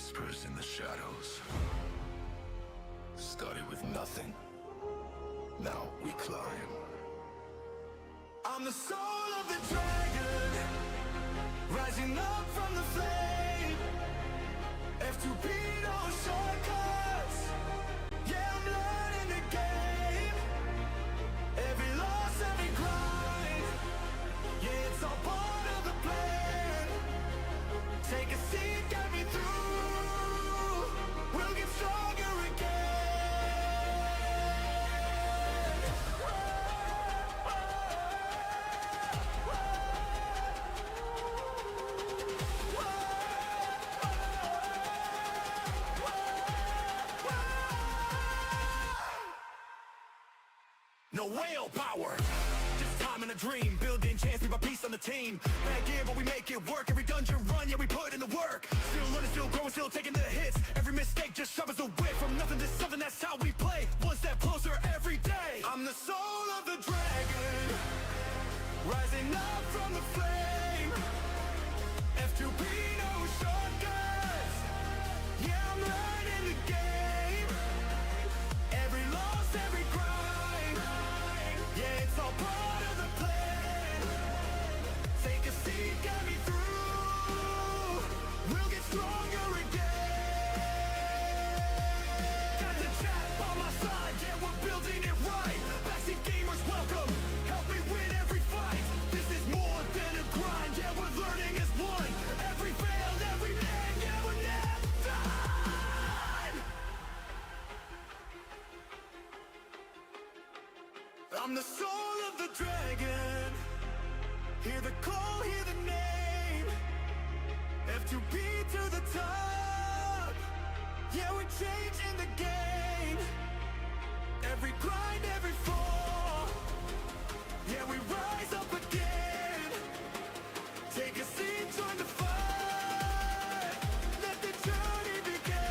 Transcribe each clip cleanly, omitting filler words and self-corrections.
whispers in the shadows. Started with nothing. Now we climb. I'm the soul of the dragon, rising up from the flame. F2P, no shortcuts. Yeah, I'm learning the game. Every loss, every grind. Yeah, it's all part of the plan. Take a seat, get me through. We'll get stronger again. No whale power, just time and a dream. Building chance, be my piece on the team. Bad gear, but we make it work. Every dungeon run, yeah, we put in the work. Still learning, still growing, still taking the hits. Every mistake just sharpens the wit. From nothing to something, that's how we play. One step closer every day. I'm the soul of the dragon, rising up from the flame. F2P, no shortcuts. Yeah, I'm learning the game. Every loss, every grind. Yeah, it's all part of the plan. Take a seat, get me through. We'll get stronger again. Got the chat on my side, yeah, we're building it right. Backseat gamers, welcome. Help me win every fight. This is more than a grind, yeah, we're learning as one. Every fail, every man, yeah, we're never done. I'm the soul of the dragon. Hear the call, hear the name. F2B to the top. Yeah, we're changing the game. Every grind, every fall. Yeah, we rise up again. Take a seat, join the fight. Let the journey begin.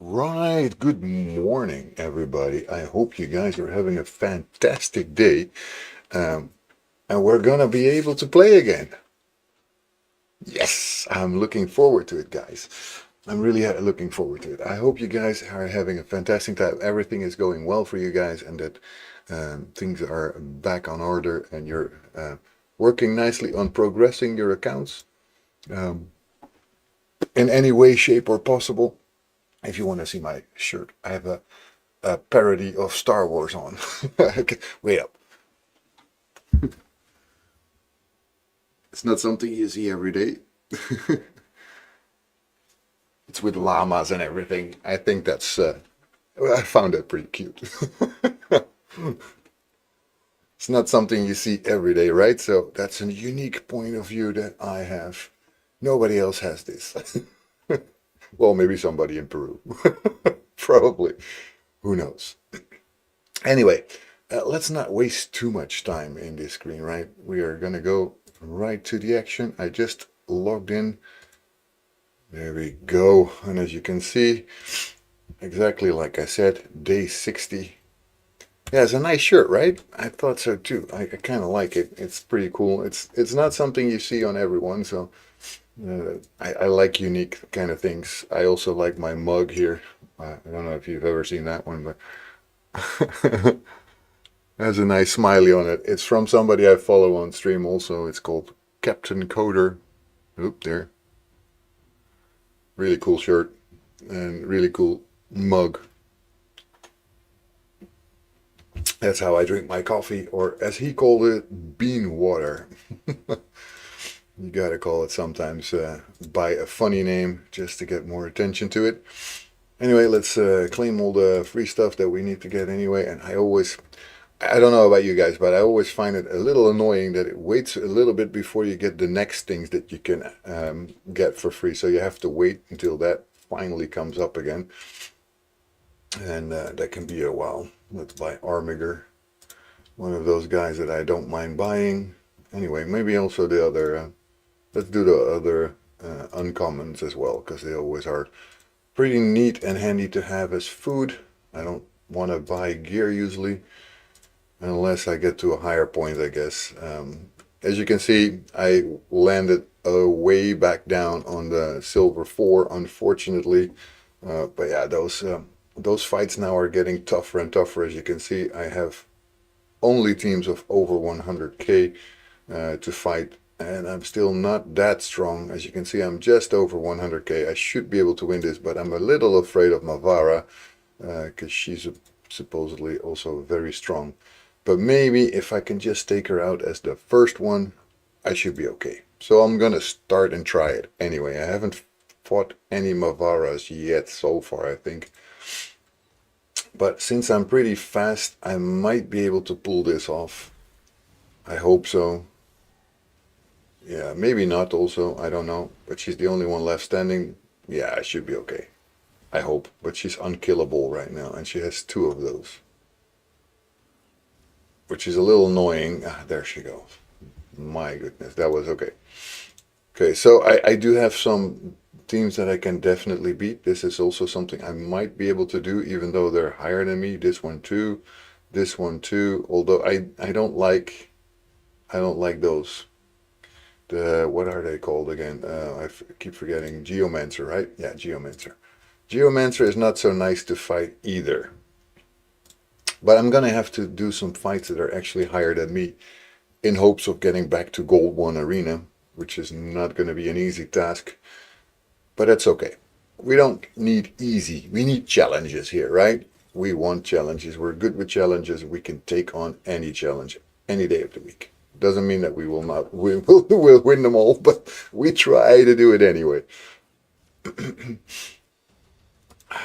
Right, good morning, everybody. I hope you guys are having a fantastic day. And we're gonna be able to play again. Yes, I'm looking forward to it, guys. I'm really looking forward to it. I hope you guys are having a fantastic time. Everything is going well for you guys, and that things are back on order, and you're working nicely on progressing your accounts in any way, shape, or possible. If you want to see my shirt, I have a parody of Star Wars on. Wait up. It's not something you see every day. It's with llamas and everything. I think that's, I found that pretty cute. It's not something you see every day, right? So that's a unique point of view that I have. Nobody else has this. Well, maybe somebody in Peru. Probably. Who knows? Anyway, let's not waste too much time in this screen, right? We are going to go right to the action. I just logged in. There we go. And as you can see, exactly like I said, day 60. Yeah, it's a nice shirt, right? I thought so too. I kind of like it. It's pretty cool. It's not something you see on everyone, so I like unique kind of things. I also like my mug here. I don't know if you've ever seen that one, but has a nice smiley on it. It's from somebody I follow on stream also. It's called Captain Coder. Oop, there. Really cool shirt and really cool mug. That's how I drink my coffee, or as he called it, bean water. You gotta call it sometimes by a funny name just to get more attention to it. Anyway, let's claim all the free stuff that we need to get anyway. And I always I don't know about you guys, but I always find it a little annoying that it waits a little bit before you get the next things that you can get for free. So you have to wait until that finally comes up again. And that can be a while. Let's buy Armiger, one of those guys that I don't mind buying. Anyway, maybe also the other, let's do the other uncommons as well, because they always are pretty neat and handy to have as food. I don't want to buy gear usually, unless I get to a higher point, I guess. As you can see, I landed way back down on the silver 4, unfortunately. But yeah, those fights now are getting tougher and tougher. As you can see, I have only teams of over 100k to fight, and I'm still not that strong. As you can see, I'm just over 100k. I should be able to win this, but I'm a little afraid of Mavara, because she's supposedly also very strong. But maybe if I can just take her out as the first one, I should be okay. So I'm gonna start and try it anyway. I haven't fought any Mavaras yet so far, I think. But since I'm pretty fast, I might be able to pull this off. I hope so. Yeah, maybe not also, I don't know. But she's the only one left standing. Yeah, I should be okay. I hope. But she's unkillable right now, and she has 2 of those, which is a little annoying. Ah, there she goes. My goodness, that was okay. Okay, so I do have some teams that I can definitely beat. This is also something I might be able to do, even though they're higher than me. This one too, this one too. Although I don't like those. The, what are they called again? I keep forgetting. Geomancer, right? Yeah, Geomancer. Geomancer is not so nice to fight either. But I'm gonna have to do some fights that are actually higher than me, in hopes of getting back to Gold 1 Arena, which is not going to be an easy task. But that's okay. We don't need easy. We need challenges here, right? We want challenges. We're good with challenges. We can take on any challenge any day of the week. Doesn't mean that we will not win, we'll win them all, but we try to do it anyway.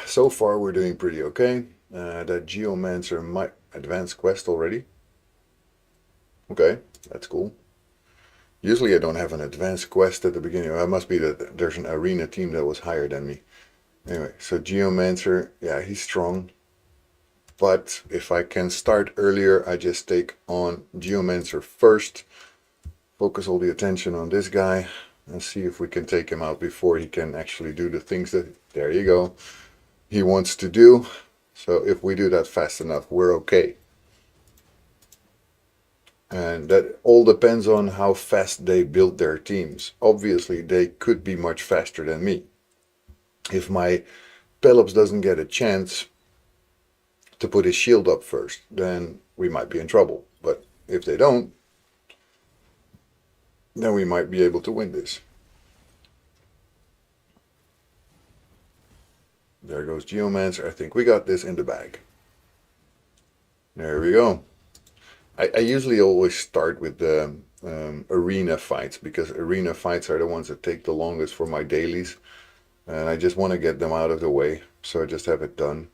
So far, we're doing pretty okay. That Geomancer might advance quest already. Okay, that's cool. Usually I don't have an advanced quest at the beginning. It must be that there's an arena team that was higher than me. Anyway, so Geomancer, yeah, he's strong. But if I can start earlier, I just take on Geomancer first. Focus all the attention on this guy and see if we can take him out before he can actually do the things that, there you go, he wants to do. So if we do that fast enough, we're okay. And that all depends on how fast they build their teams. Obviously, they could be much faster than me. If my Pelops doesn't get a chance to put his shield up first, then we might be in trouble. But if they don't, then we might be able to win this. There goes Geomancer. I think we got this in the bag. There we go. I usually always start with the arena fights, because arena fights are the ones that take the longest for my dailies, and I just want to get them out of the way, so I just have it done.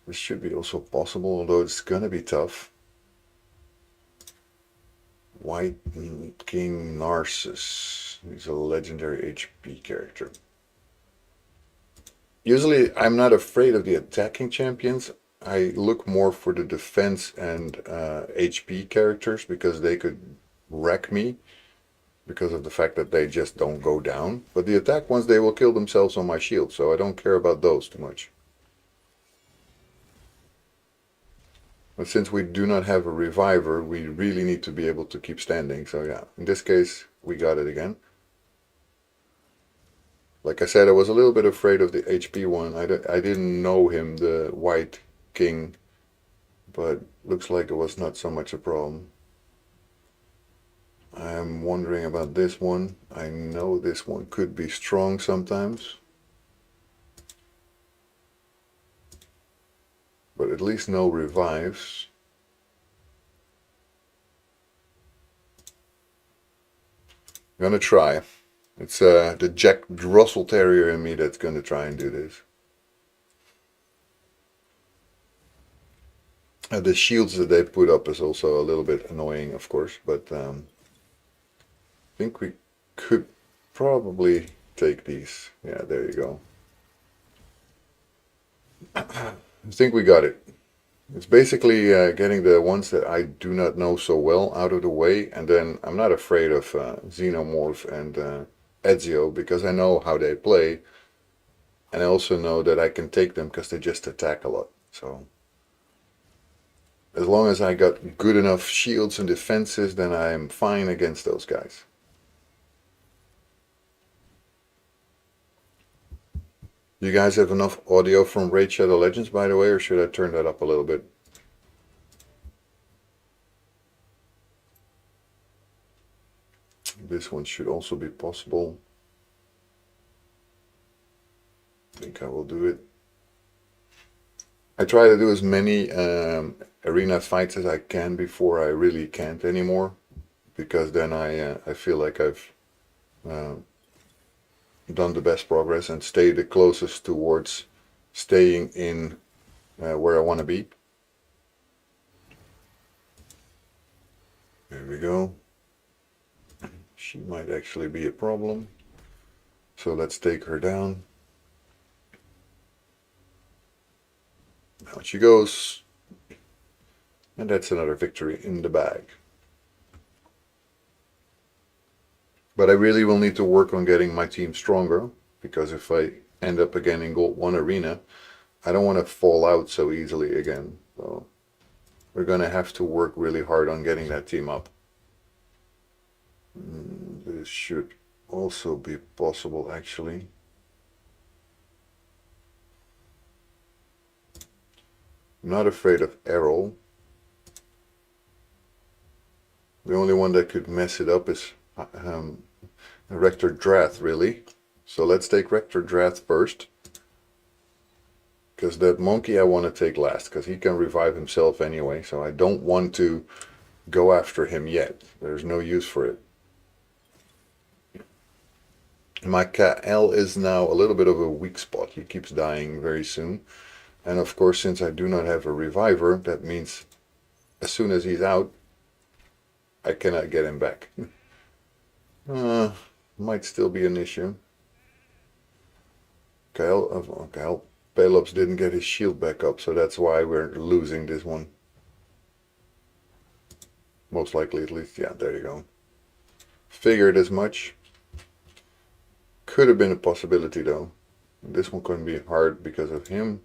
This should be also possible, although it's gonna be tough. White King Narcissus. He's a legendary HP character. Usually I'm not afraid of the attacking champions. I look more for the defense and HP characters, because they could wreck me because of the fact that they just don't go down. But the attack ones, they will kill themselves on my shield, so I don't care about those too much. But since we do not have a reviver, we really need to be able to keep standing. So yeah, in this case, we got it again. Like I said, I was a little bit afraid of the HP one. I didn't know him, the White King, but looks like it was not so much a problem. I'm wondering about this one. I know this one could be strong sometimes, but at least no revives. I'm gonna try. It's the Jack Russell Terrier in me that's gonna try and do this. The shields that they put up is also a little bit annoying, of course, but I think we could probably take these. Yeah, there you go. I think we got it. It's basically getting the ones that I do not know so well out of the way, and then I'm not afraid of Xenomorph and Ezio because I know how they play, and I also know that I can take them because they just attack a lot. So as long as I got good enough shields and defenses, then I'm fine against those guys. You guys have enough audio from Raid Shadow Legends, by the way, or should I turn that up a little bit? This one should also be possible. I think I will do it. I try to do as many arena fights as I can before I really can't anymore, because then I feel like I've done the best progress and stay the closest towards staying in where I want to be. There we go. She might actually be a problem. So let's take her down. Out she goes. And that's another victory in the bag. But I really will need to work on getting my team stronger, because if I end up again in Gold 1 Arena, I don't want to fall out so easily again. So we're going to have to work really hard on getting that team up. This should also be possible, actually. I'm not afraid of Errol. The only one that could mess it up is Rector Drath, really. So let's take Rector Drath first. Because that monkey I want to take last, because he can revive himself anyway. So I don't want to go after him yet. There's no use for it. My KL is now a little bit of a weak spot. He keeps dying very soon. And of course, since I do not have a reviver, that means as soon as he's out, I cannot get him back. Might still be an issue. Kyle Pelops didn't get his shield back up, so that's why we're losing this one. Most likely, at least. Yeah, there you go. Figured as much. Could have been a possibility, though. This one couldn't be hard because of him.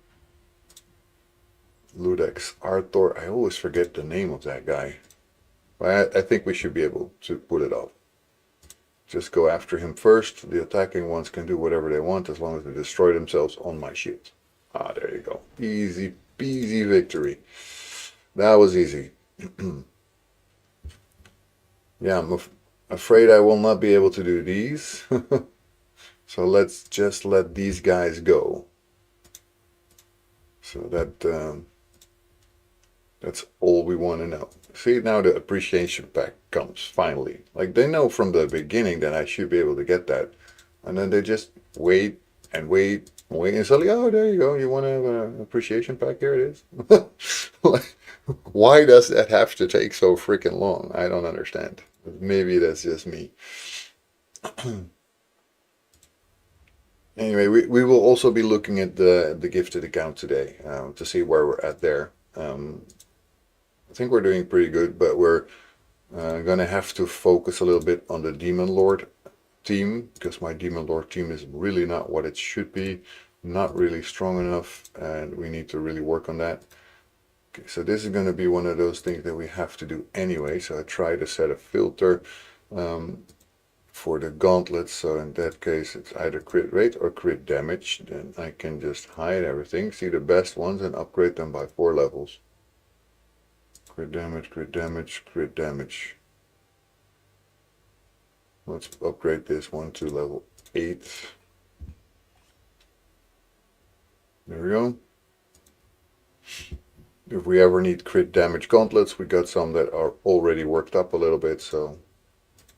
Ludex Arthur. I always forget the name of that guy. But I think we should be able to pull it off. Just go after him first. The attacking ones can do whatever they want as long as they destroy themselves on my shield. Ah, there you go. Easy peasy victory. That was easy. Yeah, I'm afraid I will not be able to do these. So let's just let these guys go. So that's all we want to know. See, now the appreciation pack comes, finally. Like, they know from the beginning that I should be able to get that. And then they just wait and wait and wait. And suddenly, oh, there you go. You want to have an appreciation pack? Here it is. Like, why does that have to take so freaking long? I don't understand. Maybe that's just me. Anyway, we will also be looking at the gifted account today to see where we're at there. I think we're doing pretty good, but we're gonna have to focus a little bit on the Demon Lord team, because my Demon Lord team is really not what it should be, not really strong enough, and we need to really work on that. Okay, so this is going to be one of those things that we have to do anyway. So I try to set a filter for the gauntlets. So in that case, it's either crit rate or crit damage. Then I can just hide everything, see the best ones, and upgrade them by 4 levels. Crit damage, crit damage, crit damage. Let's upgrade this one to level 8. There we go. If we ever need crit damage gauntlets, we got some that are already worked up a little bit, so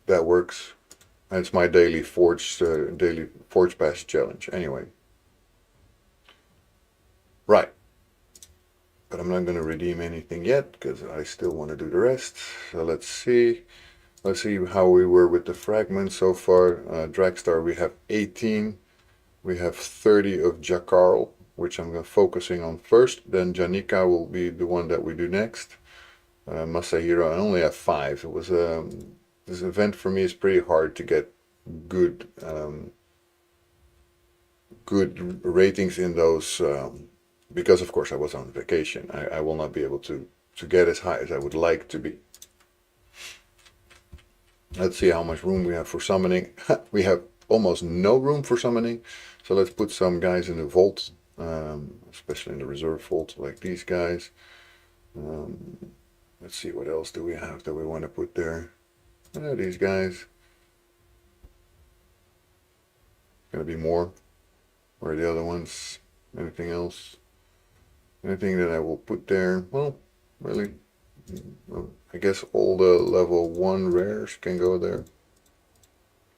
that works. And it's my daily forge pass challenge anyway. Right. but I'm not going to redeem anything yet because I still want to do the rest. So let's see. Let's see how we were with the fragments so far. Dragstar, we have 18. We have 30 of Jakarl, which I'm focusing on first. Then Janika will be the one that we do next. Masahiro, I only have 5. It was this event for me is pretty hard to get good good ratings in those because of course I was on vacation. I will not be able to get as high as I would like to be. Let's see how much room we have for summoning. We have almost no room for summoning, so let's put some guys in the vault, especially in the reserve vault, like these guys. Let's see, what else do we have that we want to put there? These guys. Gonna be more. Where are the other ones? Anything else? Anything that I will put there? Well, really, I guess all the level 1 rares can go there.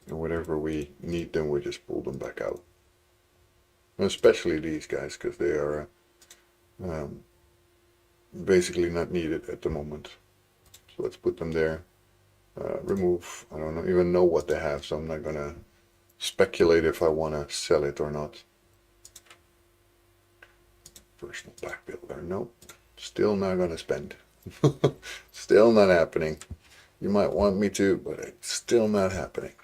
And whenever we need them, we just pull them back out. And especially these guys, because they are basically not needed at the moment. So let's put them there. Remove, I don't even know what they have, so I'm not gonna speculate if I want to sell it or not. Personal pack builder, nope. Still not gonna spend. Still not happening. You might want me to, but it's still not happening.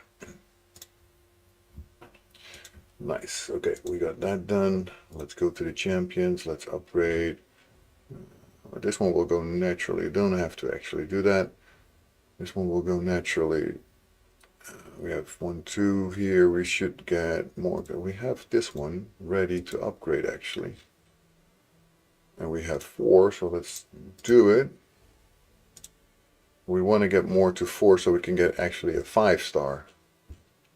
Nice. Okay, we got that done. Let's go to the champions. Let's upgrade. This one will go naturally. Don't have to actually do that. This one will go naturally. We have 1, 2 here. We should get more. We have this one ready to upgrade actually. And we have 4, so let's do it. We want to get more to 4 so we can get actually a 5-star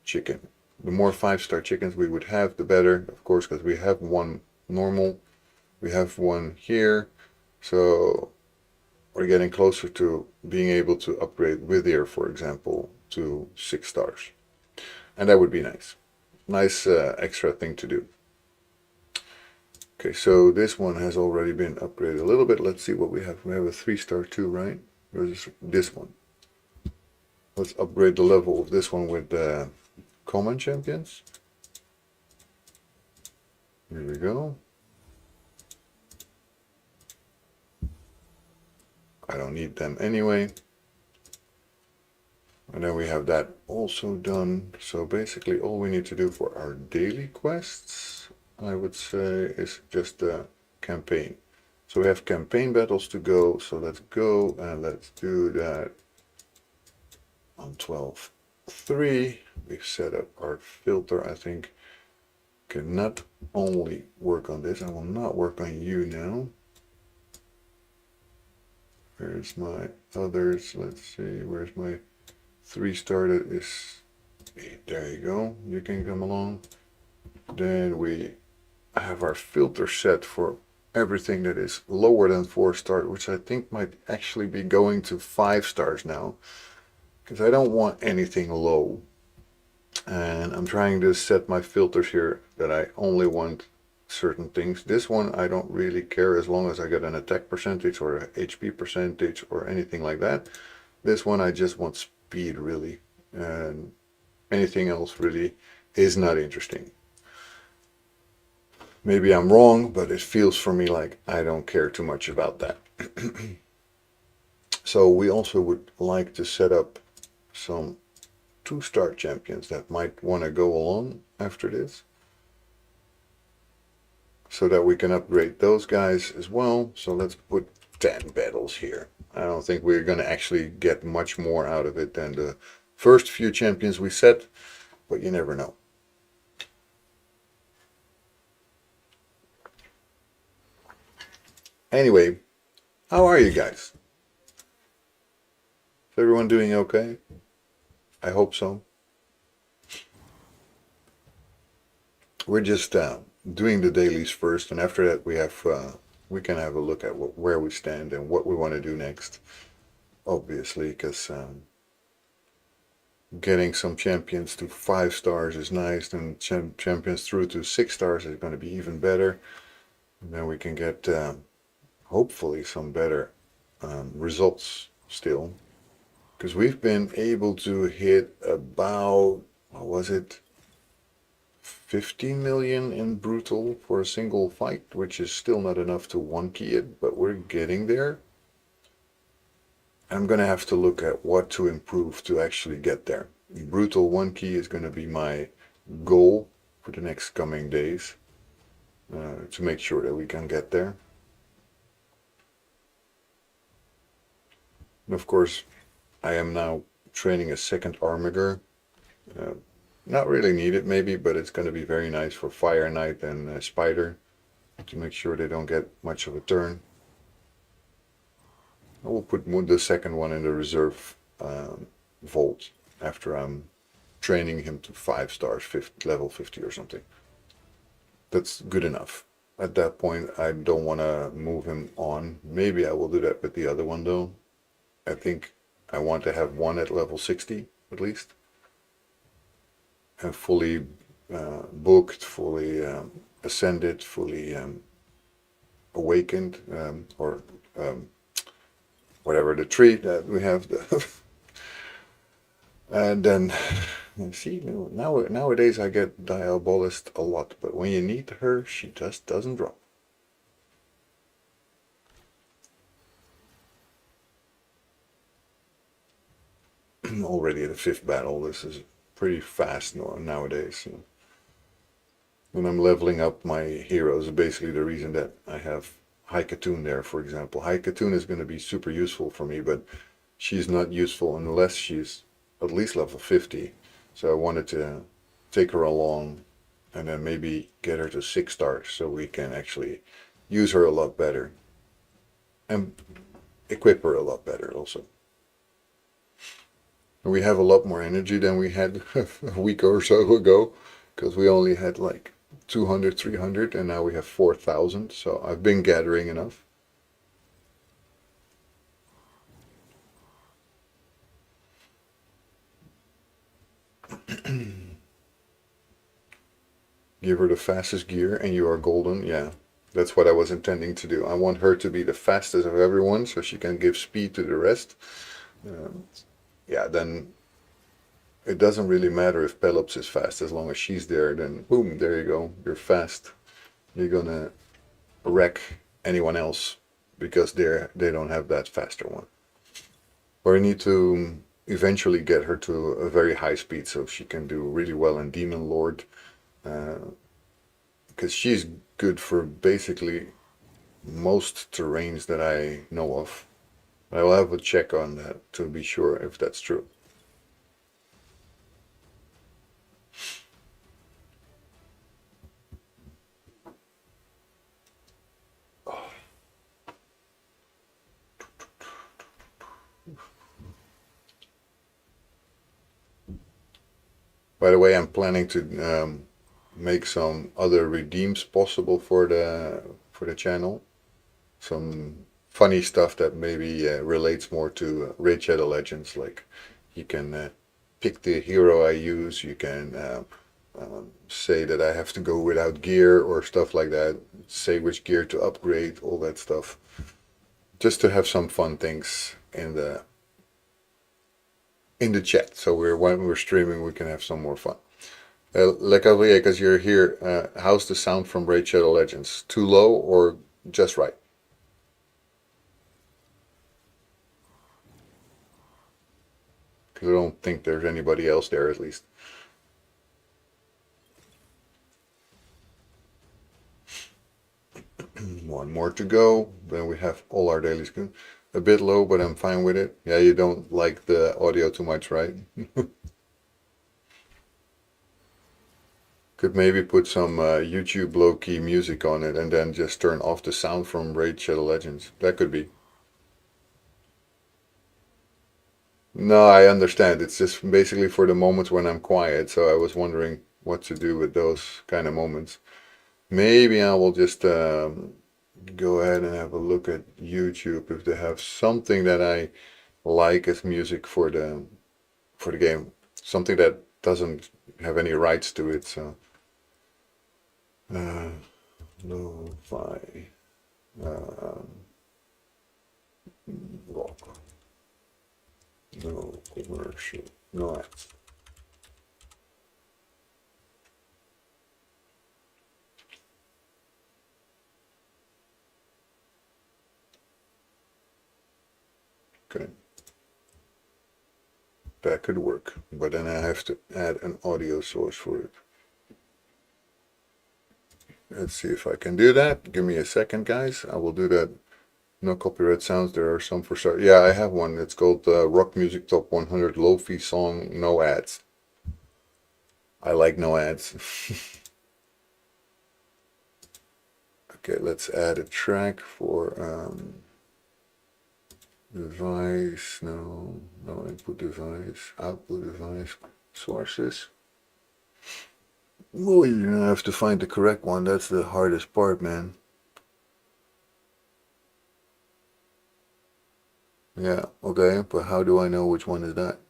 chicken. The more 5-star chickens we would have, the better, of course, because we have 1 normal. We have 1 here. So we're getting closer to being able to upgrade Wither, for example, to 6 stars. And that would be nice. Nice extra thing to do. Okay, so this one has already been upgraded a little bit. Let's see what we have. We have a 3-star too, right? Or is this one? Let's upgrade the level of this one with the common champions. Here we go. I don't need them anyway. And then we have that also done. So basically all we need to do for our daily quests, I would say, is just a campaign. So we have campaign battles to go. So let's go and let's do that on 12.3. We've set up our filter, I think. Can not only work on this, I will not work on you now. Where's my others? Let's see, where's my 3-star that is, there you go, you can come along. Then we have our filter set for everything that is lower than 4-star, which I think might actually be going to 5 stars now, because I don't want anything low. And I'm trying to set my filters here that I only want certain things. This one I don't really care as long as I get an attack percentage or a HP percentage or anything like that. This one I just want speed really, and anything else really is not interesting. Maybe I'm wrong, but it feels for me like I don't care too much about that. So we also would like to set up some 2-star champions that might want to go along after this, so that we can upgrade those guys as well. So let's put 10 battles here. I don't think we're going to actually get much more out of it than the first few champions we set, but you never know. Anyway, how are you guys? Is everyone doing okay? I hope so. We're just doing the dailies first, and after that we can have a look at where we stand and what we want to do next. Obviously, because getting some champions to 5 stars is nice, and champions through to 6 stars is going to be even better. And then we can get hopefully some better results still. Because we've been able to hit about, what was it, 15 million in brutal for a single fight, which is still not enough to one key it, but we're getting there. I'm gonna have to look at what to improve to actually get there. Brutal one key is gonna be my goal for the next coming days to make sure that we can get there. And of course, I am now training a second armiger. Not really needed maybe, but it's going to be very nice for Fire Knight and Spider to make sure they don't get much of a turn. I will put the second one in the reserve vault after I'm training him to 5 stars, level 50 or something. That's good enough. At that point, I don't want to move him on. Maybe I will do that with the other one though. I think I want to have one at level 60 at least. And fully booked, fully ascended, fully awakened, or whatever the tree that we have. And then, see, nowadays I get Diabolist a lot, but when you need her, she just doesn't drop. Already the 5th battle, this is pretty fast nowadays. When I'm leveling up my heroes, basically the reason that I have Haikatun there, for example. Haikatun is going to be super useful for me, but she's not useful unless she's at least level 50. So I wanted to take her along and then maybe get her to 6 stars so we can actually use her a lot better and equip her a lot better also. We have a lot more energy than we had a week or so ago, because we only had like 200, 300, and now we have 4,000. So I've been gathering enough. Give her the fastest gear and you are golden. Yeah, that's what I was intending to do. I want her to be the fastest of everyone so she can give speed to the rest. Yeah, then it doesn't really matter if Pelops is fast. As long as she's there, then boom, there you go. You're fast. You're gonna wreck anyone else because they don't have that faster one. Or you need to eventually get her to a very high speed so she can do really well in Demon Lord. Because she's good for basically most terrains that I know of. I will have a check on that to be sure if that's true. By the way, I'm planning to make some other redeems possible for the channel. Some funny stuff that maybe relates more to Raid Shadow Legends. Like you can pick the hero I use. You can say that I have to go without gear or stuff like that. Say which gear to upgrade, all that stuff. Just to have some fun things in the chat. So when we're streaming, we can have some more fun. Le Cavalier, because you're here, how's the sound from Raid Shadow Legends? Too low or just right? Because I don't think there's anybody else there, at least. One more to go. Then we have all our dailies good. A bit low, but I'm fine with it. Yeah, you don't like the audio too much, right? Could maybe put some YouTube low-key music on it and then just turn off the sound from Raid Shadow Legends. That could be. No, I understand. It's just basically for the moments when I'm quiet. So I was wondering what to do with those kind of moments. Maybe I will just go ahead and have a look at YouTube if they have something that I like as music for the game. Something that doesn't have any rights to it. So lo-fi. commercial, no ads. Okay. That could work, but then I have to add an audio source for it. Let's see if I can do that. Give me a second, guys. I will do that. No copyright sounds. There are some for start. Yeah, I have one. It's called Rock Music Top 100 Lo-Fi Song, no ads. I like no ads. Okay, let's add a track for device. No input device, output device, sources. Well, you're gonna have to find the correct one. That's the hardest part, man. Yeah, okay, but how do I know which one is that?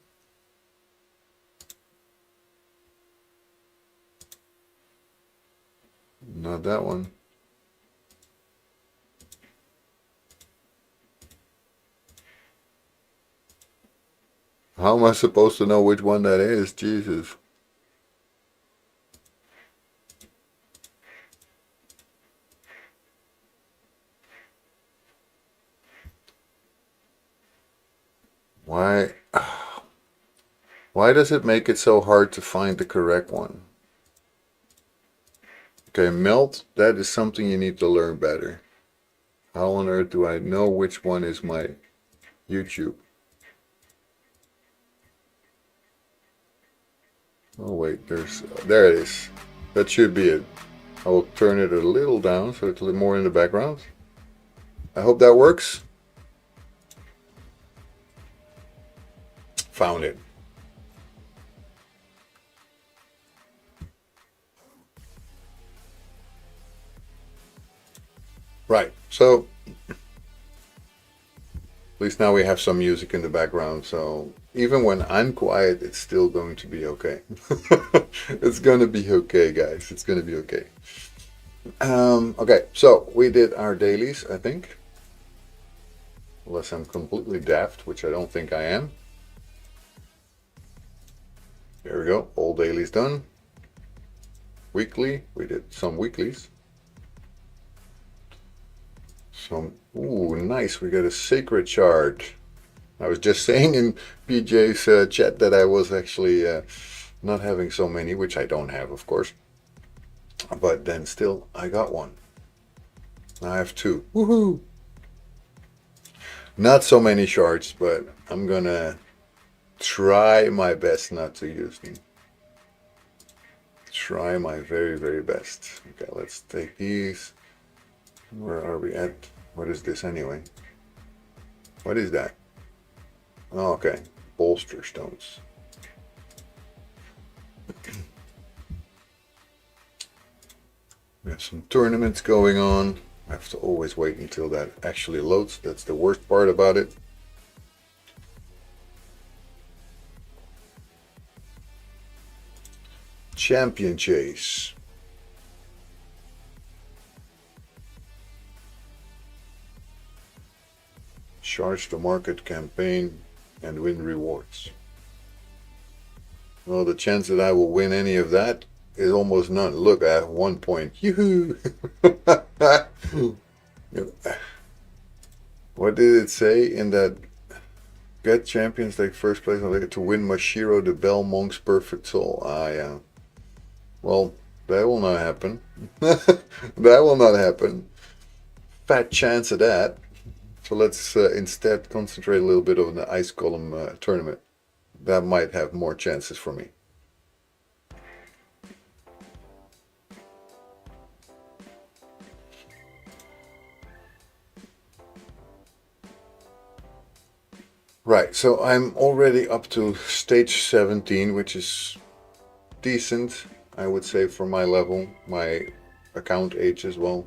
Not that one. How am I supposed to know which one that is? Jesus. Why? Why does it make it so hard to find the correct one? Okay, melt, that is something you need to learn better. How on earth do I know which one is my YouTube? Oh wait, there it is. That should be it. I will turn it a little down so it's a little more in the background. I hope that works. Found it. Right, so at least now we have some music in the background, so even when I'm quiet, it's still going to be okay. It's going to be okay, guys. It's going to be okay. Okay, so we did our dailies, I think. Unless I'm completely daft, which I don't think I am. There we go, all dailies done. Weekly, we did some weeklies. Ooh, nice, we got a sacred shard. I was just saying in PJ's chat that I was actually not having so many, which I don't have, of course. But then still, I got one. I have two. Woohoo! Not so many shards, but I'm gonna try my best not to use them. Try my very, very best. Okay, let's take these. Where are we at? What is this anyway? What is that? Oh, okay, bolster stones. We have some tournaments going on. I have to always wait until that actually loads. That's the worst part about it. Champion chase. Charge the market campaign and win rewards. Well, the chance that I will win any of that is almost none. Look, I have 1 point. Yoo-hoo! What did it say in that? Get champions take first place to win Mashiro the Bell Monk's Perfect Soul. Ah, yeah. Well, that will not happen. That will not happen. Fat chance of that. So let's instead concentrate a little bit on the Ice Column tournament. That might have more chances for me. Right, so I'm already up to stage 17, which is decent, I would say, for my level, my account age as well.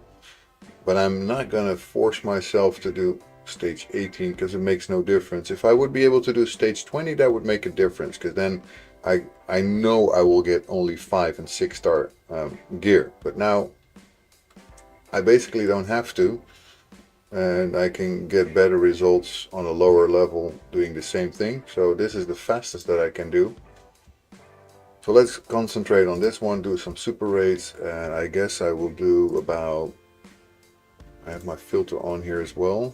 But I'm not gonna force myself to do stage 18 because it makes no difference. If I would be able to do stage 20, that would make a difference, because then I know I will get only 5 and 6 star gear. But now I basically don't have to, and I can get better results on a lower level doing the same thing. So this is the fastest that I can do. So let's concentrate on this one, do some super rates, and I guess I will do about, I have my filter on here as well.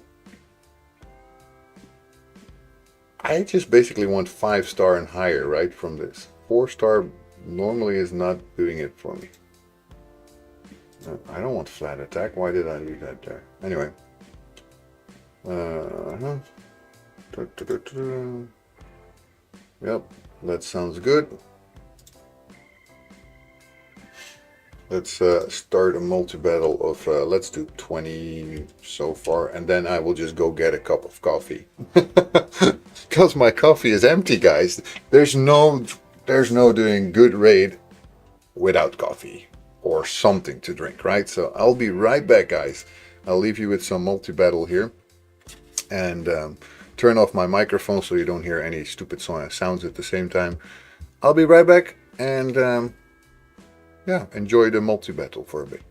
I just basically want 5-star and higher, right, from this. 4-star normally is not doing it for me. I don't want flat attack. Why did I leave that there? Anyway. Yep, that sounds good. Let's start a multi-battle of, let's do 20 so far, and then I will just go get a cup of coffee. Because my coffee is empty, guys. There's no doing good raid without coffee or something to drink, right? So I'll be right back, guys. I'll leave you with some multi-battle here, and turn off my microphone so you don't hear any stupid sounds at the same time. I'll be right back, and yeah, enjoy the multi-battle for a bit.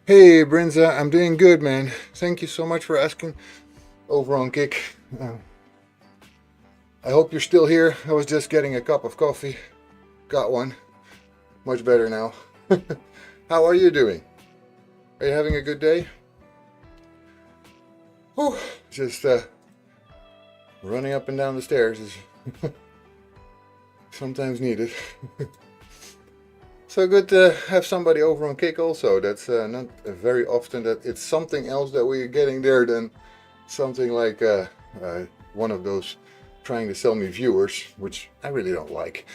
Hey, Brinza, I'm doing good, man. Thank you so much for asking over on Kick. I hope you're still here. I was just getting a cup of coffee. Got one. Much better now. How are you doing? Are you having a good day? Whew, just running up and down the stairs is sometimes needed. So good to have somebody over on Kick also. That's not very often that it's something else that we're getting there than something like one of those trying to sell me viewers, which I really don't like.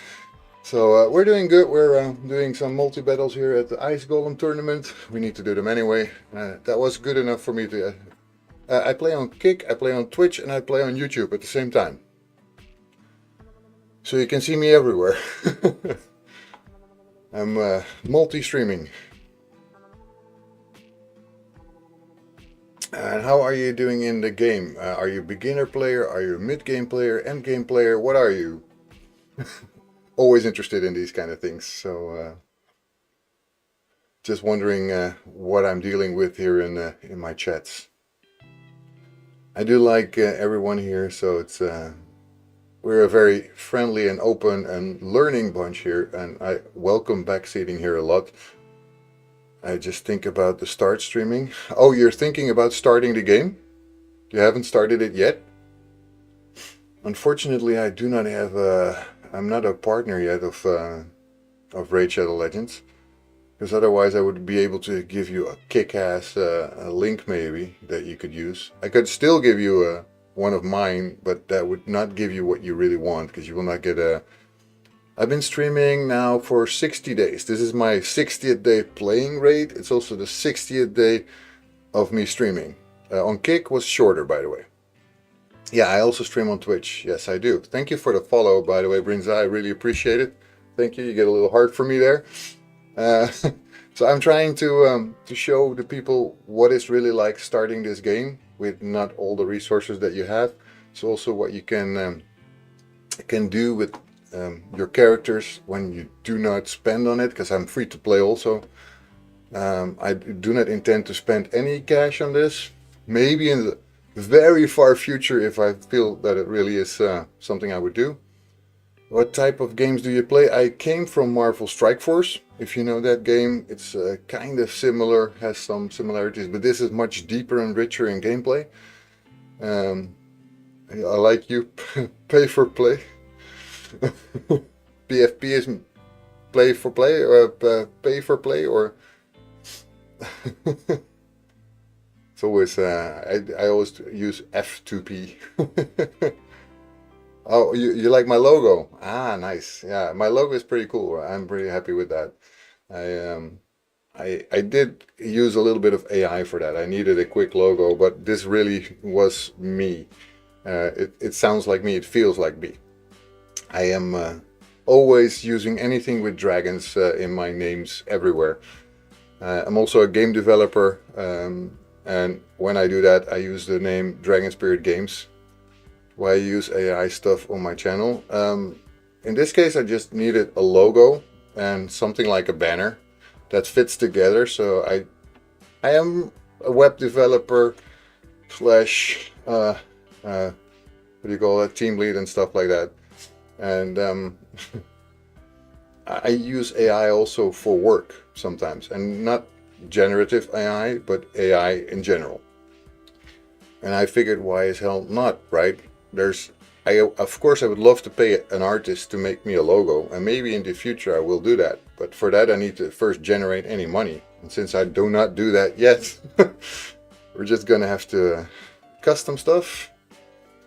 So we're doing good. We're doing some multi-battles here at the Ice Golem tournament. We need to do them anyway. That was good enough for me to... I play on Kick, I play on Twitch, and I play on YouTube at the same time. So you can see me everywhere. I'm multi-streaming. And how are you doing in the game? Are you a beginner player? Are you a mid-game player? End-game player? What are you? Always interested in these kind of things. So just wondering what I'm dealing with here in my chats. I do like everyone here, so it's we're a very friendly and open and learning bunch here, and I welcome backseating here a lot. I just think about the start streaming. Oh, you're thinking about starting the game? You haven't started it yet? Unfortunately, I do not have I'm not a partner yet of Raid Shadow Legends, because otherwise I would be able to give you a kick-ass link maybe that you could use. I could still give you one of mine, but that would not give you what you really want, because you will not get a... I've been streaming now for 60 days. This is my 60th day playing Raid. It's also the 60th day of me streaming. On Kick was shorter, by the way. Yeah, I also stream on Twitch. Yes, I do. Thank you for the follow, by the way, Brinza. I really appreciate it. Thank you. You get a little heart for me there. So I'm trying to show the people what it's really like starting this game with not all the resources that you have. So also what you can do with your characters when you do not spend on it, because I'm free to play also. I do not intend to spend any cash on this. Maybe in the very far future, if I feel that it really is something I would do. What type of games do you play? I came from Marvel Strike Force. If you know that game, it's kind of similar, has some similarities, but this is much deeper and richer in gameplay. I like you, pay for play. PFP is play for play, or pay for play, or it's always I always use F2P. Oh, you like my logo? Ah, nice. Yeah, my logo is pretty cool. I'm pretty happy with that. I did use a little bit of AI for that. I needed a quick logo, but this really was me. It sounds like me. It feels like me. I am always using anything with dragons in my names everywhere. I'm also a game developer, and when I do that, I use the name Dragon Spirit Games. Why I use AI stuff on my channel. In this case, I just needed a logo and something like a banner that fits together. So I am a web developer slash what do you call it, team lead and stuff like that. And I use AI also for work sometimes, and not generative AI, but AI in general. And I figured, why as hell not, right? Of course I would love to pay an artist to make me a logo, and maybe in the future I will do that. But for that I need to first generate any money. And since I do not do that yet, we're just gonna have to custom stuff.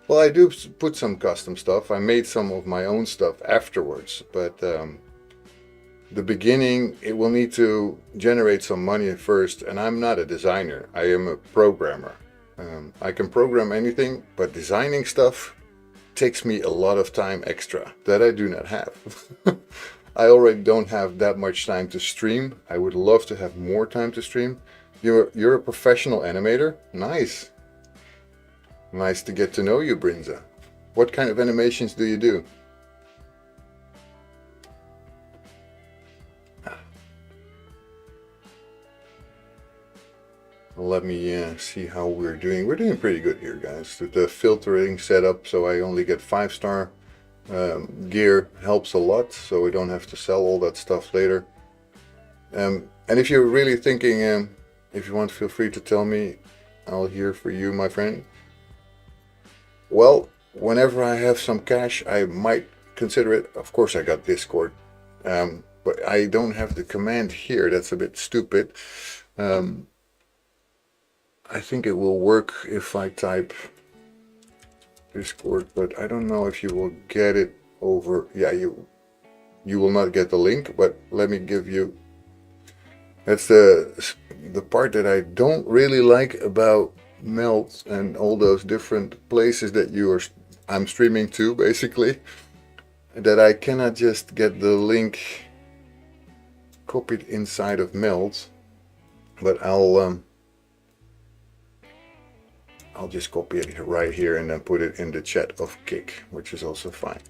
Well, I do put some custom stuff. I made some of my own stuff afterwards, but the beginning, it will need to generate some money first, and I'm not a designer. I am a programmer. I can program anything, but designing stuff takes me a lot of time extra that I do not have. I already don't have that much time to stream. I would love to have more time to stream. You're a professional animator? Nice. Nice to get to know you, Brinza. What kind of animations do you do? let me see how we're doing. We're doing pretty good here, guys. The filtering setup, so I only get 5-star gear, helps a lot, so we don't have to sell all that stuff later. And if you're really thinking, if you want, feel free to tell me. I'll hear for you, my friend. Well, whenever I have some cash, I might consider it. Of course, I got Discord, but I don't have the command here. That's a bit stupid. I think it will work if I type Discord, but I don't know if you will get it over. Yeah, you will not get the link, but let me give you. That's the part that I don't really like about Melt and all those different places that I'm streaming to, basically, that I cannot just get the link copied inside of Melt, but I'll just copy it right here and then put it in the chat of Kick, which is also fine.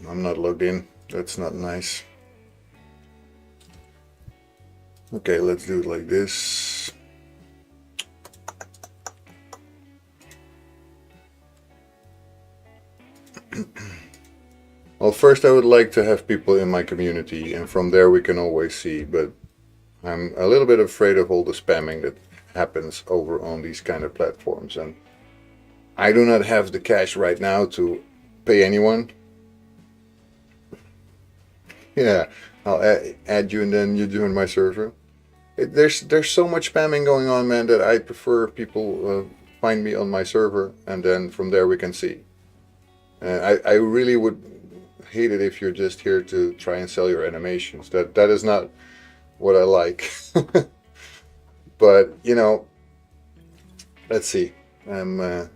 I'm not logged in. That's not nice. Okay, let's do it like this. Well, first I would like to have people in my community, and from there we can always see, but I'm a little bit afraid of all the spamming that happens over on these kind of platforms, and I do not have the cash right now to pay anyone. Yeah, I'll add you and then you join my server. There's so much spamming going on, man, that I prefer people find me on my server, and then from there we can see. I really would hate it if you're just here to try and sell your animations. That is not what I like. But you know, let's see. I'm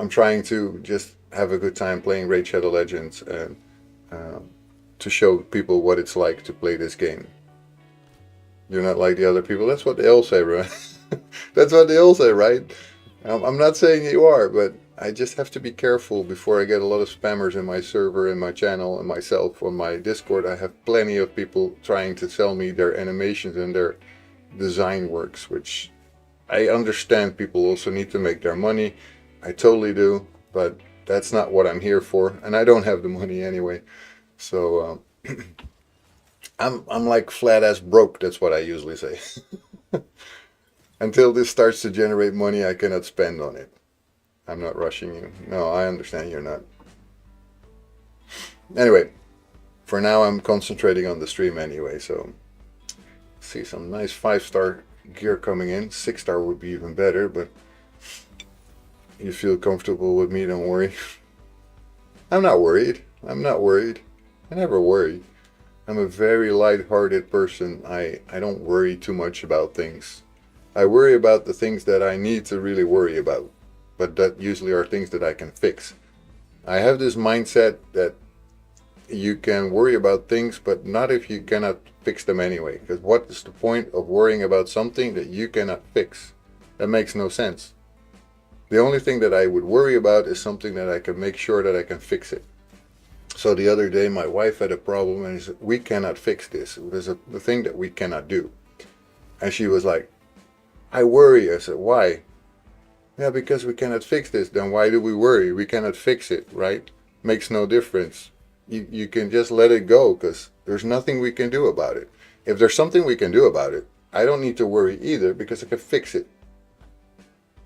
trying to just have a good time playing Raid Shadow Legends and to show people what it's like to play this game. You're not like the other people. That's what they all say, right? That's what they all say, right? I'm not saying you are, but I just have to be careful before I get a lot of spammers in my server, in my channel, and myself on my Discord. I have plenty of people trying to sell me their animations and their design works, which I understand people also need to make their money. I totally do, but that's not what I'm here for, and I don't have the money anyway. So I'm like flat ass broke. That's what I usually say. Until this starts to generate money, I cannot spend on it. I'm not rushing you. No, I understand you're not. Anyway, for now I'm concentrating on the stream anyway. So see some nice 5-star gear coming in. 6-star would be even better, but you feel comfortable with me, don't worry. I'm not worried. I'm not worried. I never worry. I'm a very light-hearted person. I don't worry too much about things. I worry about the things that I need to really worry about, but that usually are things that I can fix. I have this mindset that you can worry about things, but not if you cannot fix them anyway. Because what is the point of worrying about something that you cannot fix? That makes no sense. The only thing that I would worry about is something that I can make sure that I can fix it. So the other day my wife had a problem and she said, we cannot fix this. There's a thing that we cannot do. And she was like, I worry. I said, why? Yeah, because we cannot fix this. Then why do we worry? We cannot fix it, right? Makes no difference. You can just let it go because there's nothing we can do about it. If there's something we can do about it, I don't need to worry either because I can fix it.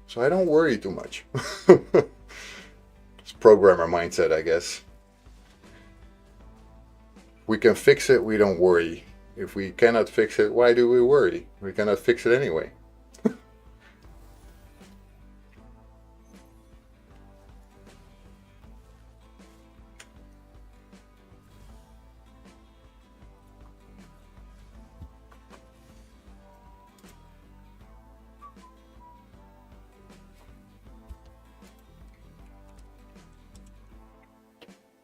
So I don't worry too much. It's programmer mindset, I guess. We can fix it, we don't worry. If we cannot fix it, why do we worry? We cannot fix it anyway.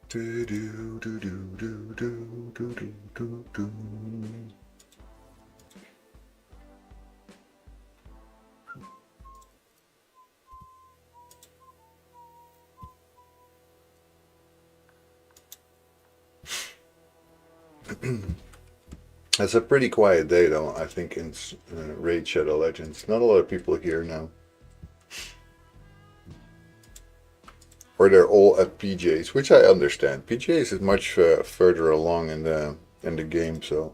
Do do do do do do do do do. It's a pretty quiet day though, I think, in Raid Shadow Legends. Not a lot of people here now. Or they're all at PJs, which I understand. PJs is much further along in the game, so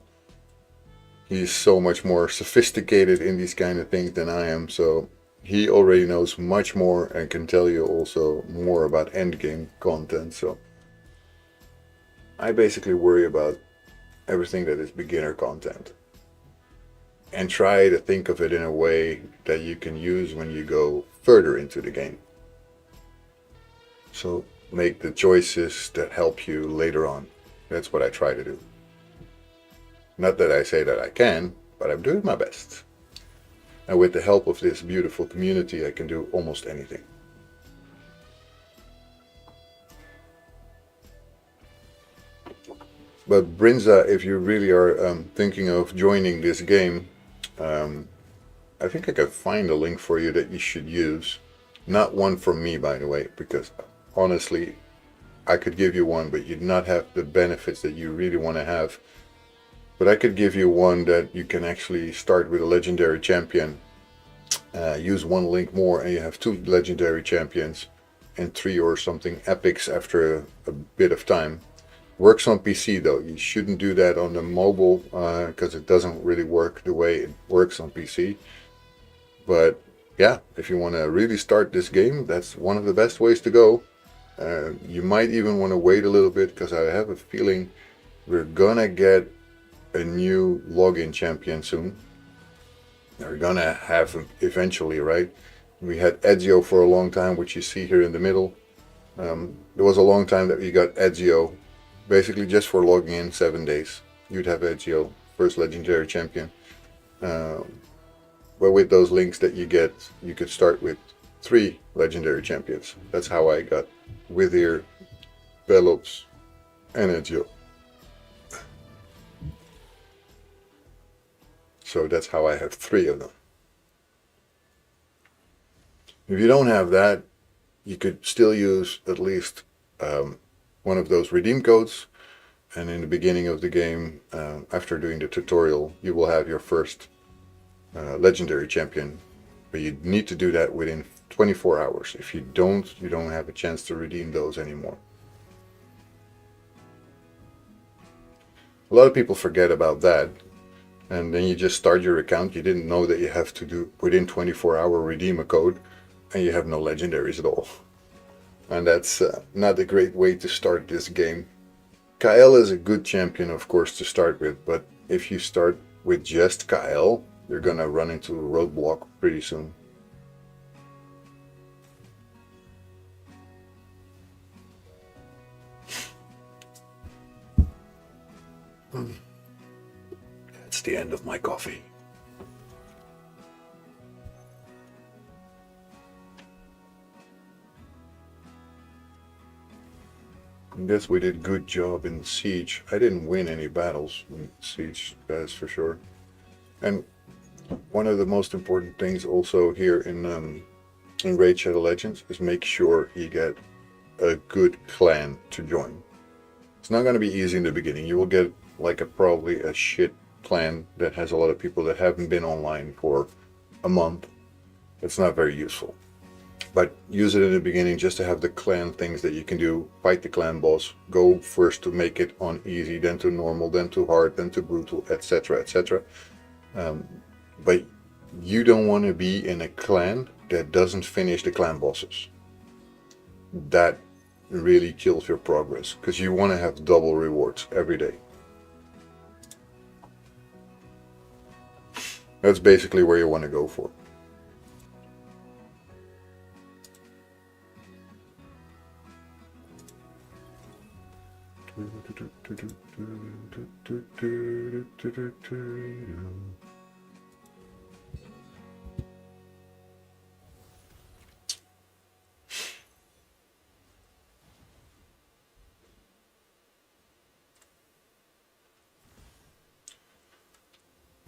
he's so much more sophisticated in these kind of things than I am. So he already knows much more and can tell you also more about endgame content. So I basically worry about everything that is beginner content and try to think of it in a way that you can use when you go further into the game. So make the choices that help you later on. That's what I try to do. Not that I say that I can, but I'm doing my best. And with the help of this beautiful community, I can do almost anything. But Brinza, if you really are thinking of joining this game, I think I can find a link for you that you should use. Not one from me, by the way, because honestly, I could give you one, but you'd not have the benefits that you really want to have. But I could give you one that you can actually start with a legendary champion, use one link more, and you have 2 legendary champions and 3 or something epics after a bit of time. Works on PC though. You shouldn't do that on the mobile because it doesn't really work the way it works on PC. But yeah, if you want to really start this game, that's one of the best ways to go. You might even want to wait a little bit because I have a feeling we're gonna get a new login champion soon. We're gonna have him eventually, right? We had Ezio for a long time, which you see here in the middle. There was a long time that we got Ezio, basically just for logging in 7 days. You'd have Ezio, first legendary champion. But with those links that you get, you could start with 3 legendary champions. That's how I got Wither, Velops, and Ezio. So that's how I have 3 of them. If you don't have that, you could still use at least one of those redeem codes. And in the beginning of the game, after doing the tutorial, you will have your first legendary champion. But you need to do that within 24 hours. If you don't have a chance to redeem those anymore. A lot of people forget about that. And then you just start your account. You didn't know that you have to do within 24 hour redeem a code. And you have no legendaries at all. And that's not a great way to start this game. Kael is a good champion, of course, to start with. But if you start with just Kael, you're gonna run into a roadblock pretty soon. That's the end of my coffee. I guess we did a good job in Siege. I didn't win any battles in Siege, that is for sure. And one of the most important things also here in Raid Shadow Legends is make sure you get a good clan to join. It's not going to be easy in the beginning. You will get like probably a shit clan that has a lot of people that haven't been online for a month. It's not very useful. But use it in the beginning just to have the clan things that you can do. Fight the clan boss. Go first to make it on easy, then to normal, then to hard, then to brutal, etc., etc. But you don't want to be in a clan that doesn't finish the clan bosses. That really kills your progress because you want to have double rewards every day. That's basically where you want to go for.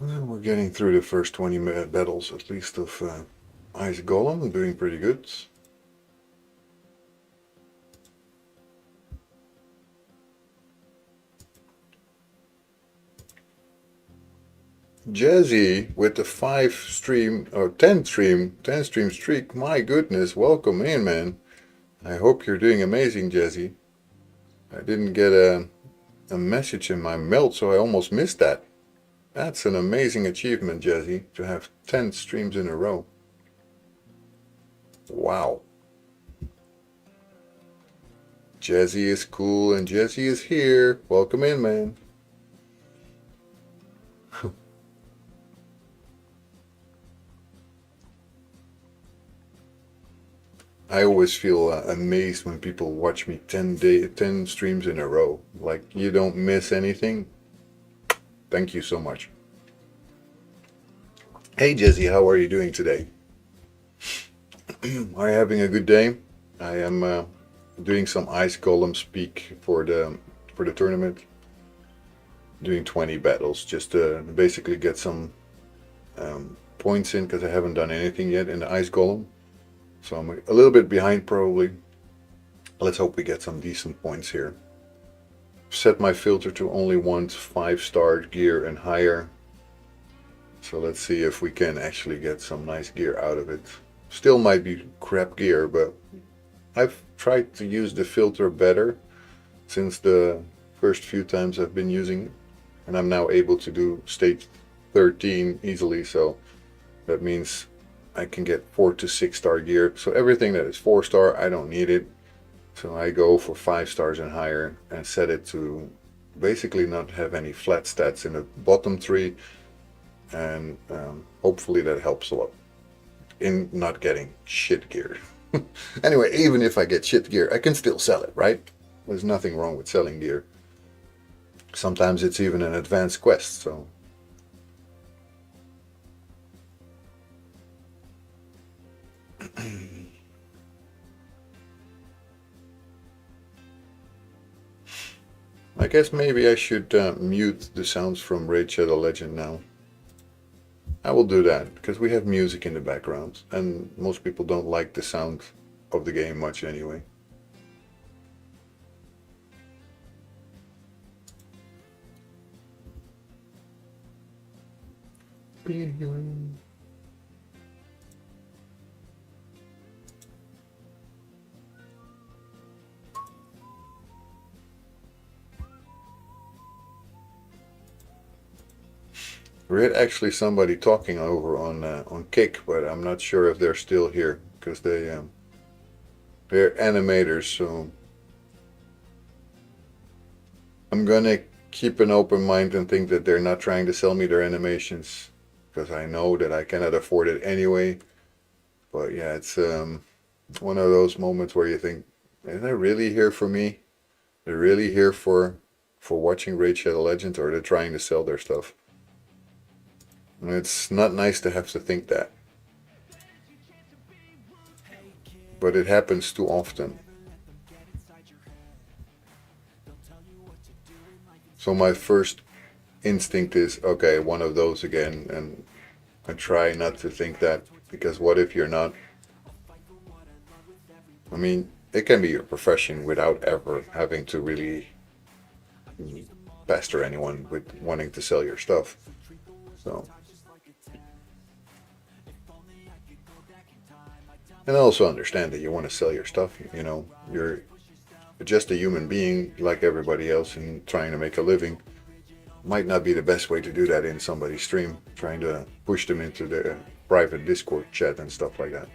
Well, we're getting through the first 20 battles at least of Ice Golem, doing pretty good. Jazzy with the 5 stream or 10 stream streak. My goodness, welcome in, man. I hope you're doing amazing, Jazzy. I didn't get a message in my melt, so I almost missed that. That's an amazing achievement, Jazzy, to have 10 streams in a row. Wow. Jazzy is cool and Jazzy is here. Welcome in, man. I always feel amazed when people watch me 10 streams in a row. Like, you don't miss anything. Thank you so much. Hey Jazzy, how are you doing today? Are you having a good day? I am doing some ice golem speak for the tournament. Doing 20 battles just to basically get some points in, because I haven't done anything yet in the ice golem. So I'm a little bit behind probably. Let's hope we get some decent points here. Set my filter to only want 5-star gear and higher. So let's see if we can actually get some nice gear out of it. Still might be crap gear, but I've tried to use the filter better since the first few times I've been using it. And I'm now able to do stage 13 easily, so that means I can get 4 to 6-star gear. So everything that is 4-star, I don't need it. So I go for 5 stars and higher and set it to basically not have any flat stats in the bottom 3. And hopefully that helps a lot in not getting shit gear. Anyway, even if I get shit gear, I can still sell it, right? There's nothing wrong with selling gear. Sometimes it's even an advanced quest, so. I guess maybe I should mute the sounds from Raid Shadow Legend now. I will do that, because we have music in the background, and most people don't like the sound of the game much anyway. We had actually somebody talking over on Kick, but I'm not sure if they're still here, because they're animators, so I'm gonna keep an open mind and think that they're not trying to sell me their animations, because I know that I cannot afford it anyway. But yeah, it's one of those moments where you think, are they really here for me? They're really here for watching Raid Shadow Legends, or they're trying to sell their stuff? And it's not nice to have to think that. But it happens too often. So my first instinct is, okay, one of those again, and I try not to think that, because what if you're not? I mean, it can be your profession without ever having to really pester anyone with wanting to sell your stuff. So. And I also understand that you want to sell your stuff, you know, you're just a human being like everybody else and trying to make a living. Might not be the best way to do that in somebody's stream, trying to push them into the private Discord chat and stuff like that.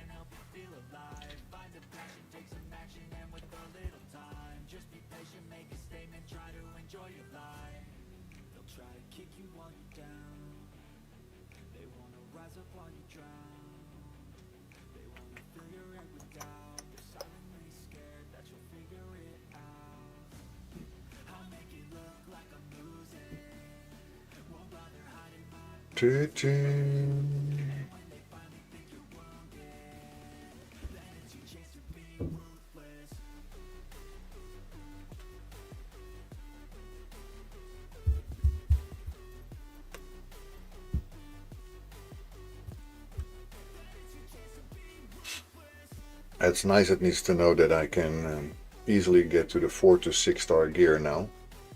It's nice. It needs to know that I can easily get to the 4 to 6-star gear now,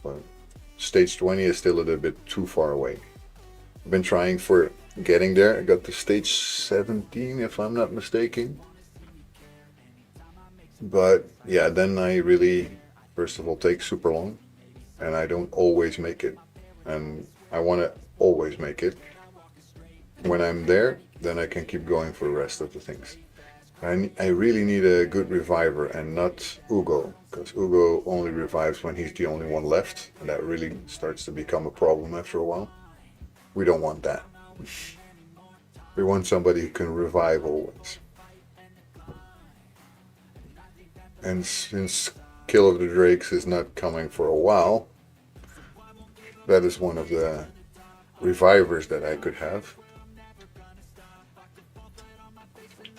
but stage 20 is still a little bit too far away. been trying for getting there. I got to stage 17 if I'm not mistaken. But yeah, then I really, first of all, take super long, and I don't always make it. And I want to always make it. When I'm there, then I can keep going for the rest of the things. I really need a good reviver and not Ugo, because Ugo only revives when he's the only one left, and that really starts to become a problem after a while. We don't want that. We want somebody who can revive always. And since Kill of the Drakes is not coming for a while, that is one of the revivers that I could have.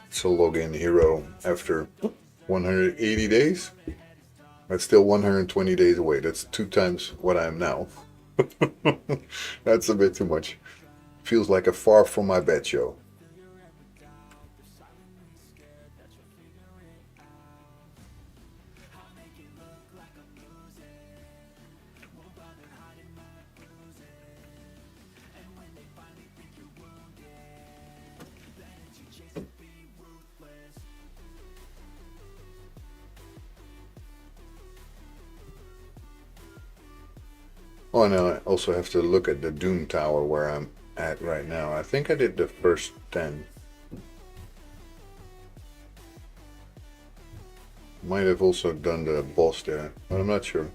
It's a login hero after 180 days. That's still 120 days away. That's 2 times what I am now. That's a bit too much. Feels like a far from my bed show. Oh, and I also have to look at the Doom Tower where I'm at right now. I think I did the first 10. Might have also done the boss there, but I'm not sure.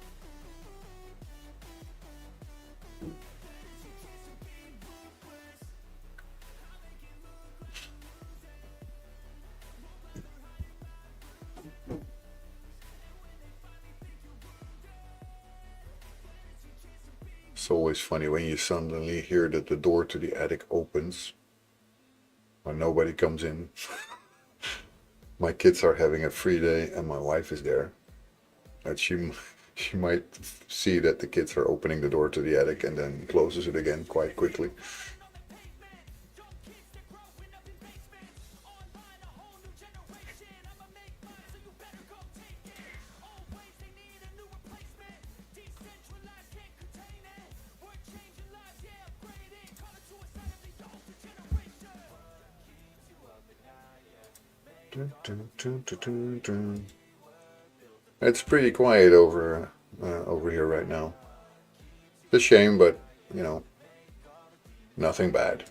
It's always funny when you suddenly hear that the door to the attic opens when nobody comes in. My kids are having a free day and my wife is there. And she might see that the kids are opening the door to the attic and then closes it again quite quickly. It's pretty quiet over here right now. It's a shame, but you know, nothing bad.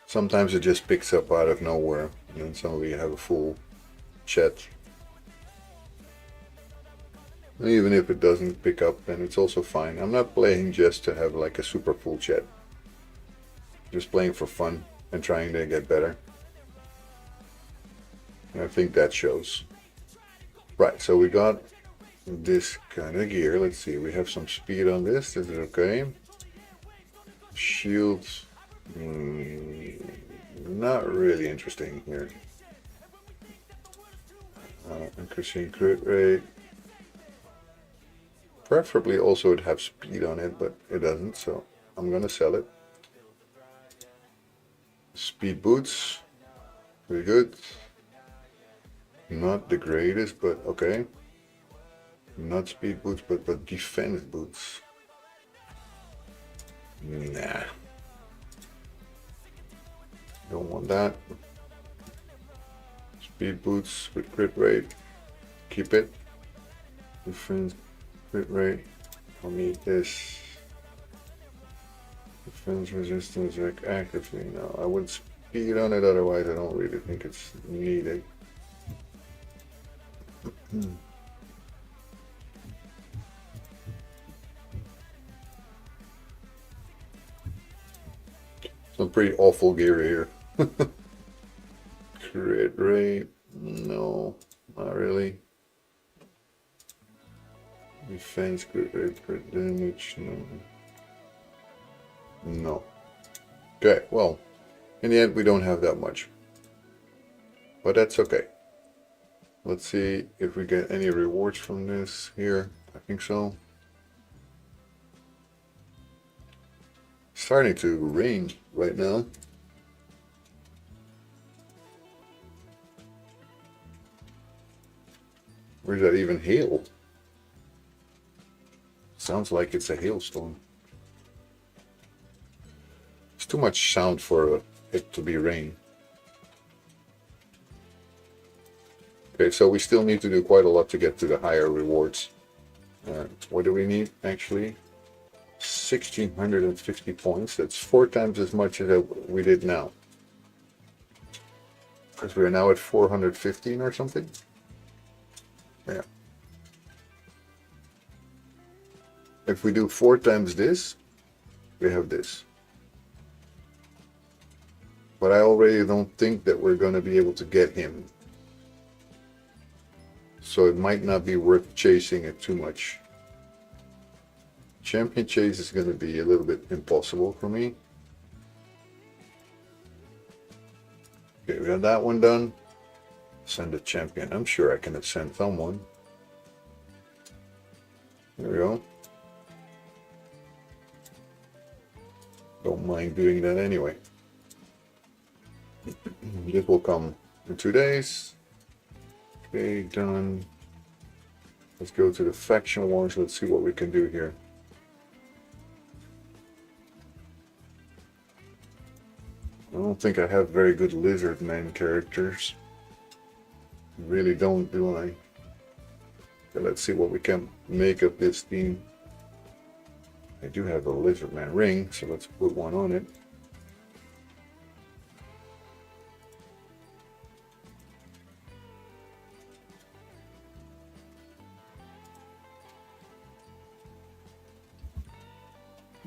Sometimes it just picks up out of nowhere, and then suddenly you have a full chat. And even if it doesn't pick up, then it's also fine. I'm not playing just to have like a super full chat. Just playing for fun and trying to get better. And I think that shows. Right, so we got this kind of gear. Let's see, we have some speed on this. Is it okay? Shields. Not really interesting here. Increasing crit rate. Preferably also would have speed on it, but it doesn't, so I'm gonna sell it. Speed boots. Pretty good. Not the greatest, but okay. Not speed boots, but defense boots. Nah. Don't want that. Speed boots with crit rate. Keep it. Defense crit rate. I'll need this. Defense resistance actively. No, I would speed on it, otherwise I don't really think it's needed. Some pretty awful gear here. Crit rate, no, not really. Defense, crit rate, crit damage, no. No. Okay, well, in the end we don't have that much. But that's okay. Let's see if we get any rewards from this here. I think so. Starting to rain right now. Where's that even hail? Sounds like it's a hailstorm. It's too much sound for it to be rain. Okay, so we still need to do quite a lot to get to the higher rewards. What do we need actually? 1,650 points. That's 4 times as much as we did now. Because we are now at 415 or something. Yeah. If we do 4 times this, we have this. But I already don't think that we're going to be able to get him. So it might not be worth chasing it too much. Champion chase is going to be a little bit impossible for me. Okay, we got that one done. Send a champion. I'm sure I can send someone. There we go. Don't mind doing that anyway. This will come in 2 days. Okay, done. Let's go to the faction wars. Let's see what we can do here. I don't think I have very good lizard man characters. Really don't, do I? Okay, let's see what we can make of this team. I do have a lizard man ring, so let's put one on it.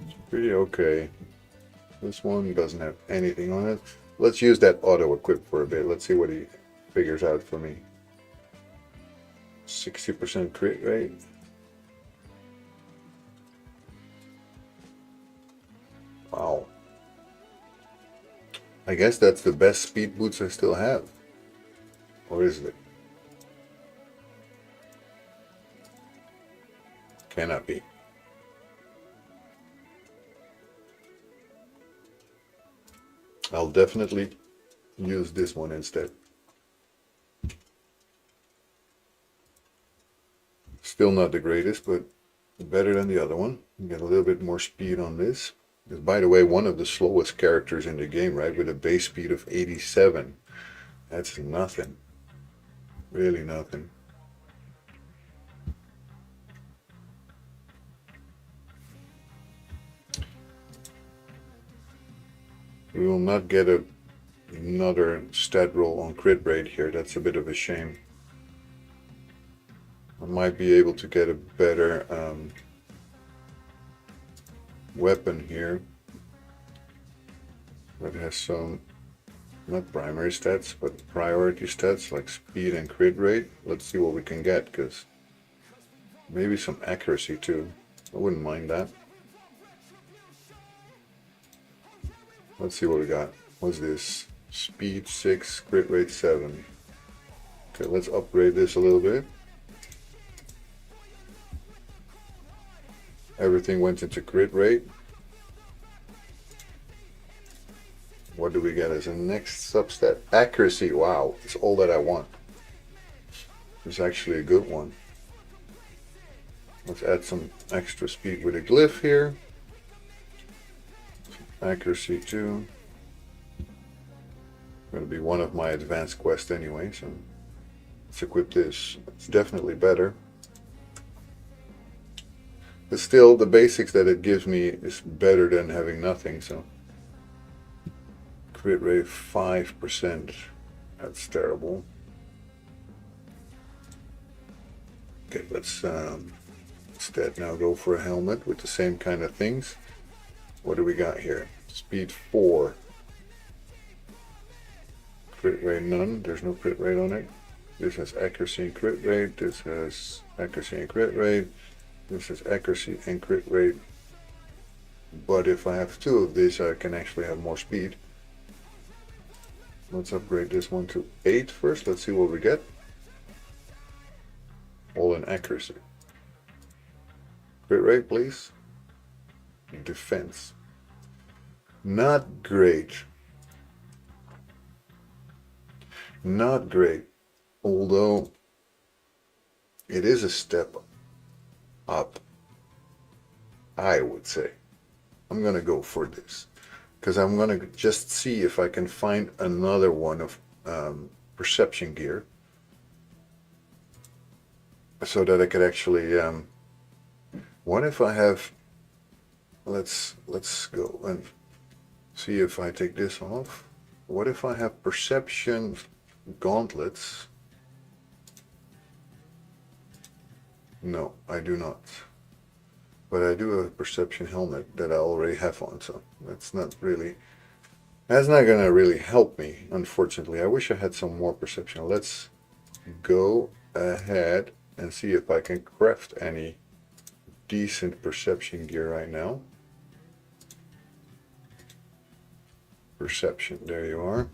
It's pretty okay. This one doesn't have anything on it. Let's use that auto equip for a bit. Let's see what he figures out for me. 60% crit rate. Wow. I guess that's the best speed boots I still have. Or is it? Cannot be. I'll definitely use this one instead. Still not the greatest, but better than the other one. You get a little bit more speed on this. It's, by the way, one of the slowest characters in the game, right? With a base speed of 87. That's nothing. Really nothing. We will not get another stat roll on crit rate here. That's a bit of a shame. I might be able to get a better weapon here that has some, not primary stats, but priority stats like speed and crit rate. Let's see what we can get, because maybe some accuracy too. I wouldn't mind that. Let's see what we got. What's this? Speed 6, crit rate 7. Okay, let's upgrade this a little bit. Everything went into crit rate. What do we get as a next substat? Accuracy. Wow, it's all that I want. It's actually a good one. Let's add some extra speed with a glyph here. Accuracy too. Going to be one of my advanced quests anyway, so let's equip this. It's definitely better. But still, the basics that it gives me is better than having nothing, so. Crit rate 5%. That's terrible. Okay, let's instead now go for a helmet with the same kind of things. What do we got here? Speed 4. Crit rate none. There's no crit rate on it. This has accuracy and crit rate. This has accuracy and crit rate. This is accuracy and crit rate. But if I have 2 of these, I can actually have more speed. Let's upgrade this one to 8 first. Let's see what we get. All in accuracy. Crit rate, please. Defense. Not great. Not great. Although it is a step up I would say. I'm gonna go for this because I'm gonna just see if I can find another one of perception gear so that I could actually what if I have, let's go and see if I take this off. What if I have perception gauntlets? No, I do not. But I do have a perception helmet that I already have on, so that's not gonna really help me, unfortunately. I wish I had some more perception. Let's go ahead and see if I can craft any decent perception gear right now. Perception, there you are.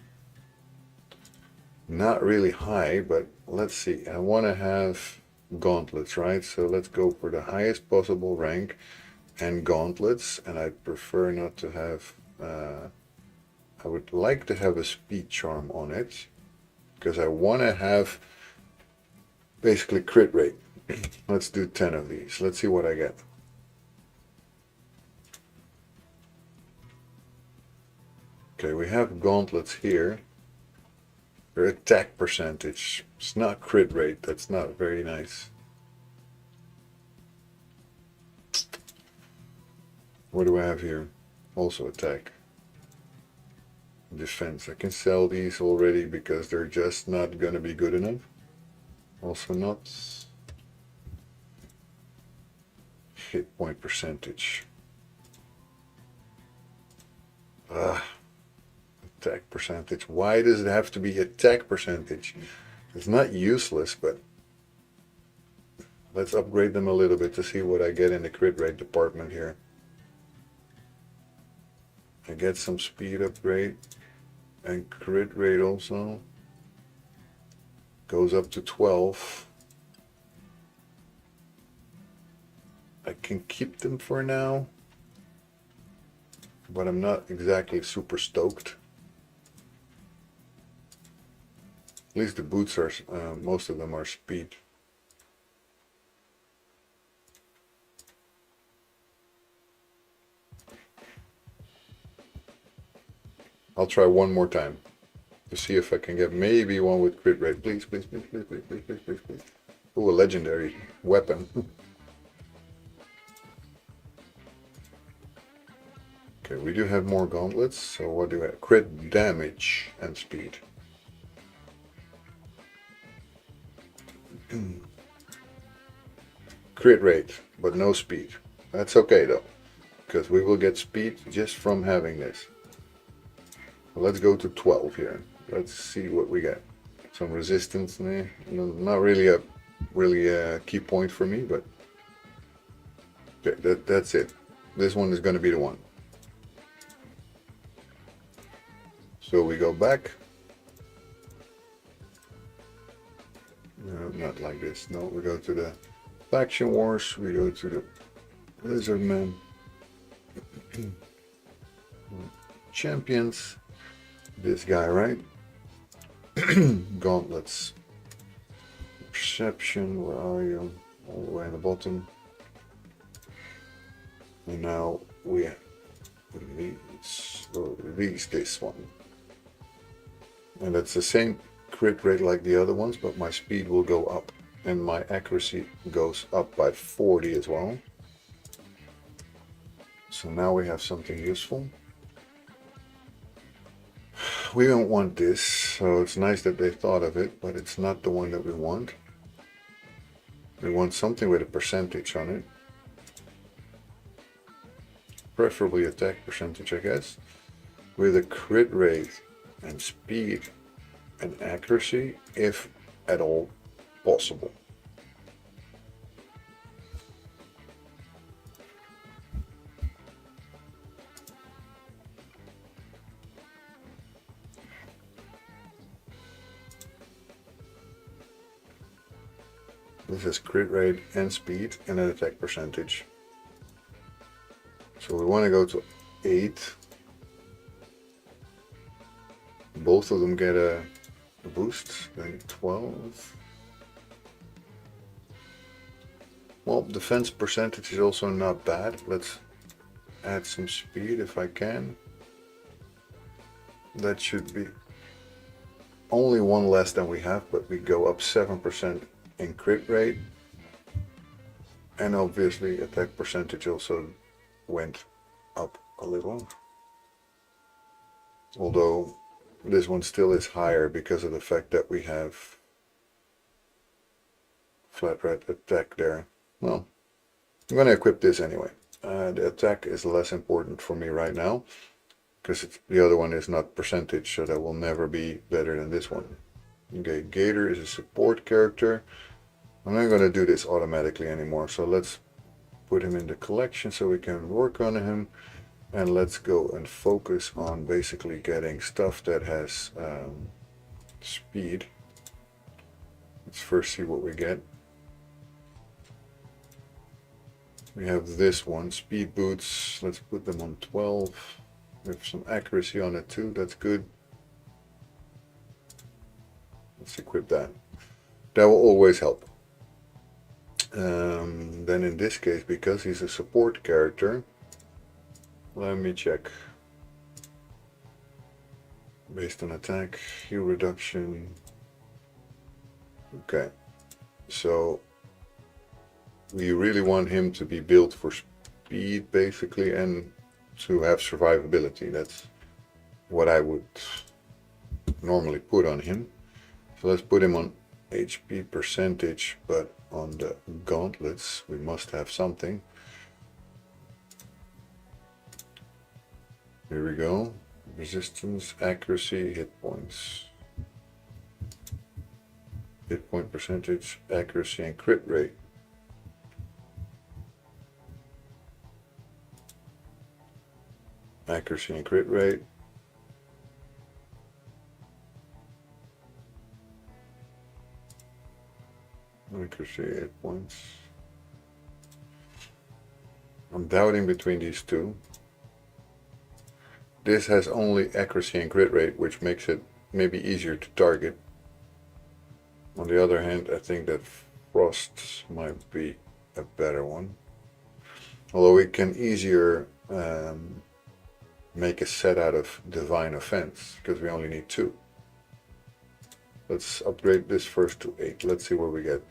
Not really high, but let's see. I want to have gauntlets, right? So let's go for the highest possible rank and gauntlets, and I prefer not to have I would like to have a speed charm on it because I want to have basically crit rate. Let's do 10 of these. Let's see what I get. Okay, we have gauntlets here. Their attack percentage. It's not crit rate. That's not very nice. What do I have here? Also attack. Defense. I can sell these already because they're just not gonna be good enough. Also not hit point percentage. Attack percentage. Why does it have to be attack percentage? It's not useless, but let's upgrade them a little bit to see what I get in the crit rate department here. I get some speed upgrade and crit rate also. Goes up to 12. I can keep them for now, but I'm not exactly super stoked. At least the boots are, most of them are speed. I'll try one more time to see if I can get maybe one with crit rate. Please, please, please, please, please, please, please, please, please. Ooh, a legendary weapon. Okay, we do have more gauntlets, so what do we have? Crit damage and speed. Crit rate, but no speed. That's okay though, because we will get speed just from having this. Let's go to 12 here. Let's see what we get. Some resistance, not really a key point for me, but okay, that's it. This one is going to be the one. So we go back. No, not like this. No, we go to the faction wars. We go to the lizard men. Champions. This guy, right? Gauntlets. Perception, where are you? All the way in the bottom. And now we release this one. And that's the same crit rate like the other ones, but my speed will go up. And my accuracy goes up by 40 as well. So now we have something useful. We don't want this, so it's nice that they thought of it, but it's not the one that we want. We want something with a percentage on it. Preferably attack percentage, I guess. With a crit rate and speed and accuracy, if at all possible. This is crit rate and speed and an attack percentage. So we want to go to 8. Both of them get a boost, then 12. Well, defense percentage is also not bad. Let's add some speed if I can. That should be only one less than we have, but we go up 7% in crit rate. And obviously attack percentage also went up a little. Although this one still is higher because of the fact that we have flat red attack there. Well, I'm going to equip this anyway. The attack is less important for me right now because the other one is not percentage, so that will never be better than this one. Okay, Gator is a support character. I'm not going to do this automatically anymore, so let's put him in the collection so we can work on him. And let's go and focus on basically getting stuff that has speed. Let's first see what we get. We have this one, speed boots. Let's put them on 12. We have some accuracy on it too, that's good. Let's equip that. That will always help. Then in this case, because he's a support character, let me check. Based on attack, heal reduction. Okay, so we really want him to be built for speed basically and to have survivability. That's what I would normally put on him. So let's put him on HP percentage, but on the gauntlets we must have something. Here we go. Resistance, accuracy, hit points. Hit point percentage, accuracy, and crit rate. Accuracy and crit rate. Accuracy, hit points. I'm doubting between these two. This has only accuracy and crit rate, which makes it maybe easier to target. On the other hand, I think that Frost might be a better one. Although we can easier make a set out of Divine Offense, because we only need 2. Let's upgrade this first to 8. Let's see what we get.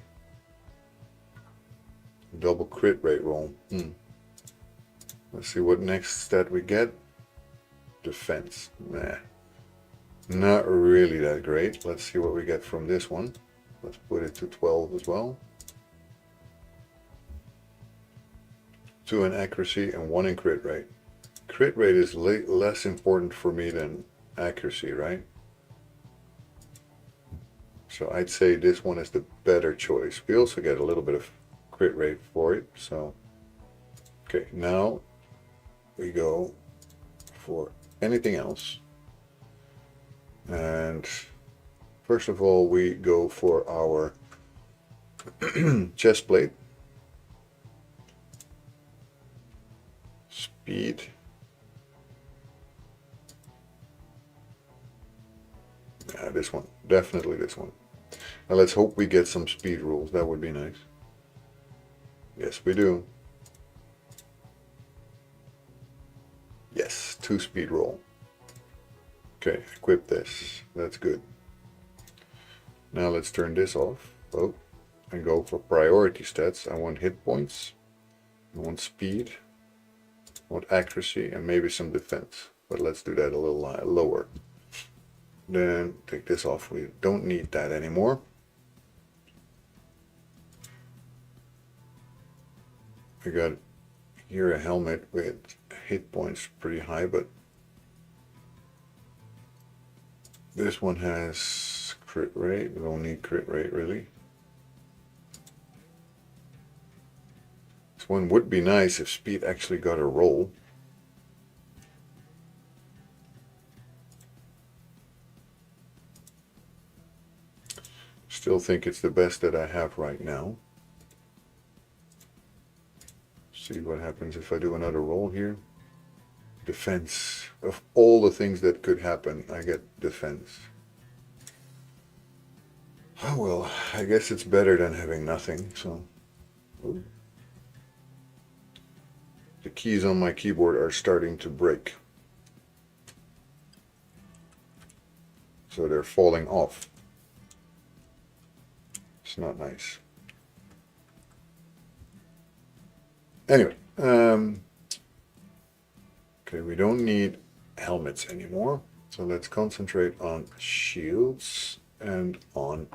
Double crit rate roll. Let's see what next stat we get. Defense. Nah. Not really that great. Let's see what we get from this one. Let's put it to 12 as well. 2 in accuracy and 1 in crit rate. Crit rate is less important for me than accuracy, right? So I'd say this one is the better choice. We also get a little bit of crit rate for it. So, okay, now we go for anything else. And first of all, we go for our chest plate. Speed. Yeah, this one. Definitely this one. Now let's hope we get some speed rules. That would be nice. Yes, we do. Yes, 2 speed roll. Okay, equip this. That's good. Now let's turn this off. Oh, and go for priority stats. I want hit points. I want speed. I want accuracy and maybe some defense. But let's do that a little lower. Then take this off. We don't need that anymore. I got here a helmet with hit points pretty high, but this one has crit rate. We don't need crit rate really. This one would be nice if speed actually got a roll. Still think it's the best that I have right now. See what happens if I do another roll here. Defense. Of all the things that could happen, I get defense. Oh well, I guess it's better than having nothing, so. Ooh, keys on my keyboard are starting to break. So they're falling off. It's not nice. Anyway, okay, we don't need helmets anymore. So let's concentrate on shields and on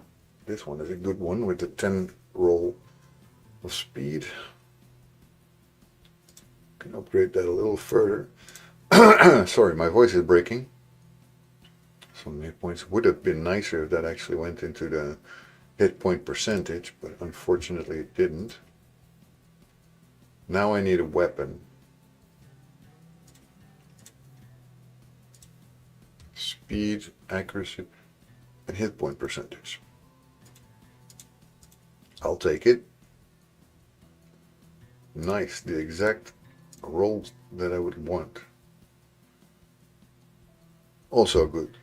this one is a good one with the 10 roll of speed. Can upgrade that a little further. Sorry, my voice is breaking. Some hit points would have been nicer if that actually went into the hit point percentage, but unfortunately it didn't. Now I need a weapon. Speed, accuracy, and hit point percentage. I'll take it. Nice, the exact rolls that I would want. Also good.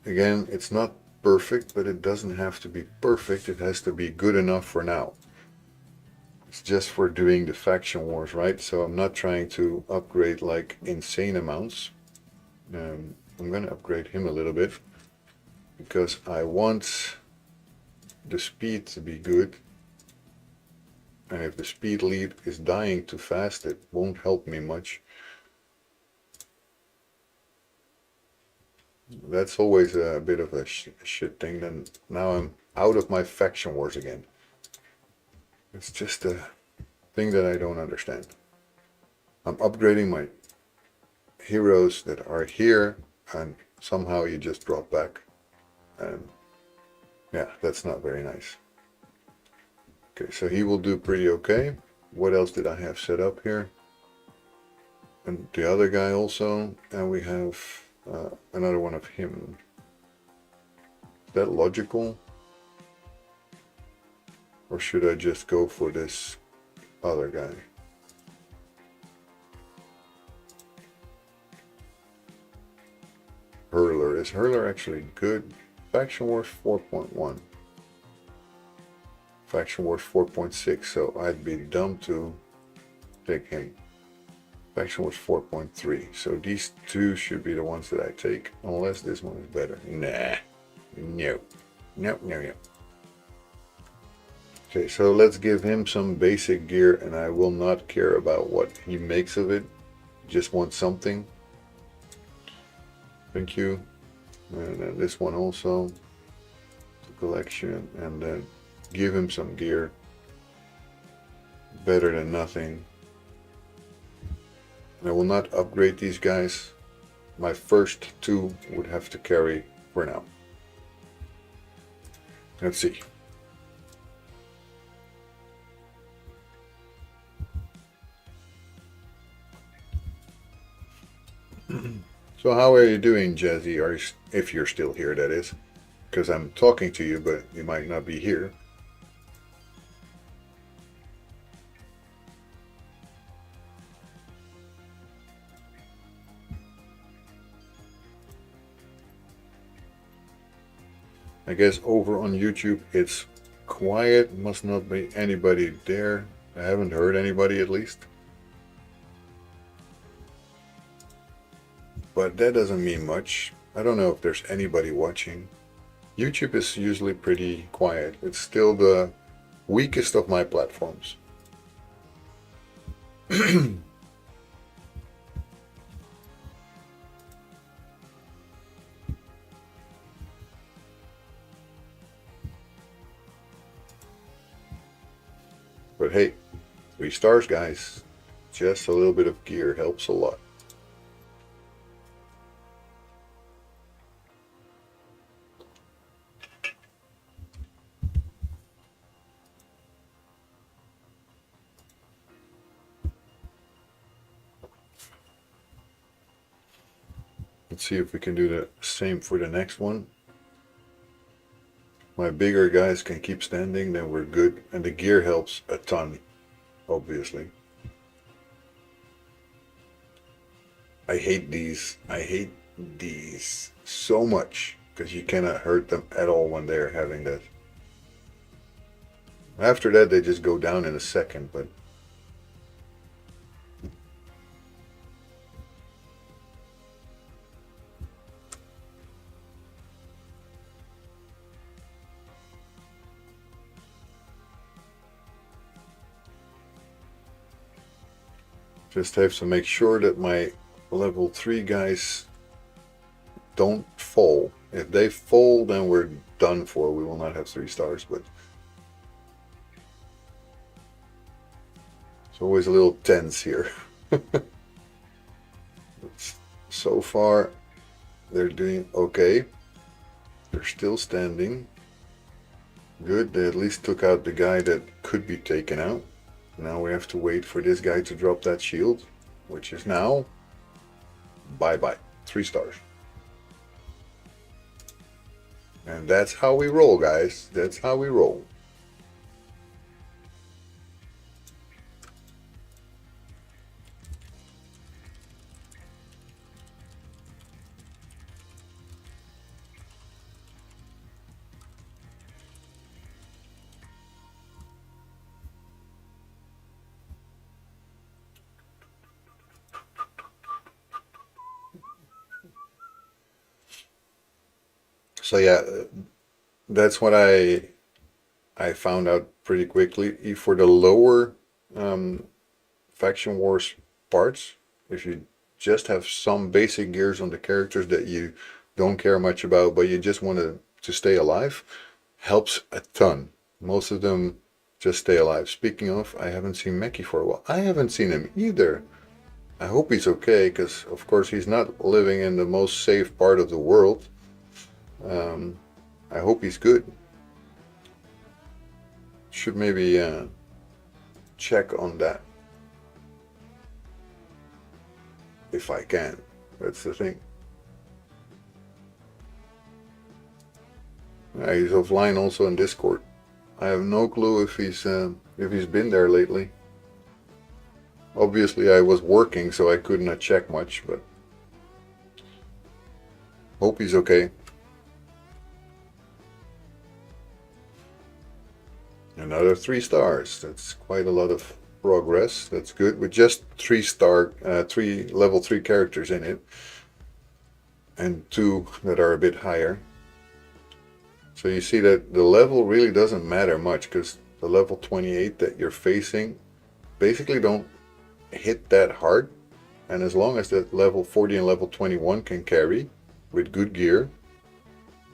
Again, it's not perfect, but it doesn't have to be perfect. It has to be good enough for now. It's just for doing the faction wars, right? So I'm not trying to upgrade like insane amounts. I'm going to upgrade him a little bit because I want the speed to be good. And if the speed lead is dying too fast, it won't help me much. That's always a bit of a shit thing. Then now I'm out of my faction wars again. It's just a thing that I don't understand. I'm upgrading my heroes that are here and somehow you just drop back. And yeah, that's not very nice. Okay, so he will do pretty okay. What else did I have set up here? And the other guy also. And we have another one of him. Is that logical? Or should I just go for this other guy? Hurler. Is Hurler actually good? Faction Wars 4.1. Faction Wars 4.6, so I'd be dumb to take him. Faction Wars 4.3, so these two should be the ones that I take, unless this one is better. Nah. No. Nope, no, no. Okay, so let's give him some basic gear, and I will not care about what he makes of it. Just want something. Thank you. And then this one also. The collection, and then give him some gear. Better than nothing. And I will not upgrade these guys. My first two would have to carry for now. Let's see. So how are you doing, Jazzy? If you're still here, that is. Because I'm talking to you, but you might not be here. I guess over on YouTube it's quiet. Must not be anybody there. I haven't heard anybody, at least. But that doesn't mean much. I don't know if there's anybody watching. YouTube is usually pretty quiet. It's still the weakest of my platforms. But hey, 3 stars, guys. Just a little bit of gear helps a lot. Let's see if we can do the same for the next one. My bigger guys can keep standing, then we're good. And the gear helps a ton, obviously. I hate these. I hate these so much because you cannot hurt them at all when they're having that. After that, they just go down in a second, but Just have to make sure that my level 3 guys don't fall. If they fall, then we're done for. We will not have 3 stars, but it's always a little tense here. So far, they're doing okay. They're still standing. Good, they at least took out the guy that could be taken out. Now we have to wait for this guy to drop that shield, which is now bye-bye. 3 stars. And that's how we roll, guys. That's how we roll. So yeah, that's what I found out pretty quickly. For the lower faction wars parts, if you just have some basic gears on the characters that you don't care much about, but you just want to stay alive, helps a ton. Most of them just stay alive. Speaking of, I haven't seen Meki for a while. I haven't seen him either. I hope he's okay, because of course he's not living in the most safe part of the world. I hope he's good. Should maybe check on that if I can. That's the thing. He's offline also in Discord. I have no clue if he's been there lately. Obviously I was working, so I couldn't check much, but hope he's okay. Another 3 stars. That's quite a lot of progress. That's good. With just 3 level 3 characters in it, and 2 that are a bit higher. So you see that the level really doesn't matter much, because the level 28 that you're facing basically don't hit that hard. And as long as that level 40 and level 21 can carry with good gear,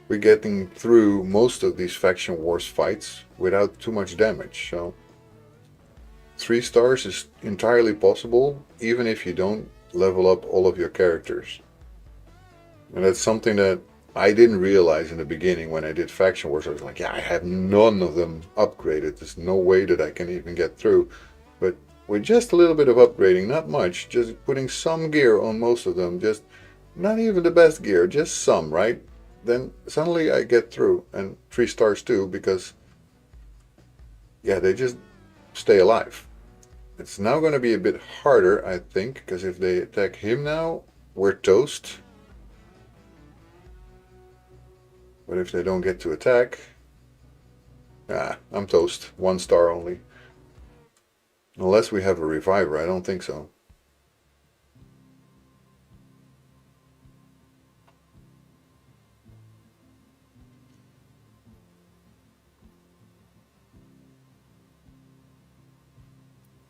we're getting through most of these faction wars fights without too much damage. So 3 stars is entirely possible, even if you don't level up all of your characters. And that's something that I didn't realize in the beginning when I did faction wars. I was like, yeah, I have none of them upgraded. There's no way that I can even get through. But with just a little bit of upgrading, not much, just putting some gear on most of them, just not even the best gear, just some, right? Then suddenly I get through, and 3 stars too, because yeah, they just stay alive. It's now going to be a bit harder, I think, because if they attack him now, we're toast. But if they don't get to attack, I'm toast. 1 star only. Unless we have a reviver, I don't think so.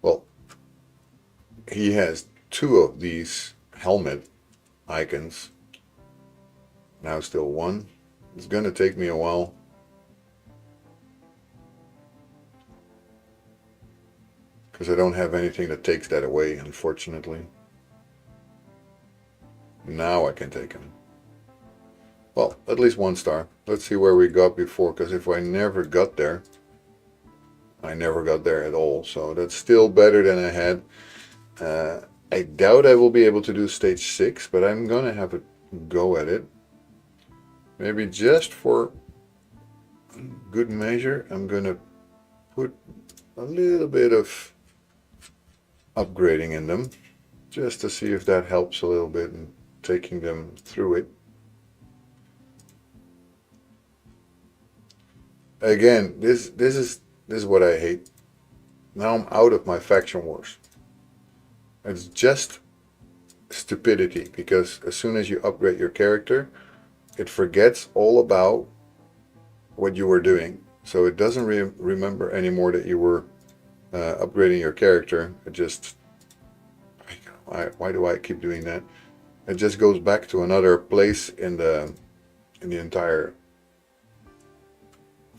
Well, he has 2 of these helmet icons. Now still 1. It's gonna take me a while. Because I don't have anything that takes that away, unfortunately. Now I can take him. Well, at least 1 star. Let's see where we got before, because if I never got there, I never got there at all. So that's still better than I had. I doubt I will be able to do stage 6, but I'm gonna have a go at it. Maybe just for good measure, I'm gonna put a little bit of upgrading in them, just to see if that helps a little bit in taking them through it. Again, this is what I hate. Now I'm out of my faction wars. It's just stupidity, because as soon as you upgrade your character, it forgets all about what you were doing. So it doesn't remember anymore that you were upgrading your character. It just Why do I keep doing that? It just goes back to another place in the entire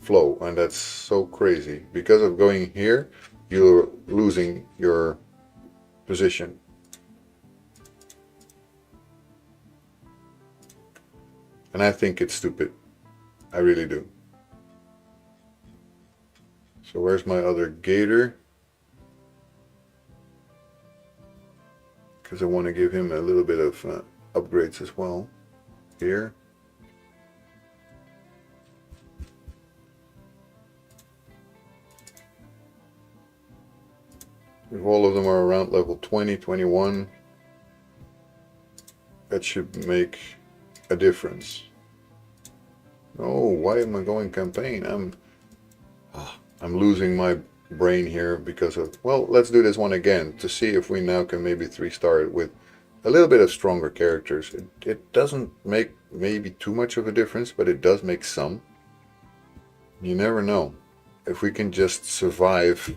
flow, and that's so crazy. Because of going here, you're losing your position. And I think it's stupid. I really do. So where's my other gator? Because I want to give him a little bit of upgrades as well. Here. If all of them are around level 20, 21, that should make a difference. Oh, why am I going campaign? I'm losing my brain here because of, well, let's do this one again to see if we now can maybe 3-star it with a little bit of stronger characters. It doesn't make maybe too much of a difference, but it does make some. You never know. If we can just survive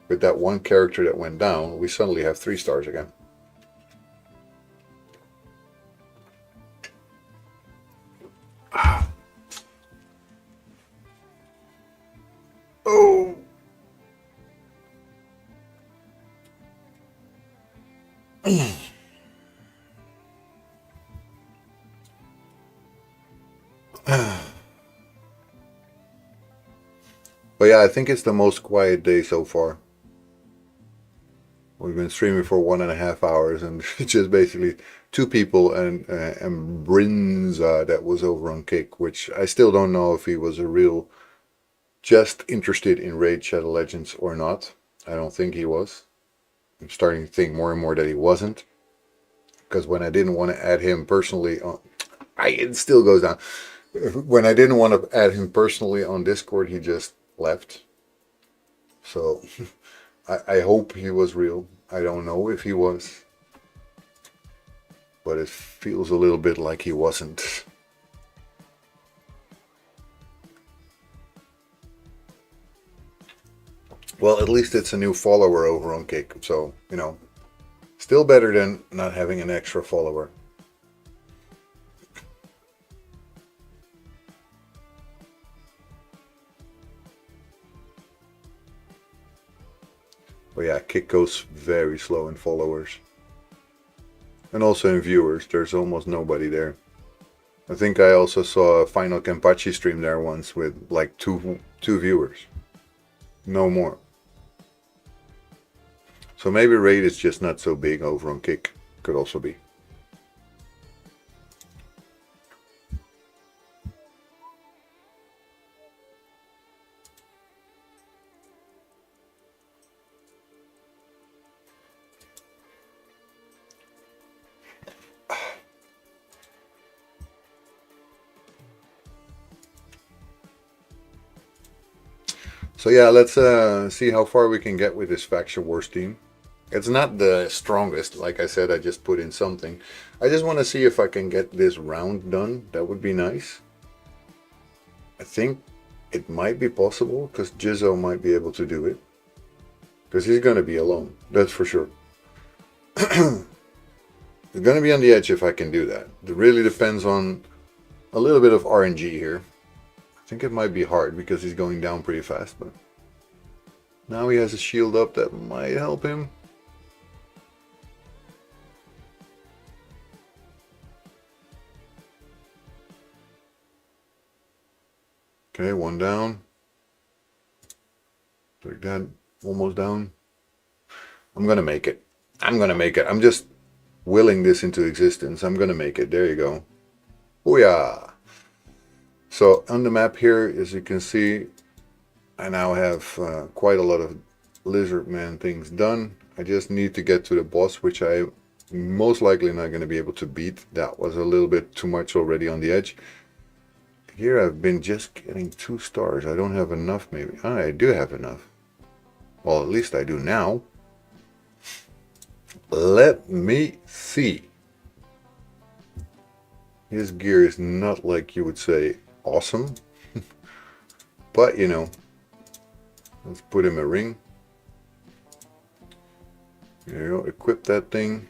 with that one character that went down, we suddenly have 3 stars again. Oh! But yeah, I think it's the most quiet day so far. We've been streaming for 1.5 hours, and just basically 2 people and Brinza that was over on Kick, which I still don't know if he was a real just interested in Raid Shadow Legends or not. I don't think he was. I'm starting to think more and more that he wasn't, because when I didn't want to add him personally on, it still goes down. When I didn't want to add him personally on Discord, he just left. So I hope he was real. I don't know if he was, but it feels a little bit like he wasn't. Well, at least it's a new follower over on Kick, so, you know, still better than not having an extra follower. But yeah, Kick goes very slow in followers. And also in viewers, there's almost nobody there. I think I also saw a Final Kenpachi stream there once with like two viewers. No more. So maybe Raid is just not so big over on Kick. Could also be. So yeah, let's see how far we can get with this Faction Wars team. It's not the strongest, like I said, I just put in something. I just want to see if I can get this round done. That would be nice. I think it might be possible, because Jizzo might be able to do it. Because he's going to be alone, that's for sure. He's going to be on the edge if I can do that. It really depends on a little bit of RNG here. I think it might be hard because he's going down pretty fast, but now he has a shield up that might help him. Okay, one down. Like that, almost down. I'm gonna make it. I'm gonna make it. I'm just willing this into existence. I'm gonna make it. There you go. Booyah! So on the map here, as you can see, I now have quite a lot of lizard man things done. I just need to get to the boss, which I most likely not going to be able to beat. That was a little bit too much already on the edge. Here I've been just getting 2 stars. I don't have enough maybe. I do have enough. Well, at least I do now. Let me see. His gear is not like you would say awesome. But, you know, let's put him a ring. There you go, equip that thing.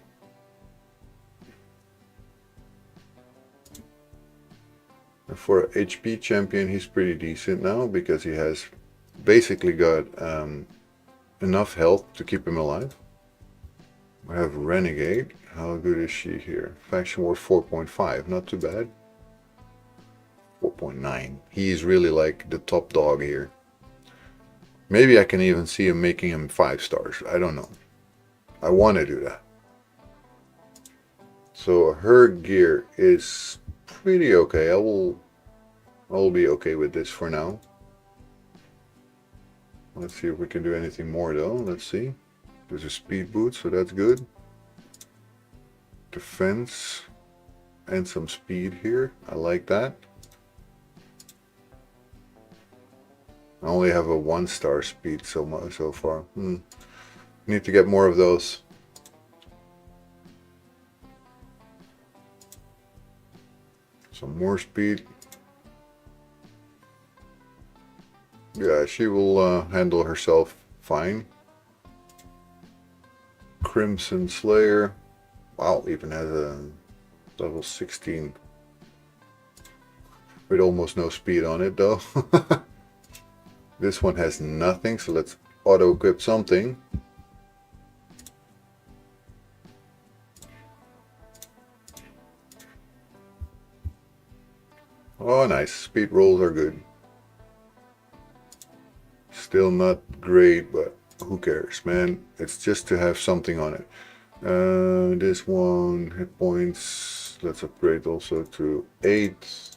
And for a HP champion, he's pretty decent now because he has basically got enough health to keep him alive. We have Renegade. How good is she here? Faction War 4.5, not too bad. 4.9. He's really like the top dog here. Maybe I can even see him making him 5 stars. I don't know. I want to do that. So her gear is pretty okay. I'll be okay with this for now. Let's see if we can do anything more though. Let's see. There's a speed boot, so that's good. Defense and some speed here. I like that. I only have a 1-star speed so far. Need to get more of those. Some more speed. Yeah, she will handle herself fine. Crimson Slayer. Wow, even has a level 16. With almost no speed on it though. This one has nothing, so let's auto-equip something. Oh, nice. Speed rolls are good. Still not great, but who cares, man? It's just to have something on it. This one, hit points. Let's upgrade also to 8.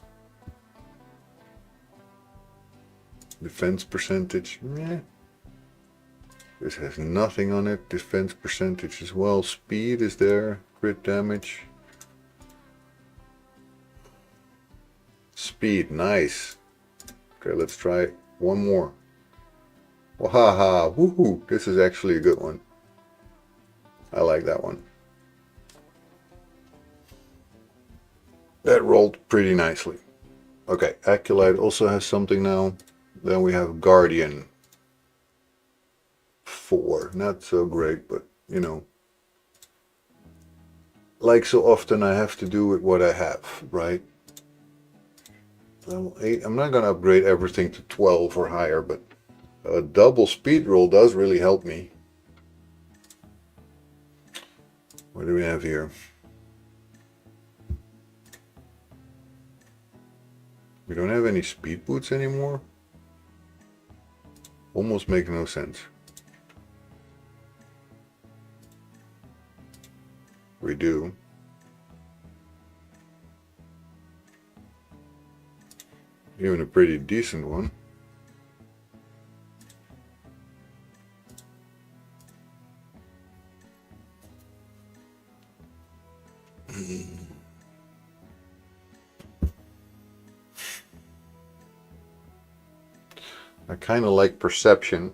Defense percentage. Meh. This has nothing on it. Defense percentage as well. Speed is there. Crit damage. Speed, nice. Okay, let's try one more. Wahaha, woohoo! This is actually a good one. I like that one. That rolled pretty nicely. Okay, Acolyte also has something now. Then we have Guardian 4. Not so great, but you know. Like so often I have to do with what I have, right? Level 8. I'm not going to upgrade everything to 12 or higher, but a double speed roll does really help me. What do we have here? We don't have any speed boots anymore. Almost make no sense. We do. Even a pretty decent one. I kind of like perception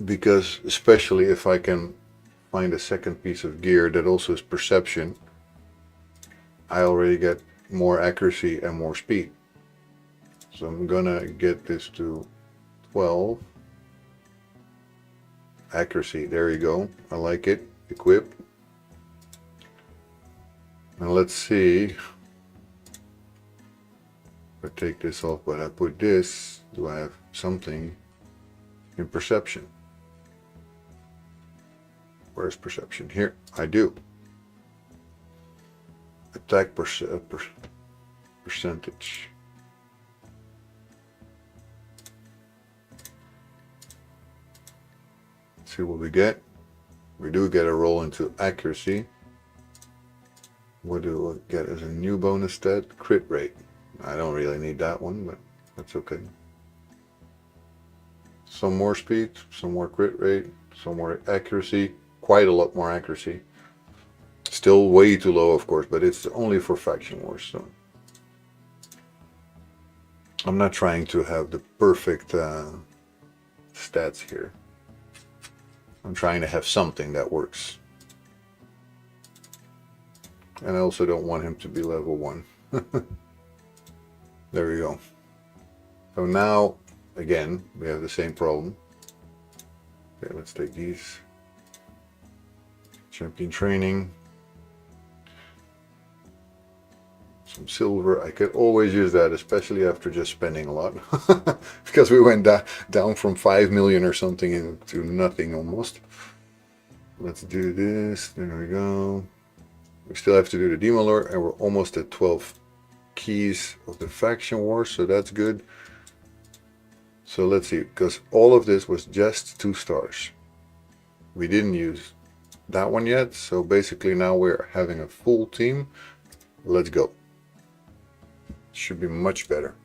because especially if I can find a second piece of gear that also is perception, I already get more accuracy and more speed. So I'm gonna get this to 12. Accuracy, there you go. I like it. Equip. And let's see. I take this off, but I put this. Do I have something in perception? Where's perception? Here, I do. Attack percentage. Let's see what we get. We do get a roll into accuracy. What do we get as a new bonus stat? Crit rate. I don't really need that one, but that's okay. Some more speed, some more crit rate, some more accuracy. Quite a lot more accuracy. Still way too low, of course, but it's only for faction wars, so I'm not trying to have the perfect stats here. I'm trying to have something that works. And I also don't want him to be level 1. There we go. So now, again, we have the same problem. Okay, let's take these. Champion training. Some silver. I could always use that, especially after just spending a lot. Because we went down from 5 million or something into nothing almost. Let's do this. There we go. We still have to do the Demon Lord, and we're almost at 12 keys of the faction war, so that's good. So let's see, because all of this was just 2 stars. We didn't use that one yet, so basically now we're having a full team. Let's go. Should be much better.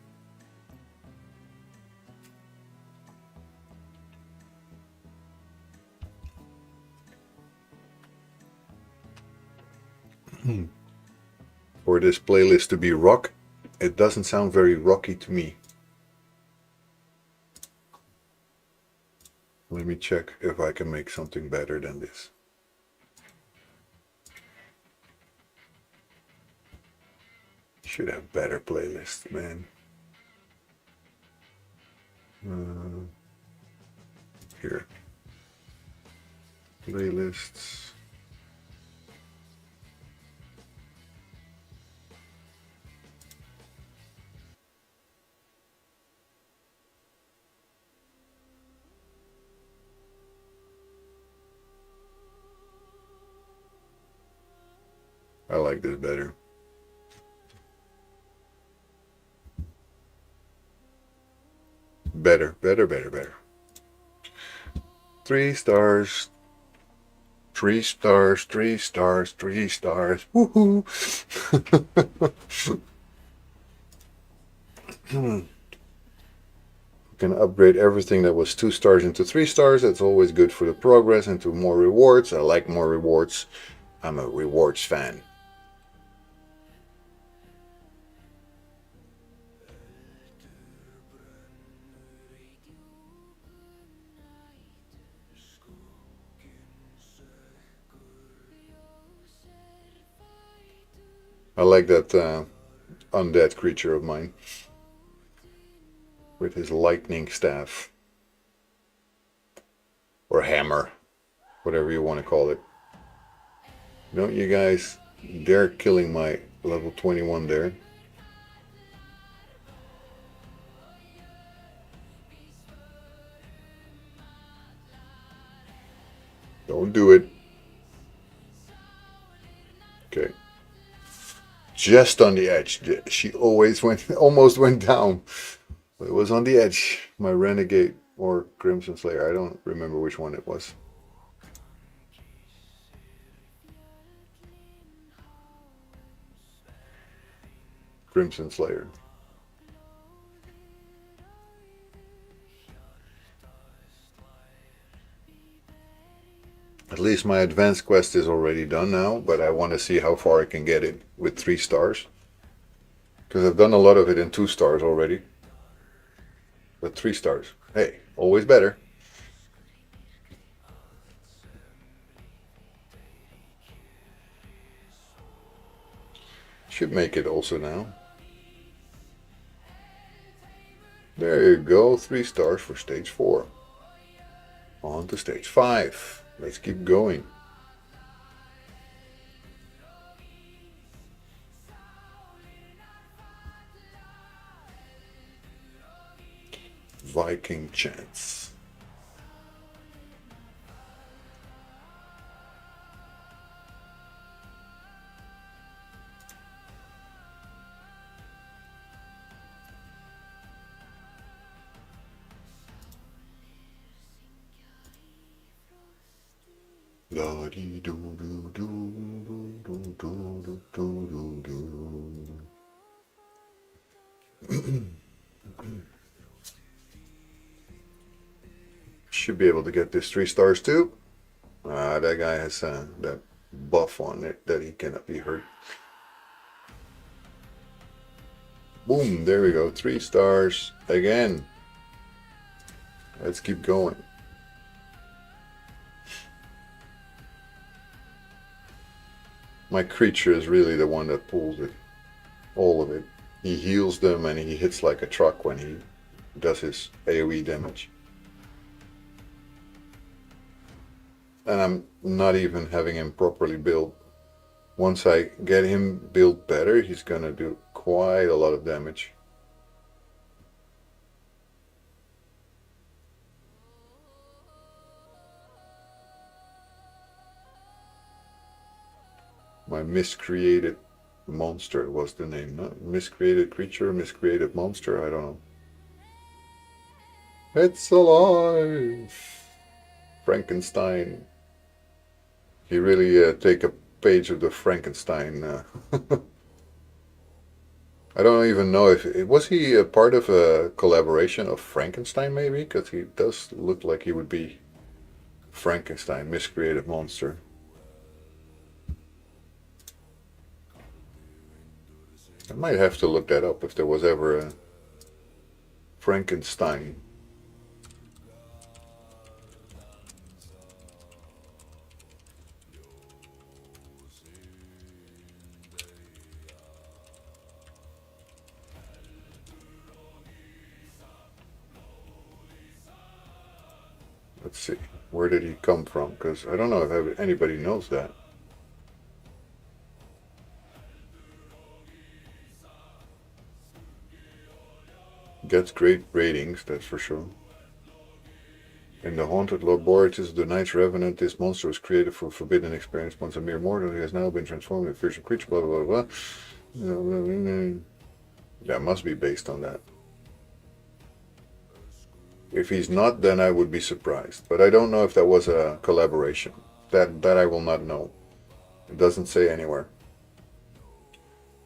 For this playlist to be rock, it doesn't sound very rocky to me. Let me check if I can make something better than this. Should have better playlists, man. Here. Playlists. I like this better. Better. 3 stars. 3 stars, 3 stars, 3 stars. Woohoo! We can upgrade everything that was 2 stars into 3 stars. That's always good for the progress and to more rewards. I like more rewards. I'm a rewards fan. I like that undead creature of mine with his lightning staff or hammer, whatever you want to call it. Don't you guys dare killing my level 21 there. Don't do it. Okay. Just on the edge. She almost went down. It was on the edge. My Renegade or Crimson Slayer. I don't remember which one it was. Crimson Slayer. At least my advanced quest is already done now, but I want to see how far I can get it with 3 stars. Because I've done a lot of it in 2 stars already. But 3 stars. Hey, always better. Should make it also now. There you go, 3 stars for stage 4. On to stage 5. Let's keep going. Viking chants. Should be able to get this 3 stars too. That guy has that buff on it that he cannot be hurt. Boom, there we go, 3 stars again. Let's keep going. My creature is really the one that pulls it, all of it. He heals them and he hits like a truck when he does his AoE damage. and I'm not even having him properly built. Once I get him built better, he's gonna do quite a lot of damage. My miscreated monster was the name, not miscreated creature, miscreated monster, I don't know. It's alive! Frankenstein. He really take a page of the Frankenstein. I don't even know if was he a part of a collaboration of Frankenstein maybe, because he does look like he would be Frankenstein, miscreated monster. I might have to look that up if there was ever a Frankenstein. Let's see, where did he come from? Because I don't know if anybody knows that. Gets great ratings, that's for sure. In the haunted laboratories, the Night's Revenant, this monster was created for forbidden experience. Once a mere mortal, he has now been transformed into a fearsome creature, blah, blah, blah, blah. That must be based on that. If he's not, then I would be surprised. But I don't know if that was a collaboration. That I will not know. It doesn't say anywhere.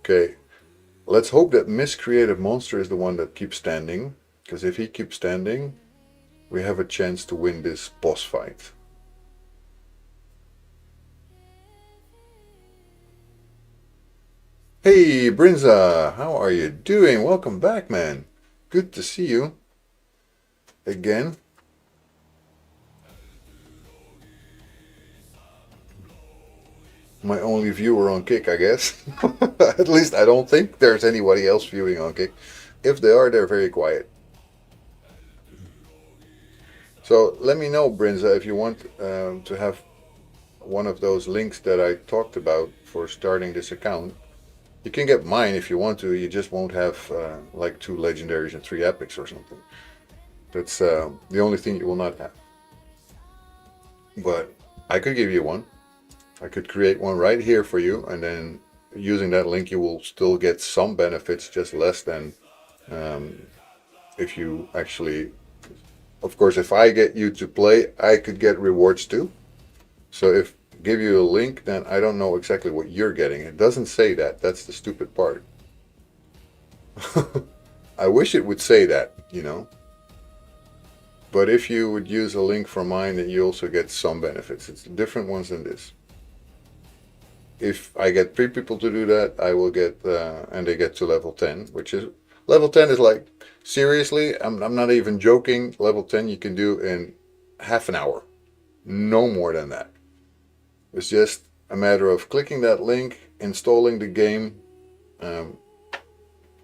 Okay. Let's hope that miscreated monster is the one that keeps standing. Because if he keeps standing, we have a chance to win this boss fight. Hey, Brinza, how are you doing? Welcome back, man. Good to see you. Again. My only viewer on Kick, I guess. At least I don't think there's anybody else viewing on Kick. If they are, they're very quiet. So let me know, Brinza, if you want to have one of those links that I talked about for starting this account. You can get mine if you want to. You just won't have like 2 legendaries and 3 epics or something. That's the only thing you will not have. But I could give you one. I could create one right here for you, and then using that link you will still get some benefits, just less than if you actually... Of course, if I get you to play, I could get rewards too. So if I give you a link, then I don't know exactly what you're getting. It doesn't say that. That's the stupid part. I wish it would say that, you know. But if you would use a link from mine, then you also get some benefits. It's different ones than this. If I get 3 people to do that, I will get, and they get to level 10, which is, level 10 is like, seriously, I'm not even joking, level 10 you can do in half an hour. No more than that. It's just a matter of clicking that link, installing the game,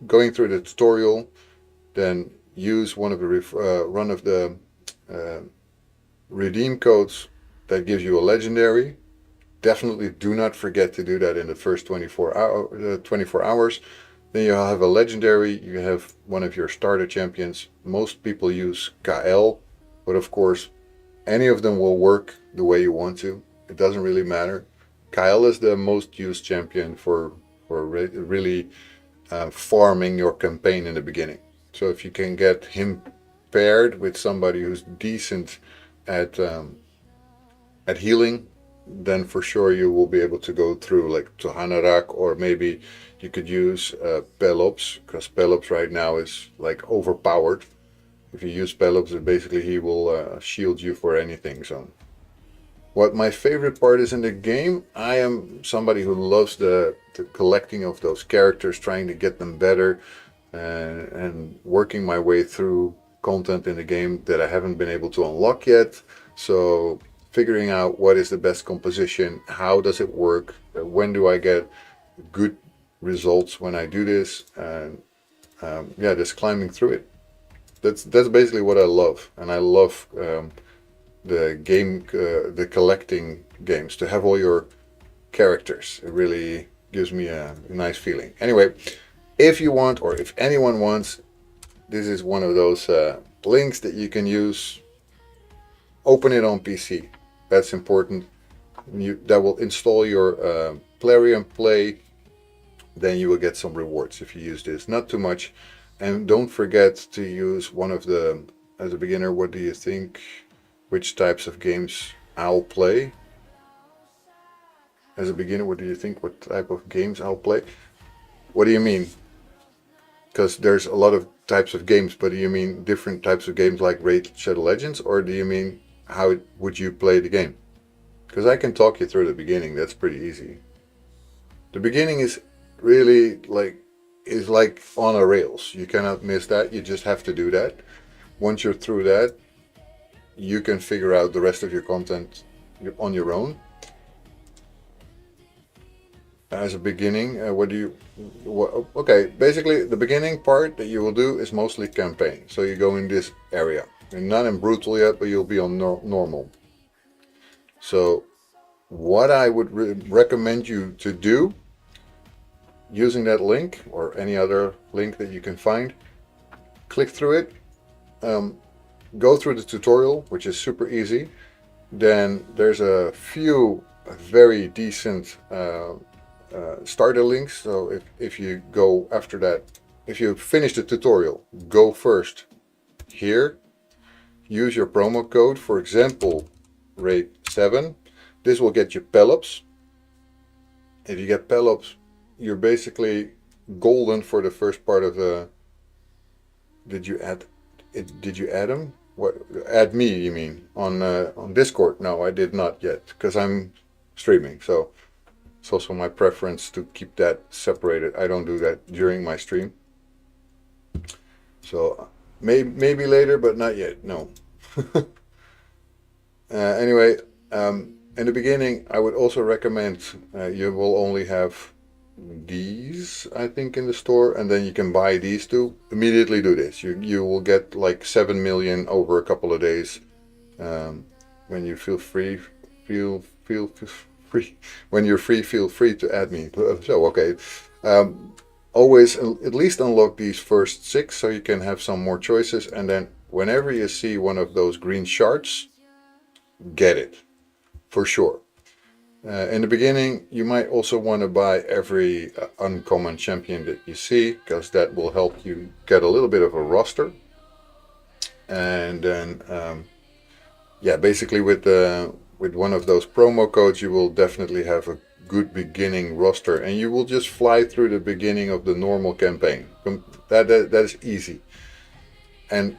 going through the tutorial, then use one of the redeem codes that gives you a legendary. Definitely do not forget to do that in the first 24 hours. Then you have a legendary, you have one of your starter champions. Most people use KL, but of course any of them will work the way you want to. It doesn't really matter. KL is the most used champion for really farming your campaign in the beginning. So if you can get him paired with somebody who's decent at healing, then for sure you will be able to go through like to Hanarak, or maybe you could use Pelops, because Pelops right now is like overpowered. If you use Pelops, basically he will shield you for anything. So what my favorite part is in the game, I am somebody who loves the collecting of those characters, trying to get them better, and working my way through content in the game that I haven't been able to unlock yet. So figuring out what is the best composition, how does it work, when do I get good results when I do this, and yeah, just climbing through it. That's basically what I love, and I love the game, the collecting games, to have all your characters. It really gives me a nice feeling. Anyway, if you want, or if anyone wants, this is one of those links that you can use. Open it on PC. That's important. That will install your Plarium Play. Then you will get some rewards if you use this. Not too much. And don't forget to use one of the, as a beginner, what do you think? Which types of games I'll play? As a beginner, what do you think? What type of games I'll play? What do you mean? Because there's a lot of types of games, but do you mean different types of games like Raid Shadow Legends, or do you mean how would you play the game? Because I can talk you through the beginning. That's pretty easy. The beginning is really like on a rails. You cannot miss that. You just have to do that. Once you're through that, you can figure out the rest of your content on your own. As a beginning, okay, basically the beginning part that you will do is mostly campaign. So you go in this area. You're not in brutal yet, but you'll be on normal. So what I would recommend you to do, using that link or any other link that you can find, click through it, go through the tutorial, which is super easy. Then there's a few very decent starter links. So if you go after that, if you finish the tutorial, go first here, use your promo code, for example Raid 7. This will get you Pelops. If you get Pelops, you're basically golden for the first part of the... Did you add them? What, add me, you mean, on Discord? No, I did not yet, because I'm streaming, so it's also my preference to keep that separated. I don't do that during my stream. So maybe later, but not yet, no. Anyway, in the beginning, I would also recommend you will only have these, I think, in the store, and then you can buy these two. Immediately do this. You will get like 7 million over a couple of days. When you feel free, when you're free, feel free to add me. So okay, always at least unlock these first 6 so you can have some more choices, and then whenever you see one of those green shards, get it for sure. In the beginning, you might also want to buy every uncommon champion that you see, because that will help you get a little bit of a roster. And then, yeah, basically with one of those promo codes, you will definitely have a good beginning roster, and you will just fly through the beginning of the normal campaign. That is easy. And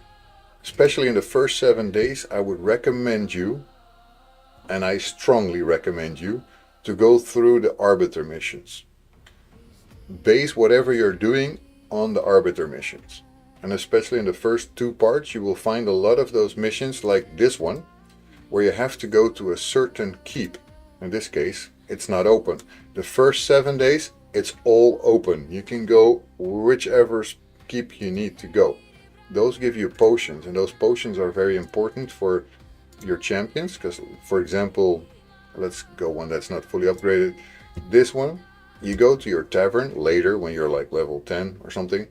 especially in the first 7 days, I would recommend you, and I strongly recommend you, to go through the Arbiter missions. Base whatever you're doing on the Arbiter missions. And especially in the first 2 parts, you will find a lot of those missions like this one, where you have to go to a certain keep. In this case, it's not open. The first 7 days, it's all open. You can go whichever keep you need to go. Those give you potions, and those potions are very important for your champions, because, for example, let's go one that's not fully upgraded. This one, you go to your tavern later when you're like level 10 or something,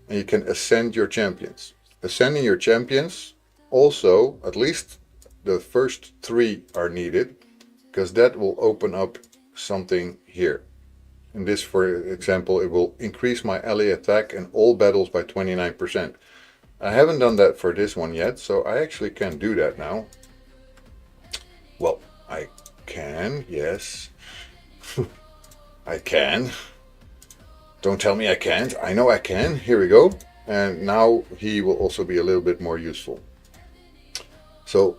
and you can ascend your champions. Ascending your champions, also, at least the first 3 are needed, because that will open up something here. In this, for example, it will increase my ally attack in all battles by 29%. I haven't done that for this one yet, so I actually can do that now. Well, I can, yes. I can. Don't tell me I can't. I know I can. Here we go. And now he will also be a little bit more useful. So,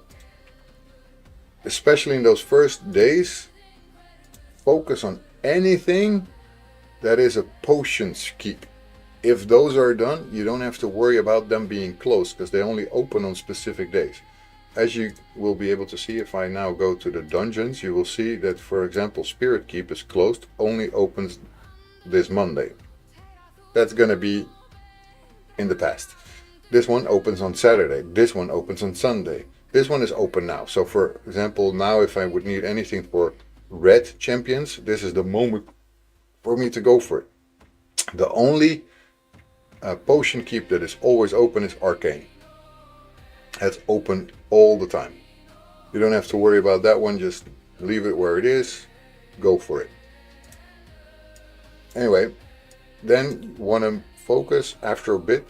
especially in those first days, focus on anything that is a potions keep. If those are done, you don't have to worry about them being closed, because they only open on specific days. As you will be able to see, if I now go to the dungeons, you will see that, for example, Spirit Keep is closed, only opens this Monday. That's going to be in the past. This one opens on Saturday. This one opens on Sunday. This one is open now. So for example, now if I would need anything for red champions, this is the moment for me to go for it. The only potion keep that is always open is arcane. That's open all the time. You don't have to worry about that one, just leave it where it is, go for it. Anyway, then you want to focus after a bit.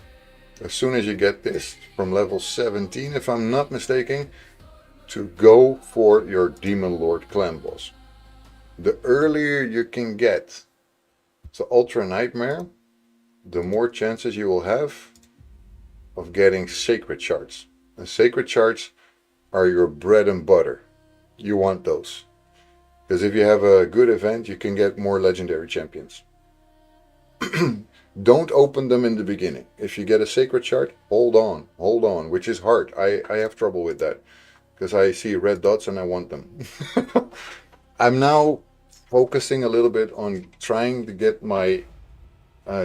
As soon as you get this from level 17, if I'm not mistaken, to go for your Demon Lord clan boss. The earlier you can get to Ultra Nightmare, the more chances you will have of getting Sacred Shards. And Sacred Shards are your bread and butter. You want those. Because if you have a good event, you can get more legendary champions. Don't open them in the beginning. If you get a Sacred Shard, hold on, which is hard. I have trouble with that. Because I see red dots and I want them. I'm now focusing a little bit on trying to get my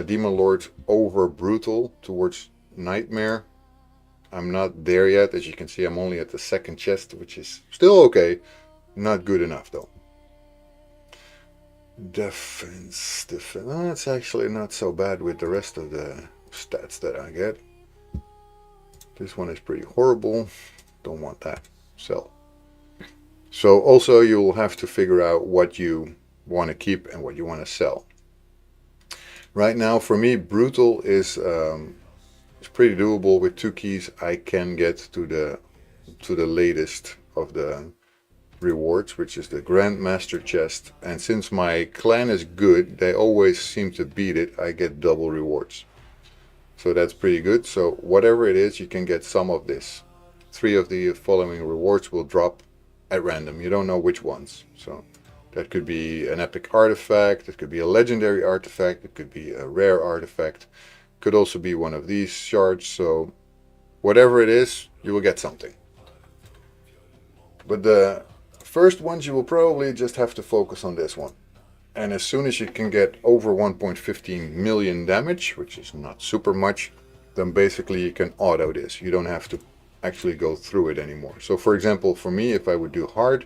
Demon Lord over Brutal towards Nightmare. I'm not there yet. As you can see, I'm only at the second chest, which is still okay. Not good enough though. Defense. Oh, it's actually not so bad with the rest of the stats that I get. This one is pretty horrible. Don't want that. Sell. So also you'll have to figure out what you want to keep and what you want to sell. Right now for me, Brutal is pretty doable. With 2 keys I can get to the latest of the rewards, which is the Grandmaster chest, and since my clan is good, they always seem to beat it, I get double rewards. So that's pretty good. So whatever it is, you can get some of this. 3 of the following rewards will drop at random. You don't know which ones. So that could be an epic artifact, it could be a legendary artifact, it could be a rare artifact, could also be one of these shards. So whatever it is, you will get something. But the first ones, you will probably just have to focus on this one. And as soon as you can get over 1.15 million damage, which is not super much, then basically you can auto this. You don't have to actually go through it anymore. So for example, for me, if I would do hard,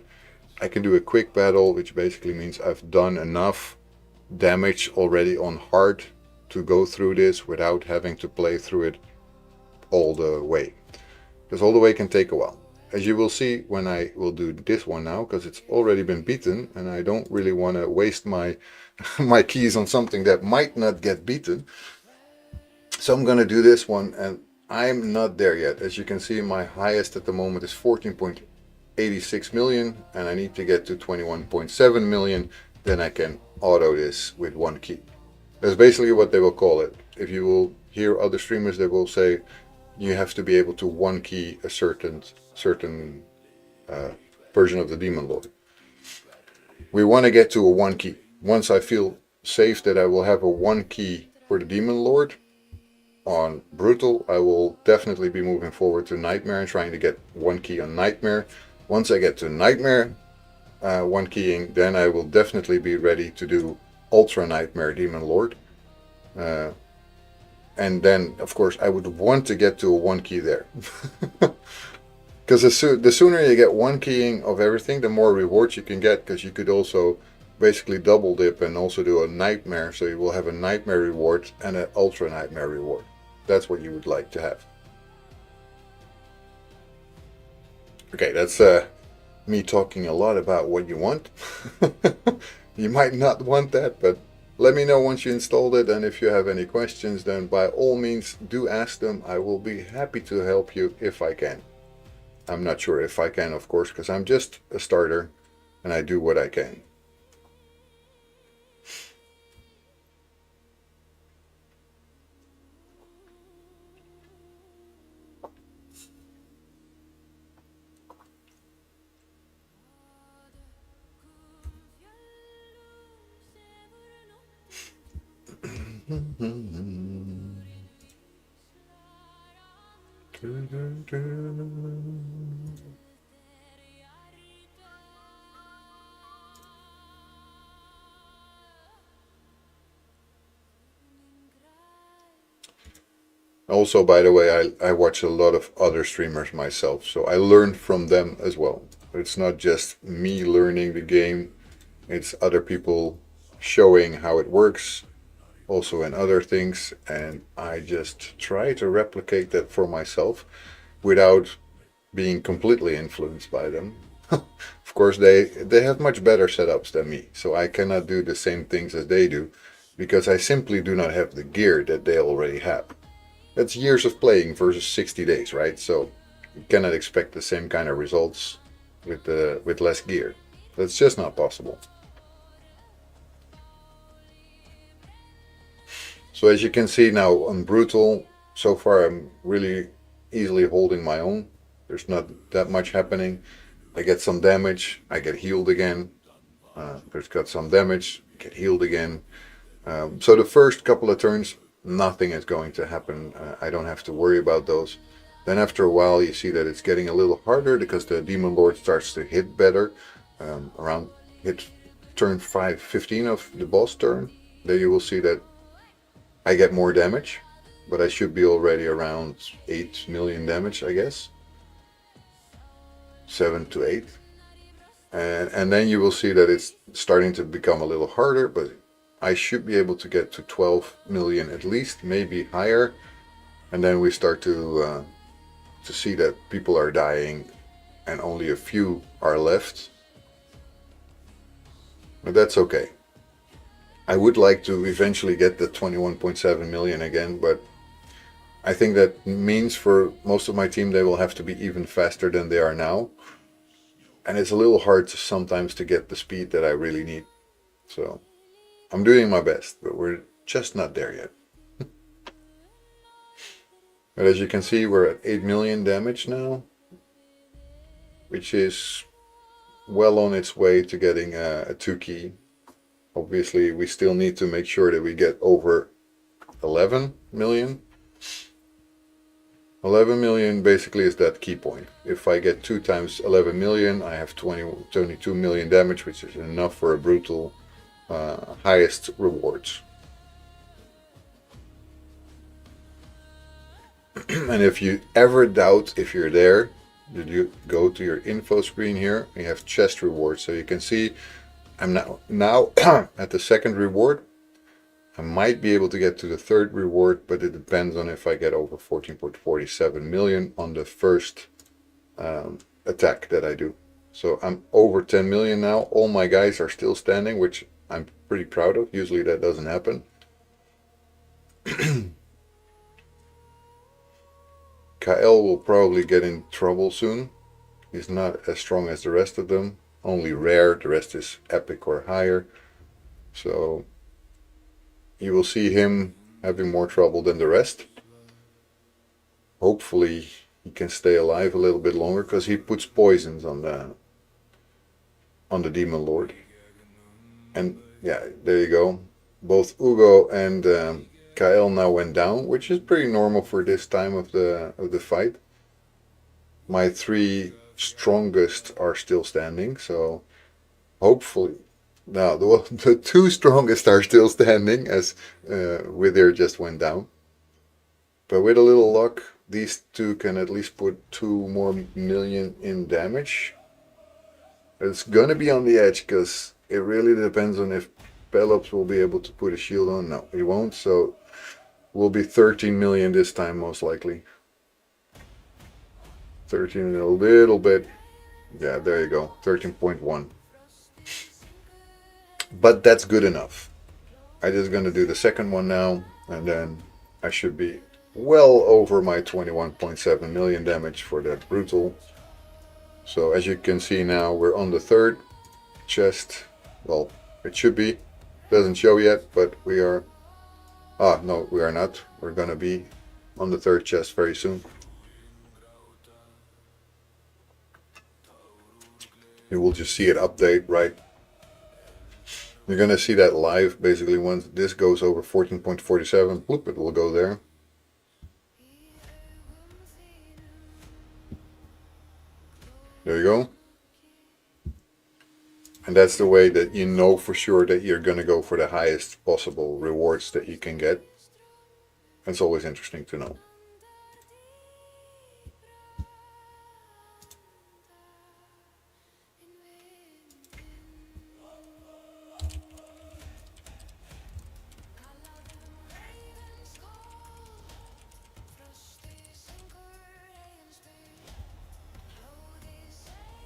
I can do a quick battle, which basically means I've done enough damage already on hard to go through this without having to play through it all the way. Because all the way can take a while. As you will see when I will do this one now, because it's already been beaten and I don't really want to waste my my keys on something that might not get beaten. So I'm going to do this one, and I'm not there yet. As you can see, my highest at the moment is 14.86 million and I need to get to 21.7 million. Then I can auto this with 1 key. That's basically what they will call it. If you will hear other streamers, they will say you have to be able to 1 key a certain version of the Demon Lord. We want to get to a 1 key. Once I feel safe that I will have a 1 key for the Demon Lord on Brutal, I will definitely be moving forward to Nightmare and trying to get 1 key on Nightmare. Once I get to Nightmare 1 keying, then I will definitely be ready to do Ultra Nightmare Demon Lord. And then, of course, I would want to get to a 1 key there. Because the sooner you get 1 keying of everything, the more rewards you can get. Because you could also basically double dip and also do a Nightmare. So you will have a Nightmare reward and an Ultra Nightmare reward. That's what you would like to have. Okay, that's me talking a lot about what you want. You might not want that, but let me know once you installed it, and if you have any questions, then by all means do ask them. I will be happy to help you if I can. I'm not sure if I can, of course, because I'm just a starter and I do what I can. Also, by the way, I watch a lot of other streamers myself, so I learn from them as well. It's not just me learning the game, it's other people showing how it works, also in other things, and I just try to replicate that for myself without being completely influenced by them. Of course, they have much better setups than me, so I cannot do the same things as they do because I simply do not have the gear that they already have. That's years of playing versus 60 days, right? So you cannot expect the same kind of results with less gear. That's just not possible. So as you can see now on Brutal, so far I'm really easily holding my own. There's not that much happening. I get some damage, I get healed again. There's got some damage, get healed again. So the first couple of turns, nothing is going to happen. I don't have to worry about those. Then after a while, you see that it's getting a little harder because the Demon Lord starts to hit better. Around hit turn 15 of the boss turn, there you will see that I get more damage, but I should be already around 8 million damage, I guess. 7 to 8. And then you will see that it's starting to become a little harder, but I should be able to get to 12 million at least, maybe higher. And then we start to see that people are dying and only a few are left. But that's okay. I would like to eventually get the 21.7 million again, but I think that means for most of my team they will have to be even faster than they are now. And it's a little hard to sometimes to get the speed that I really need. So I'm doing my best, but we're just not there yet. But as you can see, we're at 8 million damage now, which is well on its way to getting a 2 key. Obviously, we still need to make sure that we get over 11 million. 11 million basically is that key point. If I get 2 times 11 million, I have 22 million damage, which is enough for a Brutal highest rewards. And if you ever doubt if you're there, you go to your info screen here. You have chest rewards, so you can see I'm now at the second reward. I might be able to get to the third reward, but it depends on if I get over 14.47 million on the first attack that I do. So I'm over 10 million now. All my guys are still standing, which I'm pretty proud of. Usually that doesn't happen. Kael will probably get in trouble soon. He's not as strong as the rest of them. Only rare, the rest is epic or higher. So you will see him having more trouble than the rest. Hopefully he can stay alive a little bit longer because he puts poisons on the Demon Lord. And yeah, there you go. Both Ugo and Kael now went down, which is pretty normal for this time of the fight. My 3 strongest are still standing, so hopefully now the 2 strongest are still standing as Wither just went down. But with a little luck, these 2 can at least put 2 more million in damage. It's gonna be on the edge because it really depends on if Pelops will be able to put a shield on. No, he won't, so will be 13 million this time most likely. 13 a little bit. Yeah, there you go. 13.1. But that's good enough. I'm just gonna do the second one now, and then I should be well over my 21.7 million damage for that Brutal. So as you can see now, we're on the third chest. Well, it should be. Doesn't show yet, but we are. Ah, no, we are not. We're gonna be on the third chest very soon. You will just see it update, right? You're gonna see that live basically once this goes over 14.47, bloop, it will go there. There you go. And that's the way that you know for sure that you're gonna go for the highest possible rewards that you can get. That's always interesting to know.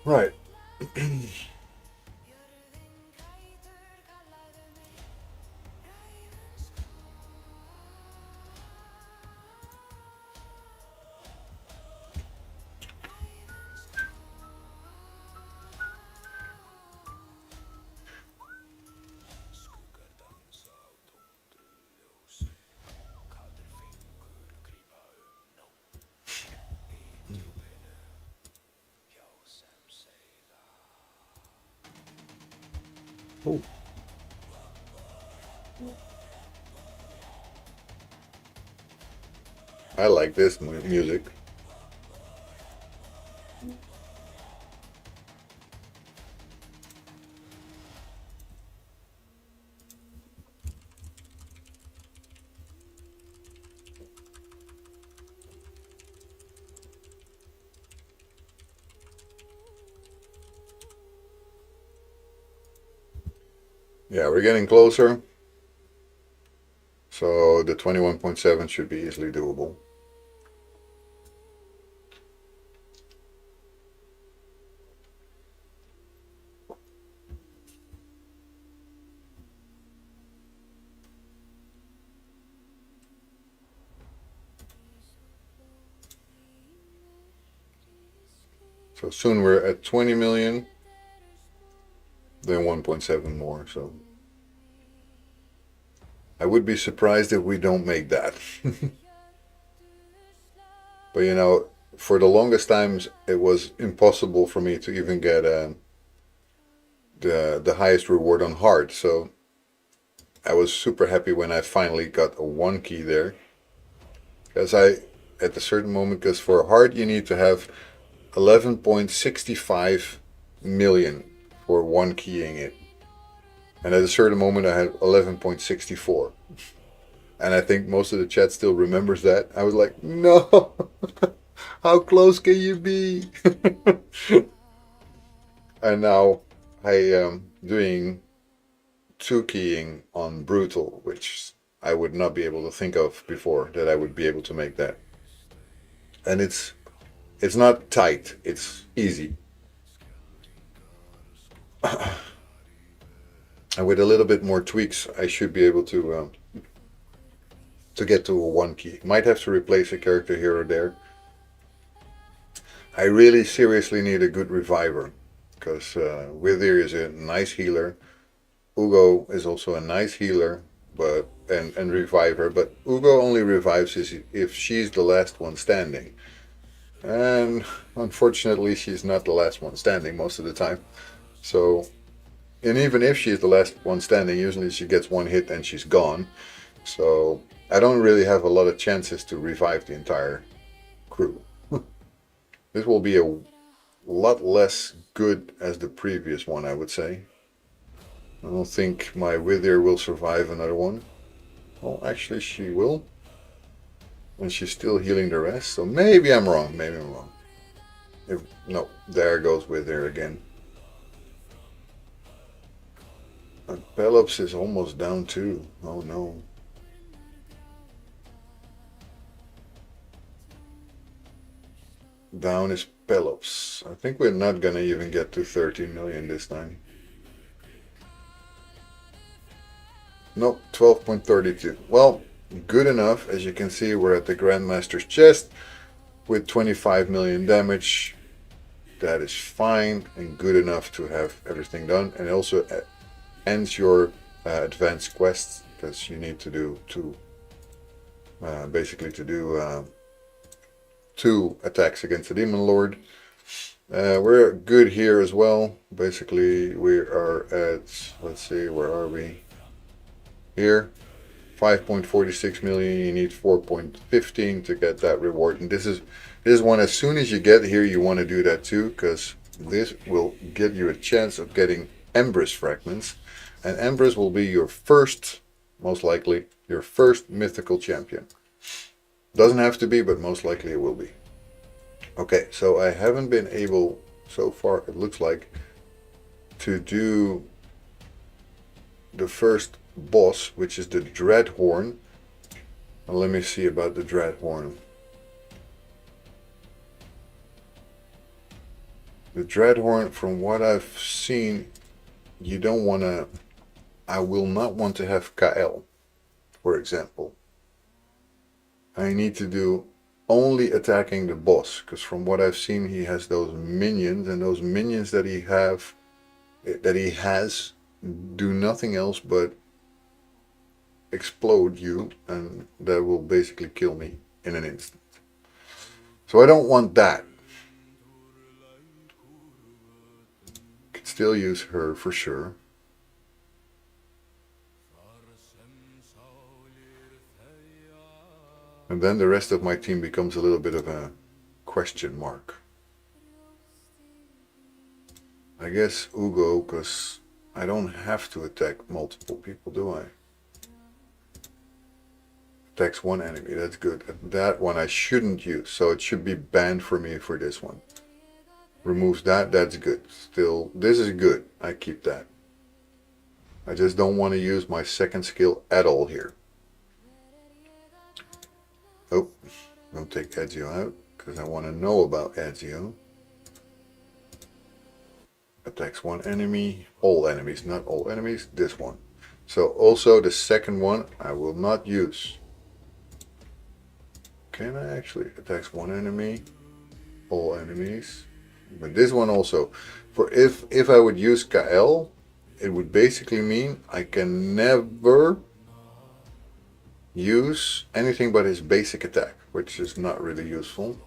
Right. Oh. I like this music. Yeah, we're getting closer. So the 21.7 should be easily doable. So soon we're at 20 million, then 1.7 more. So I would be surprised if we don't make that. But you know, for the longest times, it was impossible for me to even get the highest reward on hard. So I was super happy when I finally got a 1 key there. Because at a certain moment, because for hard you need to have 11.65 million for 1 keying it. And at a certain moment I had 11.64. And I think most of the chat still remembers that. I was like, no, how close can you be? And now I am doing 2 keying on brutal, which I would not be able to think of before that I would be able to make that. And it's not tight, it's easy. And with a little bit more tweaks, I should be able to get to a 1 key. Might have to replace a character here or there. I really seriously need a good reviver, because Wither is a nice healer. Ugo is also a nice healer, but and reviver. But Ugo only revives if she's the last one standing. And unfortunately, she's not the last one standing most of the time. So, and even if she's the last one standing, usually she gets 1 hit and she's gone. So I don't really have a lot of chances to revive the entire crew. This will be a lot less good as the previous one, I would say. I don't think my Wither will survive another one. Well, actually she will. And she's still healing the rest, so maybe I'm wrong, maybe I'm wrong. No, there goes Wither again. And Pelops is almost down too. Oh no. Down is Pelops. I think we're not gonna even get to 13 million this time. Nope, 12.32. Well, good enough. As you can see, we're at the Grandmaster's chest with 25 million damage. That is fine and good enough to have everything done. And it also ends your advanced quests, because you need to do basically to do 2 attacks against the Demon Lord. We're good here as well. Basically, we are at, let's see, where are we? Here, 5.46 million. You need 4.15 to get that reward. And this is one, as soon as you get here, you want to do that too, because this will give you a chance of getting Embrys fragments. And Embrys will be your first, most likely, your first mythical champion. Doesn't have to be, but most likely it will be. Okay, so I haven't been able, so far it looks like, to do the first boss, which is the Dreadhorn. Now let me see about the Dreadhorn. The Dreadhorn, from what I've seen, you don't want to... I will not want to have KL, for example. I need to do only attacking the boss, because from what I've seen, he has those minions, and those minions that he has do nothing else but explode you, and that will basically kill me in an instant. So I don't want that. Could still use her for sure. And then the rest of my team becomes a little bit of a question mark. I guess Ugo, because I don't have to attack multiple people, do I? Attacks one enemy, that's good. That one I shouldn't use, so it should be banned for me for this one. Removes that, that's good. Still, this is good, I keep that. I just don't want to use my second skill at all here. Oh, don't take Ezio out, because I want to know about Ezio. Attacks one enemy, all enemies, not all enemies, this one. So also the second one I will not use. Can I actually? Attacks one enemy, all enemies. But this one also. For if I would use KL, it would basically mean I can never use anything but his basic attack, which is not really useful.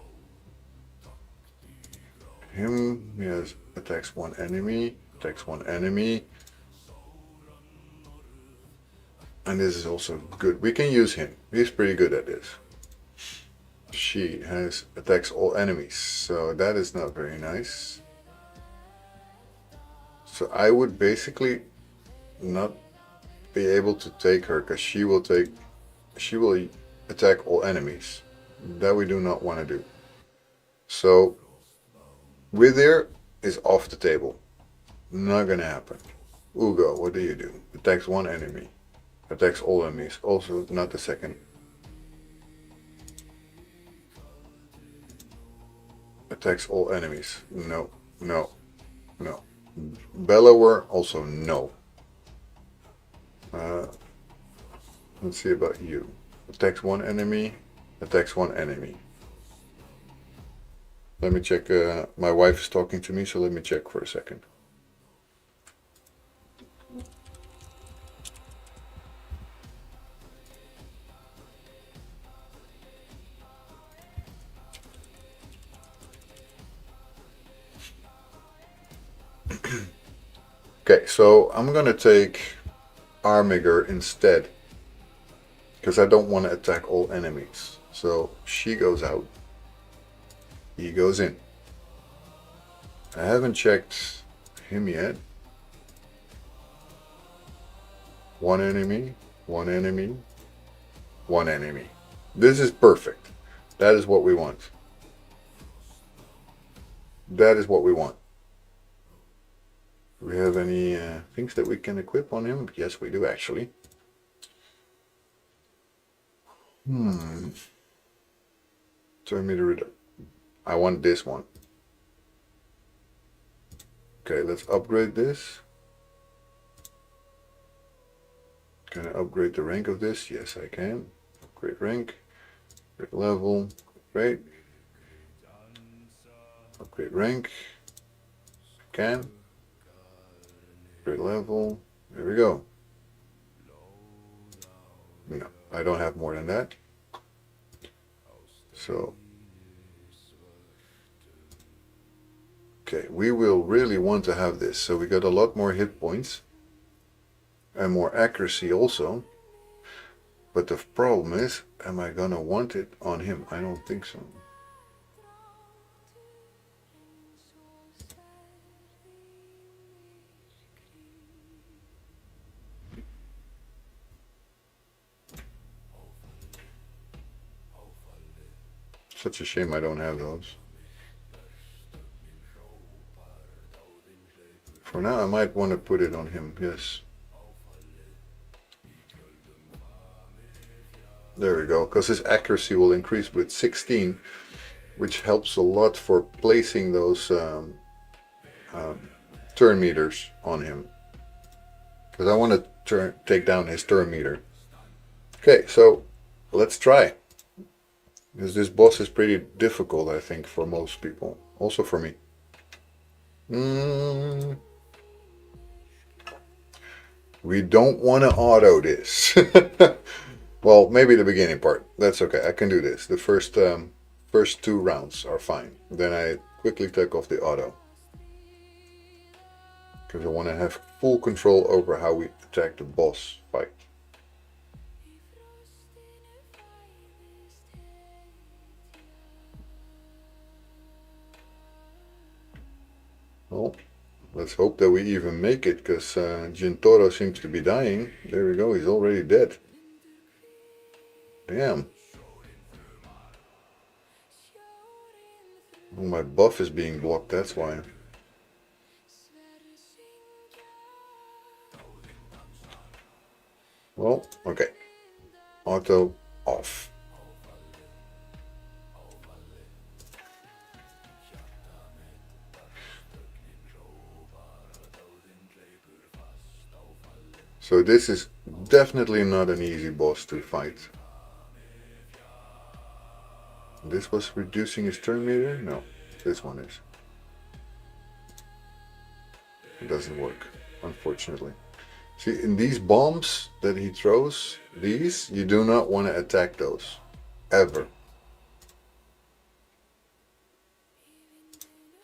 Him, he has attacks one enemy, attacks one enemy. And this is also good. We can use him. He's pretty good at this. She has attacks all enemies, so that is not very nice. So I would basically not be able to take her, because she will attack all enemies. That we do not want to do. So Wither is off the table. Not gonna happen. Ugo, what do you do? Attacks one enemy. Attacks all enemies. Also not the second. Attacks all enemies. No, no, no. Bellower, also no. Let's see about you. Attacks one enemy. Attacks one enemy. Let me check. My wife is talking to me, so let me check for a second. Okay, so I'm gonna take Armiger instead, because I don't want to attack all enemies. So she goes out. He goes in. I haven't checked him yet. One enemy, one enemy, one enemy. This is perfect. That is what we want. That is what we want. Do we have any things that we can equip on him? Yes, we do actually. Turn me to reader. I want this one. Okay, let's upgrade this. Can I upgrade the rank of this? Yes, I can. Upgrade rank, upgrade level, upgrade. Upgrade rank. Can. Upgrade level. There we go. No, I don't have more than that. So. Okay, we will really want to have this. So we got a lot more hit points. And more accuracy also. But the problem is, am I gonna want it on him? I don't think so. Such a shame I don't have those. For now, I might want to put it on him, yes. There we go, because his accuracy will increase with 16, which helps a lot for placing those turn meters on him, because I want to take down his turn meter. Okay, so let's try. Because this boss is pretty difficult, I think, for most people. Also for me. We don't want to auto this. Well, maybe the beginning part. That's okay. I can do this. The first 2 rounds are fine. Then I quickly take off the auto. Because I want to have full control over how we attack the boss fight. Well, let's hope that we even make it, because Jintoro seems to be dying. There we go, he's already dead. Damn. Oh, my buff is being blocked, that's why. Well, okay. Auto off. So this is definitely not an easy boss to fight. This was reducing his turn meter? No, this one is. It doesn't work, unfortunately. See, in these bombs that he throws, you do not want to attack those. Ever.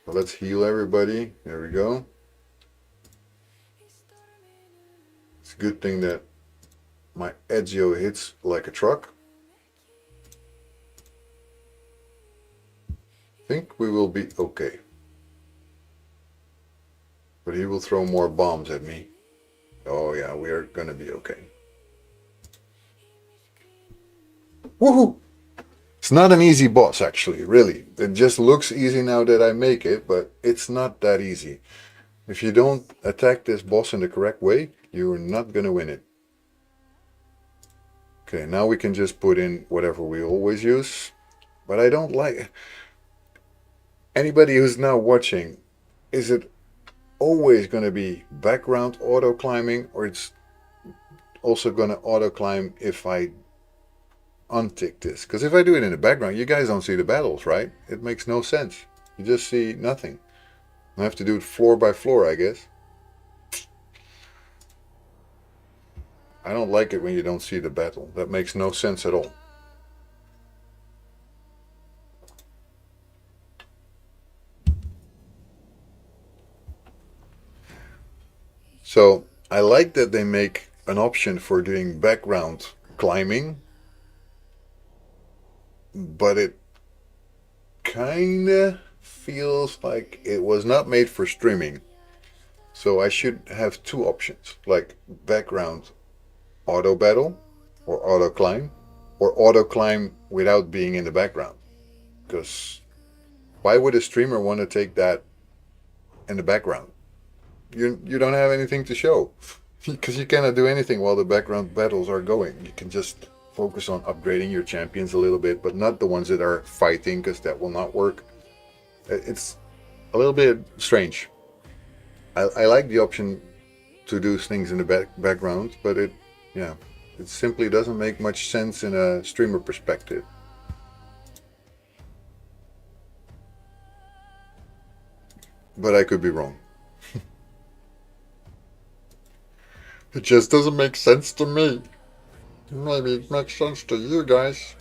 So let's heal everybody. There we go. It's a good thing that my Ezio hits like a truck. I think we will be okay. But he will throw more bombs at me. Oh yeah, we are gonna be okay. Woohoo! It's not an easy boss, actually, really. It just looks easy now that I make it, but it's not that easy. If you don't attack this boss in the correct way, you're not gonna win it. Okay, now we can just put in whatever we always use. But I don't like... Anybody who's now watching, is it always going to be background auto climbing, or it's also going to auto climb if I untick this? Because if I do it in the background, you guys don't see the battles, right? It makes no sense. You just see nothing. I have to do it floor by floor, I guess. I don't like it when you don't see the battle. That makes no sense at all. So I like that they make an option for doing background climbing, but it kinda feels like it was not made for streaming. So I should have 2 options, like background auto battle or auto climb, or auto climb without being in the background. Because why would a streamer want to take that in the background? You don't have anything to show, because you cannot do anything while the background battles are going. You can just focus on upgrading your champions a little bit, but not the ones that are fighting, because that will not work. It's a little bit strange. I like the option to do things in the background, but it simply doesn't make much sense in a streamer perspective. But I could be wrong. It just doesn't make sense to me. Maybe it makes sense to you guys.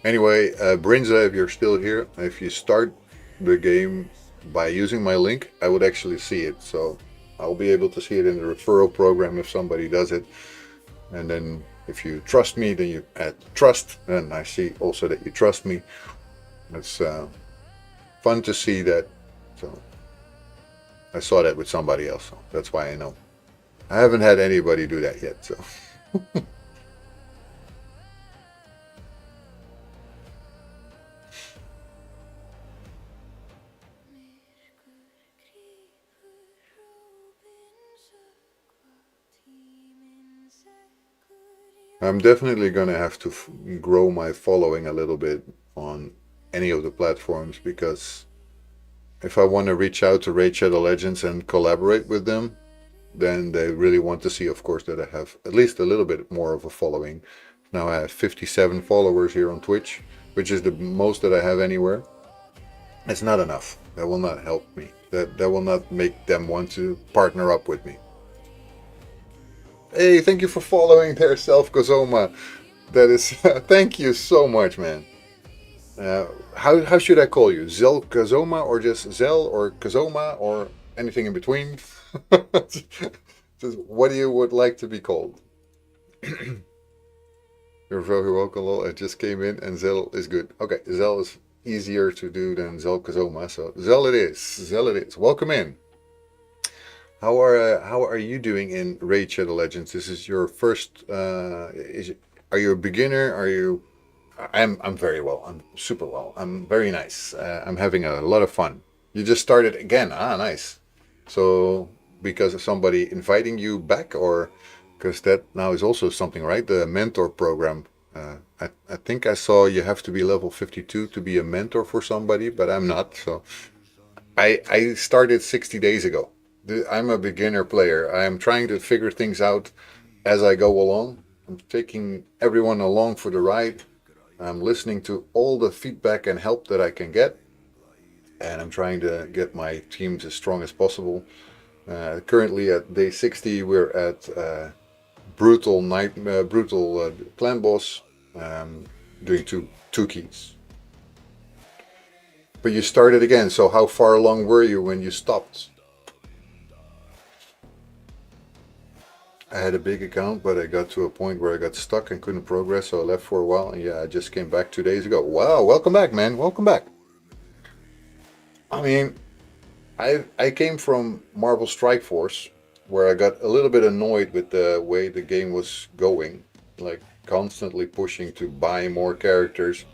Anyway, Brinza, if you're still here, if you start the game by using my link, I would actually see it. So I'll be able to see it in the referral program if somebody does it. And then if you trust me, then you add trust, and I see also that you trust me. It's fun to see that. So I saw that with somebody else, so that's why I know. I haven't had anybody do that yet, so. I'm definitely gonna have to grow my following a little bit on any of the platforms, because if I want to reach out to Raid Shadow Legends and collaborate with them, then they really want to see, of course, that I have at least a little bit more of a following. Now I have 57 followers here on Twitch, which is the most that I have anywhere. It's not enough. That will not help me. That will not make them want to partner up with me. Hey, thank you for following there, Self Kozoma. That is, thank you so much, man. How should I call you? Zel Kazoma, or just Zel, or Kazoma, or anything in between? Just what do you would like to be called? You're very welcome, lol. I just came in and Zel is good. Okay, Zel is easier to do than Zel Kazoma, so Zel it is. Zel it is. Welcome in. How are you doing in Raid Shadow Legends? This is your first. Are you a beginner? Are you? I'm very well. I'm super well. I'm very nice. I'm having a lot of fun. You just started again. Ah, nice. So because of somebody inviting you back, or because that now is also something, right? The mentor program. I think I saw you have to be level 52 to be a mentor for somebody, but I'm not. So I started 60 days ago. I'm a beginner player. I'm trying to figure things out as I go along. I'm taking everyone along for the ride. I'm listening to all the feedback and help that I can get, and I'm trying to get my teams as strong as possible. Currently at day 60, we're at brutal clan boss, doing two keys. But you started again. So how far along were you when you stopped? I had a big account, but I got to a point where I got stuck and couldn't progress, so I left for a while. And yeah, I just came back 2 days ago. Wow, welcome back, man. Welcome back. I mean, I came from Marvel Strike Force, where I got a little bit annoyed with the way the game was going, like constantly pushing to buy more characters.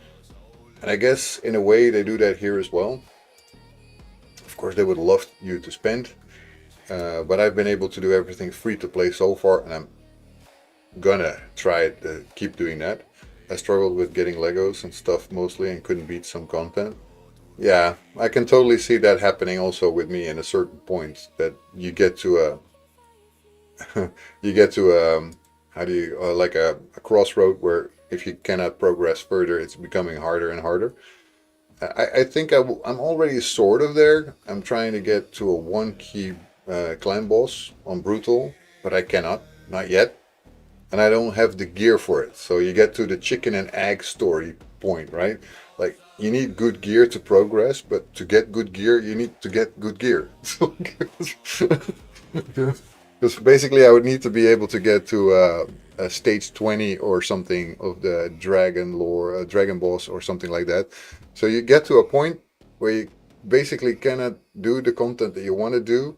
And I guess in a way they do that here as well. Of course, they would love you to spend. But I've been able to do everything free to play so far, and I'm gonna try to keep doing that. I struggled with getting Legos and stuff mostly, and couldn't beat some content. Yeah, I can totally see that happening also with me in a certain point, that you get to a how do you like a crossroad where if you cannot progress further, it's becoming harder and harder. I think I'm already sort of there. I'm trying to get to a one key clan boss on brutal, but I cannot, not yet, and I don't have the gear for it. So you get to the chicken and egg story point, right? Like, you need good gear to progress, but to get good gear you need to get good gear. Because basically I would need to be able to get to a stage 20 or something of the dragon lore, dragon boss or something like that. So you get to a point where you basically cannot do the content that you want to do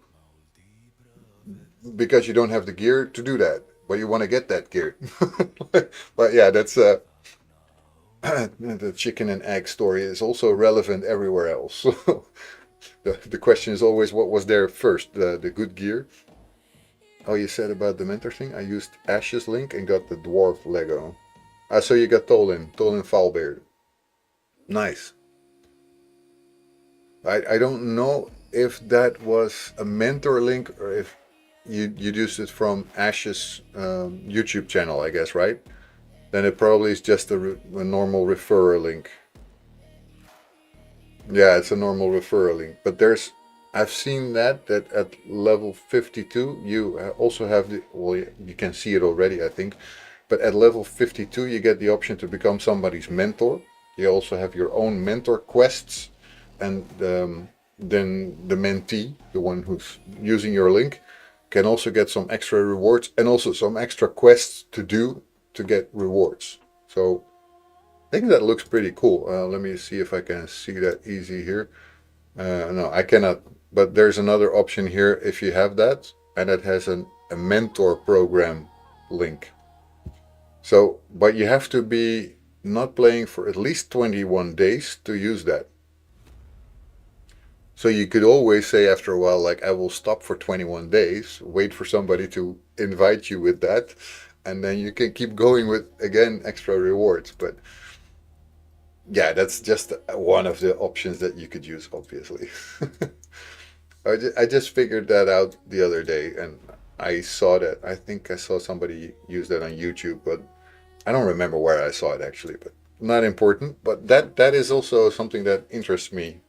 because you don't have the gear to do that, but you want to get that gear. But yeah, that's the chicken and egg story is also relevant everywhere else. The question is always, what was there first, the good gear? Oh, you said about the mentor thing? I used Ash's link and got the dwarf Lego. Ah, so you got Tolan Foulbeard. Nice. I don't know if that was a mentor link or if you used it from Ash's YouTube channel, I guess, right? Then it probably is just a normal referral link. Yeah, it's a normal referral link. But I've seen that at level 52 you also have the, well, you can see it already, I think. But at level 52 you get the option to become somebody's mentor. You also have your own mentor quests, and then the mentee, the one who's using your link, can also get some extra rewards and also some extra quests to do to get rewards. So I think that looks pretty cool. Let me see if I can see that easy here. No, I cannot. But there's another option here if you have that, and it has a mentor program link. So, but you have to be not playing for at least 21 days to use that. So you could always say after a while, like, I will stop for 21 days, wait for somebody to invite you with that, and then you can keep going with, again, extra rewards. But yeah, that's just one of the options that you could use, obviously. I just figured that out the other day, and I saw that. I think I saw somebody use that on YouTube, but I don't remember where I saw it actually. But not important. But that is also something that interests me.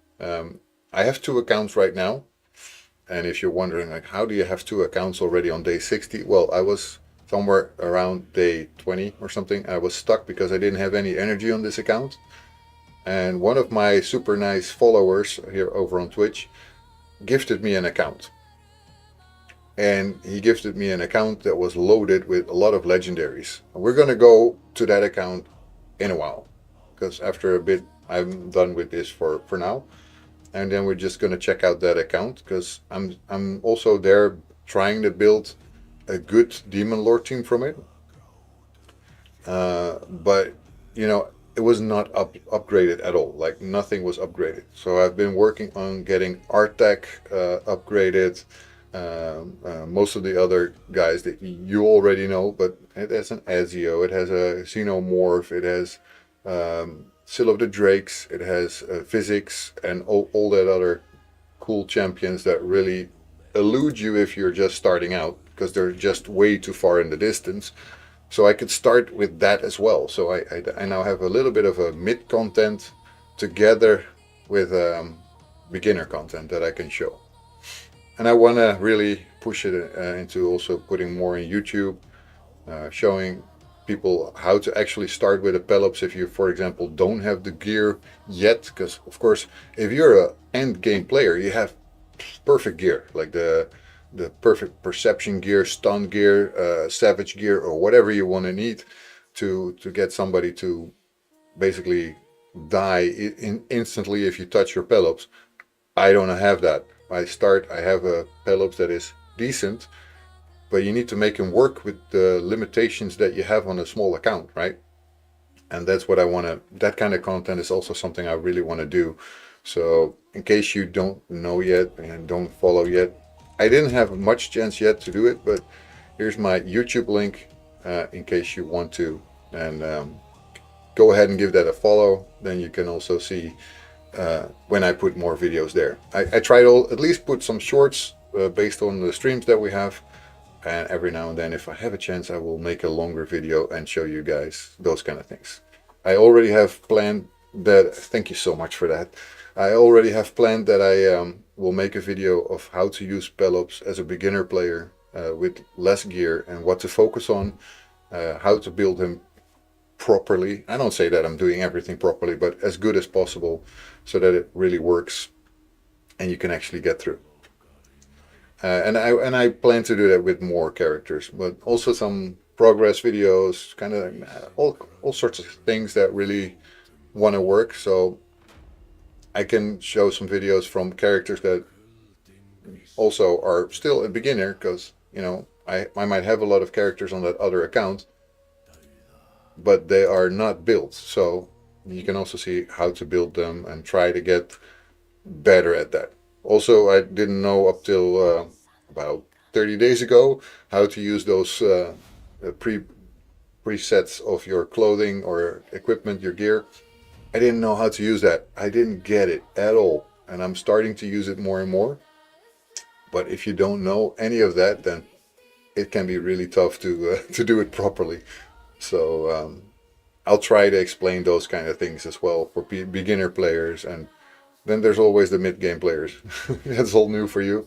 I have 2 accounts right now, and if you're wondering, like, how do you have 2 accounts already on day 60? Well, I was somewhere around day 20 or something. I was stuck because I didn't have any energy on this account. And one of my super nice followers here over on Twitch gifted me an account. And he gifted me an account that was loaded with a lot of legendaries. We're going to go to that account in a while, because after a bit I'm done with this for now. And then we're just going to check out that account, because I'm also there trying to build a good Demon Lord team from it. But, you know, it was not upgraded at all. Like, nothing was upgraded. So I've been working on getting Artec upgraded. Most of the other guys that you already know, but it has an Ezio, it has a Xenomorph, it has Seal of the Drakes, it has Physics, and all that other cool champions that really elude you if you're just starting out, because they're just way too far in the distance. So I could start with that as well. So I now have a little bit of a mid content together with beginner content that I can show. And I want to really push it into also putting more in YouTube, showing people how to actually start with a Pelops if you, for example, don't have the gear yet. Because, of course, if you're an end game player, you have perfect gear, like the perfect perception gear, stun gear, savage gear, or whatever you want to need to get somebody to basically die instantly if you touch your Pelops. I don't have that. I have a Pelops that is decent, but you need to make him work with the limitations that you have on a small account, right? And that's what I want to, that kind of content is also something I really want to do. So in case you don't know yet and don't follow yet, I didn't have much chance yet to do it, but here's my YouTube link in case you want to. And go ahead and give that a follow. Then you can also see when I put more videos there. I try to at least put some shorts based on the streams that we have. And every now and then, if I have a chance, I will make a longer video and show you guys those kind of things. I already have planned that, thank you so much for that. I already have planned that I will make a video of how to use Pelops as a beginner player with less gear and what to focus on, how to build him properly. I don't say that I'm doing everything properly, but as good as possible so that it really works and you can actually get through. And I plan to do that with more characters, but also some progress videos, kind of all sorts of things that really want to work. So I can show some videos from characters that also are still a beginner, because, you know, I might have a lot of characters on that other account, but they are not built. So you can also see how to build them and try to get better at that. Also, I didn't know up till about 30 days ago how to use those presets of your clothing or equipment, your gear. I didn't know how to use that. I didn't get it at all. And I'm starting to use it more and more. But if you don't know any of that, then it can be really tough to do it properly. So I'll try to explain those kind of things as well for beginner players. And then there's always the mid-game players. That's all new for you.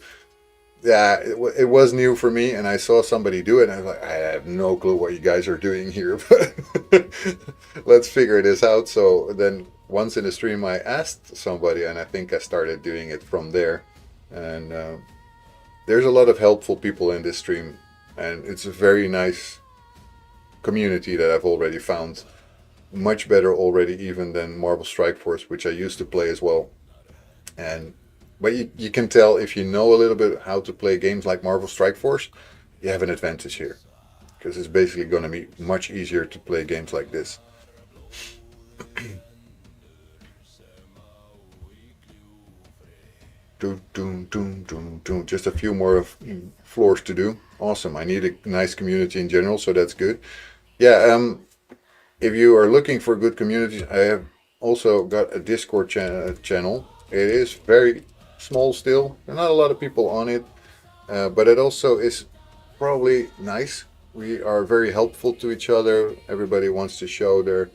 Yeah, it was new for me, and I saw somebody do it, and I was like, I have no clue what you guys are doing here, but let's figure this out. So then once in a stream, I asked somebody, and I think I started doing it from there. And there's a lot of helpful people in this stream, and it's a very nice community that I've already found. Much better already even than Marvel Strike Force, which I used to play as well. And But you can tell if you know a little bit how to play games like Marvel Strike Force, you have an advantage here. Because it's basically going to be much easier to play games like this. Just a few more floors to do. Awesome. I need a nice community in general, so that's good. Yeah, if you are looking for good communities, I have also got a Discord channel. It is very small still. There are not a lot of people on it, but it also is probably nice. We are very helpful to each other. Everybody wants to show their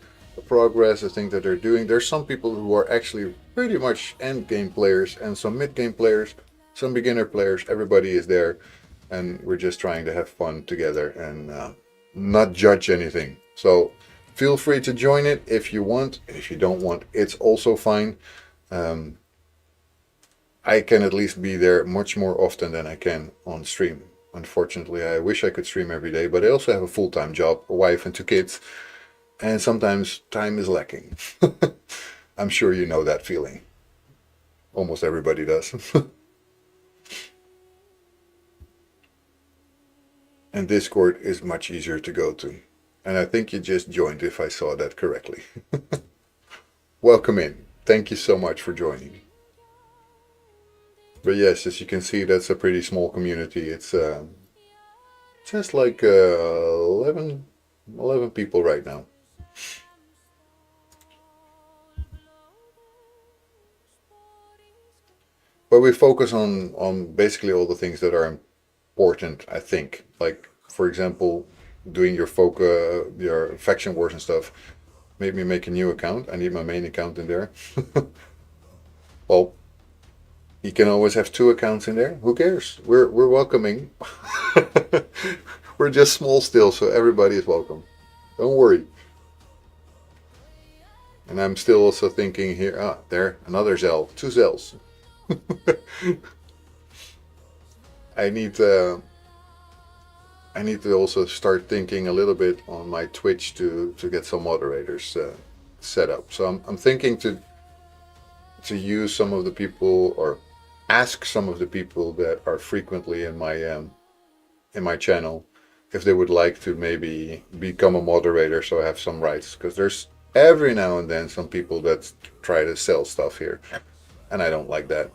progress, the things that they're doing. There's some people who are actually pretty much end game players and some mid game players, some beginner players. Everybody is there, and we're just trying to have fun together and not judge anything. So feel free to join it if you want. If you don't want, it's also fine. I can at least be there much more often than I can on stream. Unfortunately, I wish I could stream every day, but I also have a full-time job, a wife and 2 kids, and sometimes time is lacking. I'm sure you know that feeling. Almost everybody does. And Discord is much easier to go to. And I think you just joined if I saw that correctly. Welcome in. Thank you so much for joining. But yes, as you can see, that's a pretty small community. It's just like 11 people right now. But we focus on basically all the things that are important, I think. Like, for example, doing your your faction wars and stuff. Made me make a new account. I need my main account in there. Well, you can always have 2 accounts in there. Who cares? We're welcoming. We're just small still, so everybody is welcome. Don't worry. And I'm still also thinking here. There, another Zell. 2 Zells. I need to also start thinking a little bit on my Twitch to get some moderators set up. So I'm thinking to use some of the people, or ask some of the people that are frequently in my channel if they would like to maybe become a moderator, so I have some rights. Because there's every now and then some people that try to sell stuff here, and I don't like that.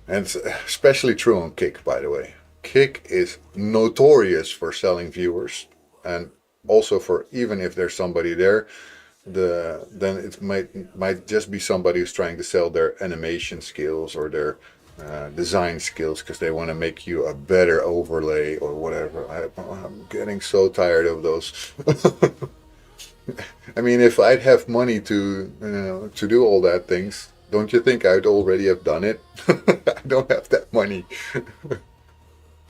And it's especially true on Kick, by the way. Kick is notorious for selling viewers, and also for, even if there's somebody there, then it might just be somebody who's trying to sell their animation skills or their design skills because they want to make you a better overlay or whatever. I'm getting so tired of those. I mean, if I'd have money to do all that things, don't you think I'd already have done it? I don't have that money.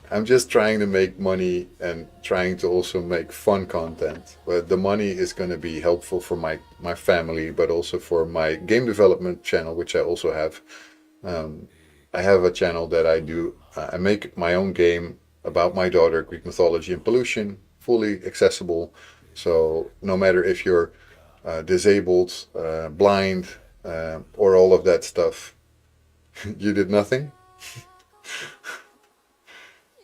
I'm just trying to make money and trying to also make fun content. But the money is going to be helpful for my family, but also for my game development channel, which I also have. I have a channel that I do. I make my own game about my daughter, Greek mythology and pollution, fully accessible. So no matter if you're disabled, blind, or all of that stuff, you did nothing.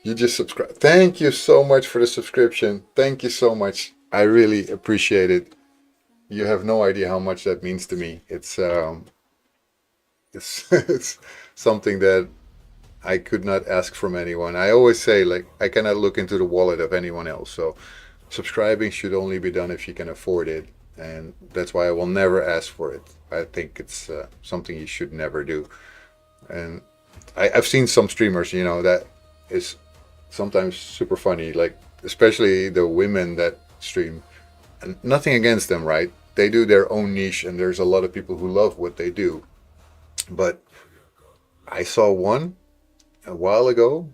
You just subscribe. Thank you so much for the subscription. Thank you so much. I really appreciate it. You have no idea how much that means to me. It's it's something that I could not ask from anyone. I always say, like, I cannot look into the wallet of anyone else. So subscribing should only be done if you can afford it. And that's why I will never ask for it. I think it's something you should never do. And I've seen some streamers, that is sometimes super funny, like especially the women that stream. And nothing against them, right? They do their own niche, and there's a lot of people who love what they do. But I saw one a while ago.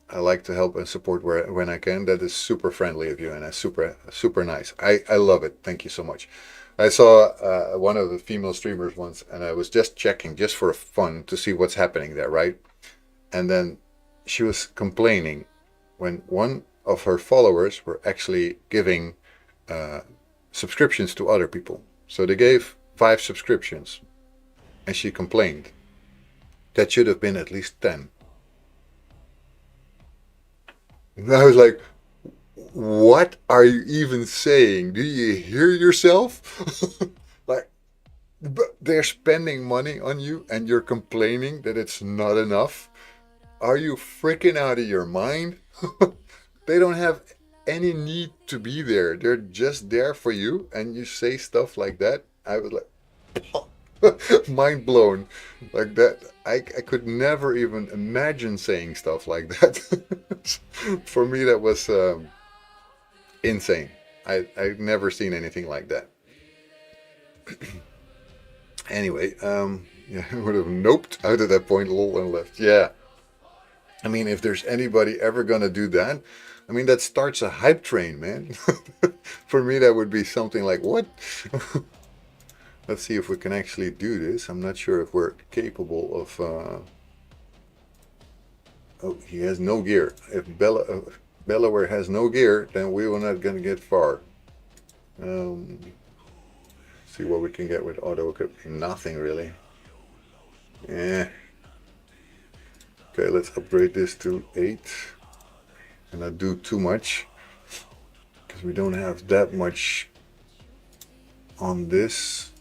I like to help and support when I can. That is super friendly of you, and that's super nice. I love it. Thank you so much. I saw one of the female streamers once, and I was just checking just for fun to see what's happening there, right? And then she was complaining when one of her followers were actually giving subscriptions to other people. So they gave 5 subscriptions. and she complained. That should have been at least 10. And I was like, what are you even saying? Do you hear yourself? Like, they're spending money on you and you're complaining that it's not enough? Are you freaking out of your mind? They don't have any need to be there. They're just there for you, and you say stuff like that. I was like, mind blown. Like that. I could never even imagine saying stuff like that. For me, that was insane. I've never seen anything like that. Anyway, yeah, I would have noped out at that point, lol, and left. Yeah. I mean, if there's anybody ever gonna do that, I mean, that starts a hype train, man. For me, that would be something like, what? Let's see if we can actually do this. I'm not sure if we're capable of... Oh, he has no gear. If Belaware has no gear, then we are not gonna get far. See what we can get with auto equip. Nothing really. Yeah. Okay, let's upgrade this to 8 and not do too much, because we don't have that much on this.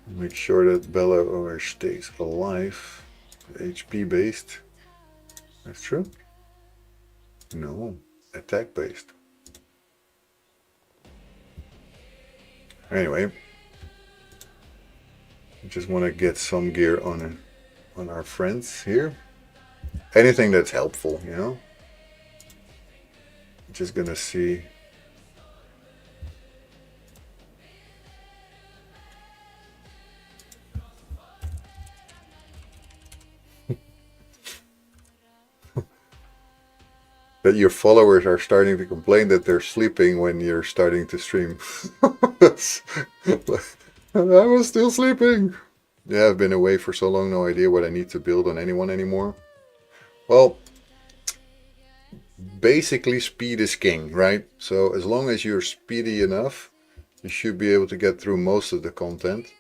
Make sure that Belaware stays alive. HP based. That's true. No, attack based. Anyway, I just want to get some gear on our friends here. Anything that's helpful, you know. Just gonna see. That your followers are starting to complain that they're sleeping when you're starting to stream. I was still sleeping. Yeah, I've been away for so long, no idea what I need to build on anyone anymore. Well, basically speed is king, right? So as long as you're speedy enough, you should be able to get through most of the content.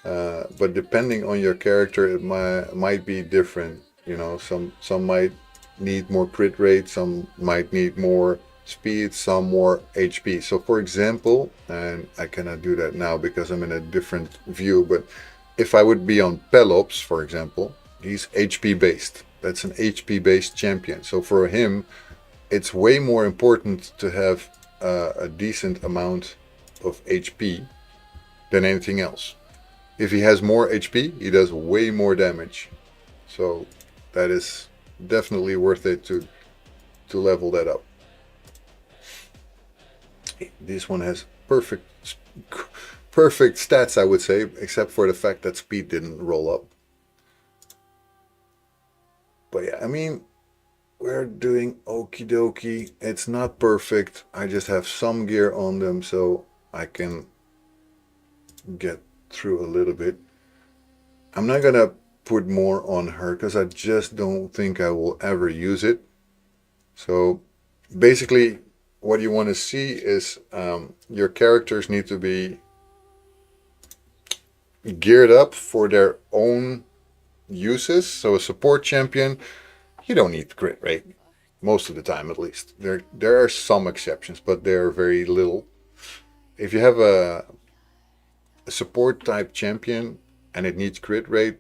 But depending on your character, it might be different. You know, some might need more crit rate, some might need more speed, some more HP. So for example, and I cannot do that now because I'm in a different view, but if I would be on Pelops, for example, he's HP based. That's an HP based champion. So for him, it's way more important to have a decent amount of HP than anything else. If he has more HP, he does way more damage. So that is definitely worth it to level that up. This one has perfect stats, I would say, except for the fact that speed didn't roll up. But yeah, I mean, we're doing okie dokie. It's not perfect. I just have some gear on them so I can get through a little bit. I'm not gonna put more on her because I just don't think I will ever use it. So basically what you want to see is your characters need to be geared up for their own uses. So a support champion, you don't need crit rate most of the time, at least. There are some exceptions, but they're very little. If you have a support type champion and it needs crit rate,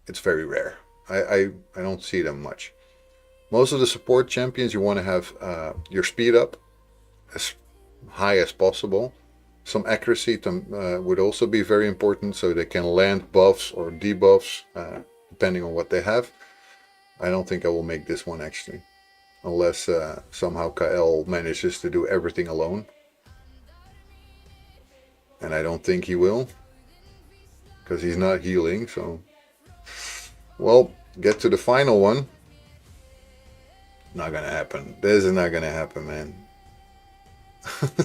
it's very rare. I don't see them much. Most of the support champions, you want to have your speed up as high as possible. Some accuracy would also be very important, so they can land buffs or debuffs depending on what they have. I don't think I will make this one actually, unless somehow Kael manages to do everything alone. And I don't think he will, because he's not healing, so... Well, get to the final one. Not gonna happen. This is not gonna happen, man.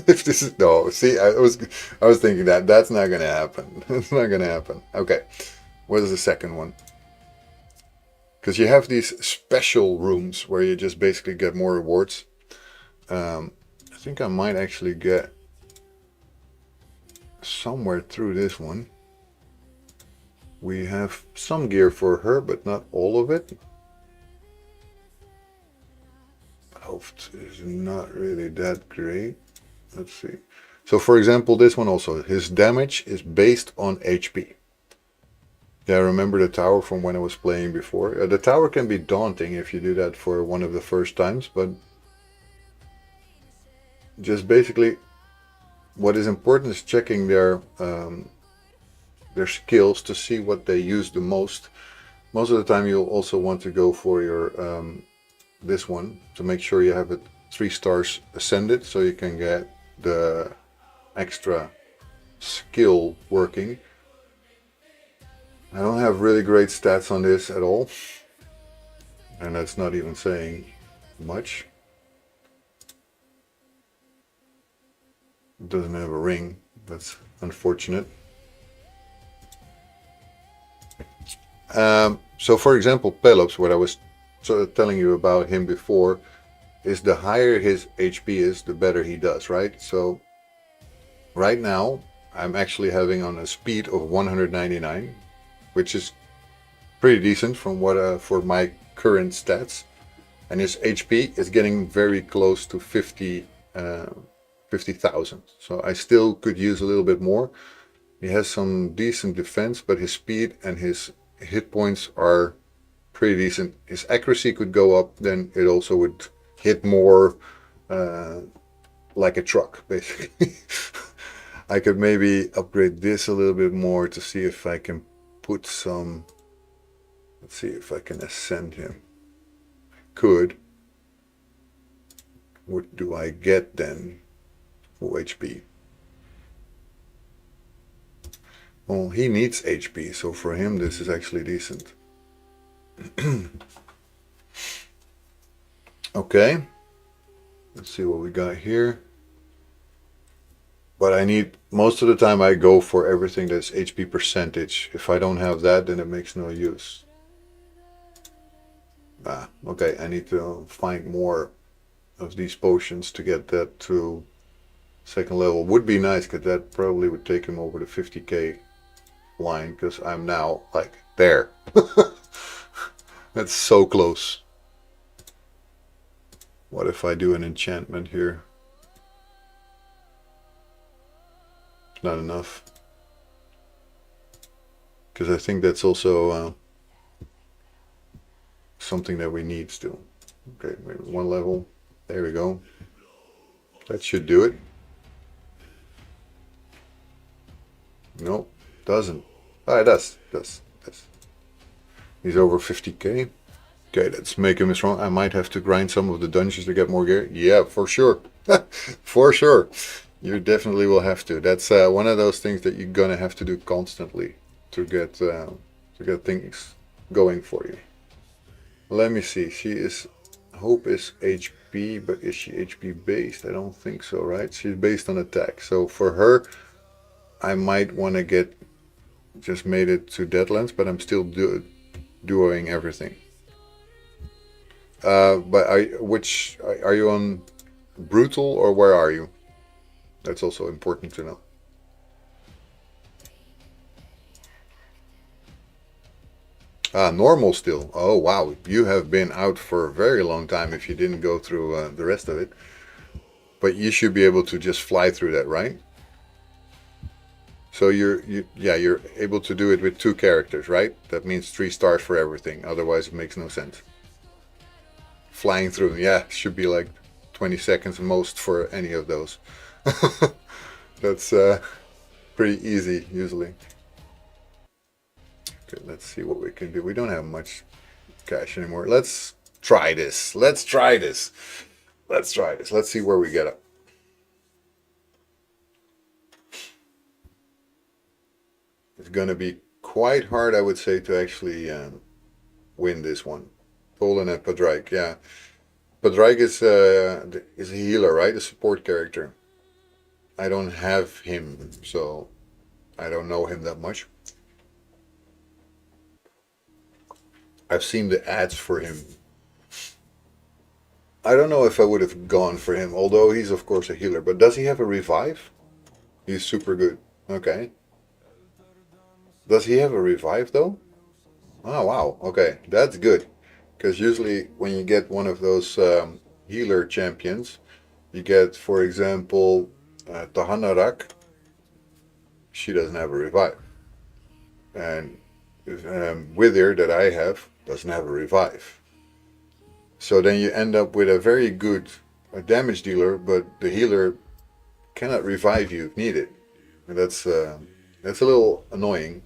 If this is... No, see, I was thinking that's not gonna happen. It's not gonna happen. Okay, what is the second one? Because you have these special rooms where you just basically get more rewards. I think I might actually get somewhere through this one. We have some gear for her, but not all of it. Health is not really that great. Let's see. So for example, this one also, his damage is based on HP. Yeah, I remember the tower from when I was playing before. The tower can be daunting if you do that for one of the first times, but just basically what is important is checking their skills to see what they use the most. Most of the time you'll also want to go for your this one to make sure you have it 3 stars ascended, so you can get the extra skill working. I don't have really great stats on this at all, and that's not even saying much. It doesn't have a ring. That's unfortunate. So for example, Pelops, what I was sort of telling you about him before, is the higher his HP is, the better he does, right? So right now I'm actually having on a speed of 199, which is pretty decent from what for my current stats, and his HP is getting very close to 50,000. So I still could use a little bit more. He has some decent defense, but his speed and his hit points are pretty decent. His accuracy could go up, then it also would hit more like a truck, basically. I could maybe upgrade this a little bit more to see if I can put some... Let's see if I can ascend him. Could. What do I get then? Full HP. Well, he needs HP, so for him this is actually decent. Okay. Let's see what we got here. But I need, most of the time I go for everything that's HP percentage. If I don't have that, then it makes no use. Okay, I need to find more of these potions to get that to second level. Would be nice, because that probably would take him over the 50k line, because I'm now like there. That's so close. What if I do an enchantment here? It's not enough, because I think that's also something that we need still. Okay, maybe 1 level. There we go. That should do it. Nope, doesn't. Ah, it does. He's over 50k. Okay, let's make him strong. I might have to grind some of the dungeons to get more gear. Yeah, for sure. For sure. You definitely will have to. That's one of those things that you're gonna have to do constantly to get things going for you. Let me see. She is... Hope is HP, but is she HP based? I don't think so, right? She's based on attack. So for her, I might want to get... Just made it to Deadlands, but I'm still doing everything. But are you on brutal, or where are you? That's also important to know. Normal still. Oh wow, you have been out for a very long time if you didn't go through the rest of it. But you should be able to just fly through that, right? So you're able to do it with 2 characters, right? That means 3 stars for everything. Otherwise, it makes no sense. Flying through, yeah, should be like 20 seconds most for any of those. That's pretty easy usually. Okay, let's see what we can do. We don't have much cash anymore. Let's try this. Let's see where we get up. It's gonna be quite hard, I would say, to actually win this one. Poland and Padraig, yeah. Padraig is a healer, right? A support character. I don't have him, so I don't know him that much. I've seen the ads for him. I don't know if I would have gone for him, although he's of course a healer. But does he have a revive? He's super good. Okay. Does he have a revive though? Oh wow, okay, that's good. Because usually when you get one of those healer champions, you get, for example, Tahanarak. She doesn't have a revive. And Wither that I have doesn't have a revive. So then you end up with a very good damage dealer, but the healer cannot revive you if needed. And that's a little annoying.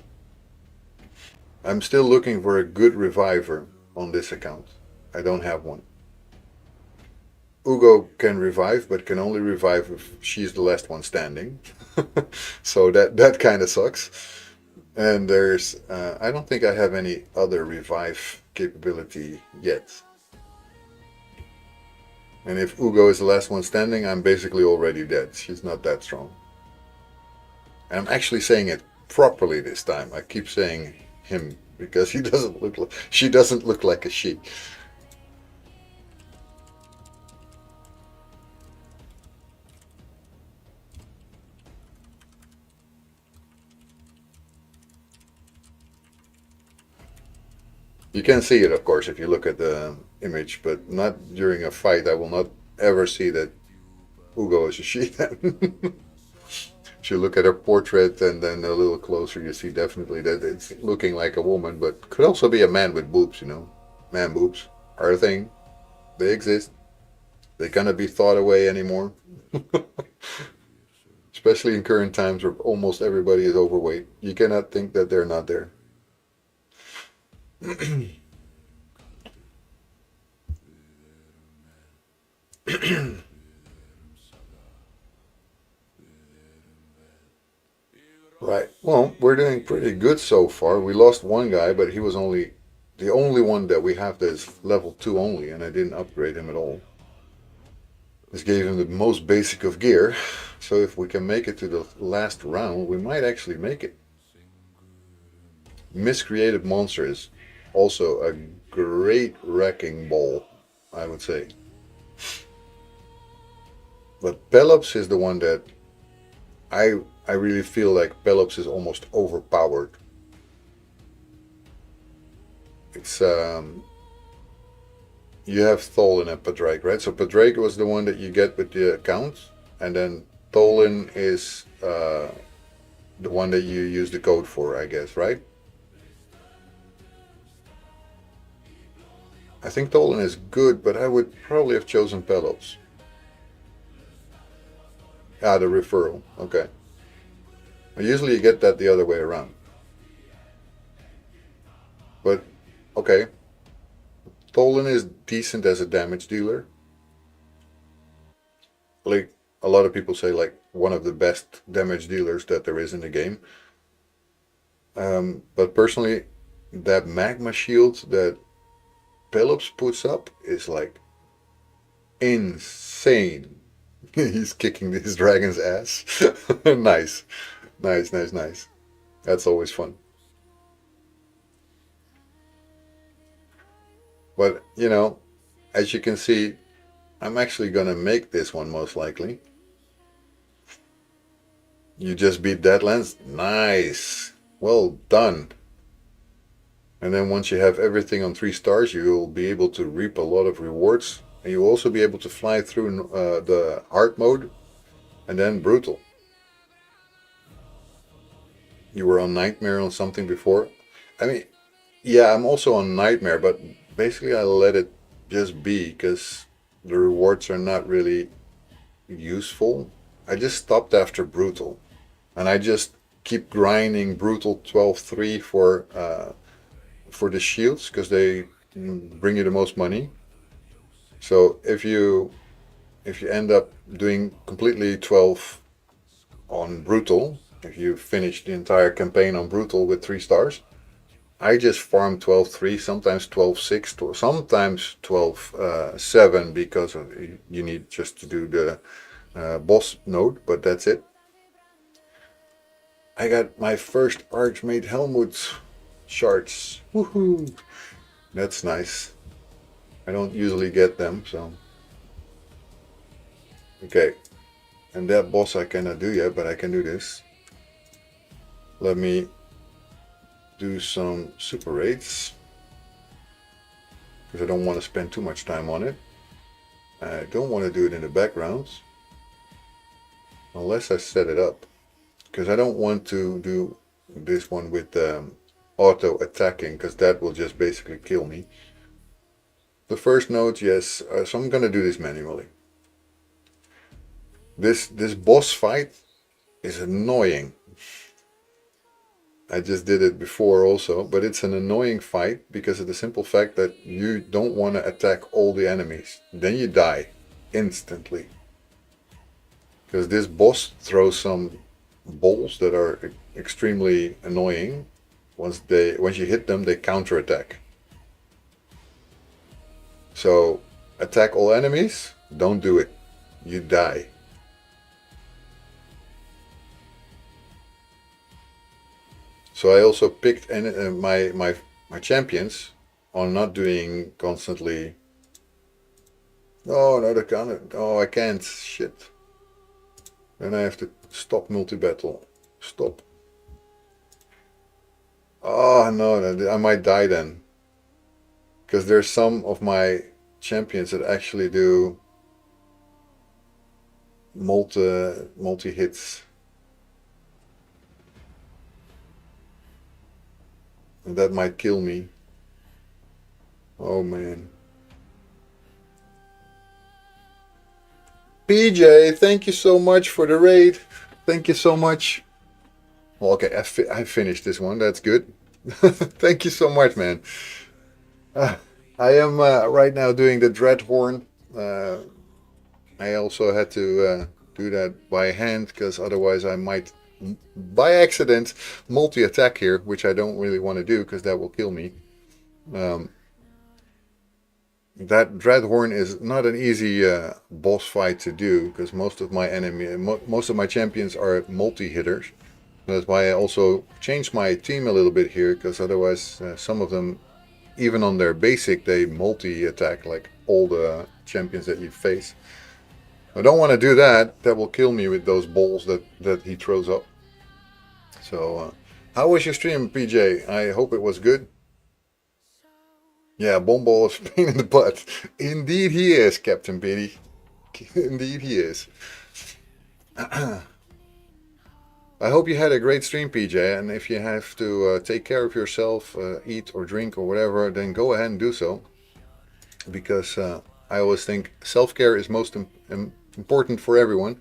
I'm still looking for a good reviver on this account. I don't have one. Ugo can revive, but can only revive if she's the last one standing. So that kind of sucks. And there's, I don't think I have any other revive capability yet. And if Ugo is the last one standing, I'm basically already dead. She's not that strong. And I'm actually saying it properly this time. I keep saying him because she doesn't look like a she. You can see it, of course, if you look at the image, but not during a fight. I will not ever see that Ugo is a she then. If you look at her portrait and then a little closer, you see definitely that it's looking like a woman, but could also be a man with boobs, you know. Man boobs are a thing. They exist. They cannot be thought away anymore. Especially in current times where almost everybody is overweight. You cannot think that they're not there. Right. Well, we're doing pretty good so far. We lost one guy, but he was only the only one that we have that is level 2 only, and I didn't upgrade him at all. This gave him the most basic of gear, so if we can make it to the last round, we might actually make it. Miscreated Monster is also a great wrecking ball, I would say. But Pelops is the one that I really feel like Pelops is almost overpowered. It's you have Tholin and Padraig, right? So Padraig was the one that you get with the account, and then Tholin is the one that you use the code for, I guess, right? I think Tholin is good, but I would probably have chosen Pelops. Ah, the referral. Okay. Usually you get that the other way around. But, okay. Tholin is decent as a damage dealer. Like, a lot of people say, like, one of the best damage dealers that there is in the game. But personally, that magma shield that Pelops puts up is, like, insane. He's kicking this dragon's ass. Nice. Nice, nice, nice. That's always fun. But, you know, as you can see, I'm actually gonna make this one most likely. You just beat Deadlands? Nice. Well done. And then once you have everything on 3 stars, you'll be able to reap a lot of rewards. And you'll also be able to fly through the hard mode and then brutal. You were on Nightmare on something before. I mean, yeah, I'm also on Nightmare, but basically I let it just be because the rewards are not really useful. I just stopped after Brutal. And I just keep grinding Brutal 12-3 for the shields because they bring you the most money. So if you end up doing completely 12 on Brutal, if you finish the entire campaign on Brutal with 3 stars, I just farm 12-3, sometimes 12-6, sometimes 12-7 because you need just to do the boss node, but that's it. I got my first Archmage Helmut shards. Woohoo! That's nice. I don't usually get them, so. Okay. And that boss I cannot do yet, but I can do this. Let me do some super raids, because I don't want to spend too much time on it. I don't want to do it in the background, unless I set it up, because I don't want to do this one with auto attacking, because that will just basically kill me. The first note, yes, so I'm gonna do this manually. This boss fight is annoying. I just did it before also, but it's an annoying fight because of the simple fact that you don't want to attack all the enemies. Then you die instantly. Because this boss throws some balls that are extremely annoying. Once you hit them, they counterattack. So attack all enemies, don't do it. You die. So I also picked my champions on not doing constantly. Oh no, the counter. Oh, I can't. Shit. Then I have to stop multi-battle. Stop. Oh no, I might die then. Because there's some of my champions that actually do multi hits. And that might kill me. Oh man. PJ, thank you so much for the raid. Thank you so much. Well, okay, I finished this one. That's good. Thank you so much, man. I am right now doing the Dreadhorn. I also had to do that by hand, because otherwise I might, by accident, multi-attack here, which I don't really want to do, because that will kill me. That Dreadhorn is not an easy boss fight to do, because most of my champions are multi-hitters. That's why I also changed my team a little bit here, because otherwise some of them, even on their basic, they multi-attack like all the champions that you face. I don't want to do that. That will kill me with those balls that he throws up. So, how was your stream, PJ? I hope it was good. Yeah, Bomball is a pain in the butt. Indeed he is, Captain Biddy. Indeed he is. I hope you had a great stream, PJ, and if you have to take care of yourself, eat or drink or whatever, then go ahead and do so. Because I always think self-care is most important for everyone.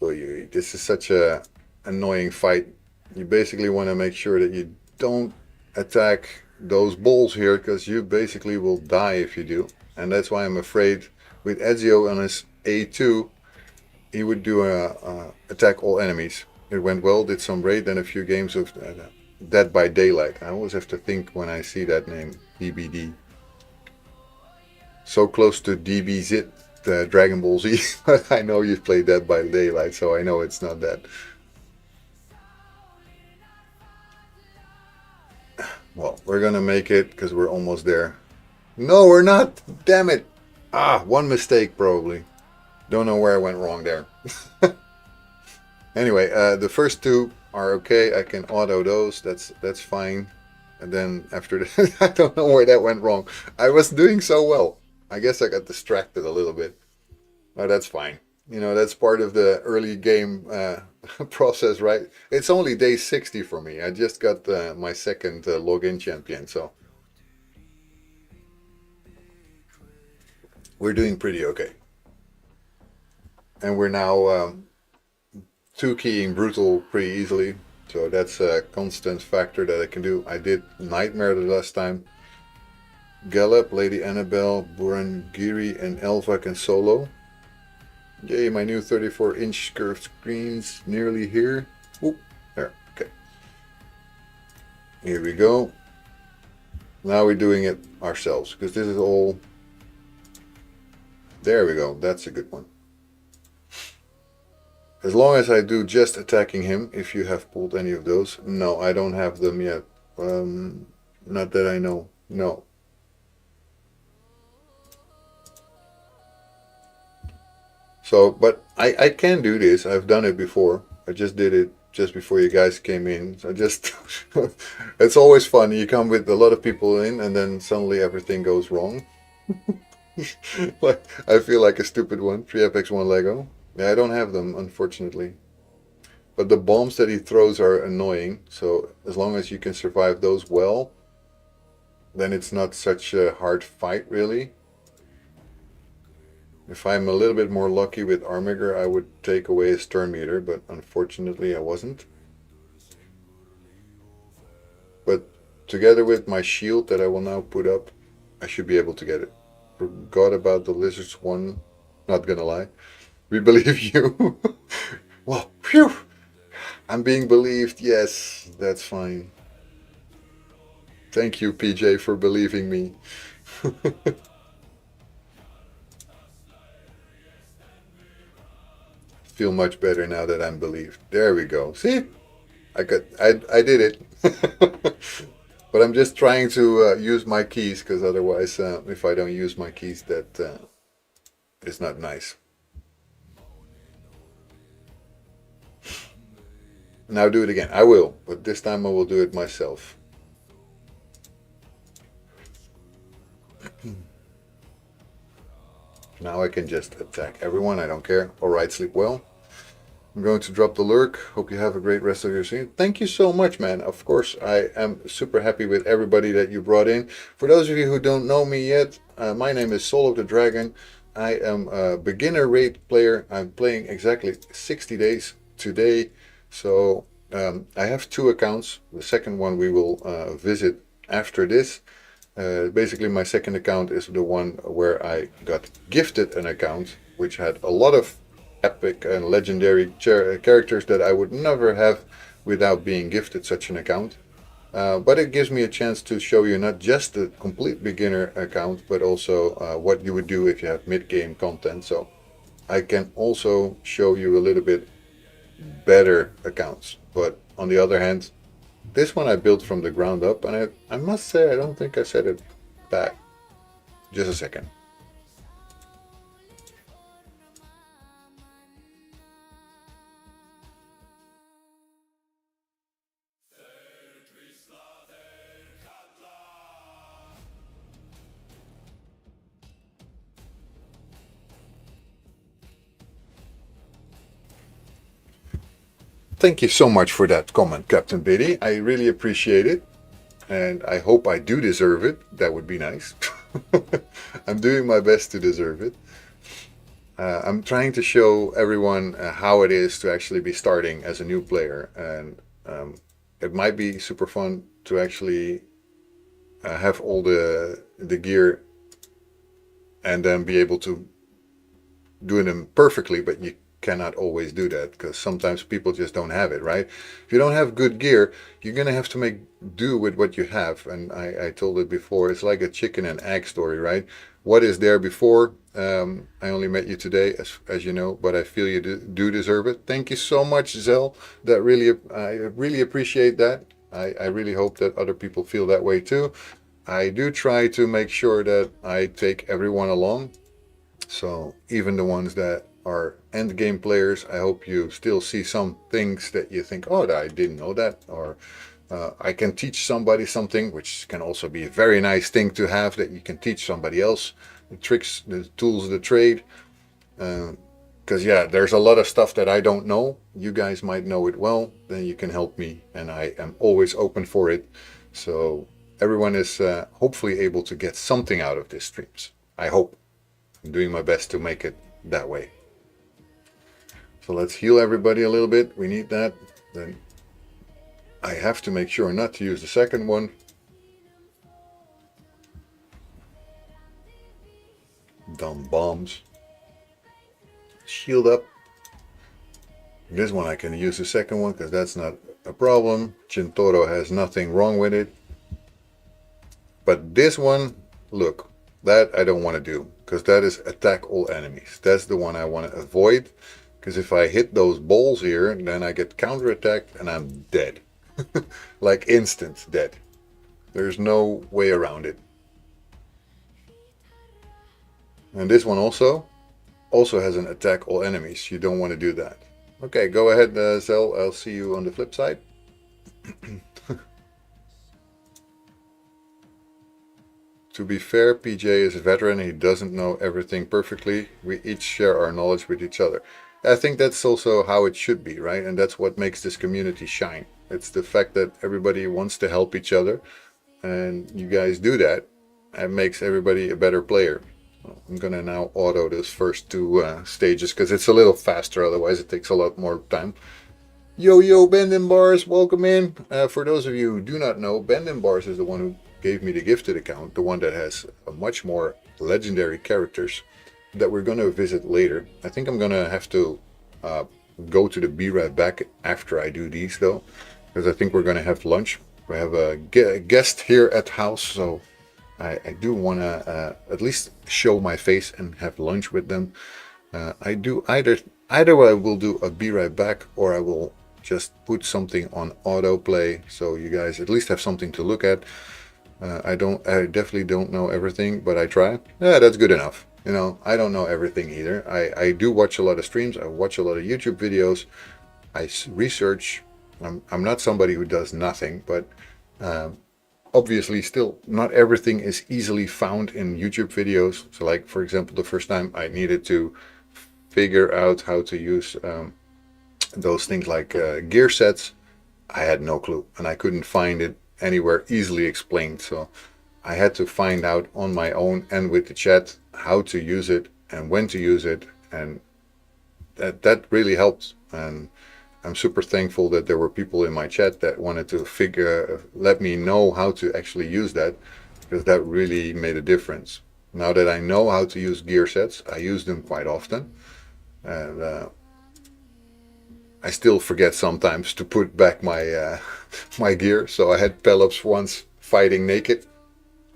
So this is such a annoying fight. You basically want to make sure that you don't attack those balls here, because you basically will die if you do. And that's why I'm afraid with Ezio on his A2, he would do attack all enemies. It went well, did some raid, and a few games of Dead by Daylight. I always have to think when I see that name, DBD. So close to DBZ, Dragon Ball Z. But I know you've played Dead by Daylight, so I know it's not that. Well, we're gonna make it, because we're almost there. No, we're not! Damn it! One mistake probably. Don't know where I went wrong there. Anyway, the first two are okay. I can auto those. That's fine. And then after that, I don't know where that went wrong. I was doing so well. I guess I got distracted a little bit. But that's fine. You know, that's part of the early game process, right? It's only day 60 for me. I just got my second login champion, so we're doing pretty okay. And we're now 2-keying Brutal pretty easily, so that's a constant factor that I can do. I did Nightmare the last time. Gallop, Lady Annabelle, Burangiri, and Elva can solo. Yay, my new 34-inch curved screen's nearly here. Oop, there, okay. Here we go. Now we're doing it ourselves, because this is all... There we go, that's a good one. As long as I do just attacking him, if you have pulled any of those. No, I don't have them yet. Not that I know. No. So, but I can do this. I've done it before. I just did it just before you guys came in. So just, it's always fun. You come with a lot of people in and then suddenly everything goes wrong. Like, I feel like a stupid one. 3FX1 Lego. Yeah, I don't have them, unfortunately. But the bombs that he throws are annoying. So as long as you can survive those well, then it's not such a hard fight, really. If I'm a little bit more lucky with Armiger, I would take away his turn meter, but unfortunately I wasn't. But together with my shield that I will now put up, I should be able to get it. Forgot about the lizards one, not gonna lie. We believe you. Well, phew! I'm being believed, yes, that's fine. Thank you, PJ, for believing me. Feel much better now that I'm believed. There we go. See? I did it. But I'm just trying to use my keys, because otherwise, if I don't use my keys, that is not nice. Now do it again. I will, but this time I will do it myself. Now I can just attack everyone. I don't care. Alright, sleep well. I'm going to drop the lurk. Hope you have a great rest of your scene. Thank you so much, man. Of course, I am super happy with everybody that you brought in. For those of you who don't know me yet, my name is SoulOfTheDragon. I am a beginner rate player. I'm playing exactly 60 days today. So I have 2 accounts. The second one we will visit after this. Basically, my second account is the one where I got gifted an account, which had a lot of epic and legendary characters that I would never have without being gifted such an account. But it gives me a chance to show you not just the complete beginner account, but also what you would do if you have mid-game content. So I can also show you a little bit better accounts. But on the other hand, this one I built from the ground up, and I must say I don't think I said it back. Just a second. Thank you so much for that comment, Captain Biddy. I really appreciate it. And I hope I do deserve it. That would be nice. I'm doing my best to deserve it. I'm trying to show everyone how it is to actually be starting as a new player. And it might be super fun to actually have all the gear and then be able to do them perfectly, but you cannot always do that because sometimes people just don't have it, right? If you don't have good gear, you're gonna have to make do with what you have. And I told it before, it's like a chicken and egg story, right? What is there before? I only met you today, as you know, but I feel you do deserve it. Thank you so much, Zell. I really appreciate that. I really hope that other people feel that way too. I do try to make sure that I take everyone along. So even the ones that are end game players, I hope you still see some things that you think, oh, I didn't know that, or I can teach somebody something, which can also be a very nice thing to have, that you can teach somebody else the tricks, the tools of the trade. Because yeah, there's a lot of stuff that I don't know. You guys might know it well, then you can help me, and I am always open for it. So everyone is hopefully able to get something out of this streams. I hope. I'm doing my best to make it that way. So let's heal everybody a little bit. We need that. Then I have to make sure not to use the second one. Dumb bombs. Shield up. This one I can use the second one because that's not a problem. Chintoro has nothing wrong with it. But this one, look, that I don't want to do because that is attack all enemies. That's the one I want to avoid. Because if I hit those balls here, then I get counterattacked and I'm dead. Like instant dead. There's no way around it. And this one also has an attack all enemies. You don't want to do that. Okay, go ahead, Zell. I'll see you on the flip side. To be fair, PJ is a veteran. He doesn't know everything perfectly. We each share our knowledge with each other. I think that's also how it should be, right? And that's what makes this community shine. It's the fact that everybody wants to help each other, and you guys do that. And makes everybody a better player. I'm gonna now auto those first two stages because it's a little faster. Otherwise, it takes a lot more time. Yo, Bendin Bars, welcome in. For those of you who do not know, Bendin Bars is the one who gave me the gifted account, the one that has much more legendary characters that we're going to visit later. I think I'm going to have to go to the Be Right Back after I do these, though, because I think we're going to have lunch. We have a guest here at the house, so I do want to at least show my face and have lunch with them. I do either I will do a Be Right Back, or I will just put something on autoplay so you guys at least have something to look at. I definitely don't know everything, but I try. Yeah, that's good enough. You know, I don't know everything either. I do watch a lot of streams. I watch a lot of YouTube videos. I research. I'm not somebody who does nothing, but obviously still not everything is easily found in YouTube videos. So like, for example, the first time I needed to figure out how to use those things like gear sets, I had no clue, and I couldn't find it anywhere easily explained. So I had to find out on my own and with the chat how to use it and when to use it, and that really helped. And I'm super thankful that there were people in my chat that wanted to let me know how to actually use that, because that really made a difference. Now that I know how to use gear sets, I use them quite often, and I still forget sometimes to put back my my gear. So I had Pelops once fighting naked.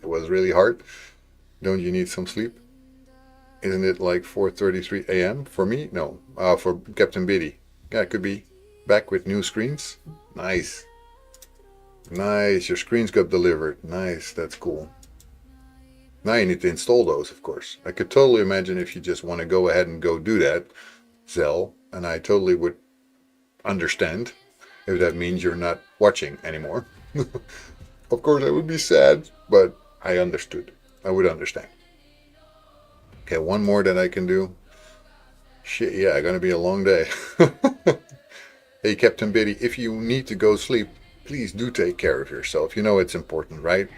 It was really hard. Don't you need some sleep? Isn't it like 4:33 a.m. for me? No, for Captain Biddy. Yeah, it could be. Back with new screens. Nice. Nice, your screens got delivered. Nice, that's cool. Now you need to install those, of course. I could totally imagine if you just want to go ahead and go do that, Zell, and I totally would understand if that means you're not watching anymore. Of course, I would be sad, but I understood. I would understand. Okay, one more that I can do. Shit, yeah, gonna be a long day. Hey, Captain Biddy, if you need to go sleep, please do take care of yourself. You know it's important, right?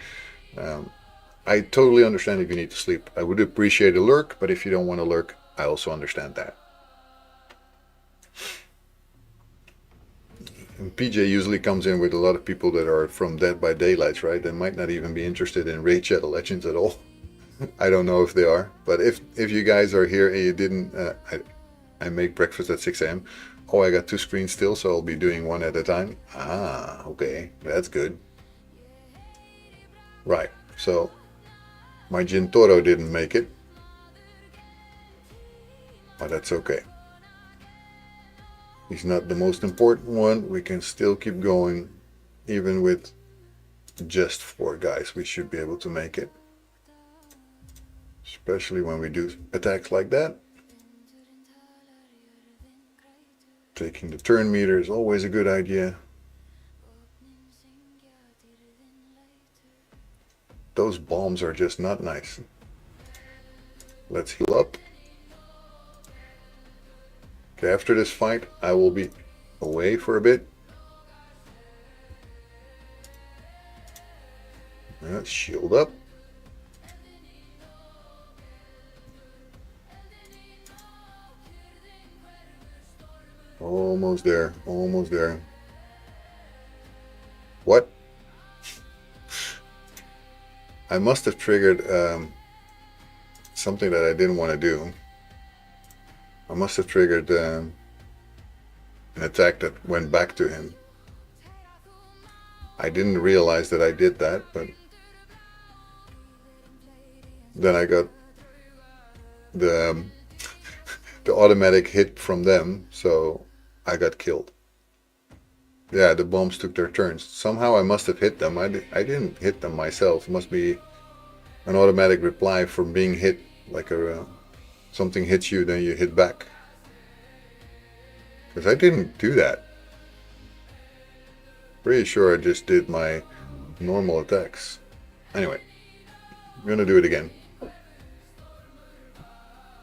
I totally understand if you need to sleep. I would appreciate a lurk, but if you don't want to lurk, I also understand that. And PJ usually comes in with a lot of people that are from Dead by Daylight, right? They might not even be interested in Raid Shadow Legends at all. I don't know if they are, but if you guys are here and you didn't, I make breakfast at 6 a.m. Oh, I got two screens still, so I'll be doing one at a time. Ah, okay, that's good. Right, so my Gintoro didn't make it, but that's okay. He's not the most important one. We can still keep going, even with just 4 guys. We should be able to make it, especially when we do attacks like that. Taking the turn meter is always a good idea. Those bombs are just not nice. Let's heal up. Okay, after this fight, I will be away for a bit. Let's shield up. Almost there, almost there. What? I must have triggered something that I didn't want to do. I must have triggered an attack that went back to him. I didn't realize that I did that, but then I got the automatic hit from them, so I got killed. Yeah, the bombs took their turns. Somehow I must have hit them. I didn't hit them myself. It must be an automatic reply from being hit, like something hits you, then you hit back. Because I didn't do that. Pretty sure I just did my normal attacks. Anyway, I'm gonna do it again.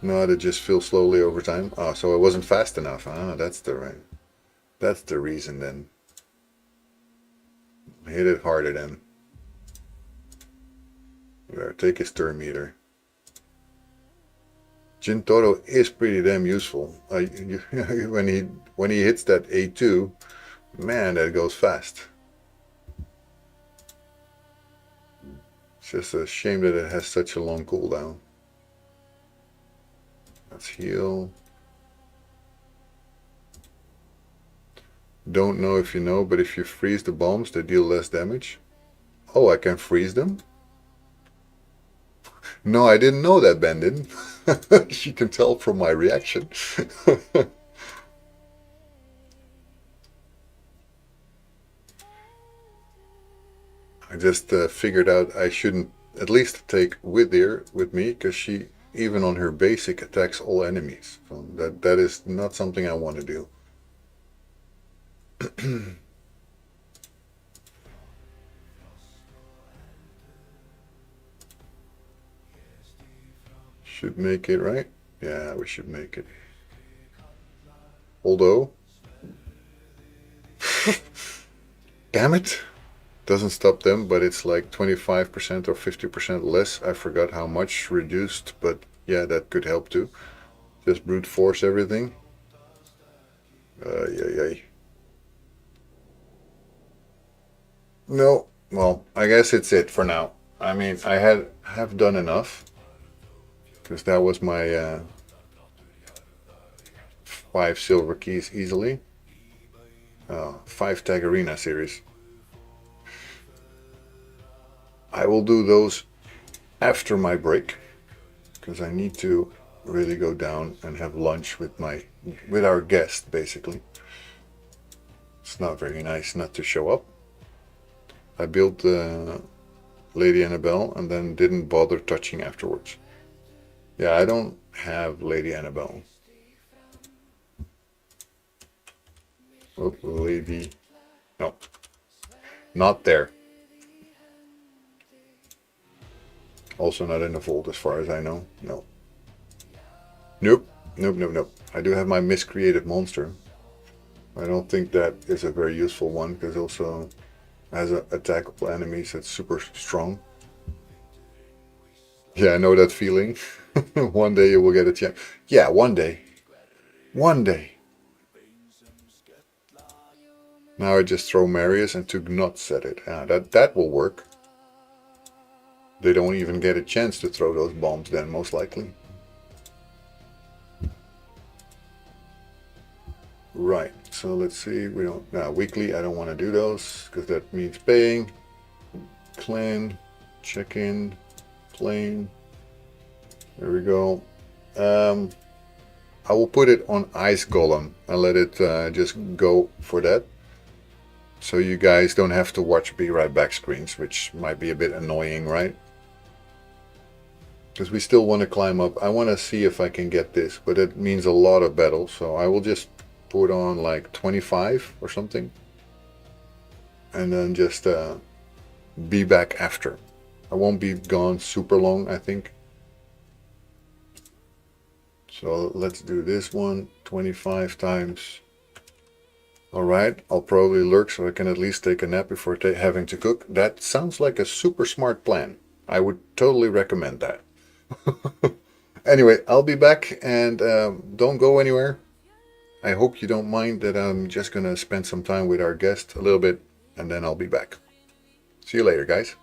No, it just feels slowly over time. Oh, so it wasn't fast enough. Ah, that's the reason then. Hit it harder then. There, take his turn meter. Jintoro is pretty damn useful. When he hits that A2, man, that goes fast. It's just a shame that it has such a long cooldown. Let's heal. Don't know if you know, but if you freeze the bombs, they deal less damage. Oh, I can freeze them? No, I didn't know that, Bandit. You can tell from my reaction. I just figured out I shouldn't at least take Whittier with me, because she, even on her basic, attacks all enemies. So that is not something I want to do. Should make it, right? Yeah, we should make it. Although, damn it, doesn't stop them, but it's like 25% or 50% less. I forgot how much reduced, but yeah, that could help too. Just brute force everything. Yay. No, well, I guess it's it for now. I mean, I have done enough, because that was my 5 silver keys easily. 5 tag arena series. I will do those after my break, because I need to really go down and have lunch with our guest, basically. It's not very nice not to show up. I built Lady Annabelle and then didn't bother touching afterwards. Yeah, I don't have Lady Annabelle. Oh, Lady... No. Not there. Also not in the vault as far as I know. No. Nope. I do have my miscreated monster. I don't think that is a very useful one, because also as an attackable enemies, it's super strong. Yeah, I know that feeling. One day you will get a chance. Yeah, one day. One day. Now I just throw Marius and to not set it. That will work. They don't even get a chance to throw those bombs then, most likely. Right, so let's see. We don't... Now, weekly, I don't want to do those, because that means paying. Clan, check-in, plane. There we go. I will put it on Ice Golem and let it just go for that. So you guys don't have to watch Be Right Back screens, which might be a bit annoying, right? Because we still want to climb up. I want to see if I can get this, but it means a lot of battles, so I will just put on like 25 or something. And then just be back after. I won't be gone super long, I think. So let's do this one 25 times. Alright, I'll probably lurk so I can at least take a nap before having to cook. That sounds like a super smart plan. I would totally recommend that. Anyway, I'll be back, and don't go anywhere. I hope you don't mind that I'm just gonna spend some time with our guest a little bit, and then I'll be back. See you later, guys.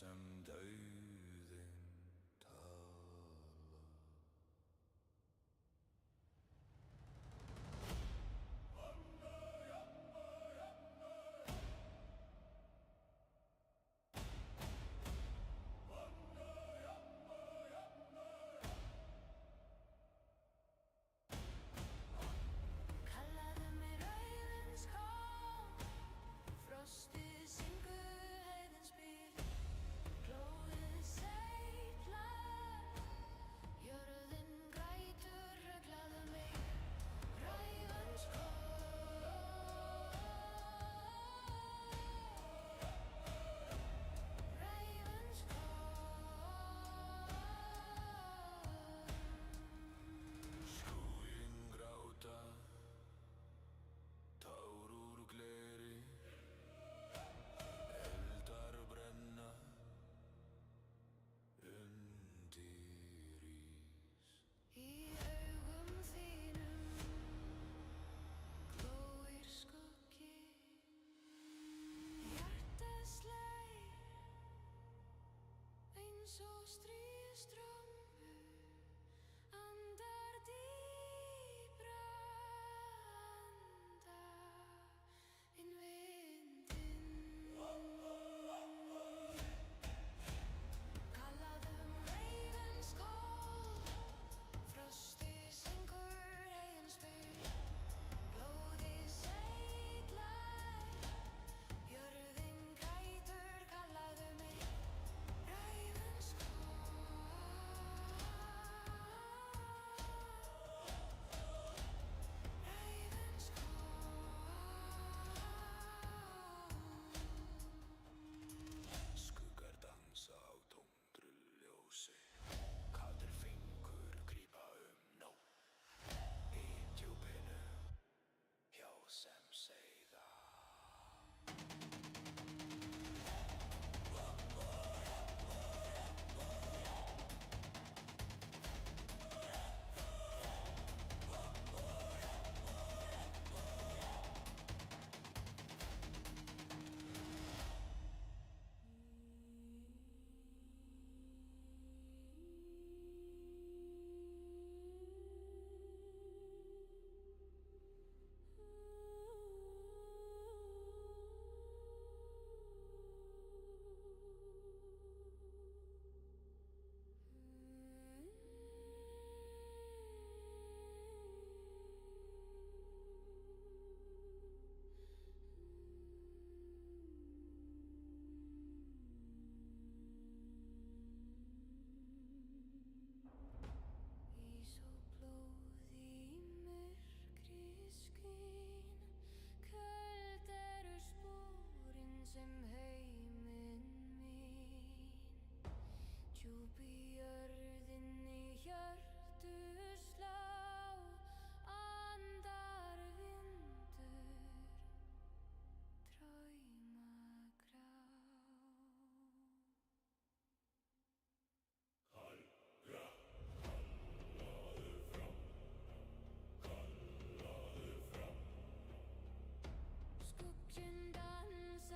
sem dauðinn tala. Kallaðu mig rauðinskál, frostið syngur, heiðin spyr, blóðið seytlar, jörðin grætur, ruglaðu mig, rauðinskál, rauðinskál. Skúin gráta, tár úr gleri, eldar brenna undir ís. Í augum þínum glóir skuggi, hjartað slær eins og stríðstrommur, andar dýpra, anda inn vindinn. Kallaðu rauðinskál, frostið syngur, heiðin spyr, blóðið seytlar, jörðin grætur, kallaðu mig, rauðinskál, rauðinskál. Skuggar dansa á tómru ljósi, kaldir fingur grípa nótt. Í djúpinu, hjá sem seiða. Ís og blóð í myrkri skín, köld eru sporin sem heiminn mín, djúp í jörðinni hjörtu slá, andar vindur, draumagrá. Skugginn dans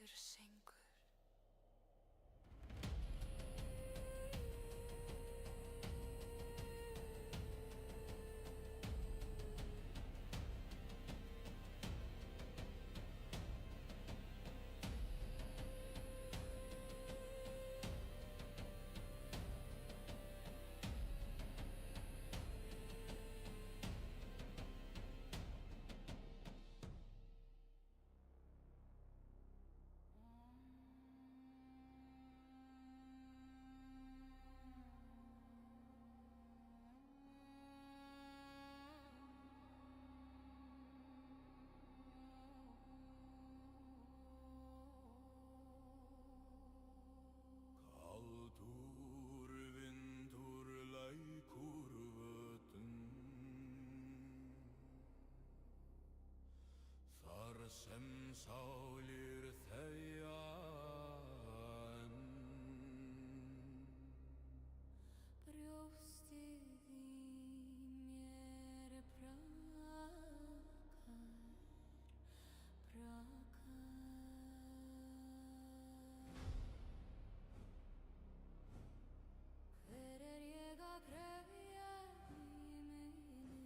nætursöngur. Kaldur vindur lækur vötn, þar sem sálir þegja enn. Brjóstið í mér brakar. Hver ég að krefja í minni?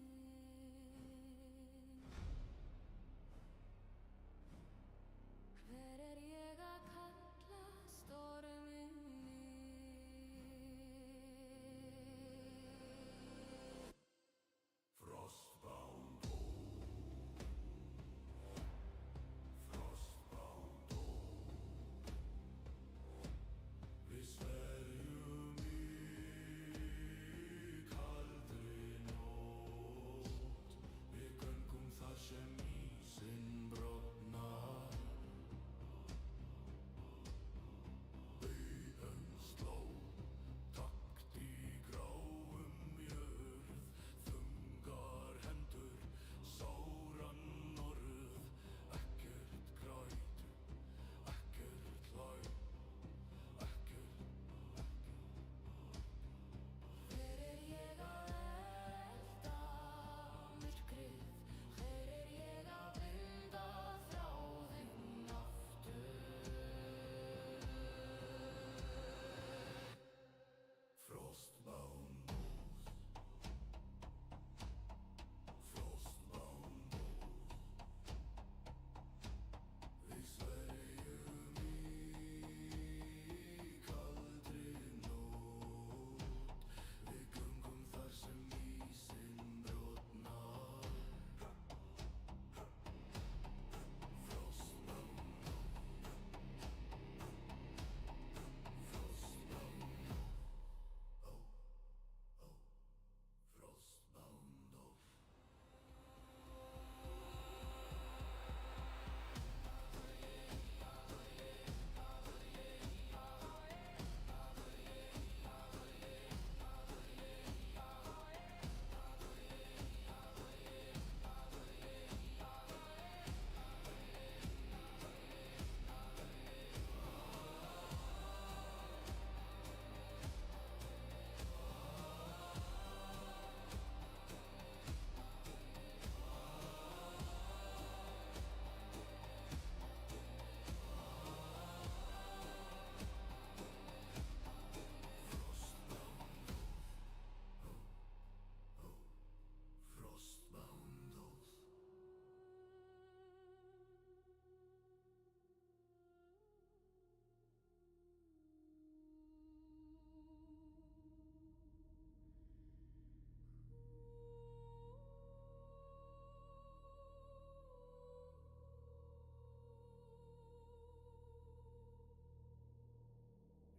Hver ég að kalla storminni? Frostbound Frostbound Við sverjum í kaldri nótt, við göngum þar sem ísinn brotnar. Auðan sló takt í gráum jörð, þungar hendur, sáran orð, ekkert grætur, ekkert hlæ. Hver ég að elda myrkrið? Hver ég að binda þráðinn aftur? Frostbound Frostbound Við sverjum í kaldri nótt, við göngum þar sem ísinn brotnar. Frostbound Frostbound Frostbound Frostbound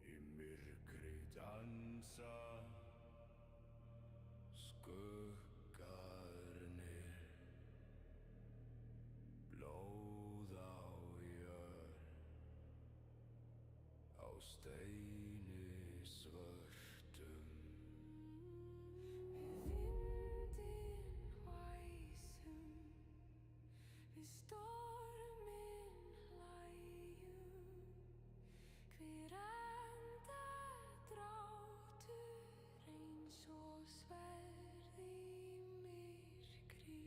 Í myrkri dansa skuggarnir, blóð á jörð, á steini svörtum. Við vindinn hvæsum, við storminn hlæjum. Hver andardráttur eins og sverð í myrkri.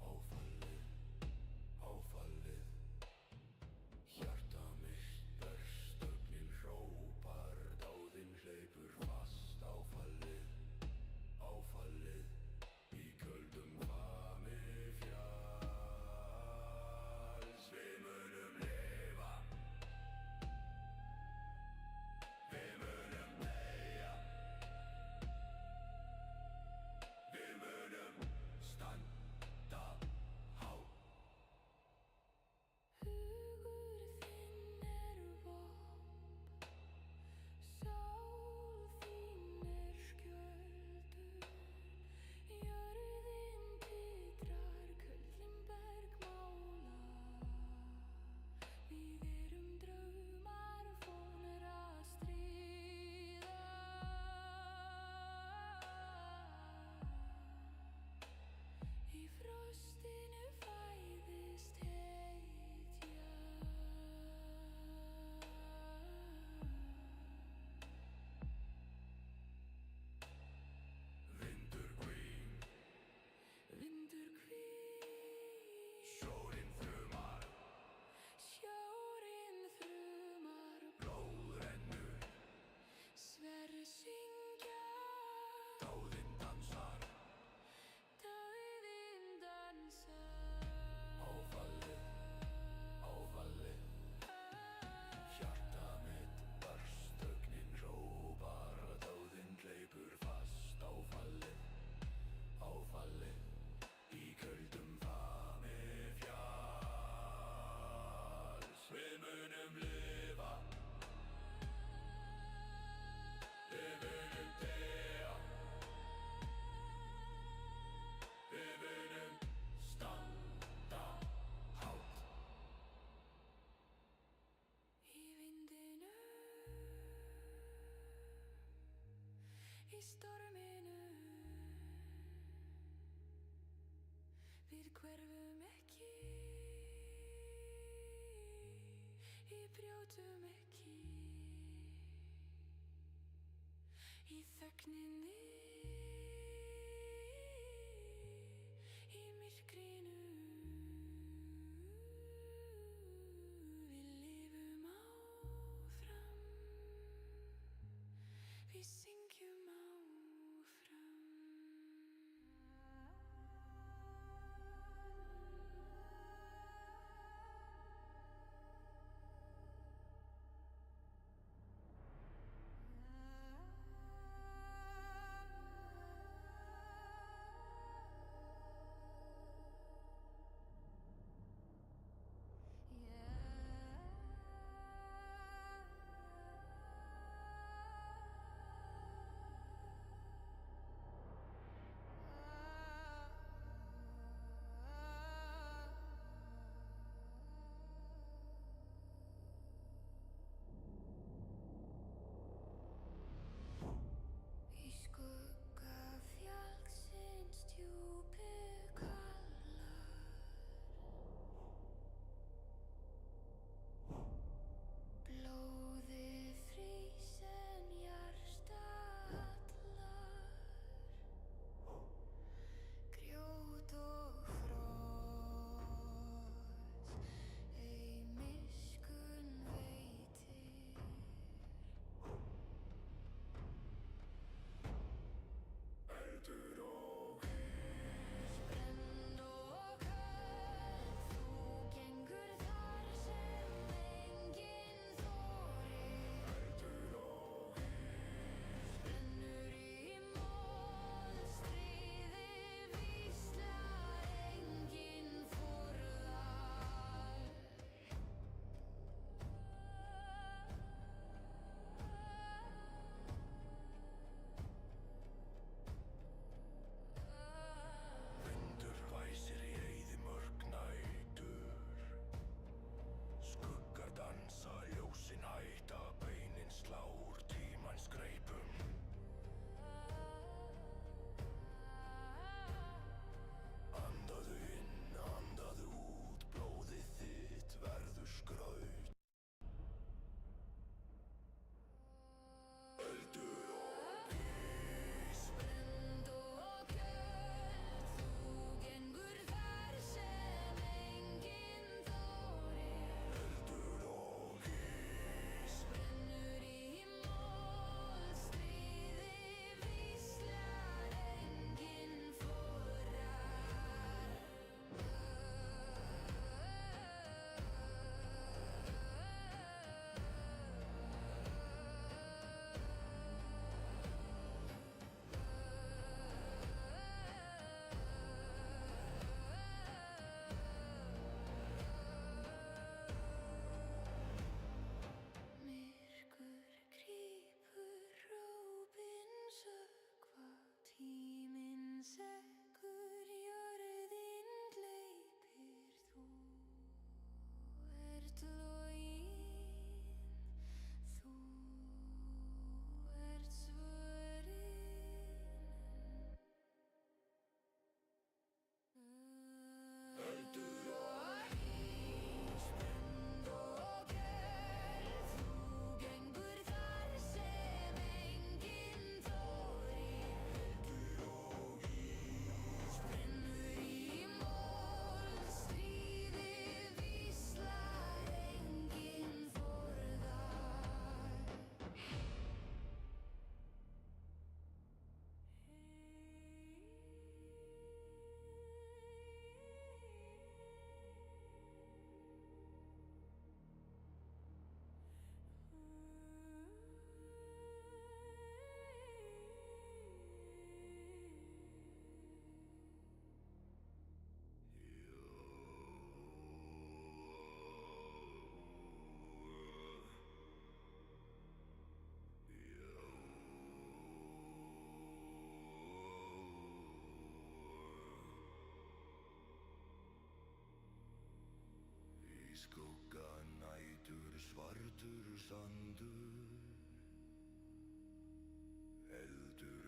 Á það storminu. Við hverfum ekki, brjótum ekki í þögninni, í myrkrinu. Við lifum áfram, við syngjum áfram. Í skugga fjallsins djúpi kallar, blóðið frýs en hjarta hallar, grjót og frost, ei miskunn veitir. Eldur og ís, brennd og köld, þú gengur þar sem enginn þorir. Eldur og ís, brennur í mold, stríðið víslar, enginn forðar. Vindur hvæsir í eyðimörk nætur, skuggar dansa, ljósin hætta, beinin slá úr tímans greipum. Andaðu inn, andaðu út, blóðið þitt verður skraut. Eldur og ís, brennd og köld, þú gengur þar sem enginn þorir. Eldur og ís, brennur í mold, stríðið víslar, enginn forðar. Myrkur grípur rópin sökkva, tíminn sekkur, jörðin gleypir, þú ert loginn, þú ert svörin. Eldur og ís, brennd og köld, þú gengur þar sem enginn þorir. Eldur og ís, brennur í mold, stríðið víslar, enginn forðar. Í skugga nætur svartur sandur, eldur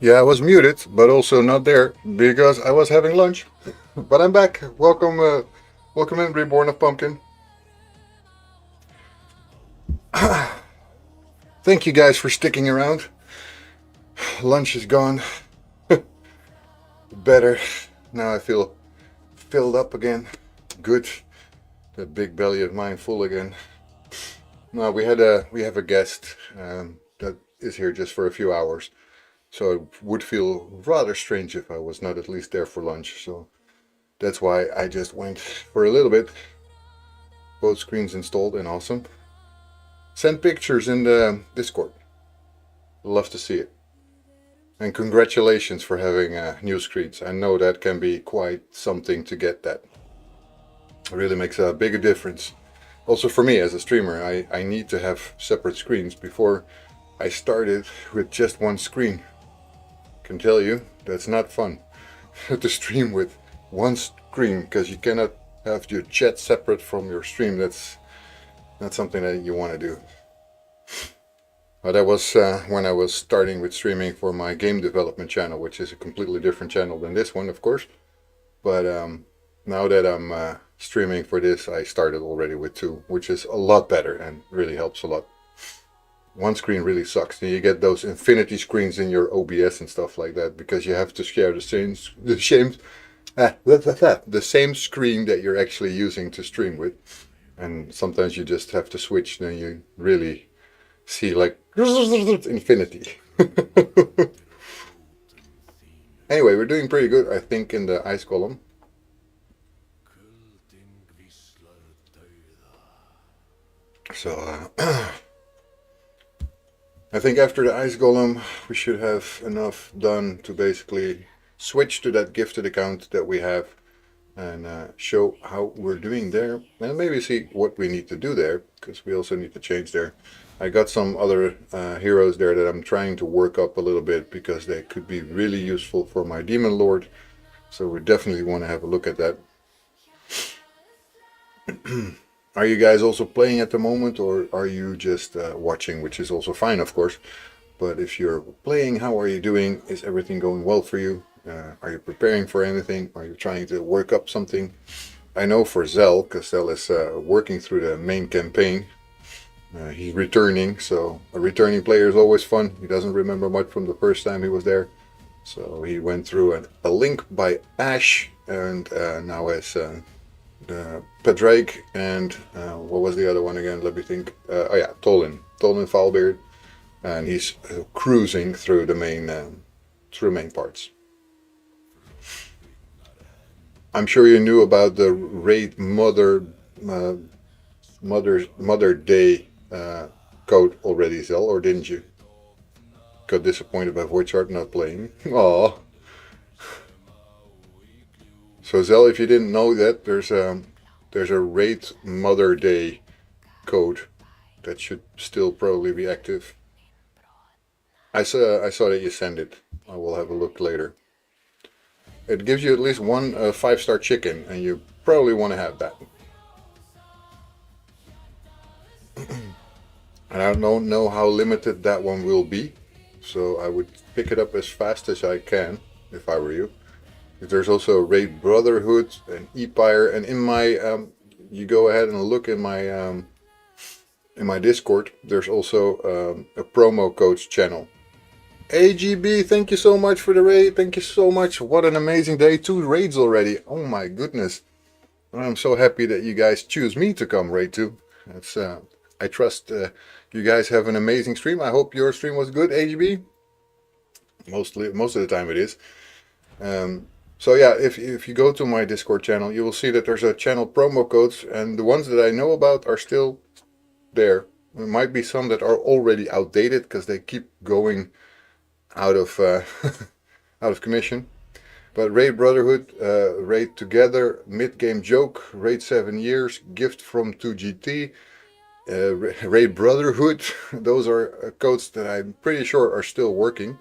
Yeah, I was muted, but also not there because I was having lunch. But I'm back. Welcome, welcome in, Reborn of Pumpkin. Thank you guys for sticking around. Lunch is gone. Better. Now I feel filled up again. Good. That big belly of mine full again. No, we have a guest that is here just for a few hours. So it would feel rather strange if I was not at least there for lunch. So that's why I just went for a little bit. Both screens installed and awesome. Send pictures in the Discord. Love to see it. And congratulations for having new screens. I know that can be quite something to get that. It really makes a bigger difference. Also for me as a streamer, I need to have separate screens. Before I started with just one screen. Can tell you, that's not fun to stream with one screen because you cannot have your chat separate from your stream. That's not something that you want to do. But that was when I was starting with streaming for my game development channel, which is a completely different channel than this one, of course. But now that I'm streaming for this, I started already with two, which is a lot better and really helps a lot. One screen really sucks. You get those infinity screens in your OBS and stuff like that because you have to share the same screen that you're actually using to stream with. And sometimes you just have to switch, then you really see like infinity. Anyway, we're doing pretty good, I think, in the ice column. So I think after the ice golem we should have enough done to basically switch to that gifted account that we have and show how we're doing there and maybe see what we need to do there because we also need to change there. I got some other heroes there that I'm trying to work up a little bit because they could be really useful for my demon lord, so we definitely want to have a look at that. Are you guys also playing at the moment or are you just watching, which is also fine of course, but if you're playing, how are you doing? Is everything going well for you? Are you preparing for anything? Are you trying to work up something? I know for Zell, because Zell is working through the main campaign. He's returning, so a returning player is always fun. He doesn't remember much from the first time he was there. So he went through a Link by Ash, and now has Padraig, and what was the other one again? Let me think. Oh yeah, Tollin Foulbeard, and he's cruising through the main parts. I'm sure you knew about the Raid Mother Day code already, Zell, or didn't you? Got disappointed by Voidshard not playing. Aww. So Zell, if you didn't know that, there's a Raid Mother Day code that should still probably be active. I saw that you sent it. I will have a look later. It gives you at least one 5-star chicken, and you probably want to have that. And I don't know how limited that one will be, so I would pick it up as fast as I can, if I were you. There's also Raid Brotherhood and Empire, and in my, you go ahead and look in my Discord, there's also a promo codes channel. AGB, thank you so much for the raid. Thank you so much. What an amazing day. 2 raids already. Oh my goodness. I'm so happy that you guys choose me to come raid to. That's, I trust you guys have an amazing stream. I hope your stream was good, AGB. Most of the time it is. So yeah, if you go to my Discord channel, you will see that there's a channel promo codes, and the ones that I know about are still there. There might be some that are already outdated because they keep going out of out of commission. But Raid Brotherhood, Raid Together, Mid-Game Joke, Raid 7 Years, Gift from 2GT, Raid Brotherhood, those are codes that I'm pretty sure are still working.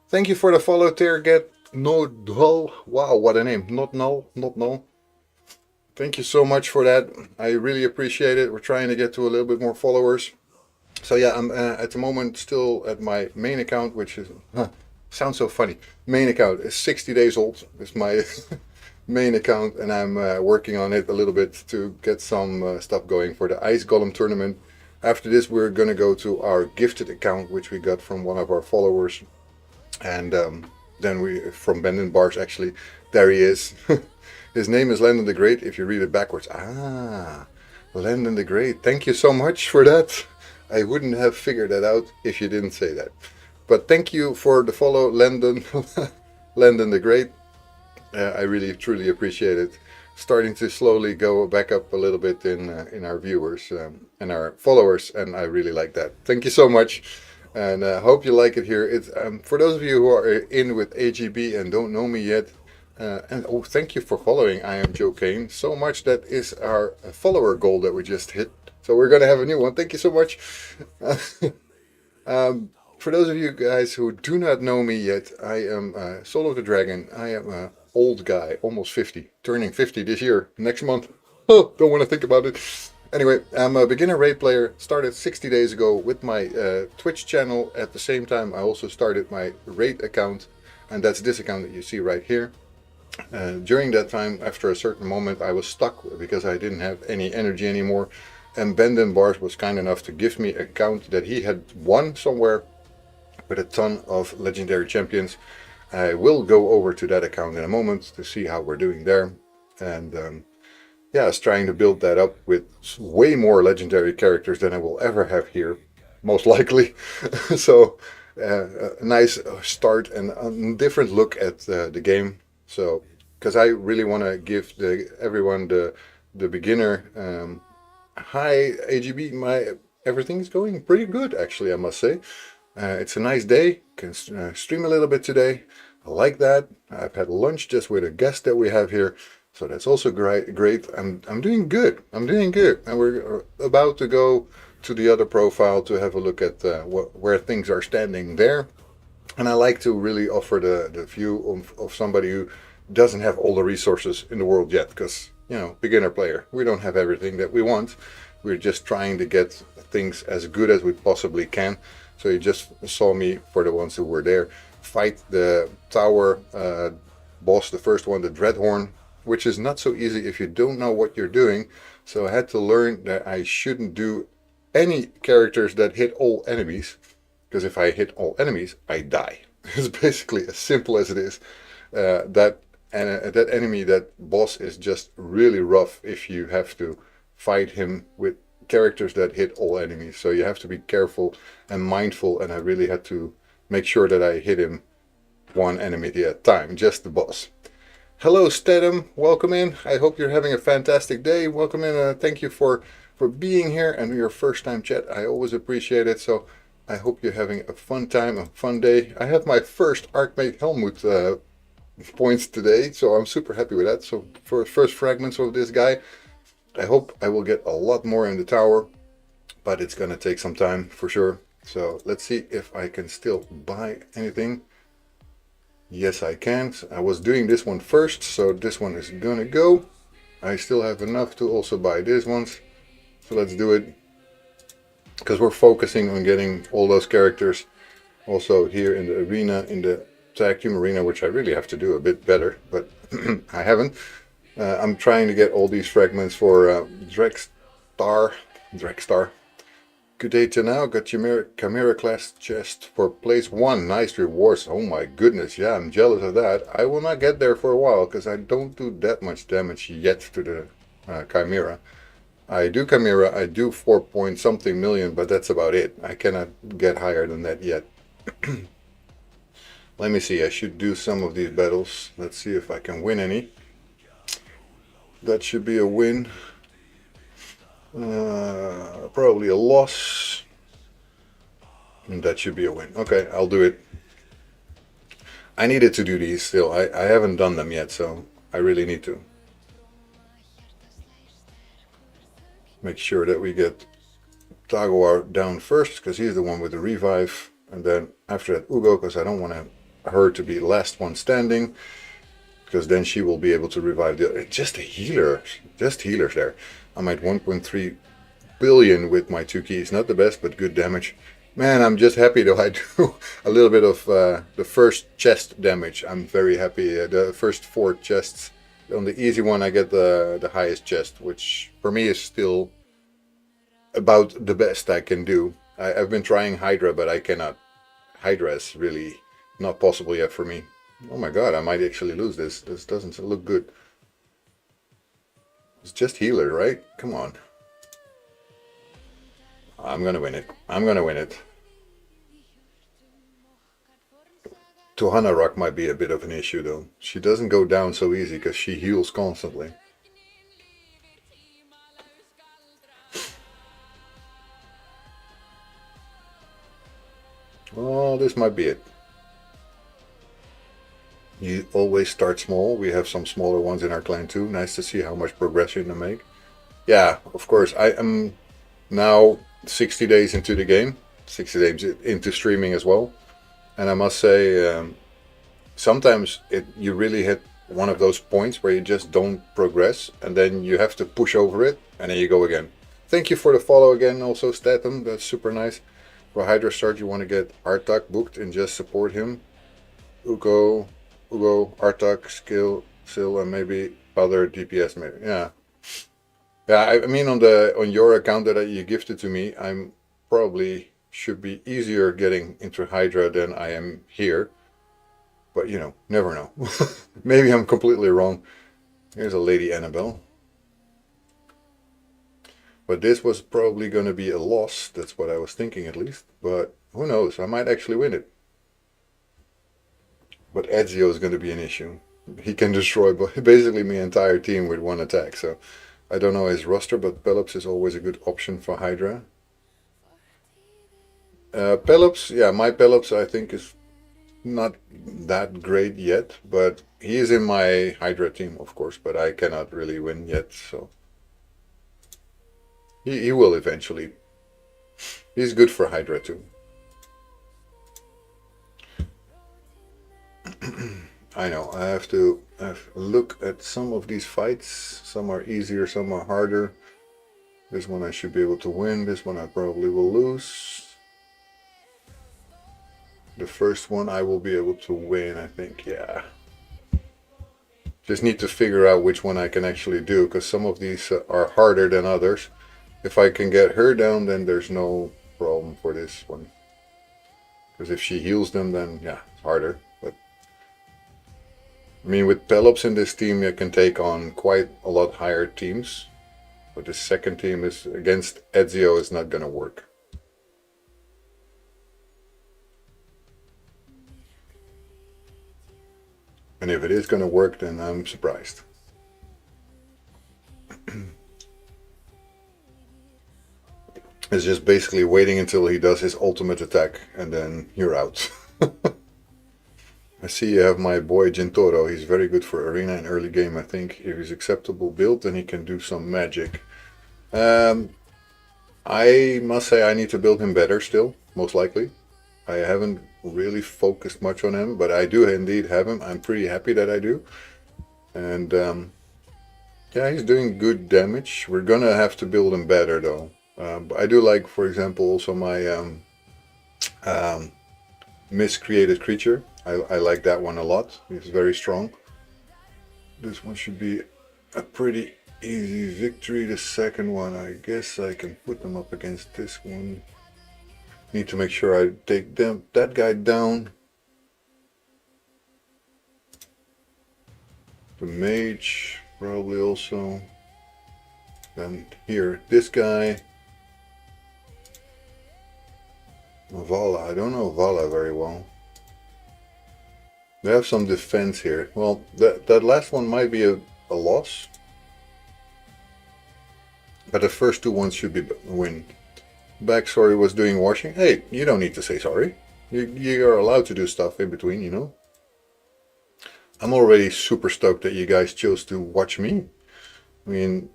Thank you for the follow, Terget. No Dull. Wow, what a name. Not null, not null. Thank you so much for that. I really appreciate it. We're trying to get to a little bit more followers. So yeah, I'm at the moment still at my main account, which is sounds so funny. Main account is 60 days old. It's my main account, and I'm working on it a little bit to get some stuff going for the Ice Golem tournament. After this, we're gonna go to our gifted account, which we got from one of our followers, and then we from Bendon Bars actually. There he is. His name is Landon the Great. If you read it backwards, Landon the Great. Thank you so much for that. I wouldn't have figured that out if you didn't say that. But thank you for the follow, Landon. Landon the Great. I really truly appreciate it. Starting to slowly go back up a little bit in our viewers and our followers, and I really like that. Thank you so much, and hope you like it here. It's for those of you who are in with AGB and don't know me yet, and oh, thank you for following. I am Joe Kane. So much, that is our follower goal that we just hit. So we're gonna have a new one. Thank you so much. For those of you guys who do not know me yet, I am Soul of the Dragon. I am a old guy, almost 50, turning 50 this year, next month. Oh, don't want to think about it. Anyway, I'm a beginner raid player, started 60 days ago with my Twitch channel. At the same time, I also started my raid account, and that's this account that you see right here. During that time, after a certain moment, I was stuck because I didn't have any energy anymore, and Bendon Bars was kind enough to give me an account that he had won somewhere with a ton of legendary champions. I will go over to that account in a moment to see how we're doing there. And yeah, I was trying to build that up with way more legendary characters than I will ever have here, most likely. So a nice start and a different look at the game. So, because I really want to give everyone the beginner, hi AGB, everything's going pretty good actually, I must say. It's a nice day, can stream a little bit today. I like that. I've had lunch just with a guest that we have here, so that's also great. I'm doing good. I'm doing good, and we're about to go to the other profile to have a look at where things are standing there. And I like to really offer the view of somebody who doesn't have all the resources in the world yet, because, you know, beginner player, we don't have everything that we want. We're just trying to get things as good as we possibly can. So you just saw me, for the ones who were there, fight the tower boss, the first one, the Dreadhorn, which is not so easy if you don't know what you're doing. So I had to learn that I shouldn't do any characters that hit all enemies, because if I hit all enemies, I die. It's basically as simple as it is. That enemy, that boss, is just really rough if you have to fight him with characters that hit all enemies. So you have to be careful and mindful, and I really had to make sure that I hit him one enemy at a time, just the boss. Hello Stedham, welcome in. I hope you're having a fantastic day. Welcome in. Thank you for being here and your first time chat. I always appreciate it. So I hope you're having a fun time, a fun day. I have my first Archmage Helmut points today, so I'm super happy with that. So for first fragments of this guy, I hope I will get a lot more in the tower, but it's gonna take some time for sure. So let's see if I can still buy anything. Yes, I can. I was doing this one first, so this one is gonna go. I still have enough to also buy these ones, so let's do it, because we're focusing on getting all those characters also here in the arena, in the tag team arena, which I really have to do a bit better, but I haven't. I'm trying to get all these fragments for Dregstar. Good day to now. Got Chimera class chest for place 1. Nice rewards. Oh my goodness, yeah, I'm jealous of that. I will not get there for a while because I don't do that much damage yet to the Chimera. I do Chimera, I do 4 point something million, but that's about it. I cannot get higher than that yet. Let me see, I should do some of these battles. Let's see if I can win any. That should be a win. Probably a loss. And that should be a win. Okay, I'll do it. I needed to do these still. I haven't done them yet, so I really need to. Make sure that we get Tagoar down first, because he's the one with the revive. And then after that Ugo, because I don't want her to be last one standing, because then she will be able to revive the other. Just a healer. Just healers there. I'm at 1.3 billion with my 2 keys. Not the best, but good damage. Man, I'm just happy though I do a little bit of the first chest damage. I'm very happy. The first 4 chests. On the easy one I get the highest chest, which for me is still about the best I can do. I've been trying Hydra, but I cannot. Hydra is really not possible yet for me. Oh my god, I might actually lose this. This doesn't look good. It's just healer, right? Come on. I'm gonna win it. I'm gonna win it. Tohana Rock might be a bit of an issue though. She doesn't go down so easy because she heals constantly. Well, this might be it. You always start small. We have some smaller ones in our clan too. Nice to see how much progression they make. Yeah, of course. I am now 60 days into the game. 60 days into streaming as well. And I must say, sometimes you really hit one of those points where you just don't progress. And then you have to push over it. And then you go again. Thank you for the follow again also, Statham. That's super nice. For Hydra start, you want to get Artak booked and just support him. Ugo, Artak, Sil, and maybe other DPS. Maybe, yeah. Yeah, I mean on your account that you gifted to me, I'm probably should be easier getting into Hydra than I am here. But you know, never know. Maybe I'm completely wrong. Here's a Lady Annabelle. But this was probably going to be a loss. That's what I was thinking at least. But who knows? I might actually win it. But Ezio is going to be an issue. He can destroy basically my entire team with one attack. So I don't know his roster, but Pelops is always a good option for Hydra. Pelops, yeah, my Pelops I think is not that great yet. But he is in my Hydra team, of course. But I cannot really win yet, so... He will eventually. He's good for Hydra too. I know, I have to look at some of these fights. Some are easier, some are harder. This one I should be able to win. This one I probably will lose. The first one I will be able to win, I think, yeah. Just need to figure out which one I can actually do, because some of these are harder than others. If I can get her down, then there's no problem for this one. Because if she heals them, then yeah, it's harder. But I mean, with Pelops in this team, you can take on quite a lot higher teams. But the second team is against Ezio is not going to work. And if it is going to work, then I'm surprised. It's just basically waiting until he does his ultimate attack, and then you're out. I see you have my boy Gentoro. He's very good for arena and early game, I think. If he's acceptable build, then he can do some magic. I must say I need to build him better still, most likely. I haven't really focused much on him, but I do indeed have him. I'm pretty happy that I do. And yeah, he's doing good damage. We're gonna have to build him better though. But I do like, for example, also my miscreated creature. I like that one a lot. He's very strong. This one should be a pretty easy victory. The second one, I guess I can put them up against this one. Need to make sure I take that guy down. The mage, probably also. Then here, this guy. Vala, I don't know Vala very well. They have some defense here. Well, that last one might be a loss. But the first two ones should be a win. Backstory was doing washing. Hey, you don't need to say sorry. You are allowed to do stuff in between, you know. I'm already super stoked that you guys chose to watch me. I mean,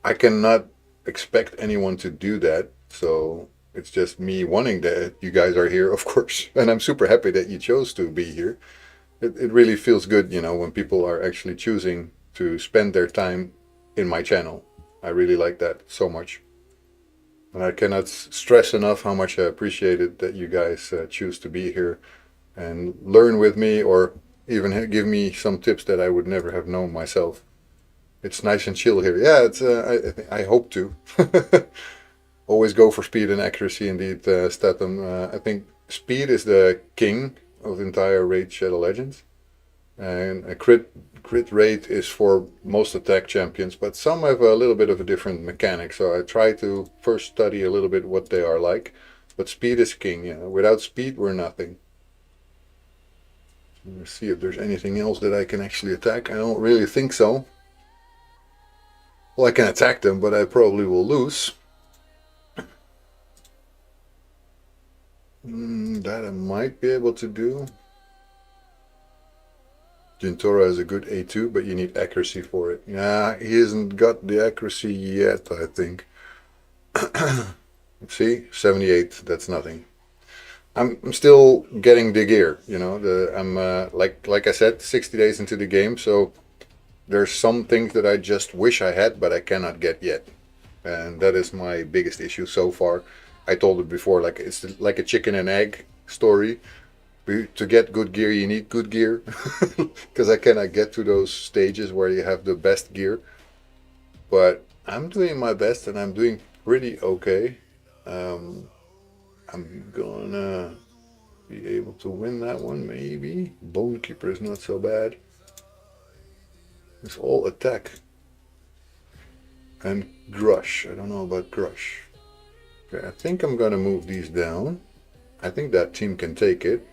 I cannot expect anyone to do that, so it's just me wanting that you guys are here, of course. And I'm super happy that you chose to be here. It really feels good, you know, when people are actually choosing to spend their time in my channel. I really like that so much. And I cannot stress enough how much I appreciate it that you guys choose to be here and learn with me, or even give me some tips that I would never have known myself. It's nice and chill here. Yeah, it's. I hope to. Always go for speed and accuracy, indeed, Statham. I think speed is the king of the entire Raid Shadow Legends, and a crit rate is for most attack champions, but some have a little bit of a different mechanic. So I try to first study a little bit what they are like, but speed is king. You know, without speed, we're nothing. Let's see if there's anything else that I can actually attack. I don't really think so. Well, I can attack them, but I probably will lose. That I might be able to do. Jintora is a good A2, but you need accuracy for it. Yeah, he hasn't got the accuracy yet, I think. See, 78, that's nothing. I'm still getting the gear, you know. I'm like I said, 60 days into the game, so there's some things that I just wish I had, but I cannot get yet. And that is my biggest issue so far. I told it before, like it's like a chicken and egg story. To get good gear, you need good gear. Because I cannot get to those stages where you have the best gear. But I'm doing my best and I'm doing pretty okay. I'm gonna be able to win that one, maybe. Bone Keeper is not so bad. It's all attack. And Grush. I don't know about Grush. Okay, I think I'm gonna move these down. I think that team can take it.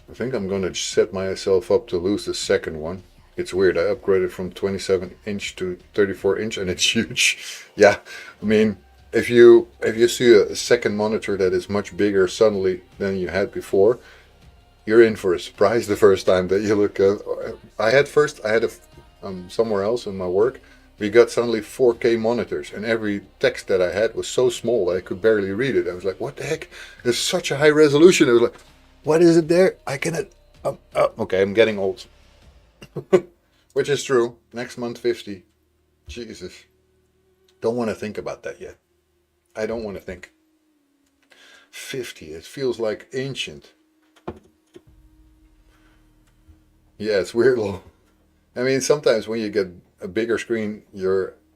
I think I'm gonna set myself up to lose the second one. It's weird, I upgraded from 27 inch to 34 inch and it's huge. Yeah, I mean, if you see a second monitor that is much bigger suddenly than you had before, you're in for a surprise the first time that you look at. I had somewhere else in my work, we got suddenly 4K monitors, and every text that I had was so small that I could barely read it. I was like, what the heck? There's such a high resolution. I was like, what is it there? I cannot. Okay, I'm getting old. Which is true. Next month, 50. Jesus. Don't want to think about that yet. I don't want to think. 50. It feels like ancient. Yeah, it's weird. I mean, sometimes when you get a bigger screen,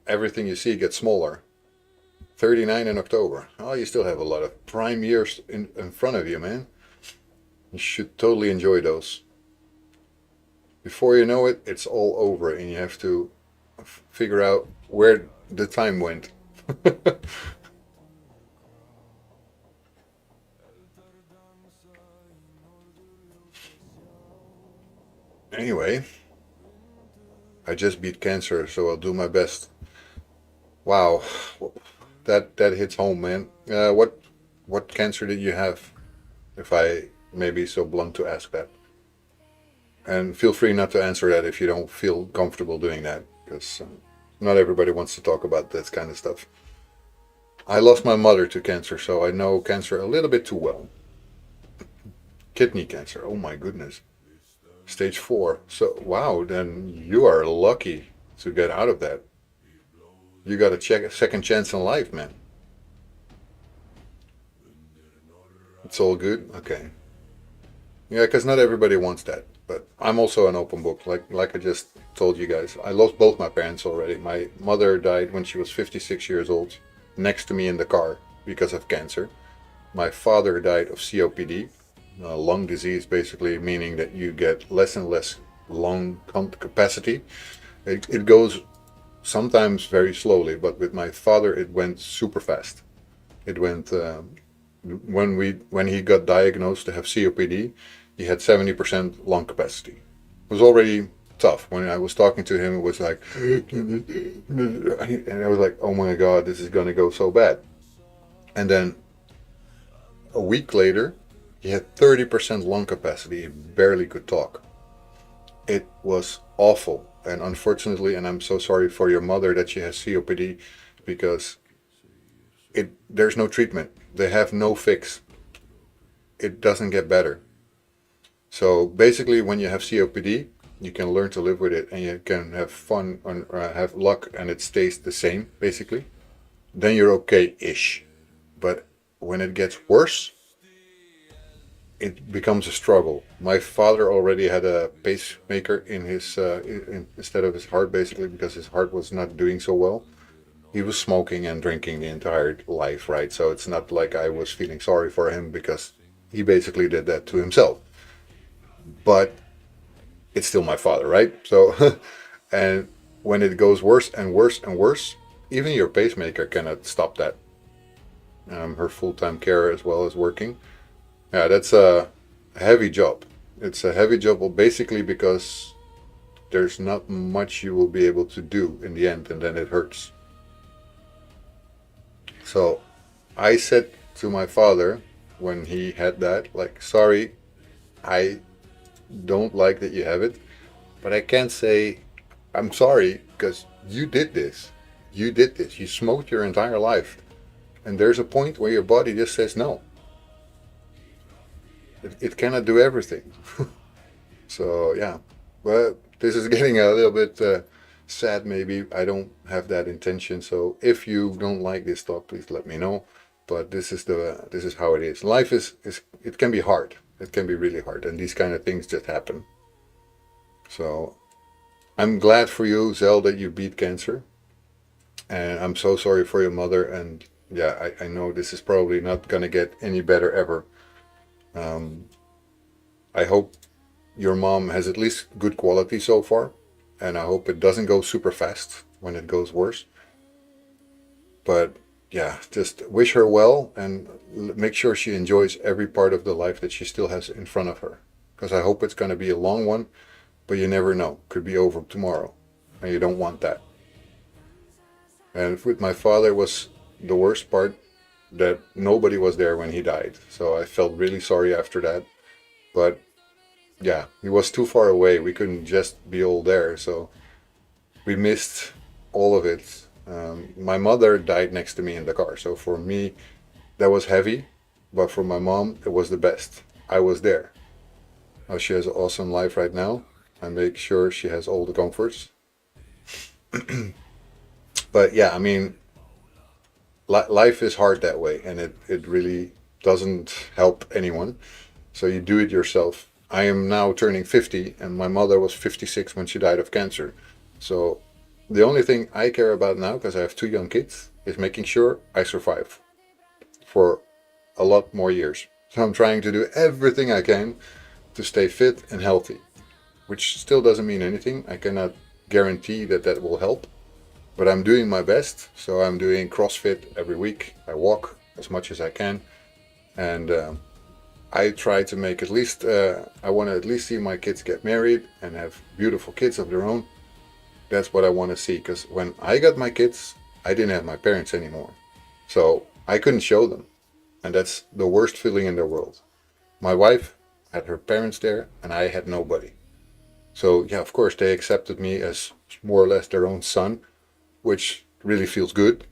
everything you see gets smaller. 39 in October. Oh, you still have a lot of prime years in front of you, man. You should totally enjoy those. Before you know it, it's all over and you have to figure out where the time went. Anyway, I just beat cancer, so I'll do my best. Wow, that hits home, man. What cancer did you have? If I may be so blunt to ask that. And feel free not to answer that if you don't feel comfortable doing that, because not everybody wants to talk about that kind of stuff. I lost my mother to cancer, so I know cancer a little bit too well. Kidney cancer, oh my goodness. Stage 4. So, wow, then you are lucky to get out of that. You got a second chance in life, man. It's all good? Okay. Yeah, because not everybody wants that. But I'm also an open book, like I just told you guys. I lost both my parents already. My mother died when she was 56 years old, next to me in the car, because of cancer. My father died of COPD, lung disease, basically meaning that you get less and less lung capacity. It goes sometimes very slowly, but with my father it went super fast. It went when he got diagnosed to have COPD, he had 70% lung capacity. It was already tough. When I was talking to him, it was like, and I was like, oh my God, this is going to go so bad. And then a week later, he had 30% lung capacity. He barely could talk. It was awful. And unfortunately, and I'm so sorry for your mother that she has COPD, because there's no treatment. They have no fix. It doesn't get better. So basically, when you have COPD, you can learn to live with it, and you can have fun and have luck, and it stays the same basically, then you're okay-ish. But when it gets worse, it becomes a struggle. My father already had a pacemaker in his instead of his heart, basically because his heart was not doing so well. He was smoking and drinking the entire life, right? So it's not like I was feeling sorry for him because he basically did that to himself. But it's still my father, right? So, and when it goes worse and worse and worse, even your pacemaker cannot stop that. Her full-time care as well as working. Yeah, that's a heavy job. It's a heavy job, well, basically because there's not much you will be able to do in the end, and then it hurts. So I said to my father when he had that, like, sorry, I don't like that you have it, but I can't say I'm sorry because you did this. You did this. You smoked your entire life. And there's a point where your body just says no. It cannot do everything. So, yeah. But this is getting a little bit sad, maybe. I don't have that intention. So, if you don't like this talk, please let me know. But this is how it is. Life is it can be hard. It can be really hard. And these kind of things just happen. So, I'm glad for you, Zell, that you beat cancer. And I'm so sorry for your mother. And yeah, I know this is probably not going to get any better ever. I hope your mom has at least good quality so far. And I hope it doesn't go super fast when it goes worse. But yeah, just wish her well and make sure she enjoys every part of the life that she still has in front of her. Because I hope it's going to be a long one, but you never know. Could be over tomorrow. And you don't want that. And with my father was the worst part that nobody was there when he died. So I felt really sorry after that. But yeah, he was too far away. We couldn't just be all there. So we missed all of it. My mother died next to me in the car. So for me, that was heavy. But for my mom, it was the best. I was there. She has an awesome life right now. I make sure she has all the comforts. But yeah, I mean, life is hard that way, and it really doesn't help anyone. So you do it yourself. I am now turning 50, and my mother was 56 when she died of cancer. So the only thing I care about now, because I have two young kids, is making sure I survive for a lot more years. So I'm trying to do everything I can to stay fit and healthy, which still doesn't mean anything. I cannot guarantee that that will help. But I'm doing my best. So I'm doing CrossFit every week. I walk as much as I can. And I try to make at least, I want to at least see my kids get married and have beautiful kids of their own. That's what I want to see. Because when I got my kids, I didn't have my parents anymore. So I couldn't show them. And that's the worst feeling in the world. My wife had her parents there and I had nobody. So yeah, of course they accepted me as more or less their own son, which really feels good,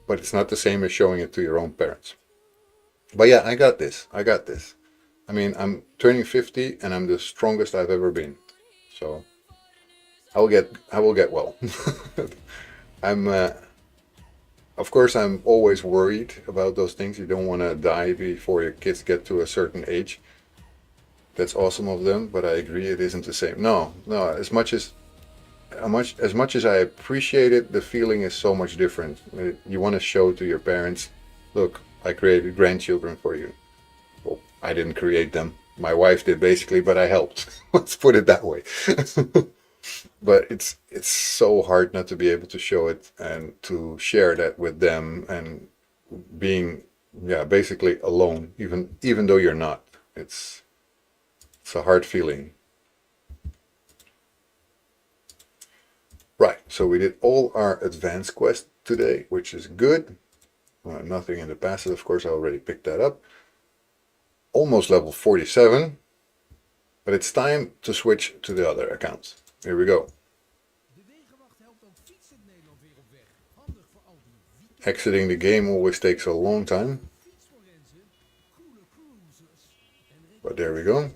but it's not the same as showing it to your own parents. But yeah, I got this. I got this. I mean, I'm turning 50 and I'm the strongest I've ever been. So I will get well. I'm of course I'm always worried about those things. You don't want to die before your kids get to a certain age. That's awesome of them, but I agree it isn't the same. No, as much as I appreciate it, the feeling is so much different. You want to show to your parents, look, I created grandchildren for you. Well, I didn't create them. My wife did basically, but I helped. Let's put it that way. But it's so hard not to be able to show it and to share that with them and being basically alone, even though you're not. It's a hard feeling. Right, so we did all our advanced quests today, which is good. Nothing in the past, of course, I already picked that up. Almost level 47, but it's time to switch to the other accounts. Here we go. Exiting the game always takes a long time. But there we go.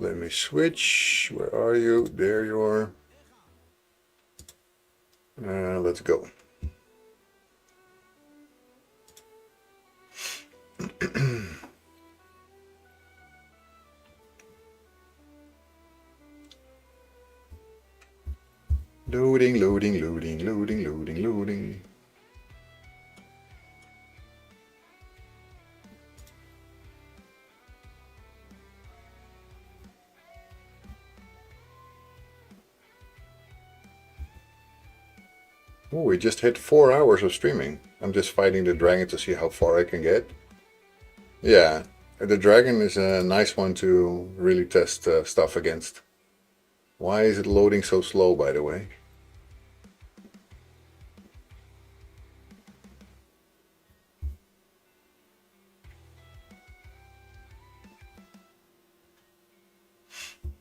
Let me switch. Where are you? There you are. Let's go. Loading, loading, loading, loading, loading, loading. Oh, we just hit 4 hours of streaming. I'm just fighting the dragon to see how far I can get. Yeah, the dragon is a nice one to really test stuff against. Why is it loading so slow, by the way?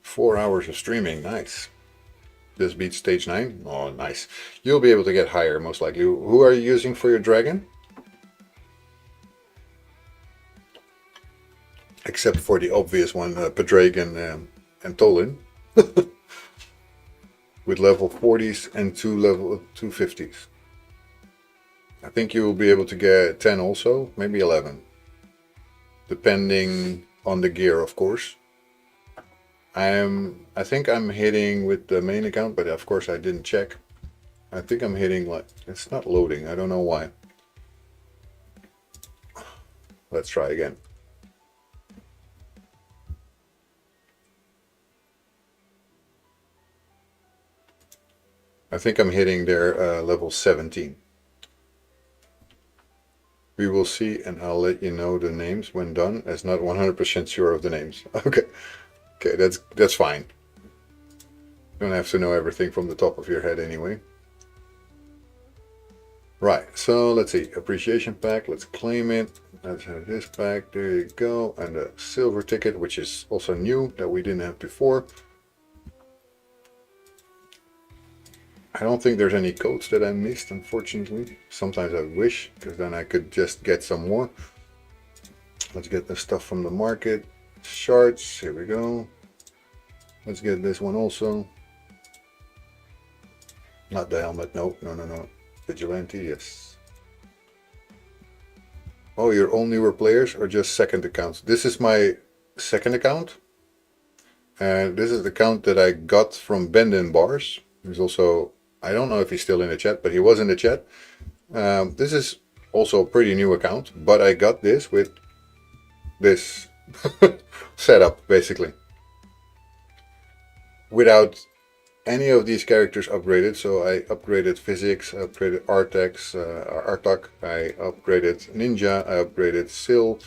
Four hours of streaming, nice. This beats stage 9. Oh, nice. You'll be able to get higher, most likely. Who are you using for your dragon? Except for the obvious one, Padragon and Tolin. With level 40s and 2 level 250s. I think you will be able to get 10 also, maybe 11. Depending on the gear, of course. I think I'm hitting with the main account, but of course I didn't check. I think I'm hitting like, it's not loading, I don't know why. Let's try again. I think I'm hitting their level 17. We will see, and I'll let you know the names when done, as not 100% sure of the names. Okay. Okay, that's fine. You don't have to know everything from the top of your head anyway. Right, so let's see. Appreciation pack, let's claim it. Let's have this pack, there you go. And a silver ticket, which is also new, that we didn't have before. I don't think there's any codes that I missed, unfortunately. Sometimes I wish, because then I could just get some more. Let's get the stuff from the market. Shards, here we go. Let's get this one also. Not the helmet, no. Vigilante, yes. Oh, you're all newer players or just second accounts? This is my second account. And this is the account that I got from Bendin Bars. He's also, I don't know if he's still in the chat, but he was in the chat. This is also a pretty new account, but I got this with this setup, basically. Without any of these characters upgraded, so I upgraded Physics, I upgraded Artax, Artak, I upgraded Ninja, I upgraded Sil,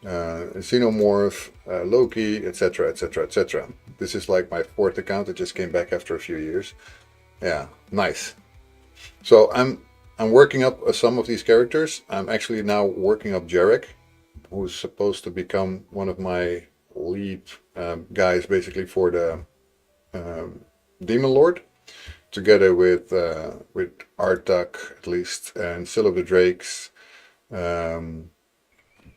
Xenomorph, Loki, etc, etc, etc. This is like my fourth account, it just came back after a few years. Yeah, nice. So I'm working up some of these characters. I'm actually now working up Jarek, who's supposed to become one of my lead guys, basically, for the Demon Lord, together with Artak at least, and SoulOfTheDrakes.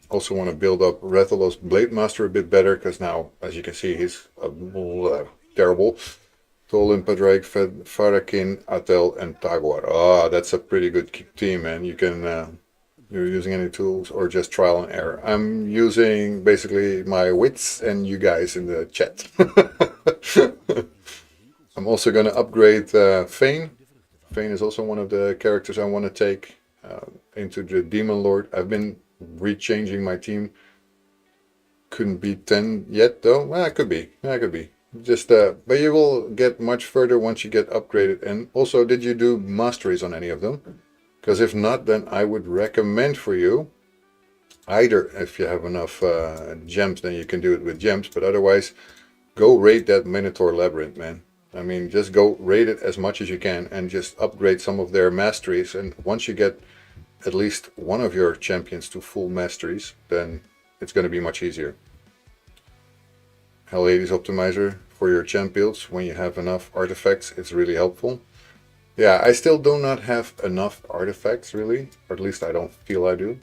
Also want to build up Rathalos Blade Master a bit better, because now, as you can see, he's terrible. Tolin, Padraig, Farakin, Atel, and Tagwar. Ah, that's a pretty good team, man. You can you're using any tools or just trial and error? I'm using basically my wits and you guys in the chat. I'm also going to upgrade Fane. Fane is also one of the characters I want to take into the Demon Lord. I've been rechanging my team. Couldn't beat 10 yet though. Well, it could be. Yeah, it could be. Just but you will get much further once you get upgraded. And also, did you do masteries on any of them? Because if not, then I would recommend for you, either if you have enough gems, then you can do it with gems, but otherwise go raid that Minotaur Labyrinth, man. I mean, just go raid it as much as you can and just upgrade some of their masteries. And once you get at least one of your champions to full masteries, then it's going to be much easier. Hell Hades Optimizer for your champions. When you have enough artifacts, it's really helpful. Yeah, I still do not have enough artifacts, really. Or at least I don't feel I do.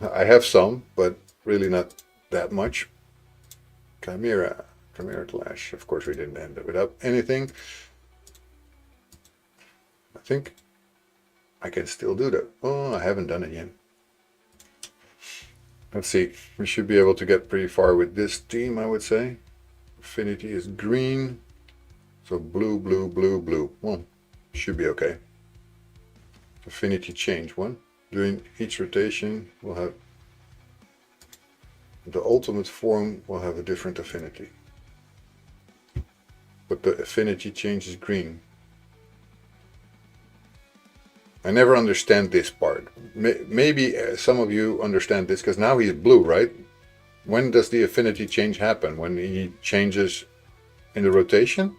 I have some, but really not that much. Chimera Clash. Of course we didn't end it without anything. I think I can still do that. Oh, I haven't done it yet. Let's see. We should be able to get pretty far with this team, I would say. Affinity is green. So blue, blue, blue, blue. Well, should be okay. Affinity change 1. During each rotation, we'll have the ultimate form will have a different affinity. But the affinity change is green. I never understand this part. Maybe some of you understand this, because now he's blue, right? When does the affinity change happen? When he changes in the rotation?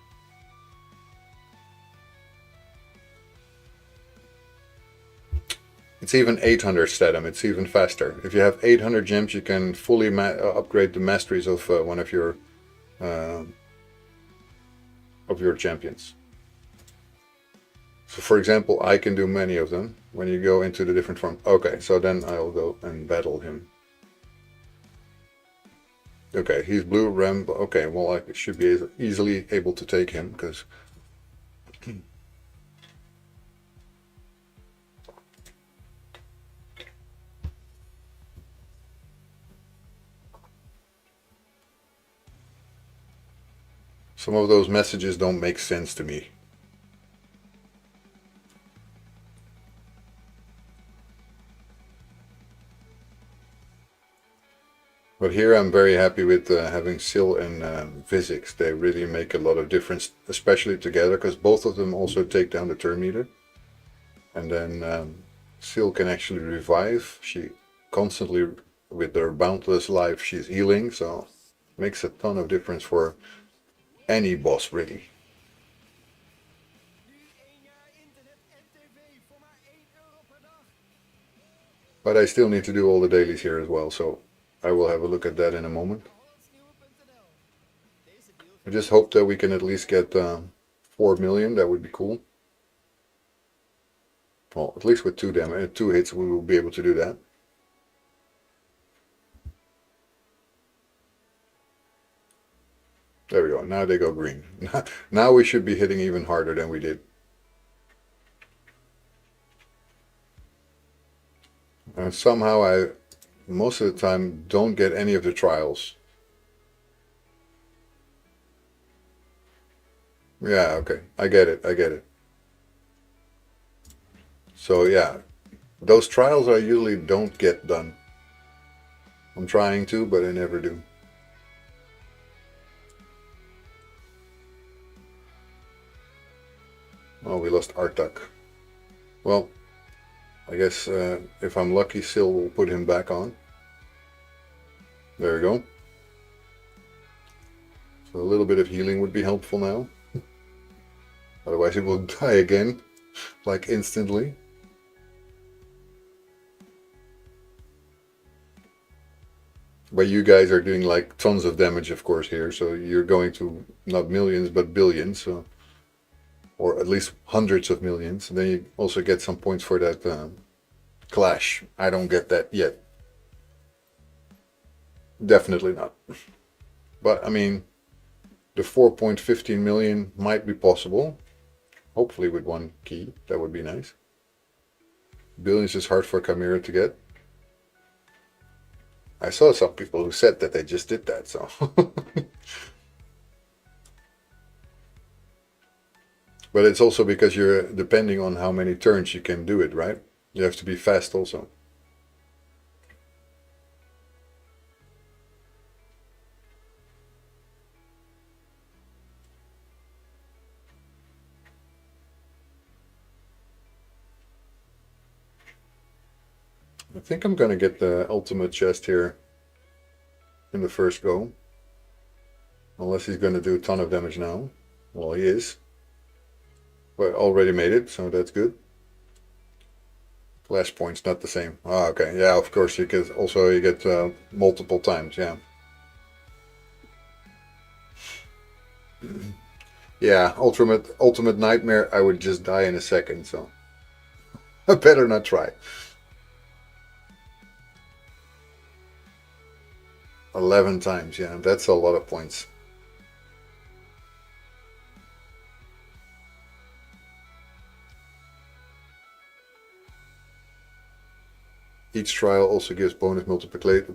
It's even 800 statum, it's even faster. If you have 800 gems, you can fully upgrade the masteries of one of your champions. So for example, I can do many of them when you go into the different form. Okay, so then I'll go and battle him. Okay, he's blue, Ram. Okay, well I should be easily able to take him, because some of those messages don't make sense to me. But here I'm very happy with having Sil and Physics. They really make a lot of difference, especially together, because both of them also take down the turn meter. And then Sil can actually revive. She constantly, with her boundless life, she's healing, so it makes a ton of difference for any boss, really. But I still need to do all the dailies here as well, so I will have a look at that in a moment. I just hope that we can at least get 4 million, that would be cool. Well, at least with 2 hits we will be able to do that. There we go, now they go green. Now we should be hitting even harder than we did. And somehow I, most of the time, don't get any of the trials. Yeah, okay, I get it. So yeah, those trials I usually don't get done. I'm trying to, but I never do. Oh, we lost Artak. Well, I guess if I'm lucky, Sil will put him back on. There we go. So a little bit of healing would be helpful now. Otherwise he will die again, like instantly. But you guys are doing like tons of damage, of course, here. So you're going to not millions, but billions. So, or at least hundreds of millions. And then you also get some points for that clash. I don't get that yet. Definitely not. But I mean, the 4.15 million might be possible. Hopefully with 1 key, that would be nice. Billions is hard for Chimera to get. I saw some people who said that they just did that, so. But it's also because you're depending on how many turns you can do it, right? You have to be fast also. I think I'm gonna get the ultimate chest here in the first go. Unless he's gonna do a ton of damage now. Well, he is. But already made it, so that's good. Flash points not the same. Ah, okay. Yeah, of course you get multiple times, yeah. Yeah, ultimate nightmare, I would just die in a second, so I better not try. 11 times, yeah, that's a lot of points. Each trial also gives bonus multiplier.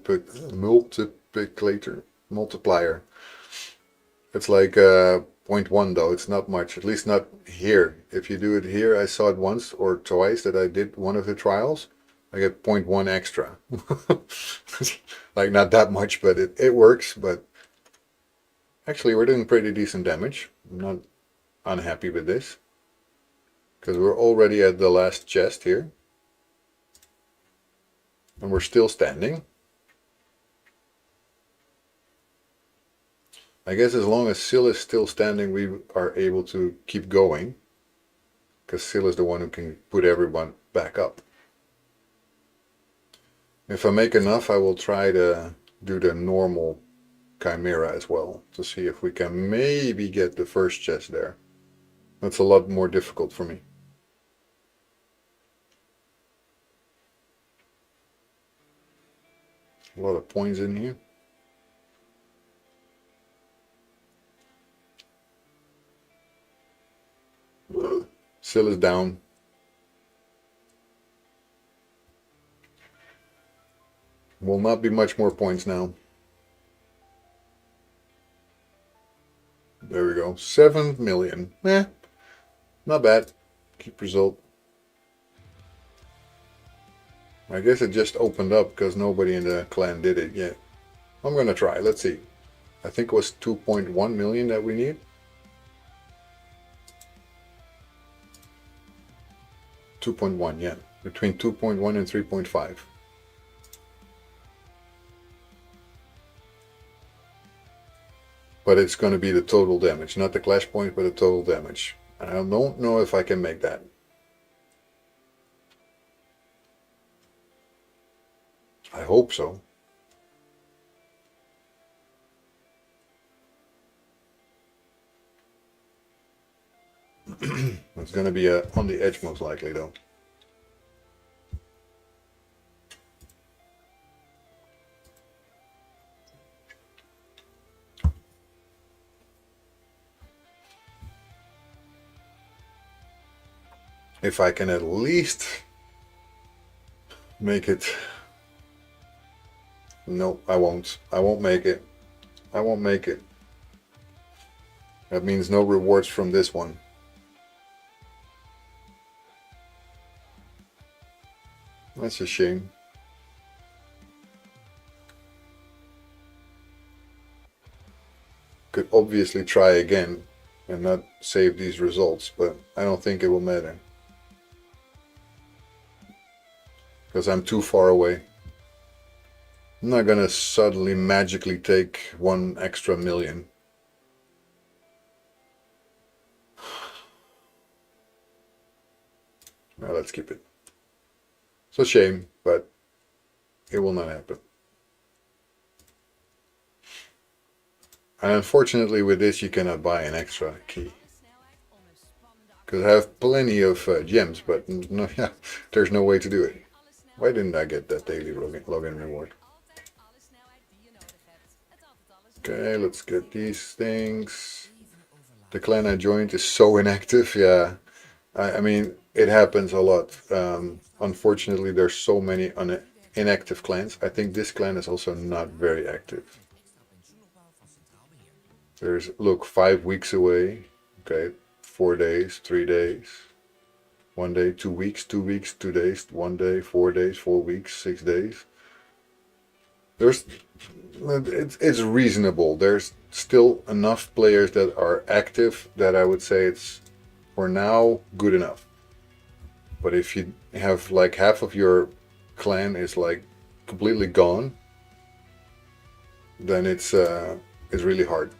It's like 0.1 though, it's not much, at least not here. If you do it here, I saw it once or twice that I did one of the trials, I get 0.1 extra. Like not that much, but it works. But actually we're doing pretty decent damage. I'm not unhappy with this, because we're already at the last chest here. And we're still standing. I guess as long as Syl is still standing, we are able to keep going. Because Syl is the one who can put everyone back up. If I make enough, I will try to do the normal Chimera as well, to see if we can maybe get the first chest there. That's a lot more difficult for me. A lot of points in here. Syl is down. Will not be much more points now. There we go. 7 million. Not bad. Keep result. I guess it just opened up because nobody in the clan did it yet. I'm going to try. Let's see. I think it was 2.1 million that we need. 2.1, yeah. Between 2.1 and 3.5. But it's going to be the total damage. Not the clash point, but the total damage. And I don't know if I can make that. I hope so. It's going to be on the edge most likely though. If I can at least make it. No, I won't. I won't make it. I won't make it. That means no rewards from this one. That's a shame. Could obviously try again and not save these results, but I don't think it will matter. Because I'm too far away. I'm not gonna suddenly magically take 1 extra million. Now let's keep it. It's a shame, but it will not happen. And unfortunately with this you cannot buy an extra key. Because I have plenty of gems, but no, yeah, there's no way to do it. Why didn't I get that daily login reward? Okay, let's get these things. The clan I joined is so inactive, yeah. I mean, it happens a lot. Unfortunately, there's so many inactive clans. I think this clan is also not very active. There's, look, 5 weeks away. Okay, 4 days, 3 days. 1 day, 2 weeks, 2 weeks, 2 days, 1 day, 4 days, 4 weeks, 6 days. It's reasonable. There's still enough players that are active that I would say it's, for now, good enough. But if you have like half of your clan is like completely gone, then it's really hard.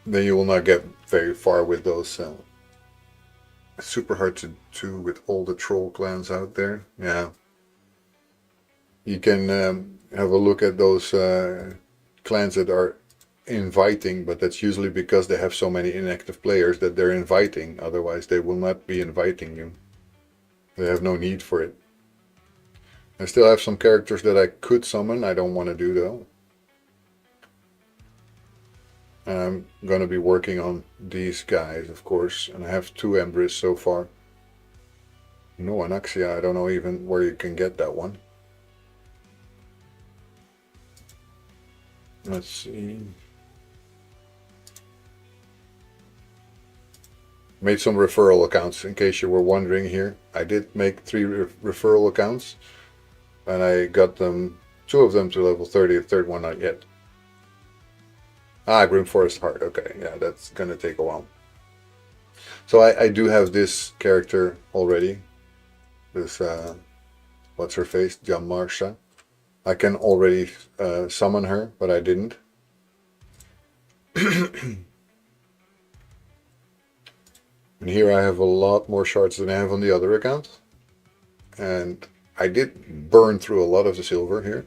Then you will not get very far with those. Super hard to do with all the troll clans out there. Yeah. You can have a look at those clans that are inviting, but that's usually because they have so many inactive players that they're inviting. Otherwise they will not be inviting you. They have no need for it. I still have some characters that I could summon. I don't want to do though. And I'm going to be working on these guys, of course. And I have 2 Embrys so far. No Anaxia, I don't know even where you can get that one. Let's see. Made some referral accounts, in case you were wondering here. I did make 3 referral accounts. And I got them, 2 of them to level 30, the 3rd one not yet. Ah, Grim Forest Heart. Okay, yeah, that's gonna take a while. So I do have this character already. This, what's her face? Jamarsha. I can already summon her, but I didn't. And here I have a lot more shards than I have on the other account. And I did burn through a lot of the silver here.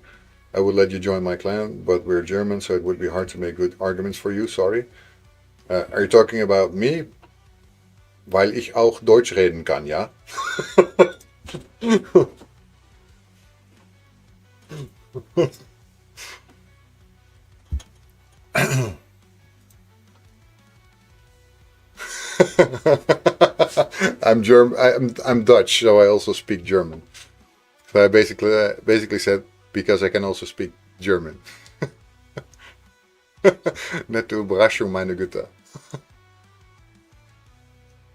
I would let you join my clan, but we're German, so it would be hard to make good arguments for you, sorry. Are you talking about me? Weil ich auch Deutsch reden kann, ja? I'm Dutch, so I also speak German. So I basically said because I can also speak German. Nette Überraschung, meine Güte.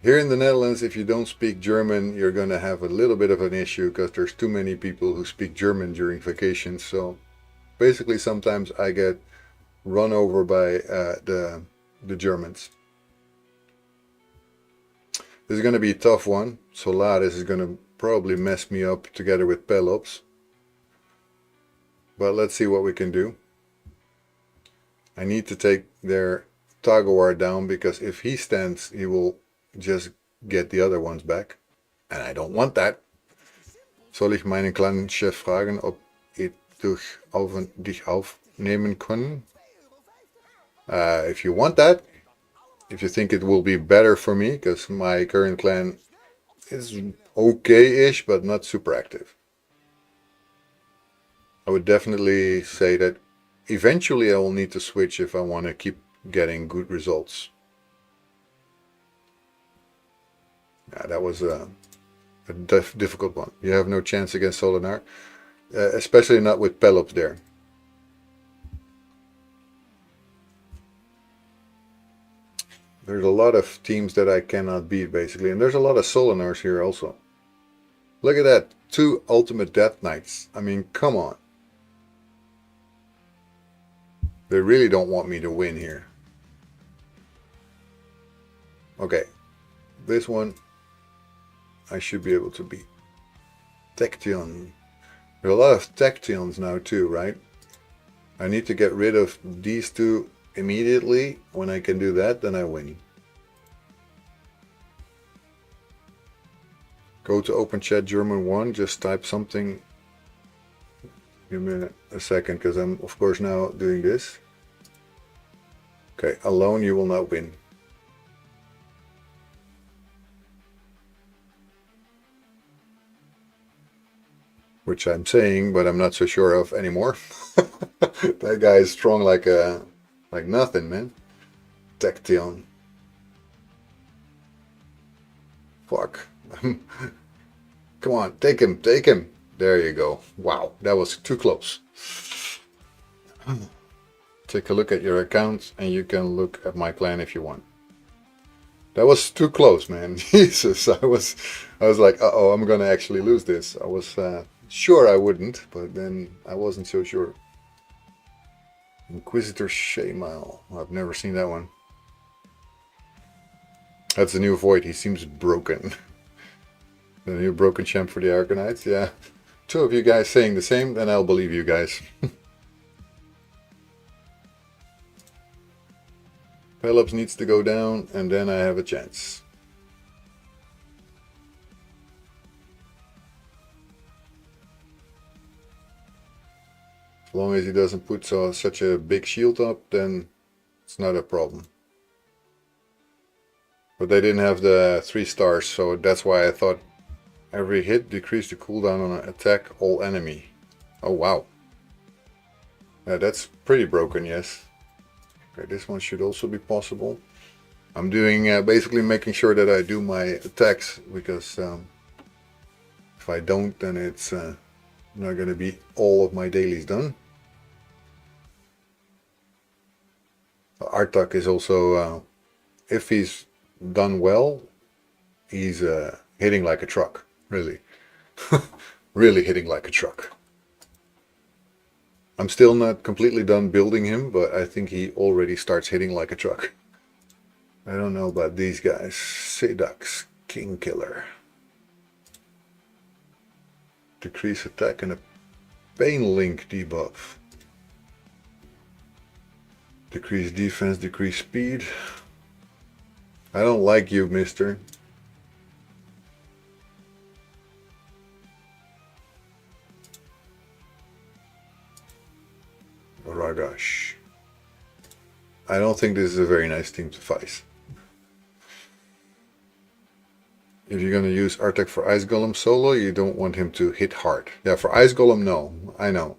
Here in the Netherlands, if you don't speak German, you're gonna have a little bit of an issue because there's too many people who speak German during vacations. So basically, sometimes I get run over by the Germans. This is gonna be a tough one. Solaris is gonna probably mess me up together with Pelops. But let's see what we can do. I need to take their Tagawar down because if he stands, he will just get the other ones back. And I don't want that. Soll ich meinen kleinen Chef fragen, ob ich dich aufnehmen können? If you want that, if you think it will be better for me, because my current clan is okay-ish, but not super active. I would definitely say that eventually I will need to switch if I want to keep getting good results. Yeah, that was a difficult one. You have no chance against Solinar, especially not with Pelops there. There's a lot of teams that I cannot beat, basically. And there's a lot of Solinars here also. Look at that. 2 Ultimate Death Knights. I mean, come on. They really don't want me to win here. Okay. This one, I should be able to beat. Tection. There are a lot of Tections now too, right? I need to get rid of these 2 immediately. When I can do that, then I win. Go to open chat German 1, just type something. Give me a second, because I'm of course now doing this. Okay, alone you will not win. Which I'm saying, but I'm not so sure of anymore. That guy is strong like nothing, man. Tection. Fuck. Come on, take him, take him. There you go. Wow, that was too close. Take a look at your accounts and you can look at my clan if you want. That was too close, man. Jesus, I was like, uh-oh, I'm gonna actually lose this. I was sure I wouldn't, but then I wasn't so sure. Inquisitor Shamal. I've never seen that one. That's the new Void. He seems broken. The new broken champ for the Arcanites. Yeah. 2 of you guys saying the same, then I'll believe you guys. Pelops needs to go down, and then I have a chance. As long as he doesn't put such a big shield up, then it's not a problem. But they didn't have the 3 stars, so that's why I thought Every hit decrease the cooldown on an attack all enemy. Oh wow. Yeah, that's pretty broken, yes. Okay, this one should also be possible. I'm doing basically making sure that I do my attacks, because if I don't, then it's not going to be all of my dailies done. Artak is also, if he's done well, he's hitting like a truck, really. Really hitting like a truck. I'm still not completely done building him, but I think he already starts hitting like a truck. I don't know about these guys. Sedax, King Killer. Decrease attack and a pain link debuff. Decrease defense, decrease speed. I don't like you, mister. Ragash. I don't think this is a very nice team to face. If you're going to use Artek for Ice Golem solo, you don't want him to hit hard. Yeah, for Ice Golem, no. I know.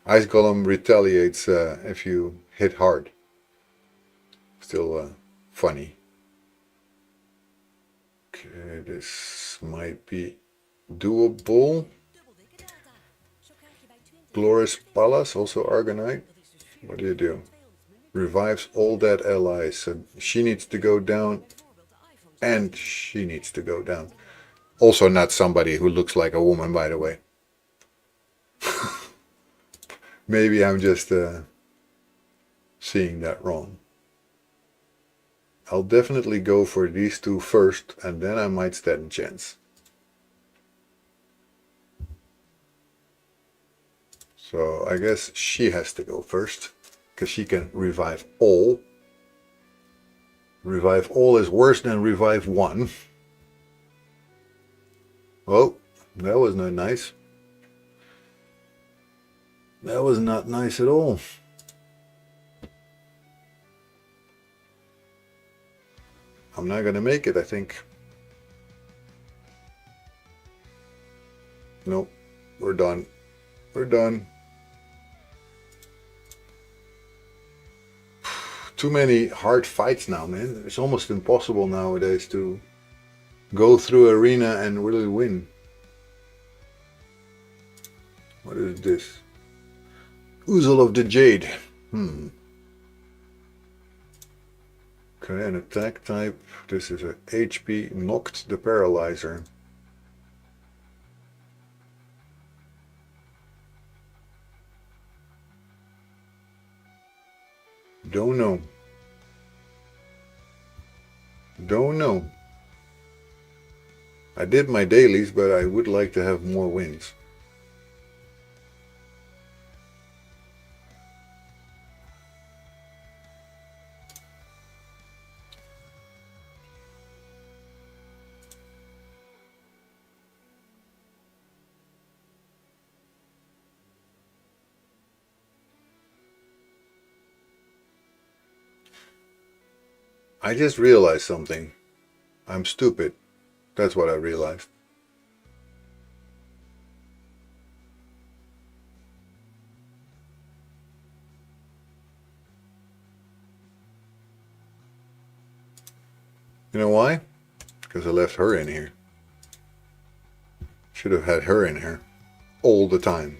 Ice Golem retaliates if you hit hard. Still funny. Okay, this might be doable. Glorious Pallas, also Argonite. What do? Revives all dead allies. So she needs to go down. And she needs to go down. Also not somebody who looks like a woman, by the way. Maybe I'm just seeing that wrong. I'll definitely go for these two first, and then I might stand a chance. So I guess she has to go first, because she can revive all. Revive all is worse than revive one. Oh, that was not nice. That was not nice at all. I'm not gonna make it, I think. Nope, we're done. We're done. Too many hard fights now, man. It's almost impossible nowadays to go through arena and really win. What is this? Oozle of the Jade. Okay, an attack type. This is a HP knocked the paralyzer. Don't know. Don't know. I did my dailies, but I would like to have more wins. I just realized something. I'm stupid. That's what I realized. You know why? Because I left her in here. Should have had her in here all the time.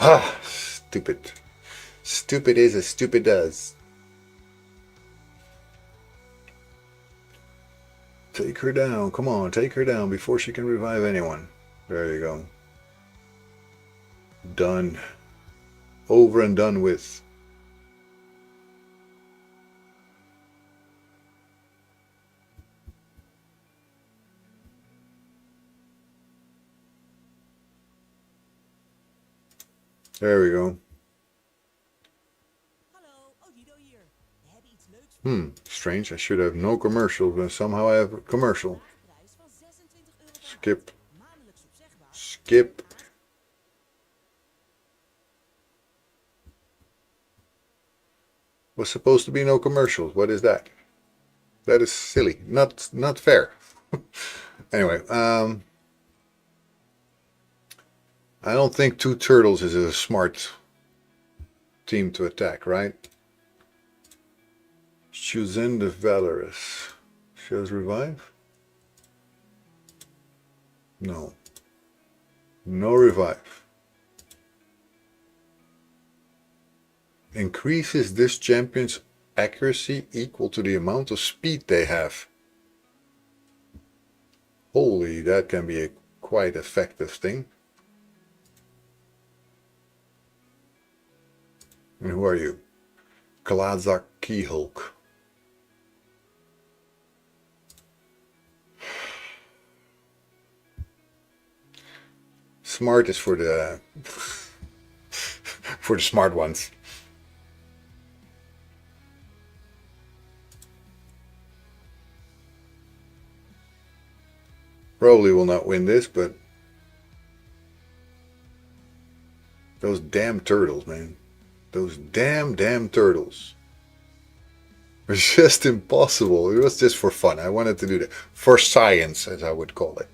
Ah, stupid. Stupid is as stupid does. Take her down. Come on, take her down before she can revive anyone. There you go. Done. Over and done with. There we go. Strange. I should have no commercials, but somehow I have a commercial. Skip. Skip. Was supposed to be no commercials. What is that? That is silly. Not fair. Anyway, I don't think 2 turtles is a smart team to attack, right? Chosen the Valorous. Shows revive? No. No revive. Increases this champion's accuracy equal to the amount of speed they have. Holy, that can be a quite effective thing. And who are you? Kalazak Keyhulk. Smart is for the for the smart ones. Probably will not win this, but those damn turtles, man. Those damn turtles. It's just impossible. It was just for fun. I wanted to do that. For science, as I would call it.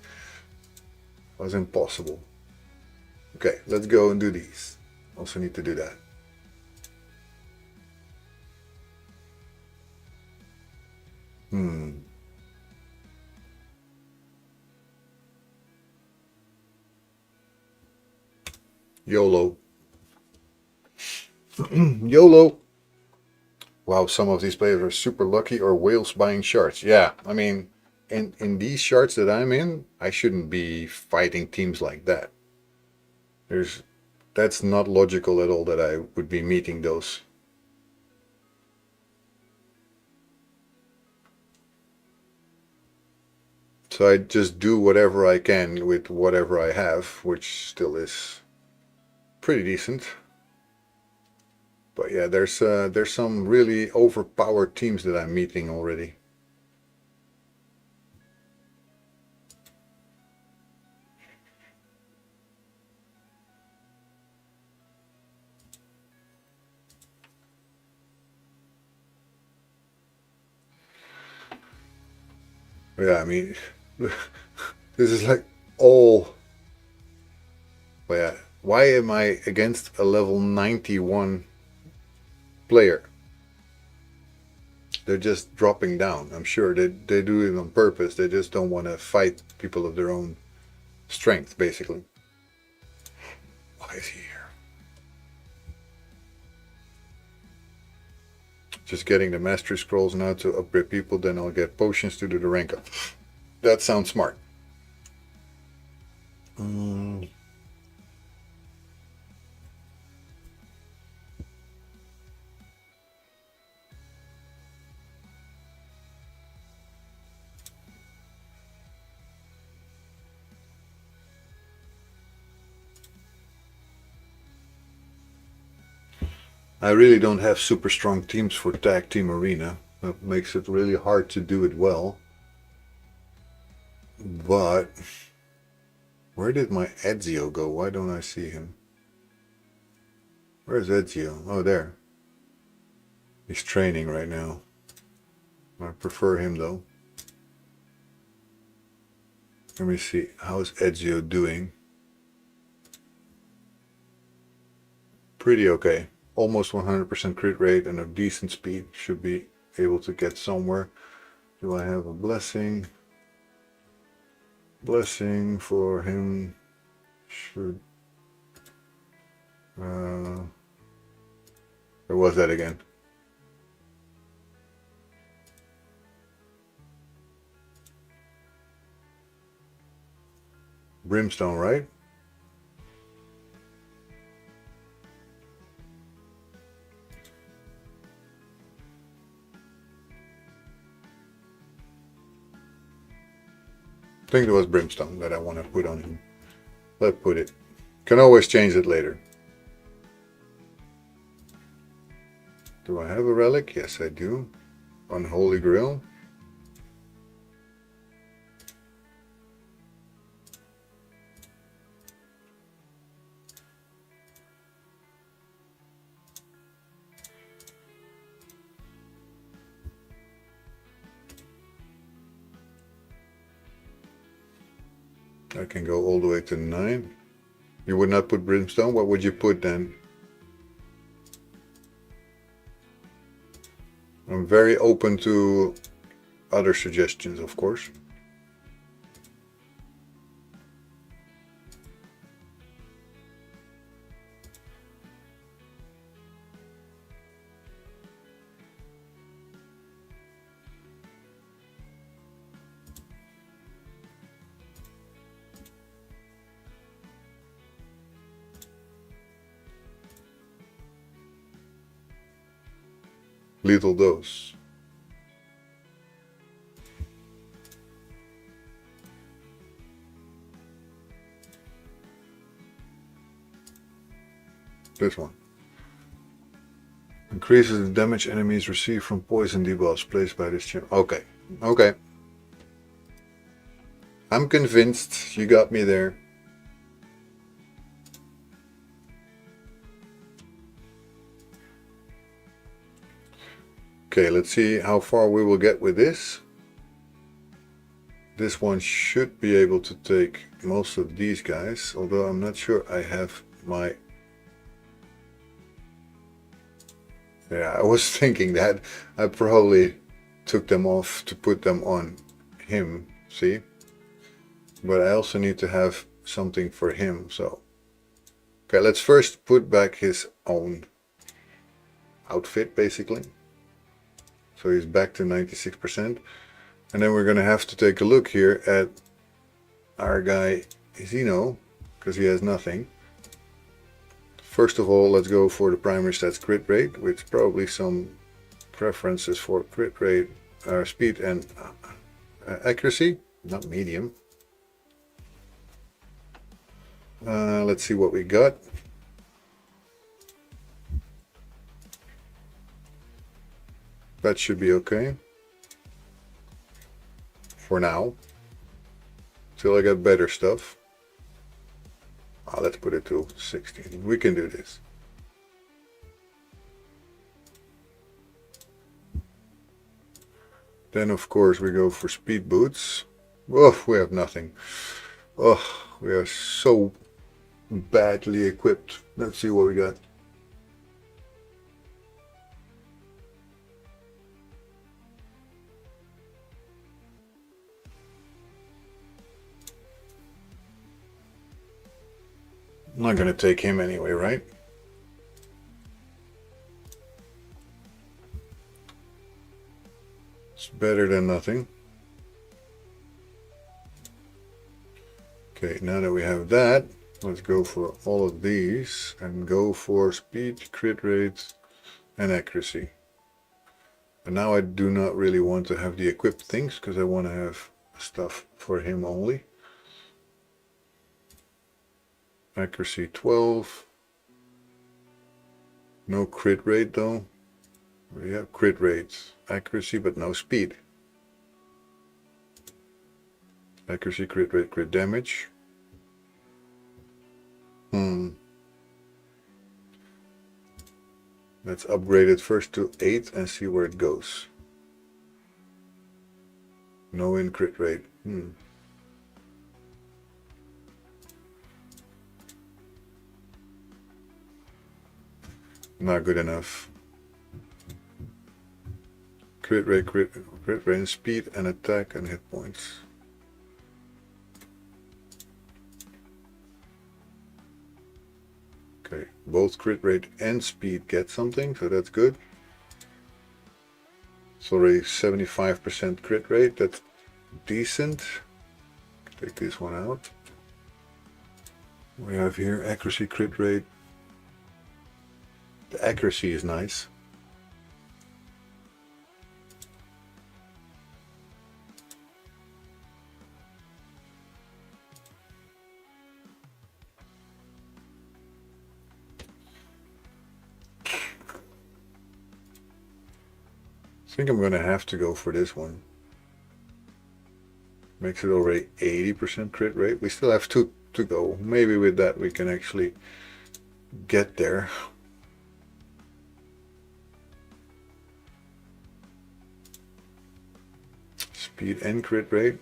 It was impossible. Okay, let's go and do these. Also need to do that. YOLO. YOLO. Wow, some of these players are super lucky, or whales buying shards. Yeah, I mean, in these shards that I'm in, I shouldn't be fighting teams like that. That's not logical at all that I would be meeting those. So I just do whatever I can with whatever I have, which still is pretty decent. But yeah, there's some really overpowered teams that I'm meeting already. Yeah, I mean, this is like all. But yeah, why am I against a level 91 player? They're just dropping down. I'm sure they do it on purpose. They just don't want to fight people of their own strength, basically. Why is he here? Just getting the mastery scrolls now to upgrade people, then I'll get potions to do the rank up. That sounds smart. I really don't have super strong teams for Tag Team Arena. That makes it really hard to do it well. But where did my Ezio go? Why don't I see him? Where's Ezio? Oh, there. He's training right now. I prefer him though. Let me see. How's Ezio doing? Pretty okay. Almost 100% crit rate and a decent speed. Should be able to get somewhere. Do I have a blessing? Blessing for him should. Where was that again? Brimstone, right? I think it was Brimstone that I want to put on him. Let's put it. Can always change it later. Do I have a relic? Yes, I do. Unholy Grail. I can go all the way to 9. You would not put brimstone? What would you put then? I'm very open to other suggestions, of course. Lethal dose. This one. Increases the damage enemies receive from poison debuffs placed by this champ. Okay. Okay. I'm convinced. You got me there. Okay, let's see how far we will get with this. This one should be able to take most of these guys, although I'm not sure I have my... Yeah, I was thinking that. I probably took them off to put them on him, see? But I also need to have something for him, so... Okay, let's first put back his own outfit, basically. So he's back to 96%. And then we're going to have to take a look here at our guy Zeno, because he has nothing. First of all, let's go for the primary stats crit rate, with probably some preferences for crit rate, speed and accuracy, not medium. Let's see what we got. That should be okay. For now. Till I get better stuff. Let's put it to 16. We can do this. Then of course we go for speed boots. Oh, we have nothing. Oh, we are so badly equipped. Let's see what we got. I'm not going to take him anyway, right? It's better than nothing. Okay, now that we have that, let's go for all of these and go for speed, crit rate, and accuracy. And now I do not really want to have the equipped things because I want to have stuff for him only. Accuracy 12. No crit rate though. We have crit rate, accuracy, but no speed. Accuracy, crit rate, crit damage. Let's upgrade it first to 8 and see where it goes. No in crit rate. Not good enough. Crit rate, crit range, speed and attack and hit points. Okay, both crit rate and speed get something, so that's good. It's already 75% crit rate, that's decent. Take this one out. We have here accuracy, crit rate. The accuracy is nice. I think I'm going to have to go for this one. Makes it already 80% crit rate. We still have 2 to go. Maybe with that we can actually get there. Speed and crit rate.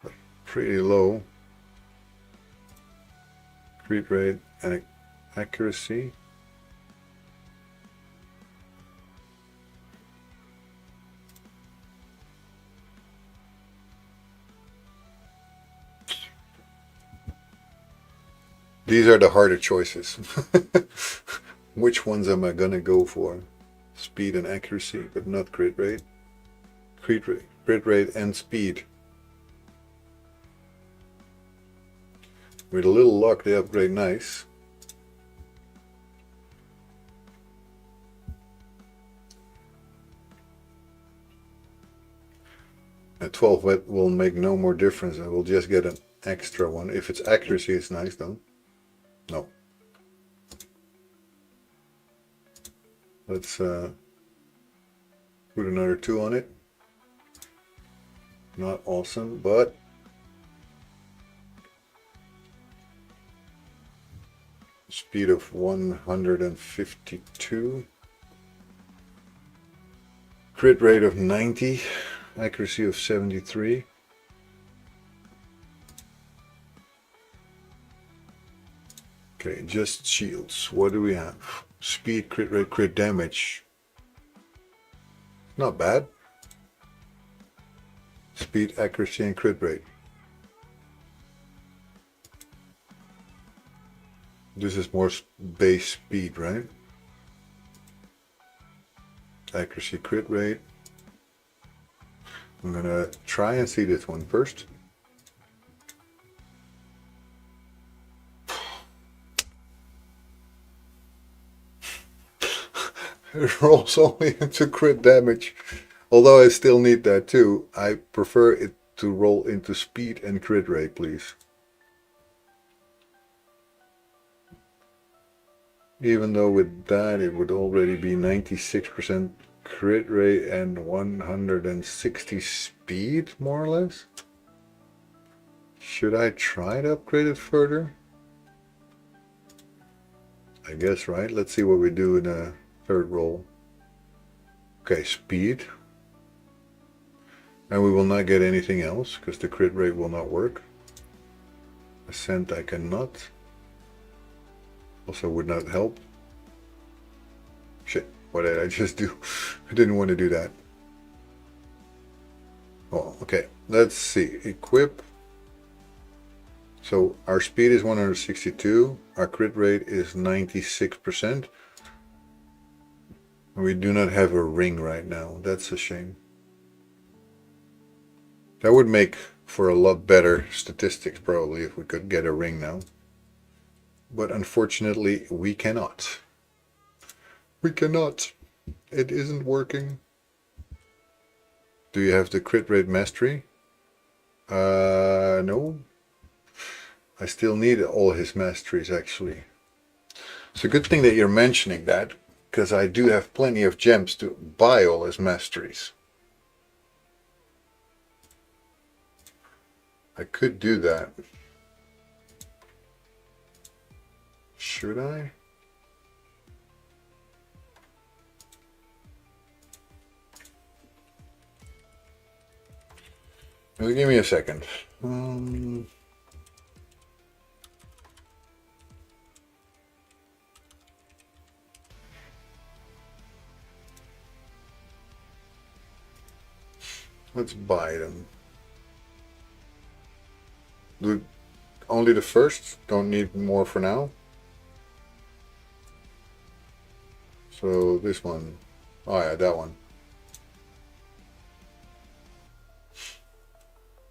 But pretty low. Crit rate and accuracy. These are the harder choices. Which ones am I gonna go for? Speed and accuracy, but not crit rate. Crit rate and speed. With a little luck, they upgrade nice. At 12 that will make no more difference. I will just get an extra one. If it's accuracy, it's nice though. No. Let's put another 2 on it. Not awesome, but speed of 152. Crit rate of 90. Accuracy of 73. Okay, just shields. What do we have? Speed, crit rate, crit damage. Not bad. Speed, accuracy, and crit rate. This is more base speed, right? Accuracy, crit rate. I'm gonna try and see this one first. It rolls only into crit damage. Although I still need that too. I prefer it to roll into speed and crit rate, please. Even though with that it would already be 96% crit rate and 160 speed, more or less. Should I try to upgrade it further? I guess, right? Let's see what we do in a third roll. Okay, speed. And we will not get anything else because the crit rate will not work. Ascent I cannot. Also would not help. Shit, what did I just do? I didn't want to do that. Oh, okay. Let's see. Equip. So our speed is 162. Our crit rate is 96%. We do not have a ring right now. That's a shame. That would make for a lot better statistics probably if we could get a ring now. But unfortunately we cannot. We cannot. It isn't working. Do you have the crit rate mastery? No. I still need all his masteries actually. It's a good thing that you're mentioning that, because I do have plenty of gems to buy all his masteries. I could do that. Should I? Give me a second. Let's buy them. Do only the first, don't need more for now. So this one, oh yeah, that one.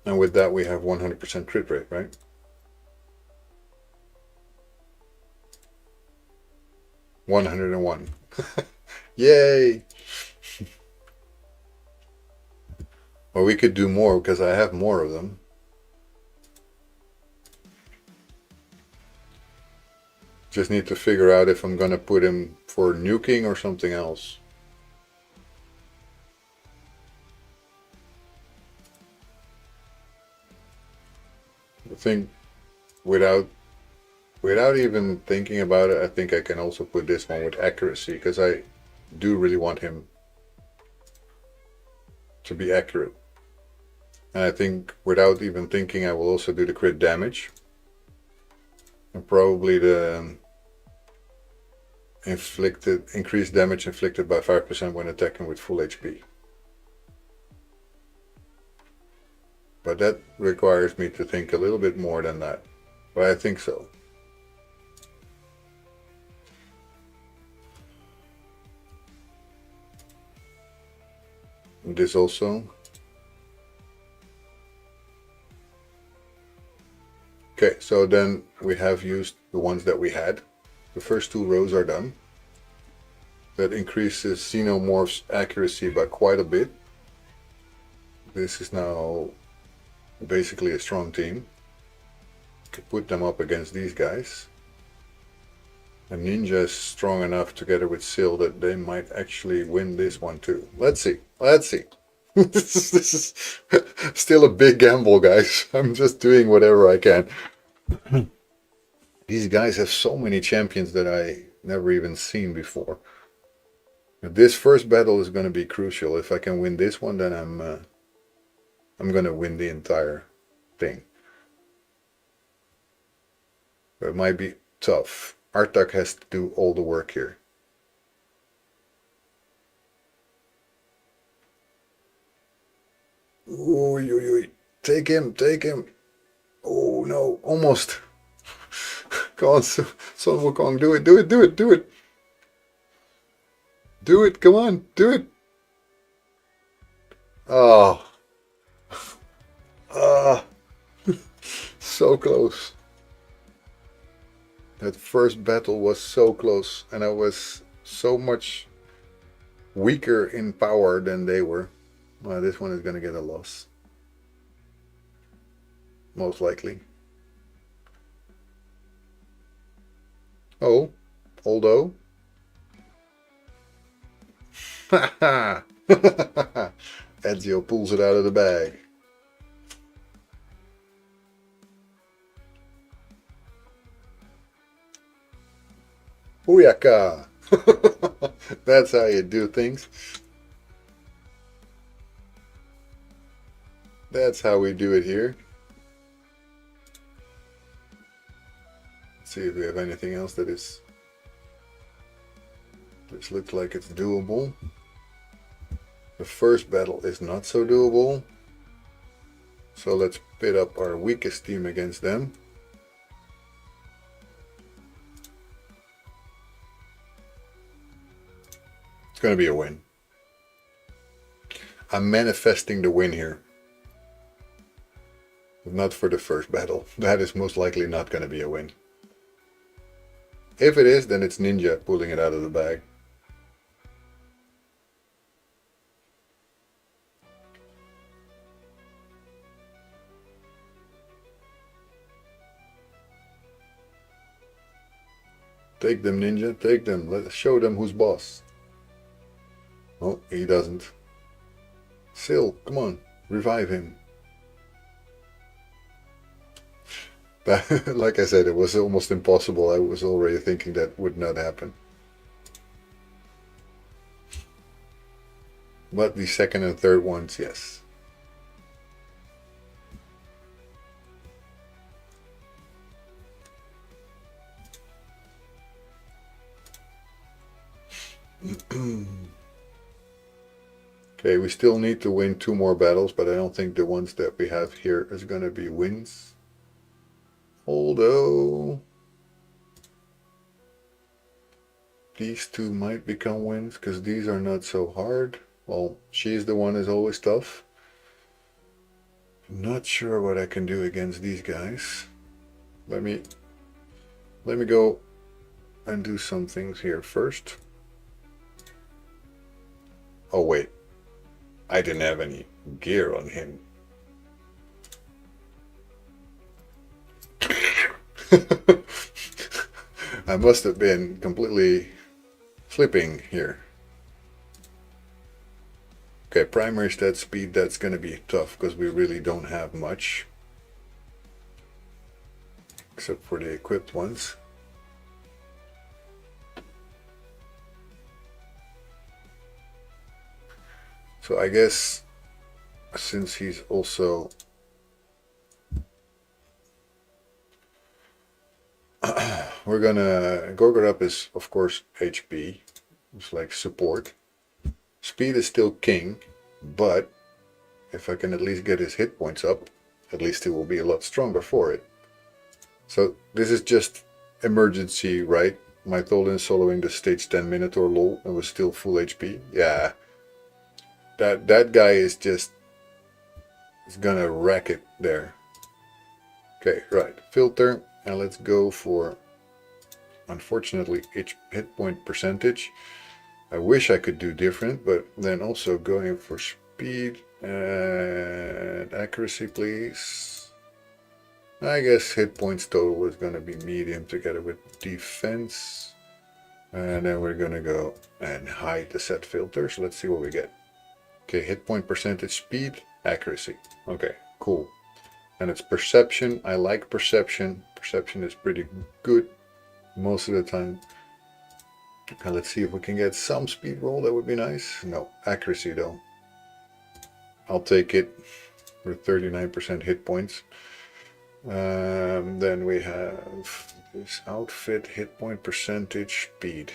And with that we have 100% crit rate, right? $101. Yay! Well, we could do more because I have more of them. Just need to figure out if I'm gonna put him for nuking or something else. I think without even thinking about it, I think I can also put this one with accuracy because I do really want him to be accurate. And I think without even thinking, I will also do the crit damage. And probably the increased damage inflicted by 5% when attacking with full HP. But that requires me to think a little bit more than that. But I think so. And this also. Okay, so then we have used the ones that we had. The first 2 rows are done. That increases Xenomorph's accuracy by quite a bit. This is now basically a strong team. Could put them up against these guys. And Ninja is strong enough together with Sil that they might actually win this one too. Let's see. Let's see. This is still a big gamble, guys. I'm just doing whatever I can. These guys have so many champions that I never even seen before. This first battle is going to be crucial. If I can win this one, then I'm going to win the entire thing. But it might be tough. Artak has to do all the work here. Ooh, take him, take him. Oh no, almost. Come on, Sun Wukong, do it, do it, do it, do it. Do it, come on, do it. Oh. Ah. So close. That first battle was so close, and I was so much weaker in power than they were. Well, this one is going to get a loss. Most likely. Oh, although. Ezio pulls it out of the bag. Booyaka! That's how you do things. That's how we do it here. Let's see if we have anything else that is... This looks like it's doable. The first battle is not so doable. So let's pit up our weakest team against them. It's going to be a win. I'm manifesting the win here. Not for the first battle. That is most likely not going to be a win. If it is, then it's Ninja pulling it out of the bag. Take them, Ninja, take them. Let's show them who's boss. Oh, he doesn't. Sil, come on, revive him. Like I said, it was almost impossible. I was already thinking that would not happen. But the second and third ones, yes. Okay, we still need to win 2 more battles, but I don't think the ones that we have here is going to be wins. Although these 2 might become wins because these are not so hard. Well, she's the one is always tough. I'm not sure what I can do against these guys. Let me go and do some things here first. Oh wait, I didn't have any gear on him. I must have been completely flipping here. Okay, primary stat speed, that's going to be tough because we really don't have much. Except for the equipped ones. So I guess since he's also we're gonna Gorgoroth is of course HP. It's like support. Speed is still king, but if I can at least get his hit points up, at least he will be a lot stronger for it. So this is just emergency, right? My Tholin soloing the stage 10 Minotaur lol and was still full HP. Yeah. That guy is gonna wreck it there. Okay, right. Filter, and let's go for, unfortunately, hit point percentage. I wish I could do different, but then also going for speed and accuracy, please. I guess hit points total is going to be medium together with defense. And then we're going to go and hide the set filters. Let's see what we get. Okay, hit point percentage, speed, accuracy. Okay, cool. And it's perception. I like perception. Perception is pretty good most of the time. Okay, let's see if we can get some speed roll. That would be nice. No, accuracy though. I'll take it for 39% hit points. Then we have this outfit, hit point percentage, speed,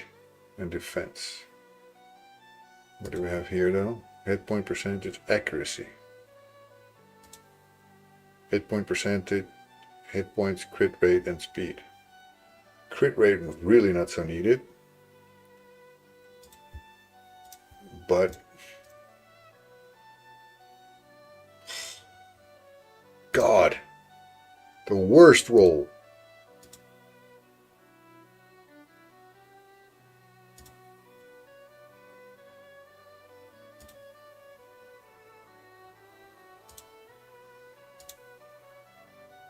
and defense. What do we have here though? Hit point percentage, accuracy. Hit point percentage, hit points, crit rate, and speed. Crit rate was really not so needed. But God, the worst roll.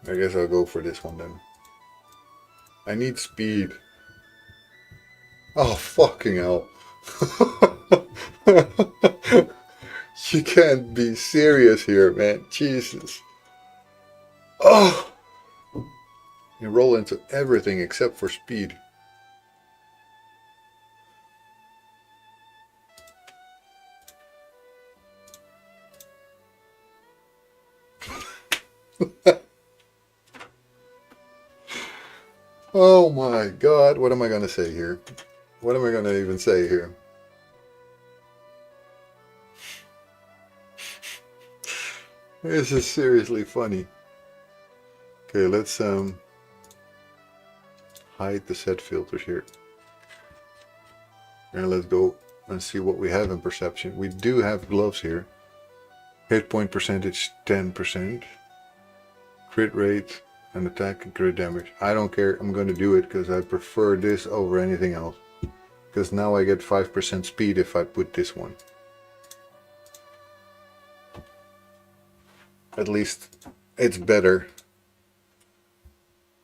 I guess I'll go for this one then. I need speed. Oh, fucking hell. You can't be serious here, man. Jesus. Oh! You roll into everything except for speed. Oh my God. What am I going to say here? What am I going to even say here? This is seriously funny. Okay, let's hide the set filters here. And let's go and see what we have in perception. We do have gloves here. Hit point percentage 10%. Crit rate and attack and crit damage. I don't care. I'm going to do it because I prefer this over anything else. Because now I get 5% speed if I put this one. At least it's better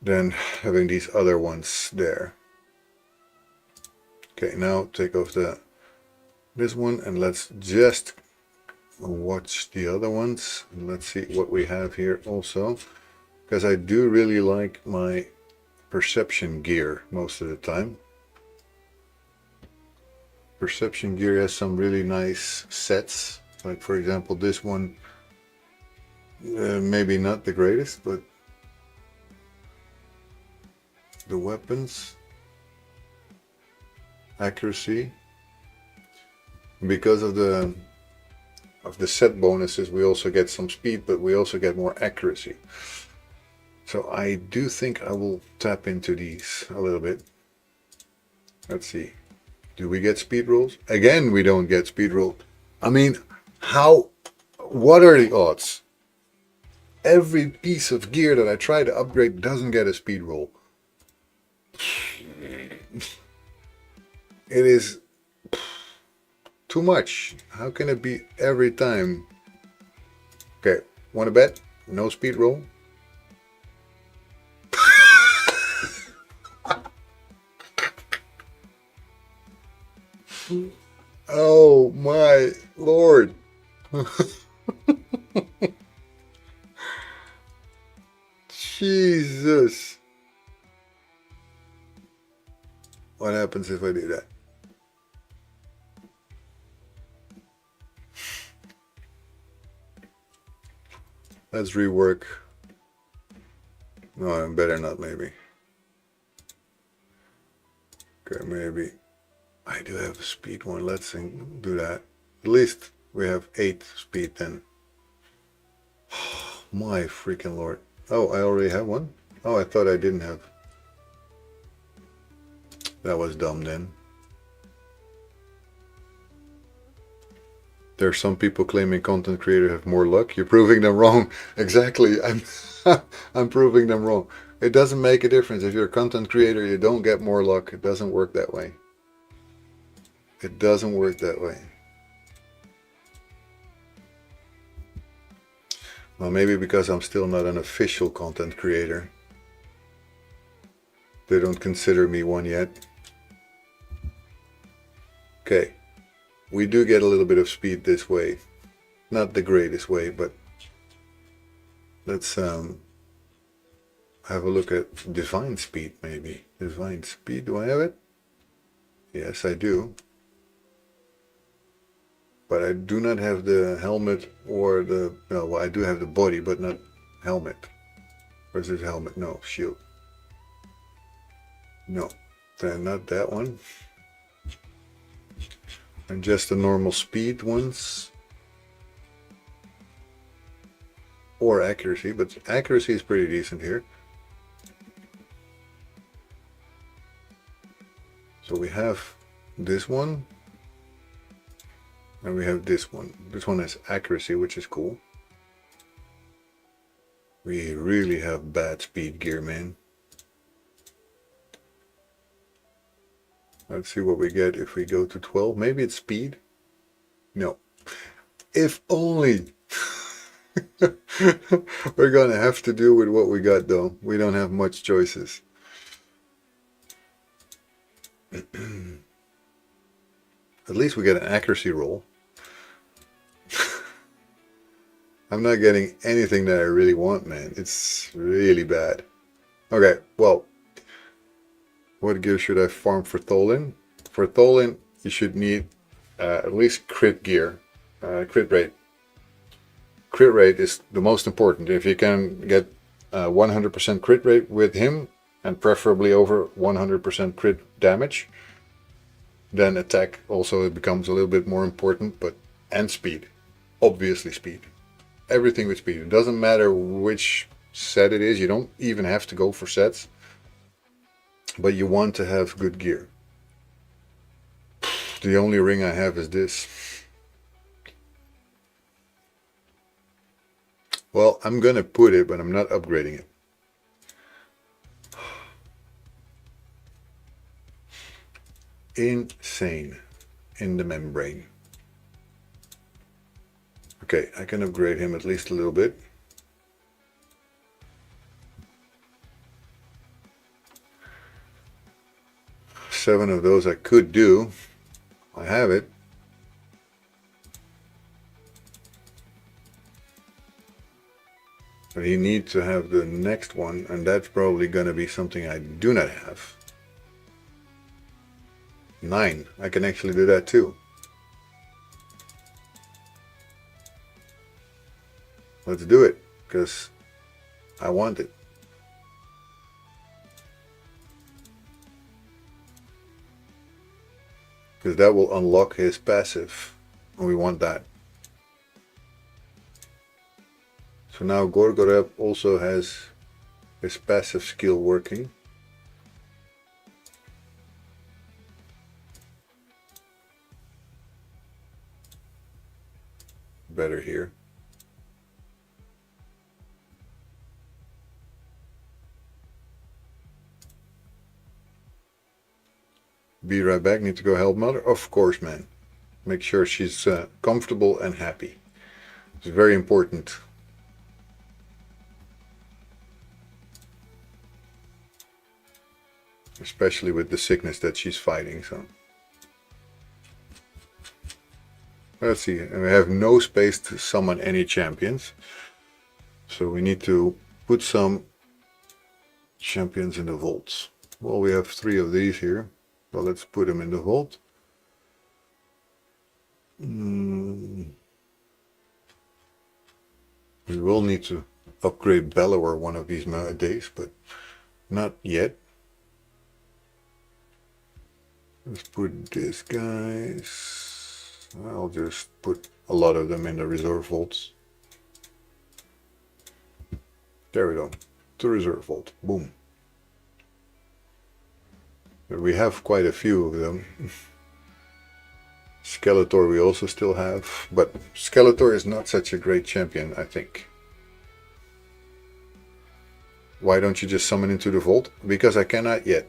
than having these other ones there. Okay, now take off this one and let's just watch the other ones. And let's see what we have here also. Because I do really like my perception gear most of the time. Perception gear has some really nice sets. Like for example this one. Maybe not the greatest, but the weapons, accuracy. Because of the set bonuses, we also get some speed, but we also get more accuracy. So I do think I will tap into these a little bit. Let's see. Do we get speed rolls? Again, we don't get speed roll. I mean, how? What are the odds? Every piece of gear that I try to upgrade doesn't get a speed roll. It is too much. How can it be every time? Okay, want to bet? No speed roll? Oh my Lord. Jesus. What happens if I do that? Let's rework. No, better not maybe. Okay, maybe. I do have a speed one. Let's do that. At least we have 8 speed then. My freaking lord. Oh, I already have one? Oh, I thought I didn't have. That was dumb then. There are some people claiming content creators have more luck. You're proving them wrong. Exactly. I'm proving them wrong. It doesn't make a difference. If you're a content creator, you don't get more luck. It doesn't work that way. It doesn't work that way. Well, maybe because I'm still not an official content creator. They don't consider me one yet. Okay. We do get a little bit of speed this way. Not the greatest way, but let's have a look at divine speed maybe. Divine speed, do I have it? Yes, I do. But I do not have the helmet or the, no, well, I do have the body, but not helmet. Where's this helmet? No, shield. No, then not that one. And just the normal speed ones. Or accuracy, but accuracy is pretty decent here. So we have this one. And we have this one. This one has accuracy, which is cool. We really have bad speed gear, man. Let's see what we get if we go to 12. Maybe it's speed? No. If only. We're gonna have to do with what we got though. We don't have much choices. At least we get an accuracy roll. I'm not getting anything that I really want, man. It's really bad. Okay, well. What gear should I farm for Tholin? For Tholin, you should need at least crit gear. Crit rate. Crit rate is the most important. If you can get 100% crit rate with him, and preferably over 100% crit damage, then attack also becomes a little bit more important, but and speed. Obviously speed. Everything with speed. It doesn't matter which set it is. You don't even have to go for sets. But you want to have good gear. The only ring I have is this. Well, I'm gonna put it, but I'm not upgrading it. Insane in the membrane. Okay, I can upgrade him at least a little bit. 7 of those I could do. I have it. But he needs to have the next one, and that's probably going to be something I do not have. 9. I can actually do that too. Let's do it, because I want it. Because that will unlock his passive, and we want that. So now Gorgoreb also has his passive skill working. Better here. Be right back. Need to go help mother? Of course, man. Make sure she's comfortable and happy. It's very important. Especially with the sickness that she's fighting. So let's see. And we have no space to summon any champions. So we need to put some champions in the vaults. Well, we have 3 of these here. Well, let's put them in the vault. We will need to upgrade Bellower one of these days, but not yet. Let's put this guys. I'll just put a lot of them in the reserve vaults. There we go. To reserve vault. Boom. We have quite a few of them. Skeletor we also still have, but Skeletor is not such a great champion, I think. Why don't you just summon into the vault? Because I cannot yet.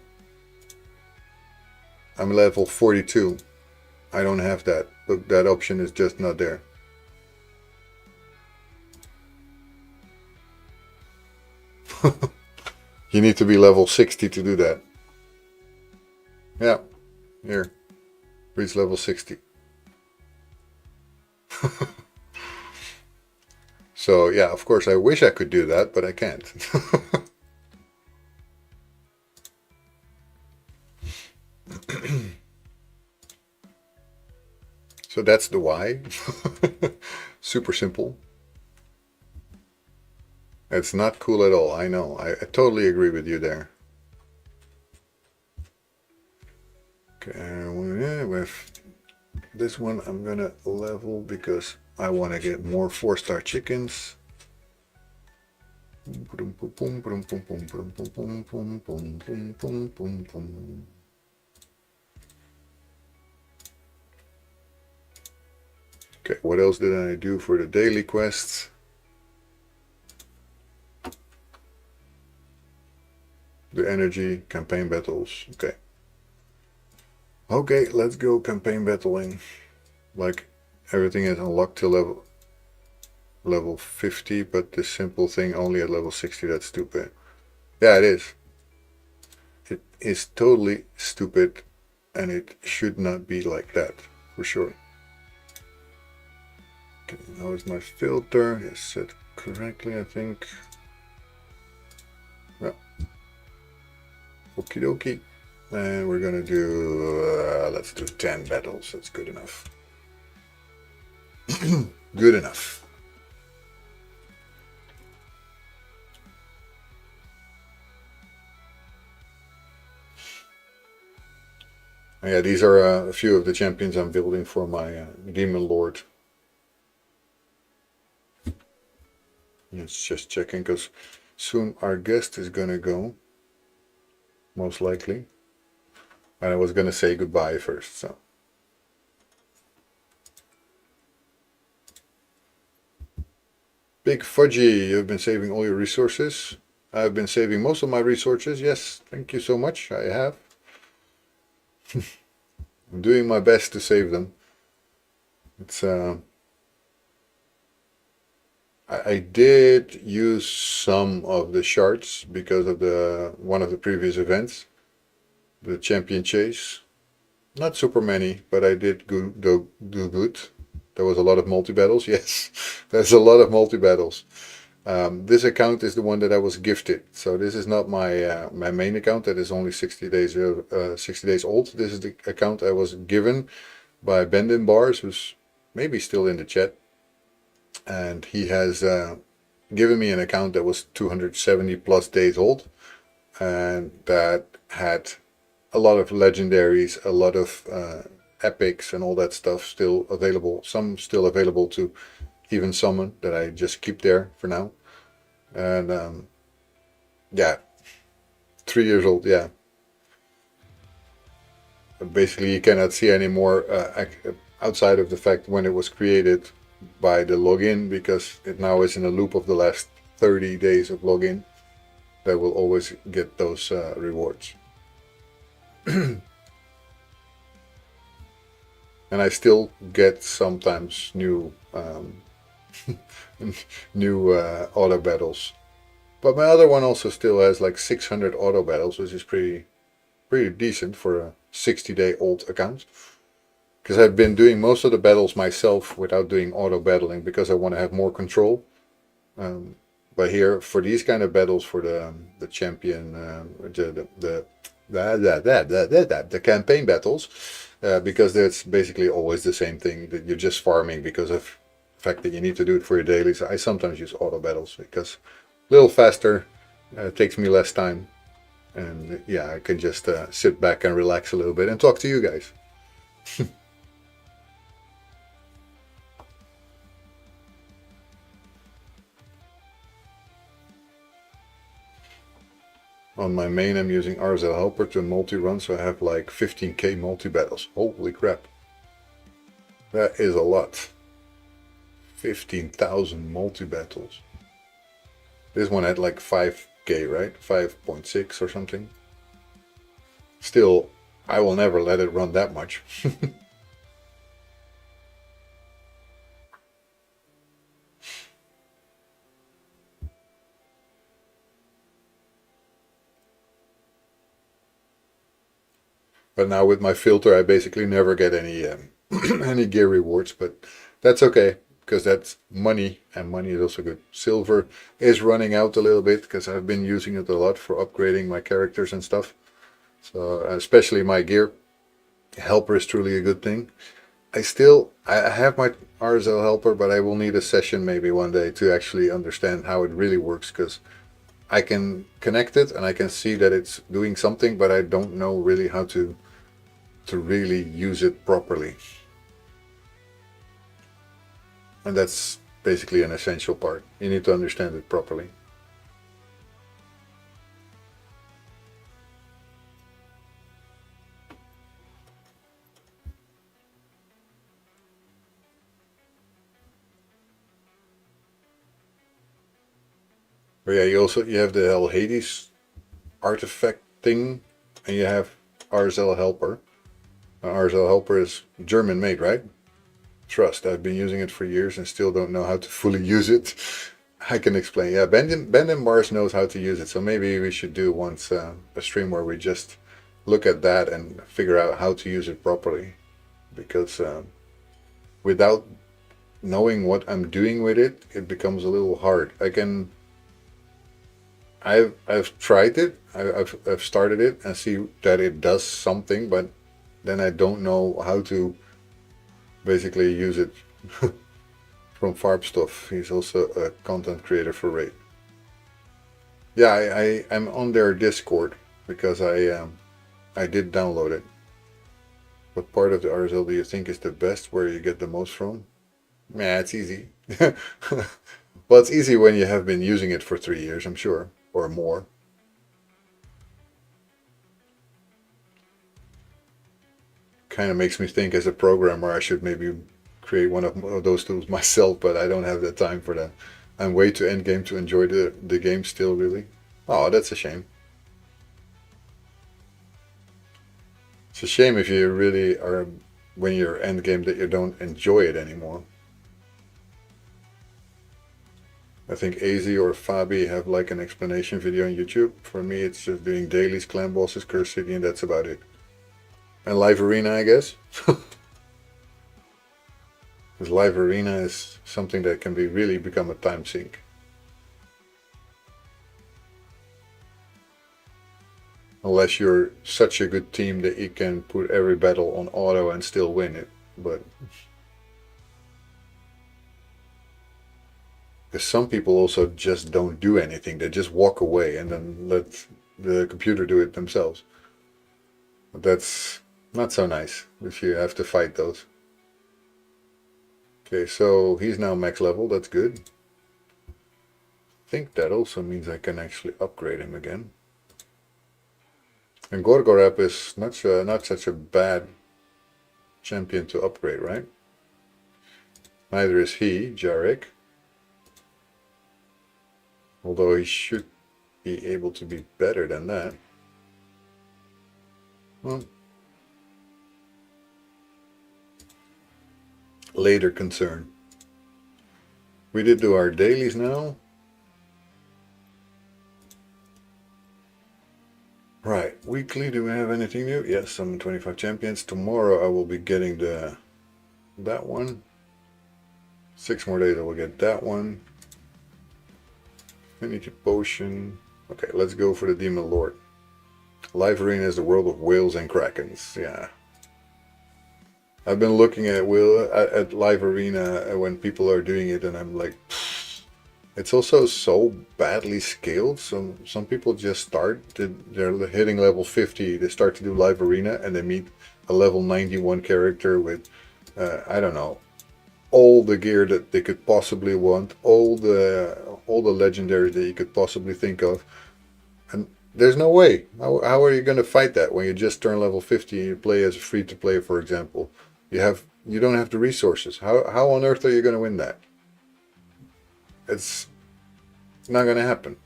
I'm level 42. I don't have that. Look, that option is just not there. You need to be level 60 to do that. Yeah, here. Reach level 60. So yeah, of course I wish I could do that, but I can't. So that's the why. Super simple. It's not cool at all, I know. I totally agree with you there. Okay, with this one I'm gonna level because I want to get more 4-star chickens. Okay, what else did I do for the daily quests? The energy, campaign battles, okay. Okay, let's go campaign battling. Like, everything is unlocked to level 50, but this simple thing only at level 60, that's stupid. Yeah, it is. It is totally stupid, and it should not be like that, for sure. Okay, now is my filter. It's set correctly, I think. Yeah. Okie dokie. And we're gonna do, let's do 10 battles. That's good enough. Good enough. Yeah, these are a few of the champions I'm building for my Demon Lord. It's just checking because soon our guest is gonna go, most likely. And I was gonna say goodbye first, so. Big Fudgy, you've been saving all your resources. I've been saving most of my resources, yes, thank you so much, I have. I'm doing my best to save them. It's I did use some of the shards because of one of the previous events, the champion chase. Not super many, but I did do good. There was a lot of multi-battles, yes. There's a lot of multi-battles. This account is the one that I was gifted. So this is not my my main account that is only 60 days old. This is the account I was given by Bendin Bars, who's maybe still in the chat. And he has given me an account that was 270 plus days old, and that had a lot of legendaries, a lot of epics and all that stuff still available. Some still available to even summon that I just keep there for now. And yeah, 3 years old, yeah. Basically you cannot see any more outside of the fact when it was created by the login, because it now is in a loop of the last 30 days of login that will always get those rewards. And I still get sometimes new new auto battles, but my other one also still has like 600 auto battles, which is pretty decent for a 60-day-old account. Because I've been doing most of the battles myself without doing auto battling because I want to have more control. But here for these kind of battles, for the champion, the campaign battles, because that's basically always the same thing, that you're just farming because of fact that you need to do it for your dailies, I sometimes use auto battles because a little faster, takes me less time, and yeah, I can just sit back and relax a little bit and talk to you guys. On my main, I'm using RSL Helper to multi-run, so I have like 15k multi-battles. Holy crap. That is a lot. 15,000 multi-battles. This one had like 5k, right? 5.6 or something. Still, I will never let it run that much. But now with my filter, I basically never get any any gear rewards, but that's okay because that's money, and money is also good. Silver is running out a little bit because I've been using it a lot for upgrading my characters and stuff. So especially my gear. Helper is truly a good thing. I have my RSL helper, but I will need a session maybe one day to actually understand how it really works, because I can connect it and I can see that it's doing something, but I don't know really how to really use it properly. And that's basically an essential part. You need to understand it properly. But yeah, you have the Hell Hades artifact thing, and you have RSL Helper. RSL Helper is German made, right? Trust, I've been using it for years and still don't know how to fully use it. I can explain. Yeah, Ben Mars knows how to use it, so maybe we should do once a stream where we just look at that and figure out how to use it properly. Because without knowing what I'm doing with it, it becomes a little hard. I've tried it. I've started it and see that it does something, but then I don't know how to basically use it. From Farbstoff, he's also a content creator for Raid. Yeah, I'm on their Discord because I did download it. What part of the RSL do you think is the best, where you get the most from? Yeah, it's easy. Well, it's easy when you have been using it for 3 years, I'm sure, or more. Kind of makes me think as a programmer I should maybe create one of those tools myself, but I don't have the time for that. I'm way too endgame to enjoy the game still, really. Oh, that's a shame. It's a shame if you really are, when you're endgame, that you don't enjoy it anymore. I think AZ or Fabi have like an explanation video on YouTube. For me, it's just doing dailies, clan bosses, Curse City, and that's about it. And Live Arena, I guess. Because Live Arena is something that can be really become a time sink. Unless you're such a good team that you can put every battle on auto and still win it. But because some people also just don't do anything. They just walk away and then let the computer do it themselves. But that's not so nice if you have to fight those. Okay, so he's now max level, that's good. I think that also means I can actually upgrade him again. And Gorgorap is not such a bad champion to upgrade, right? Neither is he, Jarek. Although he should be able to be better than that. Well, later concern. We did do our dailies now. Right, weekly, do we have anything new? Yes, some 25 champions. Tomorrow I will be getting that one. 6 more days I will get that one. Infinity Potion. Okay, let's go for the Demon Lord. Live Arena is the world of whales and krakens, yeah. I've been looking at live arena when people are doing it, and I'm like, it's also so badly scaled. Some people just start, they're hitting level 50, they start to do live arena, and they meet a level 91 character with, I don't know, all the gear that they could possibly want, all the legendaries that you could possibly think of, and there's no way. How are you going to fight that when you just turn level 50 and you play as a free to play, for example? You don't have the resources. How on earth are you going to win that? It's not going to happen.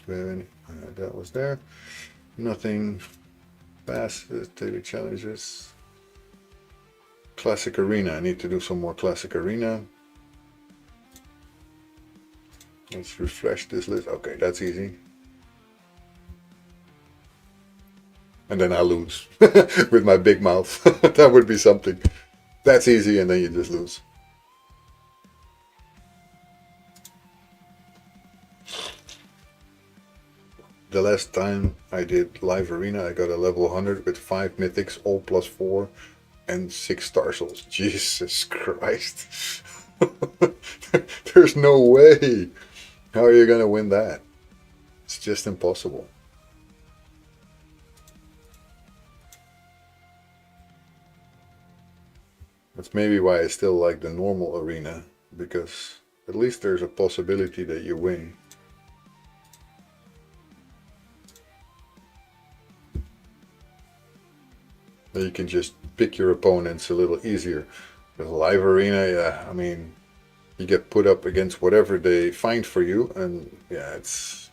Do we have any? That was there. Nothing. Fast daily challenges. Classic arena. I need to do some more classic arena. Let's refresh this list. Okay, that's easy. And then I lose with my big mouth. That would be something. That's easy, and then you just lose. The last time I did live arena, I got a level 100 with 5 mythics, all +4, and 6 star souls. Jesus Christ. There's no way. How are you going to win that? It's just impossible. That's maybe why I still like the normal arena, because at least there's a possibility that you win. You can just pick your opponents a little easier. With live arena, yeah, I mean, you get put up against whatever they find for you, and yeah, it's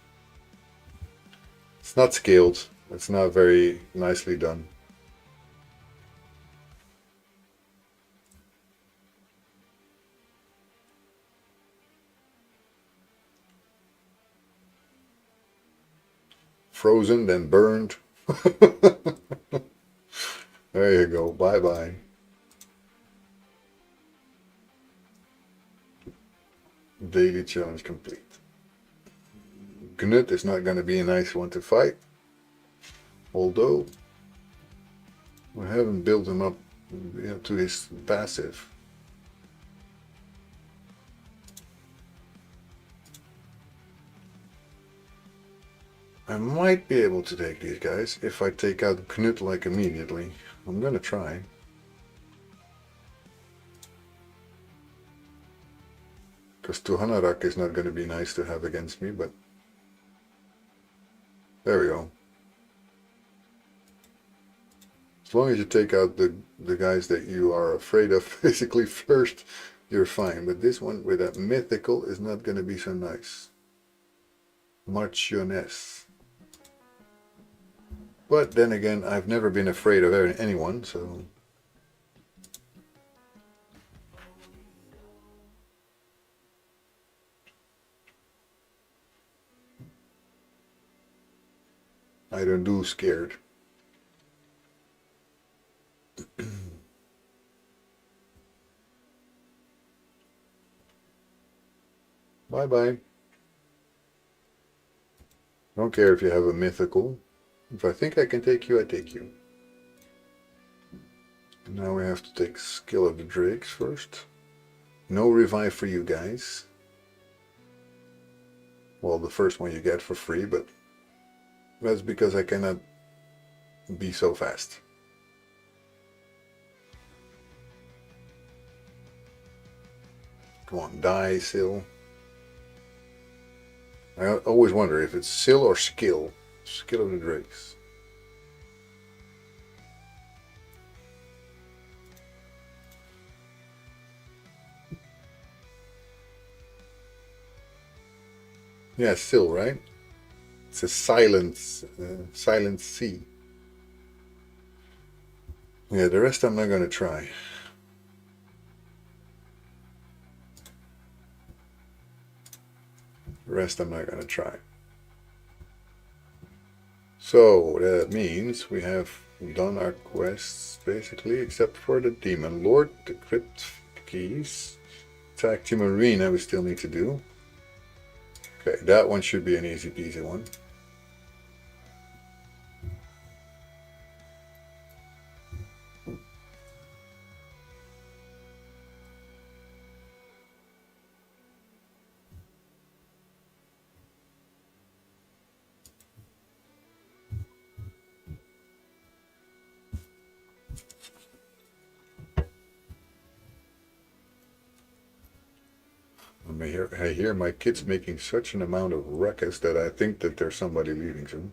not scaled. It's not very nicely done. Frozen, then burned. There you go. Bye-bye. Daily challenge complete. Gnut is not going to be a nice one to fight. Although, we haven't built him up, to his passive. I might be able to take these guys if I take out Knut like immediately. I'm gonna try. Because Tuhanarak is not gonna be nice to have against me, but there we go. As long as you take out the guys that you are afraid of basically first, you're fine. But this one with that mythical is not gonna be so nice. Marchioness. But then again, I've never been afraid of anyone, so... I don't do scared. Bye-bye. Don't care if you have a mythical. If I think I can take you, I take you. And now we have to take Skill of the Drakes first. No revive for you guys. Well, the first one you get for free, but that's because I cannot be so fast. Come on, die, Sil. I always wonder if it's Sil or Skill. Skill of the Drakes. Yeah, Sil, right? It's a silent sea. Yeah, the rest I'm not going to try. The rest I'm not going to try. So that means we have done our quests basically, except for the Demon Lord, the Crypt Keys, Attack Team Arena we still need to do. Okay, that one should be an easy peasy one. I hear my kids making such an amount of ruckus that I think that there's somebody leaving soon.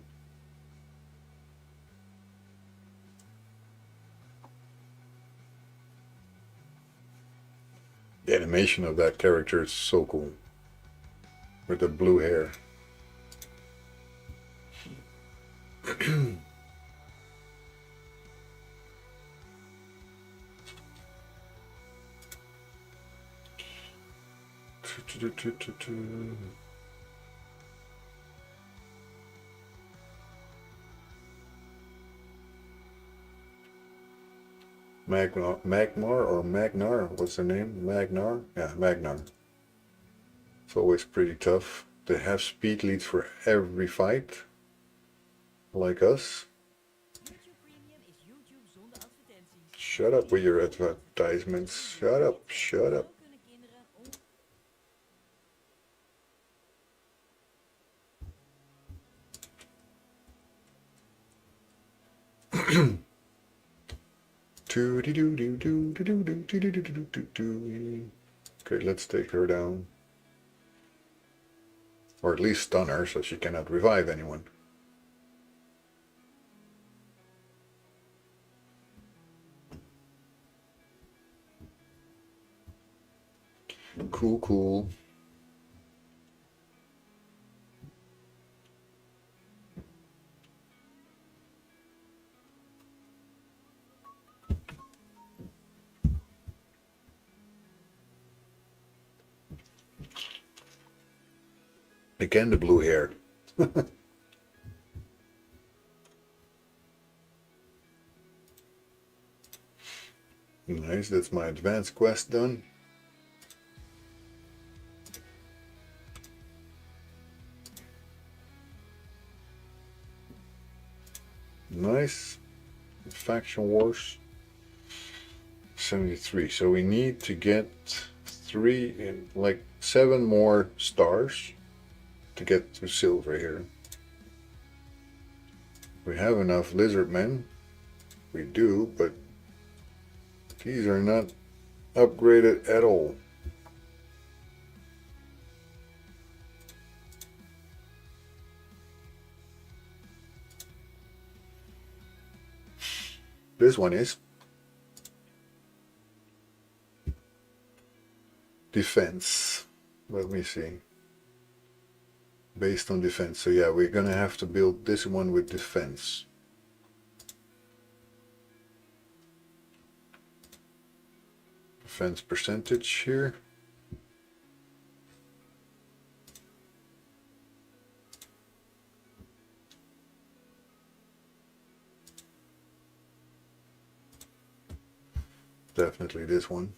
The animation of that character is so cool. With the blue hair. Magmar or Magnar? What's her name? Magnar? Yeah, Magnar. It's always pretty tough. They have speed leads for every fight. Like us. Shut up with your advertisements. Shut up, shut up. Okay, let's take her down. Or at least stun her so she cannot revive anyone. Cool, cool. Again, the blue hair. Nice, that's my advanced quest done. Nice. Faction Wars. 73. So we need to get 7 more stars to get to silver here. We have enough lizard men. We do, but these are not upgraded at all. This one is defense. Let me see. Based on defense. So yeah, we're gonna have to build this one with defense. Defense percentage here. Definitely this one.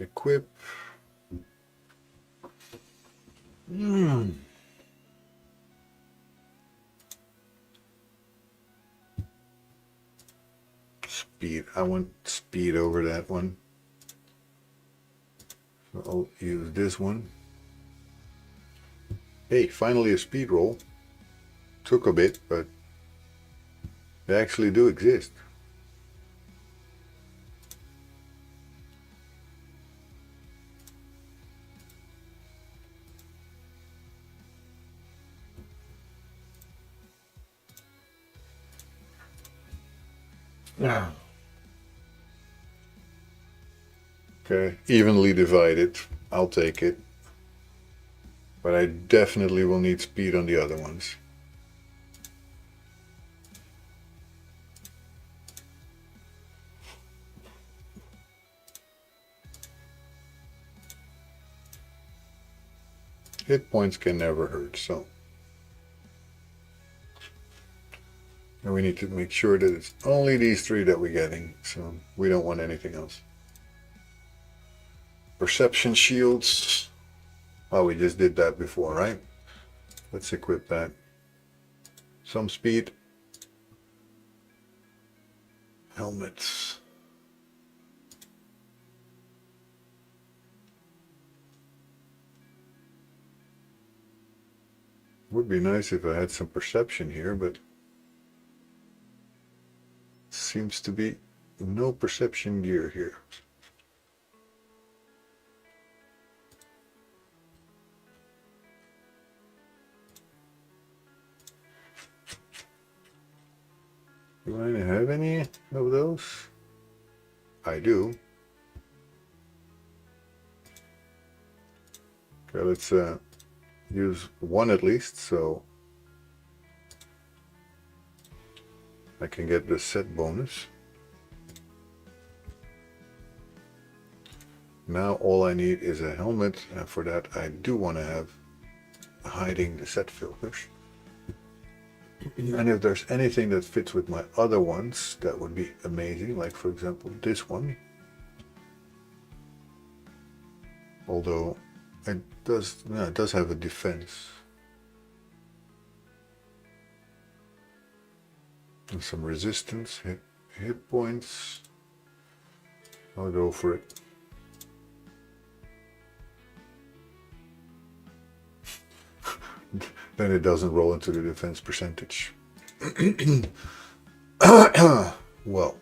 Equip. Speed. I want speed over that one. So I'll use this one. Hey, finally a speed roll. Took a bit, but they actually do exist. Yeah. Okay, evenly divided. I'll take it. But I definitely will need speed on the other ones. Hit points can never hurt, so. And we need to make sure that it's only these 3 that we're getting, so we don't want anything else. Perception shields. Oh, we just did that before, right? Let's equip that. Some speed. Helmets. Would be nice if I had some perception here, but seems to be no perception gear here. Do I have any of those? I do. Okay, let's use one at least, so I can get the set bonus. Now all I need is a helmet, and for that I do want to have hiding the set filters. And if there's anything that fits with my other ones, that would be amazing, like for example this one. Although it does have a defense. And some resistance, hit points. I'll go for it. Then it doesn't roll into the defense percentage. Well.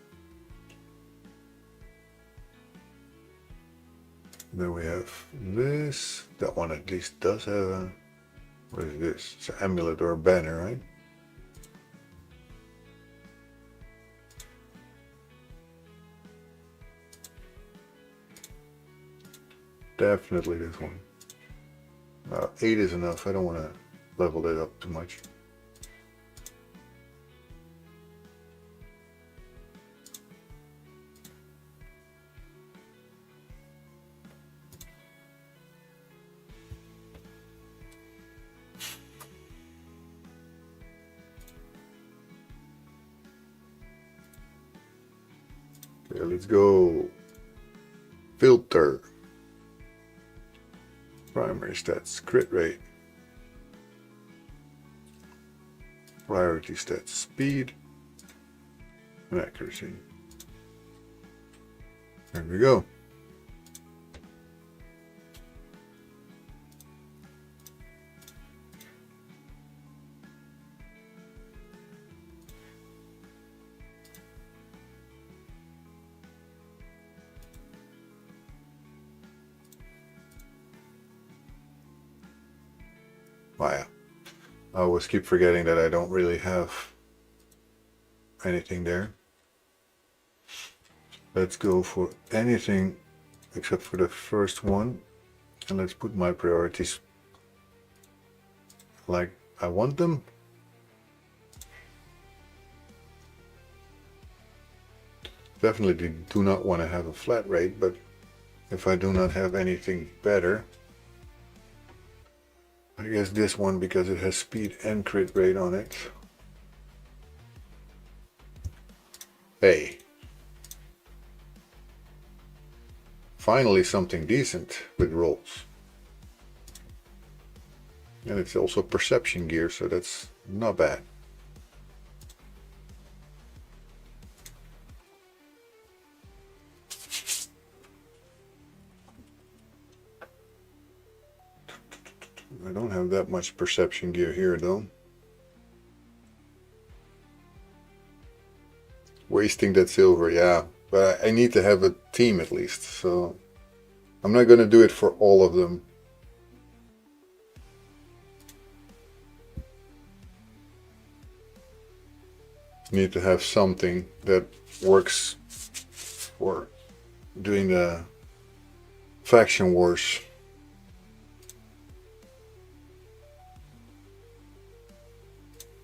Then we have this. That one at least does have a... What is this? It's an amulet or a banner, right? Definitely this one. 8 is enough. I don't want to level that up too much. Okay, let's go. Filter. Primary stats, crit rate. Priority stats, speed and accuracy. There we go. Wow. I always keep forgetting that I don't really have anything there. Let's go for anything except for the first one. And let's put my priorities like I want them. Definitely do not want to have a flat rate, but if I do not have anything better, I guess this one, because it has speed and crit rate on it. Hey. Finally something decent with rolls. And it's also perception gear, so that's not bad. I don't have that much perception gear here though. Wasting that silver, yeah. But I need to have a team at least, so I'm not gonna do it for all of them. Need to have something that works for doing the faction wars.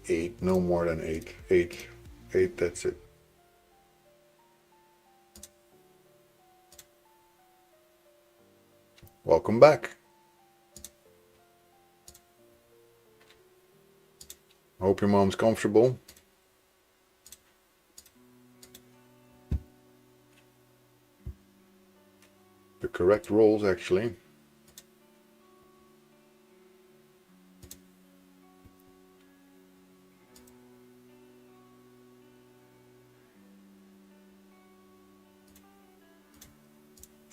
Eight, no more than eight. Eight, that's it. Welcome back. Hope your mom's comfortable. The correct rolls, actually.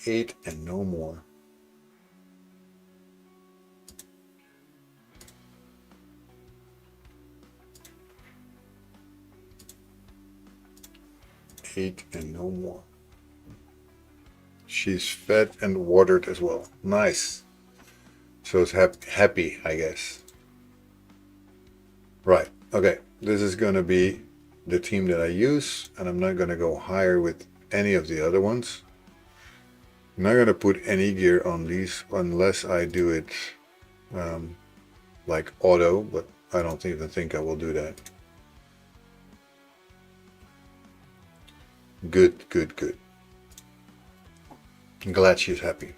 Eight and no more. 8 and no more. She's fed and watered as well. Nice. So it's happy, I guess. Right. Okay. This is going to be the team that I use, and I'm not going to go higher with any of the other ones. I'm not going to put any gear on these unless I do it like auto, but I don't even think I will do that. Good, good, good. I'm glad she's happy.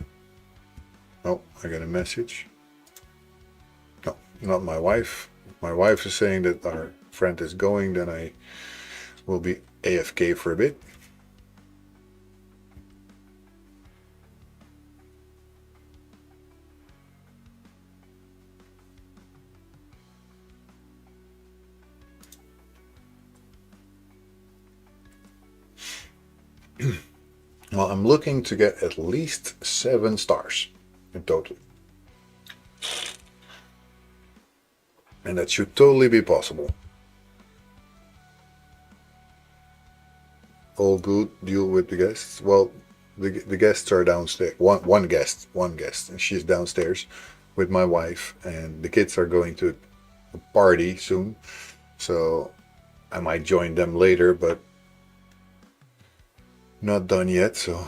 Oh, I got a message. No, not my wife. If my wife is saying that our friend is going, then I will be AFK for a bit. Well, I'm looking to get at least 7 stars in total. And that should totally be possible. All good, deal with the guests. Well, the guests are downstairs. One guest, and she's downstairs with my wife, and the kids are going to a party soon. So I might join them later, but not done yet, so.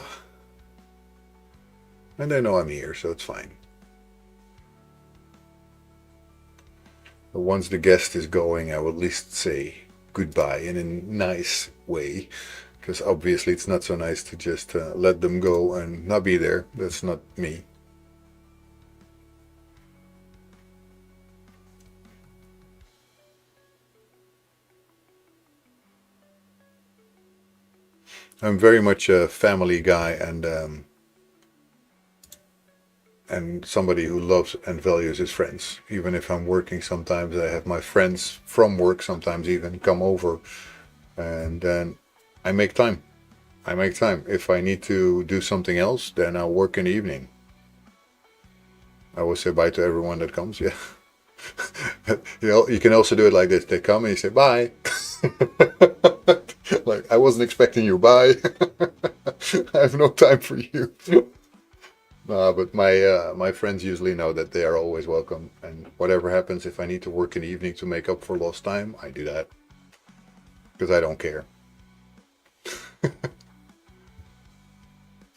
And they know I'm here, so it's fine. But once the guest is going, I will at least say goodbye in a nice way, because obviously it's not so nice to just let them go and not be there. That's not me. I'm very much a family guy and somebody who loves and values his friends. Even if I'm working, sometimes I have my friends from work sometimes even come over, and then I make time. I make time. If I need to do something else, then I'll work in the evening. I will say bye to everyone that comes, yeah. You know, you can also do it like this. They come and you say bye. Like, I wasn't expecting you, bye. I have no time for you. But my friends usually know that they are always welcome, and whatever happens, if I need to work in the evening to make up for lost time, I do that. Because I don't care.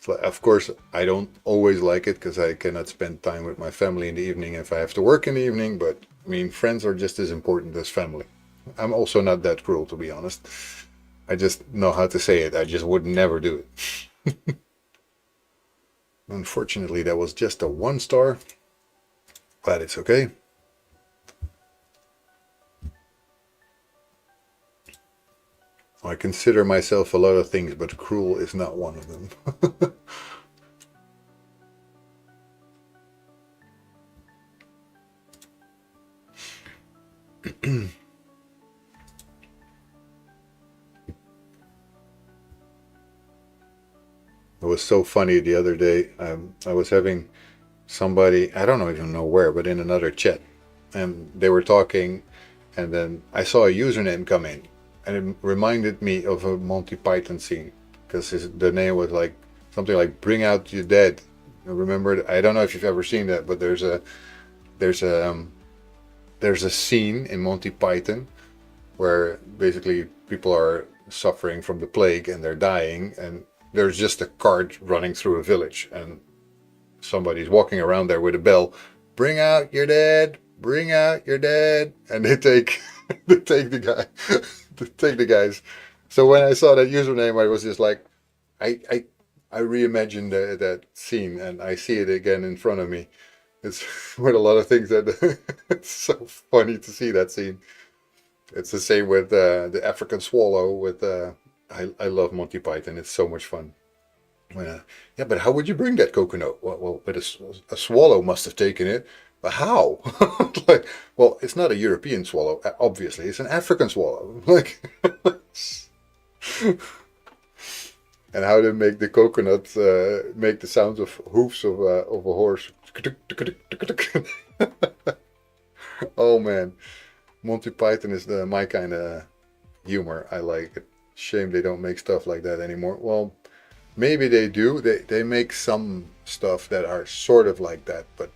Of course, I don't always like it because I cannot spend time with my family in the evening if I have to work in the evening, but I mean, friends are just as important as family. I'm also not that cruel, to be honest. I just know how to say it. I just would never do it. Unfortunately, that was just a 1 star. Glad it's okay. I consider myself a lot of things, but cruel is not one of them. It was so funny the other day. I was having somebody, I don't even know where, but in another chat, and they were talking, and then I saw a username come in, and it reminded me of a Monty Python scene, because the name was like something like "Bring Out Your Dead." I remember, I don't know if you've ever seen that, but there's a scene in Monty Python where basically people are suffering from the plague and they're dying, and there's just a cart running through a village, and somebody's walking around there with a bell. Bring out your dead, bring out your dead, and they take they take the guy, they take the guys. So when I saw that username, I was just like, I reimagined that scene, and I see it again in front of me. It's with a lot of things that it's so funny to see that scene. It's the same with the African swallow. With I love Monty Python. It's so much fun. Yeah, but how would you bring that coconut? Well, but a swallow must have taken it. But how? Like, well, it's not a European swallow. Obviously, it's an African swallow. Like, and how they make the coconut make the sounds of hoofs of a horse. Oh man, Monty Python is my kind of humor. I like it. Shame they don't make stuff like that anymore. Well, maybe they do. They make some stuff that are sort of like that, but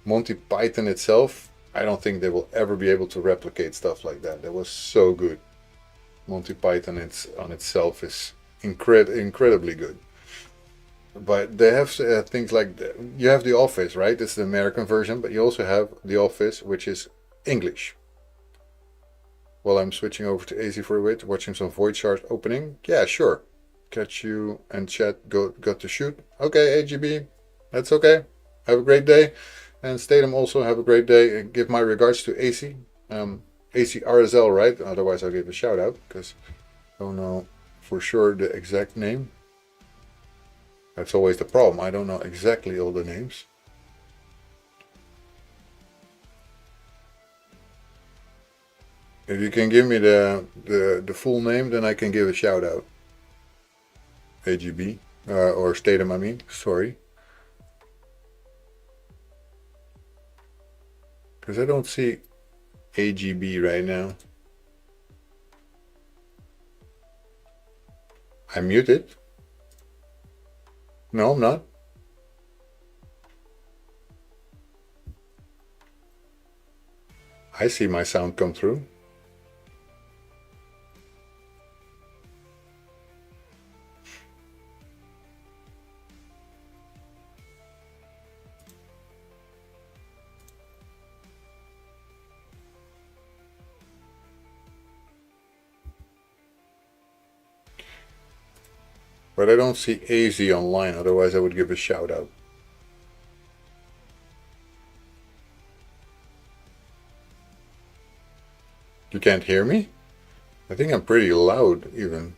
Monty Python itself, I don't think they will ever be able to replicate stuff like that. That was so good. Monty Python on itself is incredibly good. But they have things like you have The Office, right? It's the American version, but you also have The Office, which is English. Well, I'm switching over to AC for a bit, watching some Void Shards opening. Yeah, sure. Catch you and chat. Got to shoot. Okay, AGB. That's okay. Have a great day. And Statham also have a great day. Give my regards to AC. AC RSL, right? Otherwise I'll give a shout out because I don't know for sure the exact name. That's always the problem. I don't know exactly all the names. If you can give me the full name, then I can give a shout out. AGB. Or Statham, I mean. Sorry. Because I don't see AGB right now. I'm muted. No, I'm not. I see my sound come through. But I don't see AZ online, otherwise I would give a shout out. You can't hear me? I think I'm pretty loud even.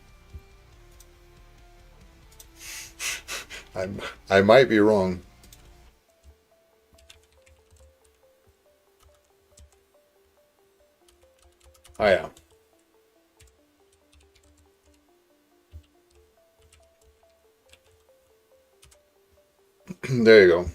I might be wrong. I am. There you go.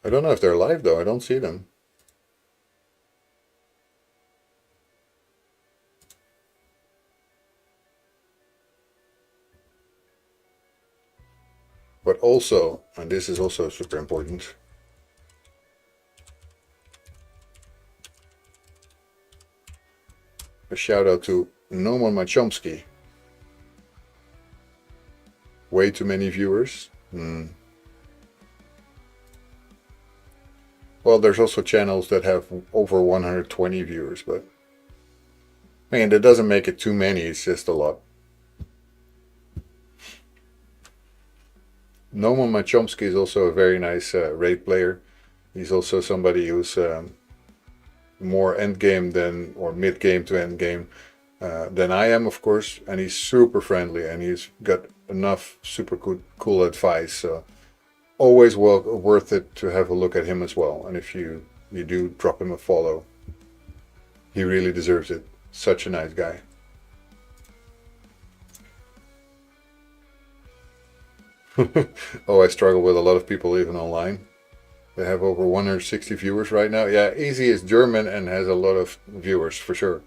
I don't know if they're live though. I don't see them. But also, and this is also super important, a shout out to Noman Machomsky. Way too many viewers. Well, there's also channels that have over 120 viewers, but I mean, that doesn't make it too many, it's just a lot. Noman Machomsky is also a very nice raid player. He's also somebody who's more endgame than, or mid-game to endgame than I am, of course, and he's super friendly and he's got enough super cool advice. So always worth it to have a look at him as well. And if you do drop him a follow, he really deserves it. Such a nice guy. Oh, I struggle with a lot of people even online. They have over 160 viewers right now. Yeah, Easy is German and has a lot of viewers for sure.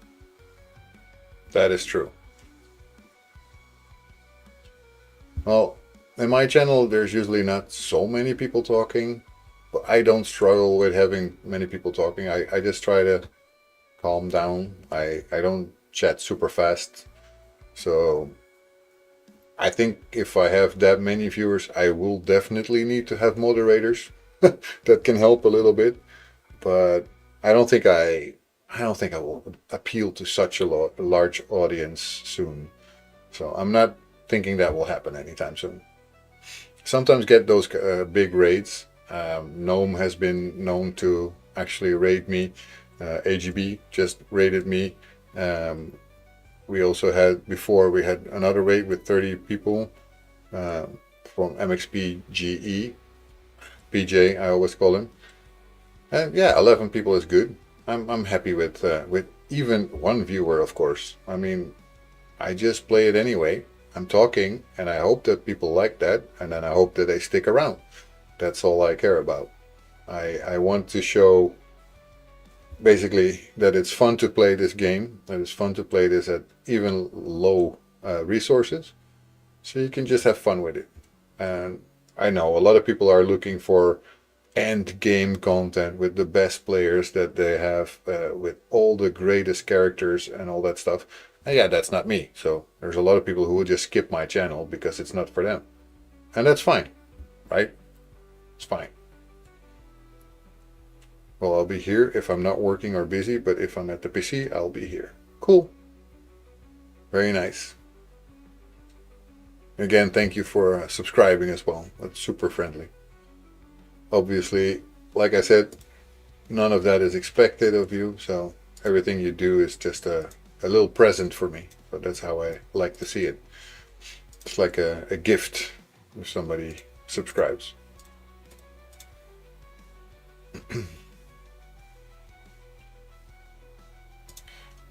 That is true. Well, in my channel, there's usually not so many people talking, but I don't struggle with having many people talking. I just try to calm down. I don't chat super fast. So I think if I have that many viewers, I will definitely need to have moderators that can help a little bit. But I don't think I will appeal to such a large audience soon. So I'm not thinking that will happen anytime soon. Sometimes get those big raids. Gnome has been known to actually raid me. AGB just raided me. We also had, before we had another raid with 30 people from MXPGE. PJ, I always call him. And yeah, 11 people is good. I'm happy with even one viewer, of course. I mean, I just play it anyway. I'm talking, and I hope that people like that, and then I hope that they stick around. That's all I care about. I want to show basically that it's fun to play this game, that it's fun to play this at even low resources, so you can just have fun with it. And I know a lot of people are looking for end game content with the best players that they have, with all the greatest characters and all that stuff. And yeah, that's not me. So there's a lot of people who will just skip my channel because it's not for them. And that's fine, right? It's fine. Well, I'll be here if I'm not working or busy, but if I'm at the PC, I'll be here. Cool. Very nice. Again, thank you for subscribing as well. That's super friendly. Obviously, like I said, none of that is expected of you, so everything you do is just a little present for me. But that's how I like to see it. It's like a gift if somebody subscribes.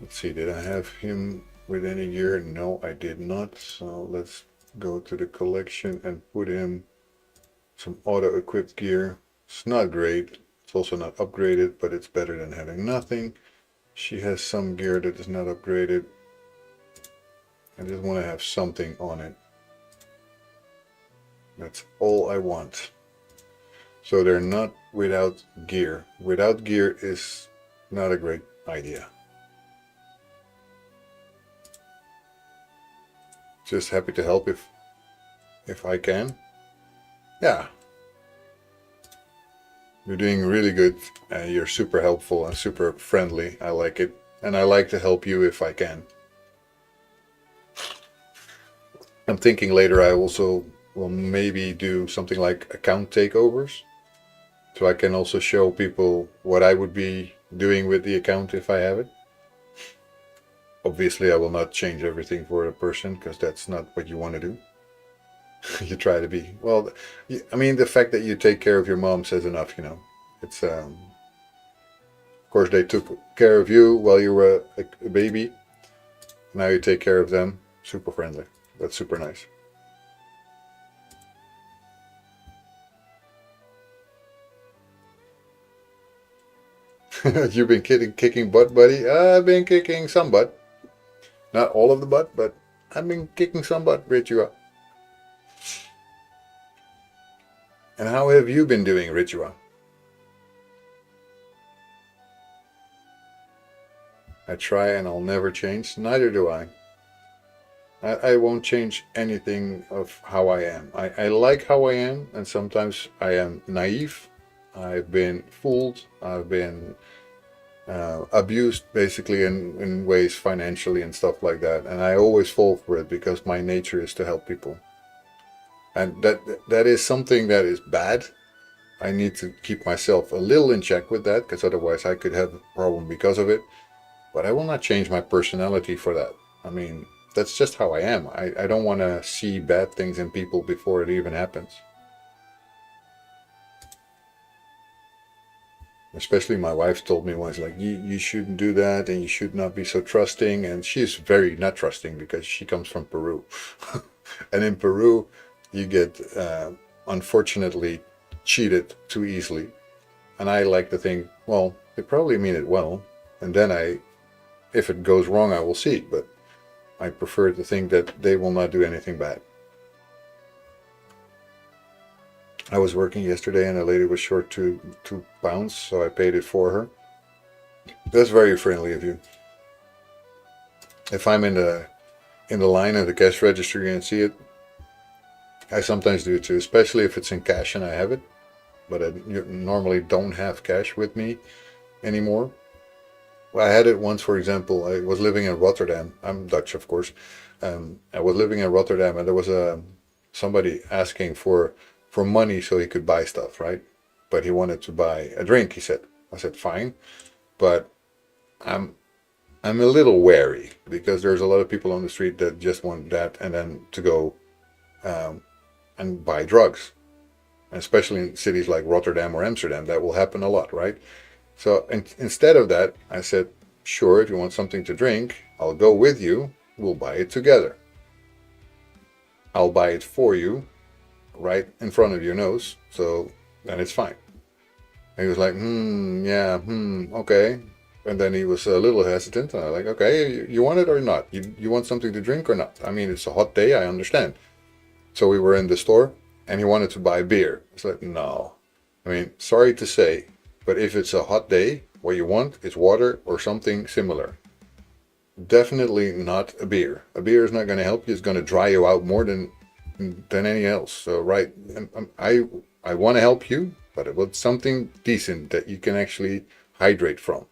Let's see, did I have him with any gear? No, I did not. So let's go to the collection and put him some auto-equipped gear. It's not great. It's also not upgraded, but it's better than having nothing. She has some gear that is not upgraded. I just want to have something on it. That's all I want. So they're not without gear. Without gear is not a great idea. Just happy to help if I can. Yeah. You're doing really good. You're super helpful and super friendly. I like it. And I like to help you if I can. I'm thinking later I also will maybe do something like account takeovers. So I can also show people what I would be doing with the account if I have it. Obviously, I will not change everything for a person because that's not what you want to do. You try to be, well, I mean, the fact that you take care of your mom says enough, you know. It's, of course, they took care of you while you were a baby. Now you take care of them. Super friendly. That's super nice. You've been kicking butt, buddy? I've been kicking some butt. Not all of the butt, but I've been kicking some butt, Ritua. And how have you been doing, Ritua? I try and I'll never change. Neither do I. I won't change anything of how I am. I like how I am, and sometimes I am naive. I've been fooled. I've been abused, basically, in ways financially and stuff like that. And I always fall for it because my nature is to help people. And that is something that is bad. I need to keep myself a little in check with that, because otherwise I could have a problem because of it. But I will not change my personality for that. I mean, that's just how I am. I don't want to see bad things in people before it even happens. Especially my wife told me once, like, you shouldn't do that and you should not be so trusting. And she's very not trusting because she comes from Peru. And in Peru, you get, unfortunately, cheated too easily. And I like to think, well, they probably mean it well. And then if it goes wrong, I will see. But I prefer to think that they will not do anything bad. I was working yesterday and a lady was short 2 pounds, so I paid it for her. That's very friendly of you. If I'm in the line at the cash register and see it, I sometimes do it too, especially if it's in cash and I have it. But I normally don't have cash with me anymore. Well, I had it once, for example. I was living in Rotterdam. I'm Dutch, of course. I was living in Rotterdam, and there was somebody asking for money so he could buy stuff, right? But he wanted to buy a drink, he said. I said, fine. But I'm a little wary because there's a lot of people on the street that just want that and then to go and buy drugs. And especially in cities like Rotterdam or Amsterdam, that will happen a lot, right? So instead of that, I said, sure, if you want something to drink, I'll go with you. We'll buy it together. I'll buy it for you. right in front of your nose, so then it's fine. And he was like, yeah, okay. And then he was a little hesitant. And I was like, okay, you want it or not? You want something to drink or not? I mean, it's a hot day, I understand. So we were in the store, and he wanted to buy beer. I was like, no. I mean, sorry to say, but if it's a hot day, what you want is water or something similar. Definitely not a beer. A beer is not going to help you. It's going to dry you out more than anything else. So right, I want to help you, but it was something decent that you can actually hydrate from.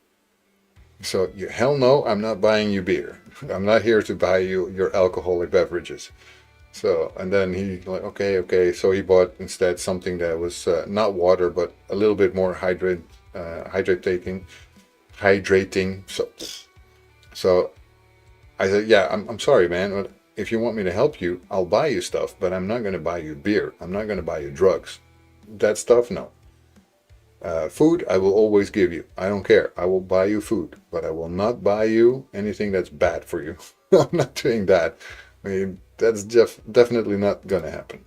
So hell no, I'm not buying you beer. I'm not here to buy you your alcoholic beverages. So, and then he like, okay. So he bought instead something that was not water, but a little bit more hydrating. So I said, yeah, I'm sorry, man. But if you want me to help you, I'll buy you stuff, but I'm not going to buy you beer. I'm not going to buy you drugs. That stuff, no. Food, I will always give you. I don't care. I will buy you food, but I will not buy you anything that's bad for you. I'm not doing that. I mean, that's definitely not going to happen.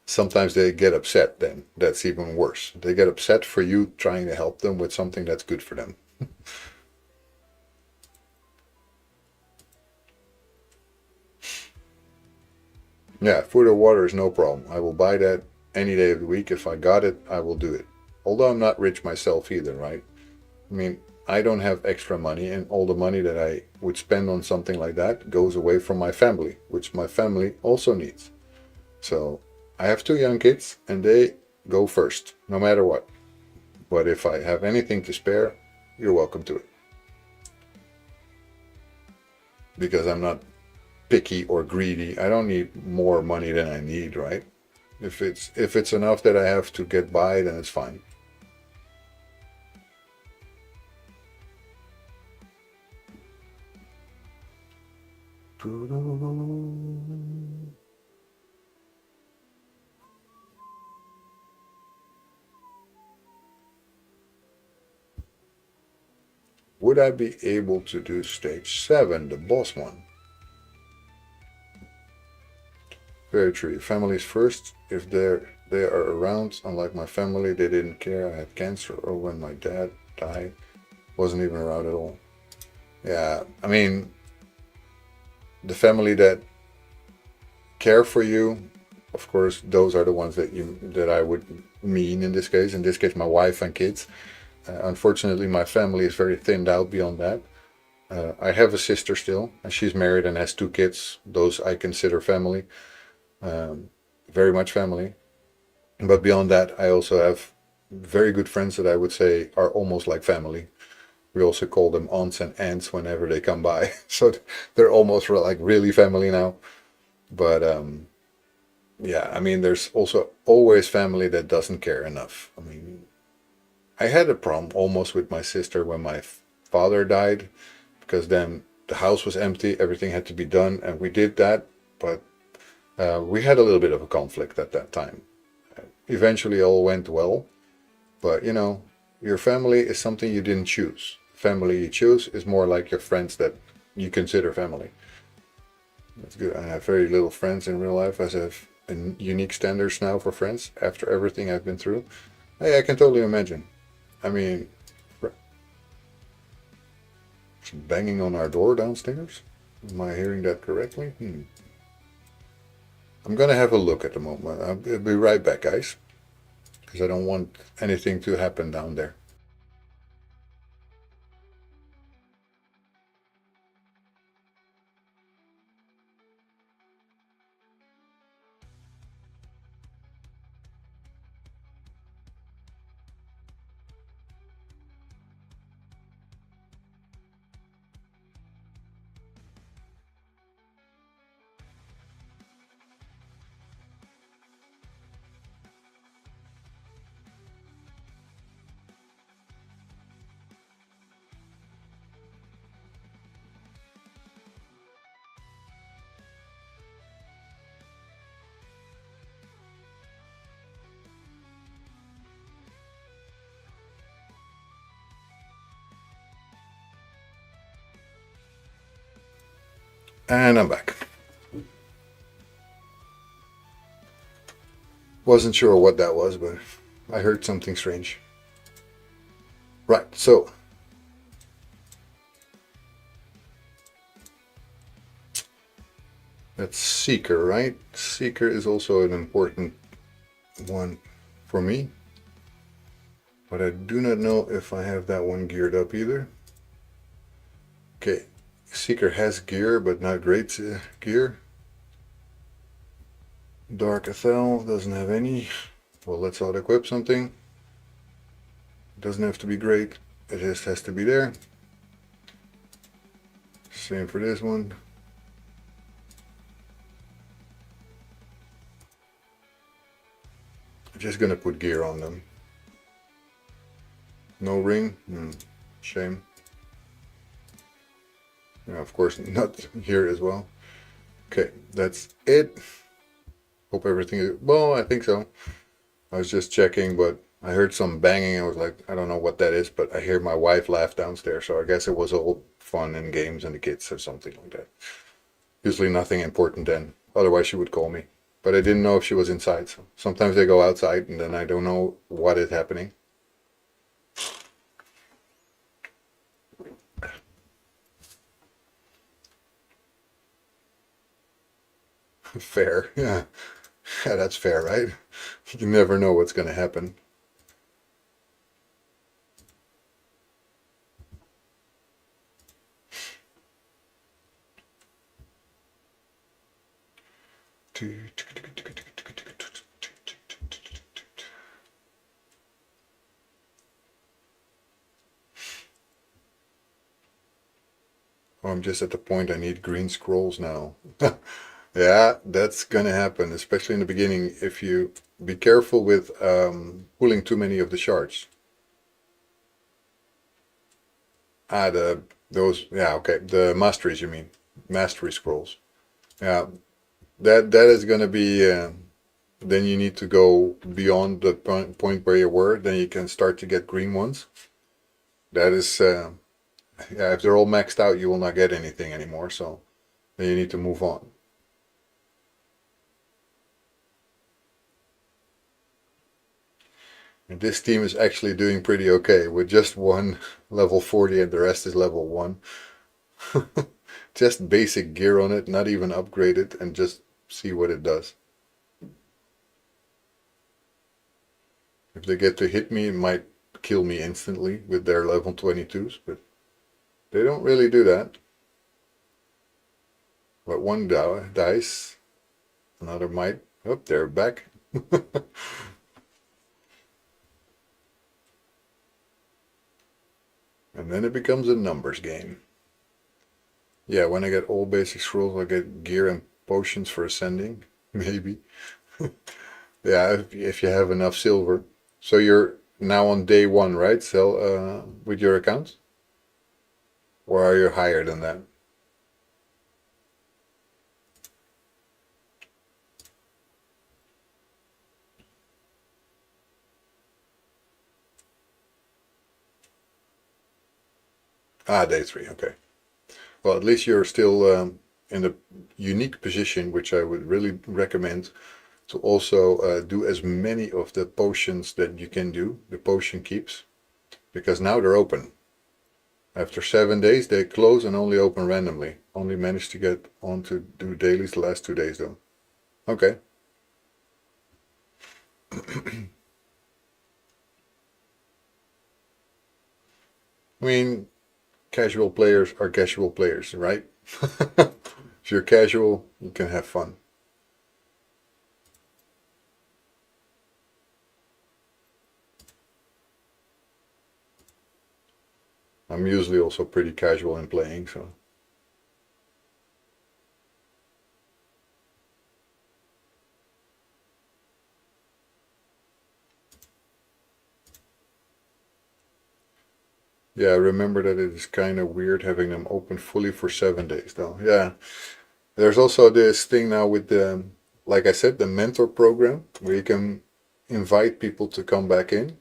Sometimes they get upset then. That's even worse. They get upset for you trying to help them with something that's good for them. Yeah, food or water is no problem. I will buy that any day of the week. If I got it, I will do it. Although I'm not rich myself either, right? I mean, I don't have extra money, and all the money that I would spend on something like that goes away from my family, which my family also needs. So I have 2 young kids, and they go first, no matter what. But if I have anything to spare, you're welcome to it. Because I'm not picky or greedy. I don't need more money than I need, right? If it's enough that I have to get by, then it's fine. Would I be able to do stage 7, the boss one? Very true. Families first. If they are around, unlike my family, they didn't care I had cancer or when my dad died, wasn't even around at all. Yeah, I mean, the family that care for you, of course, those are the ones that I would mean in this case. In this case, my wife and kids. Unfortunately, my family is very thinned out beyond that. I have a sister still, and she's married and has 2 kids. Those I consider family, very much family. But beyond that, I also have very good friends that I would say are almost like family. We also call them aunts and aunts whenever they come by. So they're almost like really family now. But yeah, I mean, there's also always family that doesn't care enough. I mean, I had a problem almost with my sister when my father died, because then the house was empty, everything had to be done, and we did that. But we had a little bit of a conflict at that time. Eventually, all went well. But you know, your family is something you didn't choose. Family you choose is more like your friends that you consider family. That's good. I have very little friends in real life, as I have unique standards now for friends after everything I've been through. Hey, I can totally imagine. I mean, banging on our door downstairs? Am I hearing that correctly? I'm gonna have a look at the moment. I'll be right back, guys, because I don't want anything to happen down there. And I'm back. Wasn't sure what that was, but I heard something strange. Right, so that's Seeker, right? Seeker is also an important one for me, but I do not know if I have that one geared up either. Okay, Seeker has gear, but not great gear. Dark Athel doesn't have any. Well, let's auto-equip something. Doesn't have to be great, it just has to be there. Same for this one. I'm just gonna put gear on them. No ring? Shame. Yeah, of course not here as well. Okay, that's it. Hope everything is, well, I think so. I was just checking, but I heard some banging. I was like, I don't know what that is, but I hear my wife laugh downstairs, so I guess it was all fun and games and the kids or something like that. Usually nothing important then, otherwise she would call me. But I didn't know if she was inside, so sometimes they go outside and then I don't know what is happening. Fair, yeah. Yeah, that's fair, right? You never know what's going to happen. Oh, I'm just at the point I need green scrolls now. Yeah, that's gonna happen, especially in the beginning if you be careful with pulling too many of the shards. Ah, yeah, okay, the masteries, you mean, mastery scrolls. Yeah, that is gonna be. Then you need to go beyond the point where you were. Then you can start to get green ones. That is, yeah, if they're all maxed out, you will not get anything anymore. So then you need to move on. And this team is actually doing pretty okay with just one level 40 and the rest is level 1. Just basic gear on it, not even upgraded, and just see what it does. If they get to hit me, it might kill me instantly with their level 22s, but they don't really do that. But one dice, another might. Oh, they're back. And then it becomes a numbers game. Yeah, when I get all basic scrolls, I'll get gear and potions for ascending. Maybe. Yeah, if you have enough silver. So you're now on day 1, right? So, with your account? Or are you higher than that? Ah, day 3, okay. Well, at least you're still in a unique position, which I would really recommend to also do as many of the potions that you can do, the potion keeps, because now they're open. After 7 days, they close and only open randomly. Only managed to get on to do dailies the last 2 days though. Okay. I mean, casual players are casual players, right? If you're casual, you can have fun. I'm usually also pretty casual in playing, so. Yeah, remember that it is kind of weird having them open fully for 7 days though. Yeah. There's also this thing now with the, like I said, the mentor program where you can invite people to come back in.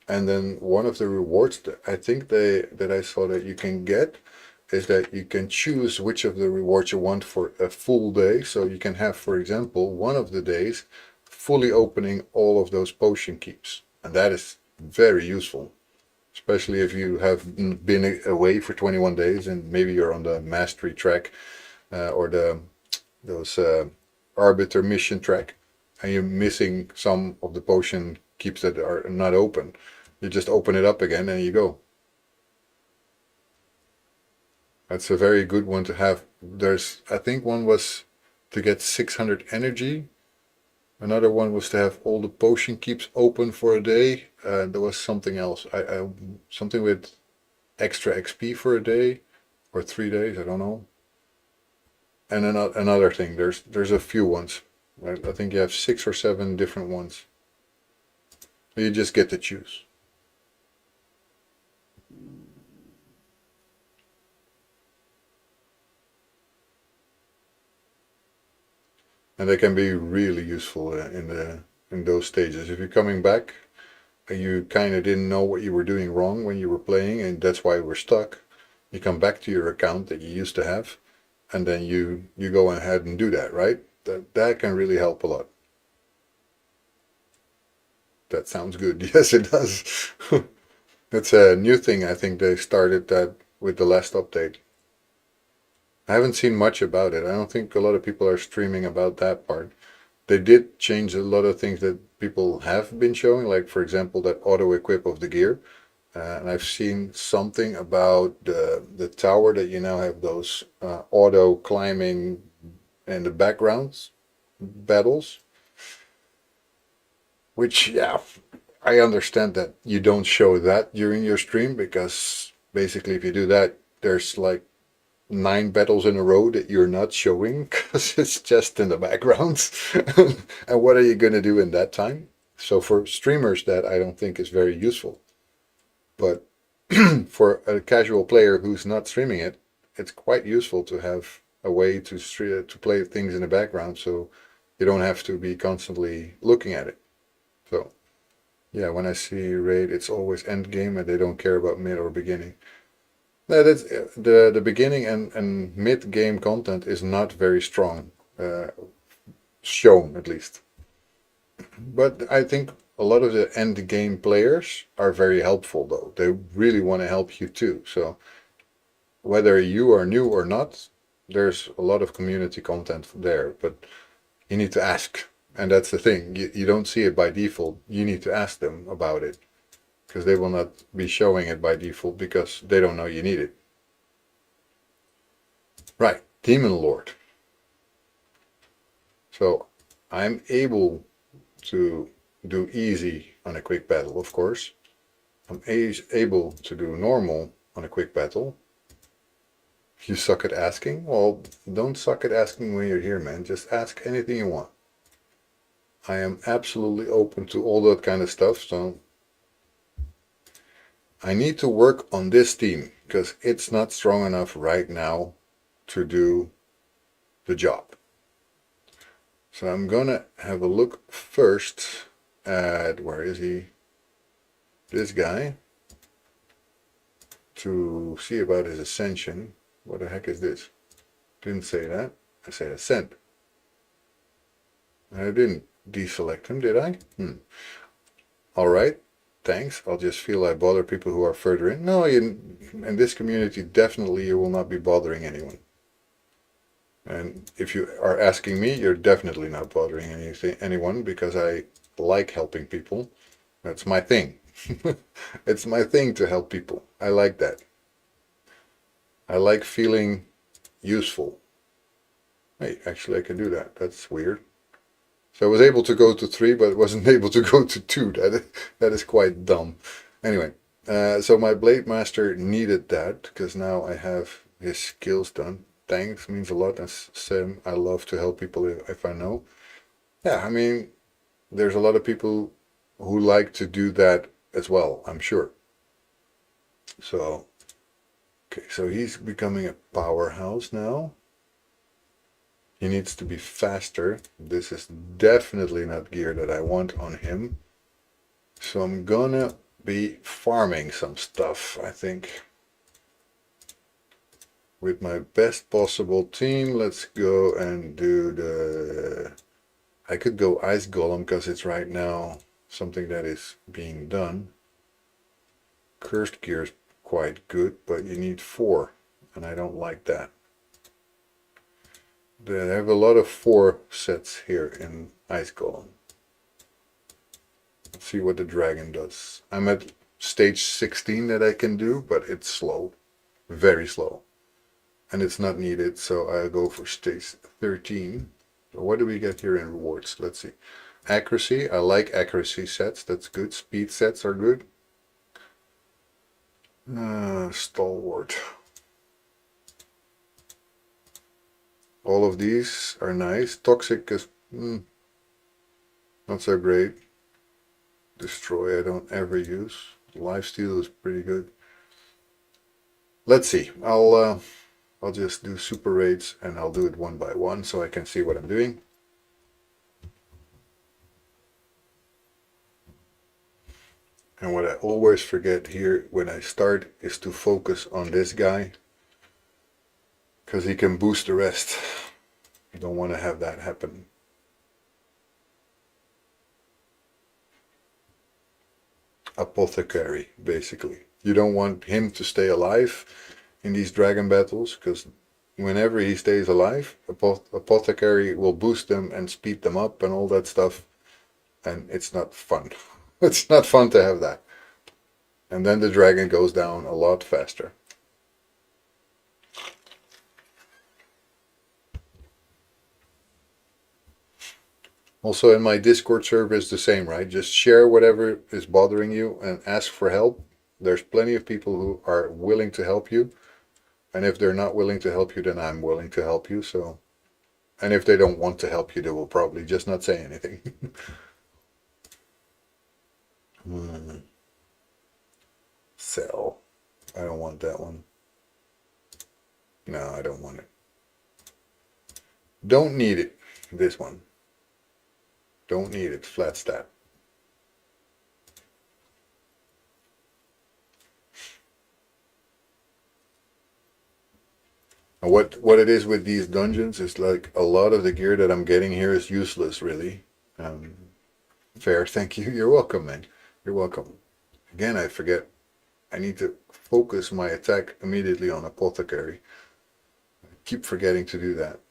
And then one of the rewards that I think that I saw that you can get is that you can choose which of the rewards you want for a full day. So you can have, for example, one of the days fully opening all of those potion keeps. And that is very useful, especially if you have been away for 21 days and maybe you're on the mastery track or those arbiter mission track, and you're missing some of the potion keeps that are not open. You just open it up again and you go. That's a very good one to have. There's, I think one was to get 600 energy. Another one was to have all the potion keeps open for a day. There was something else. Something with extra XP for a day or 3 days. I don't know. And another thing. There's a few ones. I think you have 6 or 7 different ones. You just get to choose. And they can be really useful in those stages. If you're coming back and you kind of didn't know what you were doing wrong when you were playing, and that's why you were stuck, you come back to your account that you used to have, and then you go ahead and do that, right? That can really help a lot. That sounds good. Yes, it does. It's a new thing. I think they started that with the last update. I haven't seen much about it. I don't think a lot of people are streaming about that part. They did change a lot of things that people have been showing, like for example that auto equip of the gear. And I've seen something about the tower that you now have those auto climbing in the backgrounds battles. Which, yeah, I understand that you don't show that during your stream, because basically if you do that, there's like 9 battles in a row that you're not showing because it's just in the background. And what are you going to do in that time? So for streamers, that I don't think is very useful. But for a casual player who's not streaming it, it's quite useful to have a way to play things in the background, so you don't have to be constantly looking at it. So yeah, when I see raid, it's always end game and they don't care about mid or beginning. No, that's the beginning and mid game content is not very strong, shown at least. But I think a lot of the end game players are very helpful though. They really want to help you too. So whether you are new or not, there's a lot of community content there, but you need to ask. And that's the thing. You don't see it by default. You need to ask them about it, because they will not be showing it by default because they don't know you need it. Right, Demon Lord. So I'm able to do easy on a quick battle, of course. I'm able to do normal on a quick battle. You suck at asking? Well, don't suck at asking when you're here, man. Just ask anything you want. I am absolutely open to all that kind of stuff, so I need to work on this team because it's not strong enough right now to do the job. So I'm gonna have a look first at, where is he? This guy, to see about his ascension. What the heck is this? Didn't say that. I said ascent. I didn't deselect him, did I? Alright, thanks. I'll just feel I bother people who are further in. No, in this community, definitely you will not be bothering anyone. And if you are asking me, you're definitely not bothering anyone, because I like helping people. That's my thing. It's my thing to help people. I like that. I like feeling useful. Hey, actually I can do that. That's weird. So I was able to go to 3, but wasn't able to go to 2. That is quite dumb. Anyway, so my Blade Master needed that, because now I have his skills done. Thanks, means a lot. As Sam, I love to help people if I know. Yeah, I mean, there's a lot of people who like to do that as well, I'm sure. So, okay, so he's becoming a powerhouse now. He needs to be faster. This is definitely not gear that I want on him. So I'm gonna be farming some stuff, I think. With my best possible team, let's go and do the I could go Ice Golem because it's right now something that is being done. Cursed Gear is quite good, but you need 4, and I don't like that. They have a lot of 4 sets here in Ice Golem. Let's see what the dragon does. I'm at stage 16 that I can do, but it's slow. Very slow. And it's not needed, so I'll go for stage 13. So what do we get here in rewards? Let's see. Accuracy. I like accuracy sets. That's good. Speed sets are good. Stalwart. All of these are nice. Toxic is not so great. Destroy I don't ever use. Lifesteal is pretty good. Let's see. I'll just do super raids and I'll do it one by one so I can see what I'm doing. And what I always forget here when I start is to focus on this guy, because he can boost the rest. You don't want to have that happen. Apothecary, basically. You don't want him to stay alive in these dragon battles, because whenever he stays alive, Apothecary will boost them and speed them up and all that stuff, and it's not fun. It's not fun to have that. And then the dragon goes down a lot faster. Also in my Discord server is the same, right? Just share whatever is bothering you and ask for help. There's plenty of people who are willing to help you. And if they're not willing to help you, then I'm willing to help you. So, and if they don't want to help you, they will probably just not say anything. Sell. I don't want that one. No, I don't want it. Don't need it. This one. Don't need it. Flat stat. And what it is with these dungeons is like a lot of the gear that I'm getting here is useless, really. Fair, thank you. You're welcome, man. You're welcome. Again, I forget. I need to focus my attack immediately on Apothecary. I keep forgetting to do that.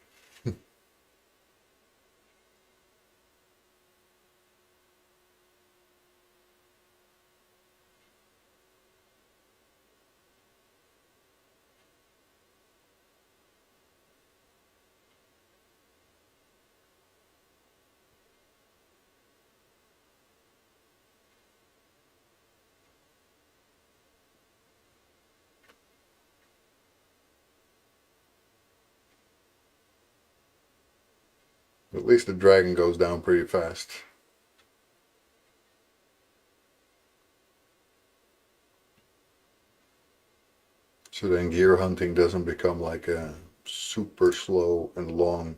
At least the dragon goes down pretty fast. So then gear hunting doesn't become like a super slow and long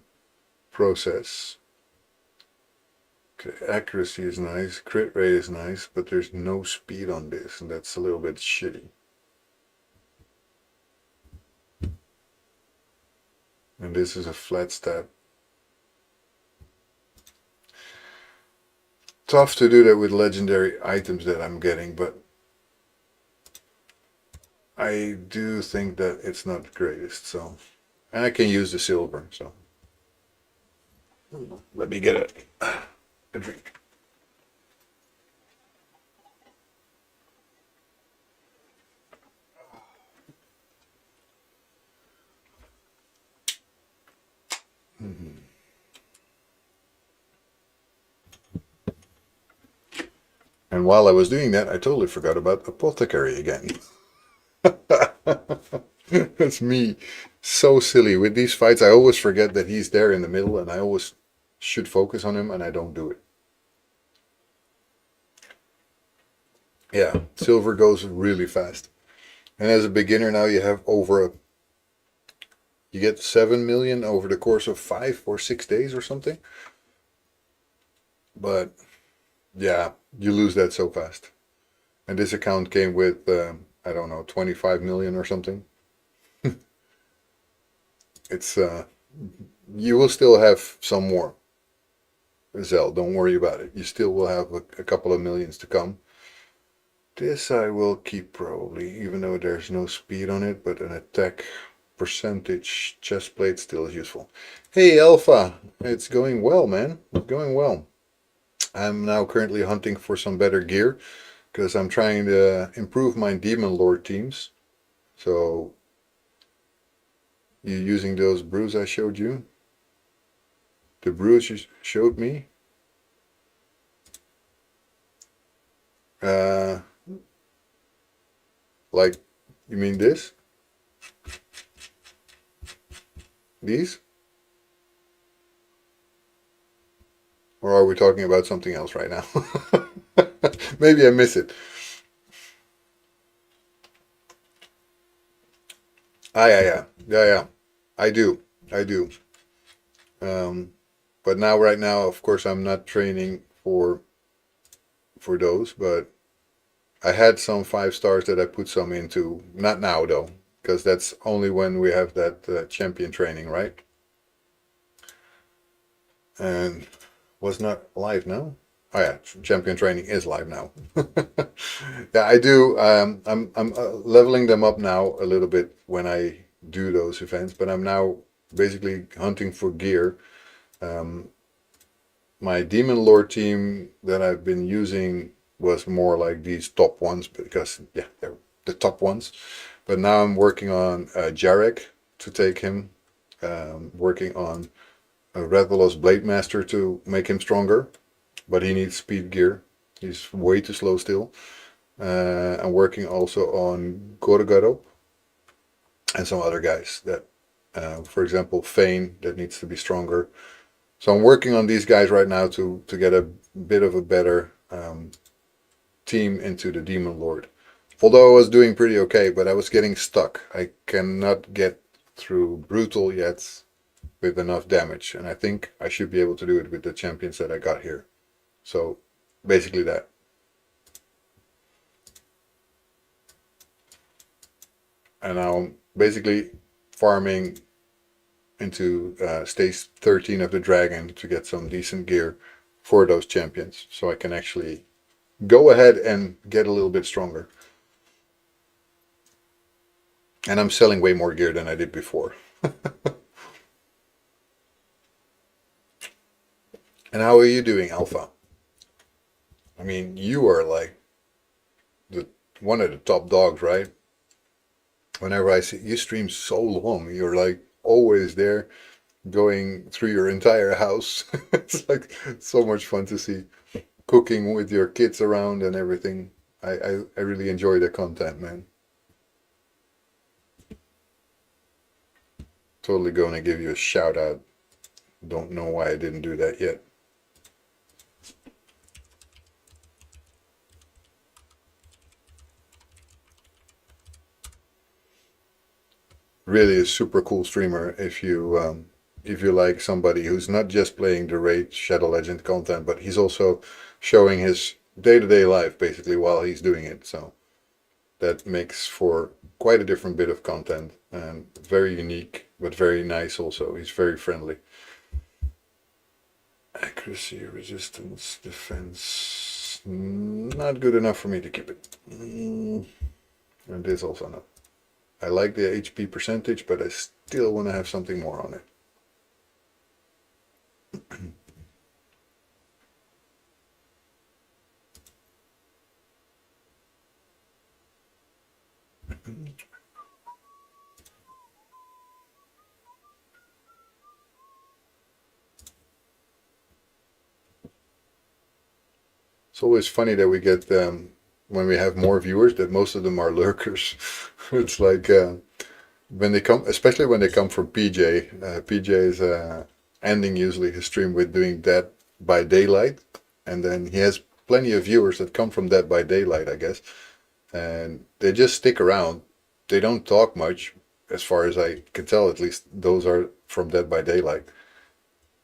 process. Okay, accuracy is nice, crit rate is nice, but there's no speed on this, and that's a little bit shitty. And this is a flat stat. Tough to do that with legendary items that I'm getting, but I do think that it's not the greatest, so. And I can use the silver, so. Let me get a drink. And while I was doing that, I totally forgot about Apothecary again. That's me. So silly. With these fights, I always forget that he's there in the middle, and I always should focus on him, and I don't do it. Yeah, silver goes really fast. And as a beginner now, you have you get 7 million over the course of 5 or 6 days or something. But yeah, you lose that so fast. And this account came with, I don't know, 25 million or something. It's, you will still have some more. Zell. Don't worry about it. You still will have a couple of millions to come. This I will keep probably, even though there's no speed on it, but an attack percentage chest plate still is useful. Hey Alpha, it's going well, man. It's going well. I'm now currently hunting for some better gear because I'm trying to improve my Demon Lord teams. So, you using those brews I showed you? The brews you showed me? Like, you mean this? These? Or are we talking about something else right now? Maybe I miss it. Yeah. I do. I do. But now, right now, of course, I'm not training for those, but I had some 5 stars that I put some into. Not now, though, because that's only when we have that champion training, right? And was not live now. Oh yeah, champion training is live now. Yeah, I do. I'm leveling them up now a little bit when I do those events, but I'm now basically hunting for gear. My Demon Lord team that I've been using was more like these top ones because yeah, they're the top ones. But now I'm working on Jarek to take him. Working on a Redvelos Blade Master to make him stronger, but he needs speed gear. He's way too slow still. I'm working also on Gorgaro and some other guys that, for example, Fane that needs to be stronger. So I'm working on these guys right now to get a bit of a better team into the Demon Lord. Although I was doing pretty okay, but I was getting stuck. I cannot get through Brutal yet with enough damage, and I think I should be able to do it with the champions that I got here. So basically that. And now I'm basically farming into stage 13 of the dragon to get some decent gear for those champions, so I can actually go ahead and get a little bit stronger. And I'm selling way more gear than I did before. And how are you doing, Alpha? I mean, you are like one of the top dogs, right? Whenever I see you stream so long, you're like always there, going through your entire house. It's like so much fun to see, cooking with your kids around and everything. I really enjoy the content, man. Totally going to give you a shout out. Don't know why I didn't do that yet. Really a super cool streamer if you like somebody who's not just playing the Raid Shadow Legend content, but he's also showing his day-to-day life basically while he's doing it. So that makes for quite a different bit of content and very unique, but very nice also. He's very friendly. Accuracy, resistance, defense, not good enough for me to keep it. And this also not. I like the HP percentage, but I still want to have something more on it. It's always funny that we get when we have more viewers that most of them are lurkers. It's like when they come, especially when they come from PJ. PJ is ending usually his stream with doing Dead by Daylight, and then he has plenty of viewers that come from Dead by Daylight, I guess, and they just stick around. They don't talk much, as far as I can tell. At least those are from Dead by Daylight.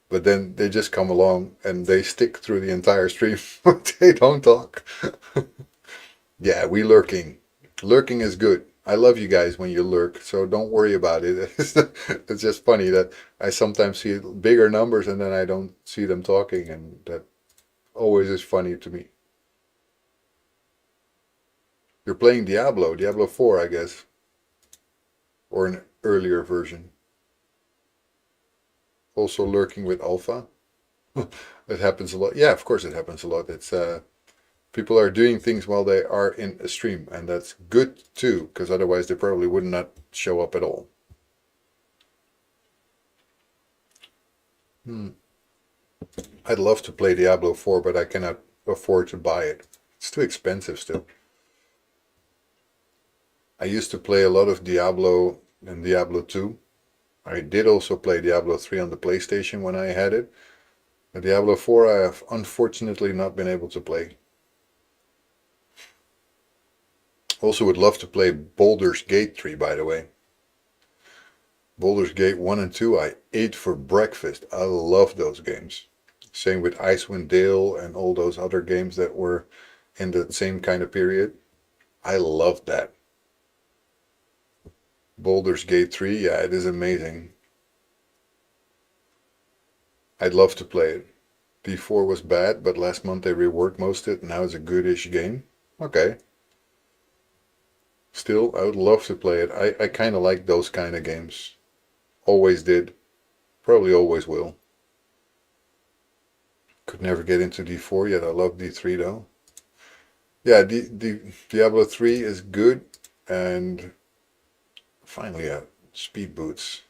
But then they just come along and they stick through the entire stream. They don't talk. Yeah, we lurking. Lurking is good. I love you guys when you lurk, so don't worry about it. It's just funny that I sometimes see bigger numbers and then I don't see them talking, and that always is funny to me. You're playing Diablo 4, I guess, or an earlier version. Also lurking with Alpha. It happens a lot. Yeah, of course it happens a lot. It's people are doing things while they are in a stream, and that's good too, because otherwise they probably would not show up at all. I'd love to play Diablo 4, but I cannot afford to buy it. It's too expensive still. I used to play a lot of Diablo and Diablo 2. I did also play Diablo 3 on the PlayStation when I had it. But Diablo 4 I have unfortunately not been able to play. Also would love to play Baldur's Gate 3, by the way. Baldur's Gate 1 and 2 I ate for breakfast. I love those games. Same with Icewind Dale and all those other games that were in the same kind of period. I loved that. Baldur's Gate 3, yeah, it is amazing. I'd love to play it. D4 was bad, but last month they reworked most of it, and now it's a goodish game. Okay. Still, I would love to play it. I kind of like those kind of games. Always did. Probably always will. Could never get into D4 yet. I love D3 though. Yeah, Diablo 3 is good, and finally, speed boots.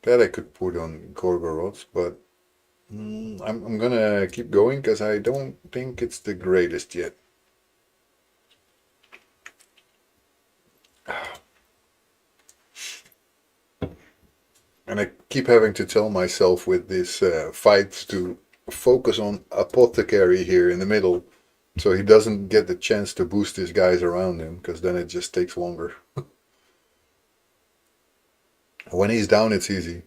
That I could put on Gorgoroths, but I'm gonna keep going because I don't think it's the greatest yet. And I keep having to tell myself with this fight to focus on Apothecary here in the middle, so he doesn't get the chance to boost his guys around him, because then it just takes longer. When he's down, it's easy.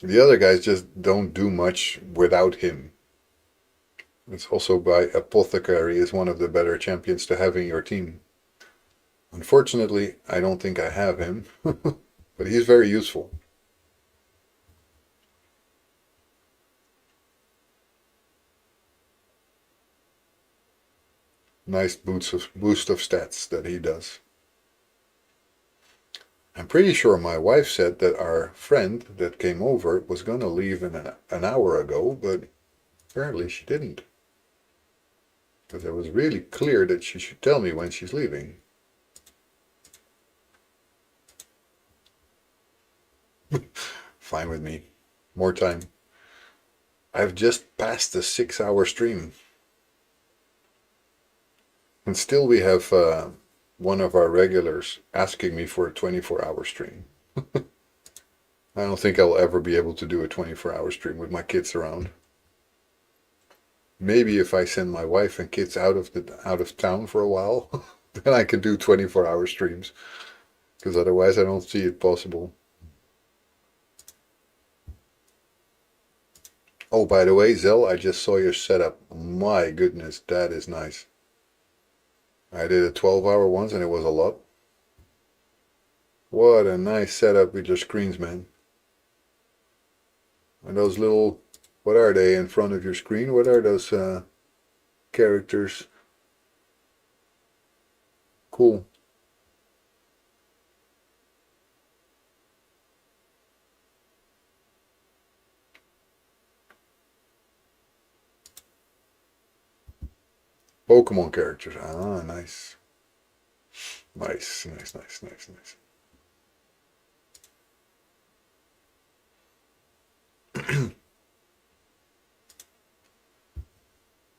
The other guys just don't do much without him. It's also by Apothecary is one of the better champions to have in your team. Unfortunately, I don't think I have him, but he's very useful. Nice boost of stats that he does. I'm pretty sure my wife said that our friend that came over was going to leave in an hour ago, but apparently she didn't. Because it was really clear that she should tell me when she's leaving. Fine with me. More time. I've just passed the 6-hour stream. And still we have one of our regulars asking me for a 24-hour stream. I don't think I'll ever be able to do a 24-hour stream with my kids around. Maybe if I send my wife and kids out of town for a while, then I can do 24-hour streams. Because otherwise I don't see it possible. Oh, by the way, Zell, I just saw your setup. My goodness, that is nice. I did a 12-hour once and it was a lot. What a nice setup with your screens, man. And those little, what are they in front of your screen? What are those characters? Cool. Pokemon characters. Ah, nice. Nice.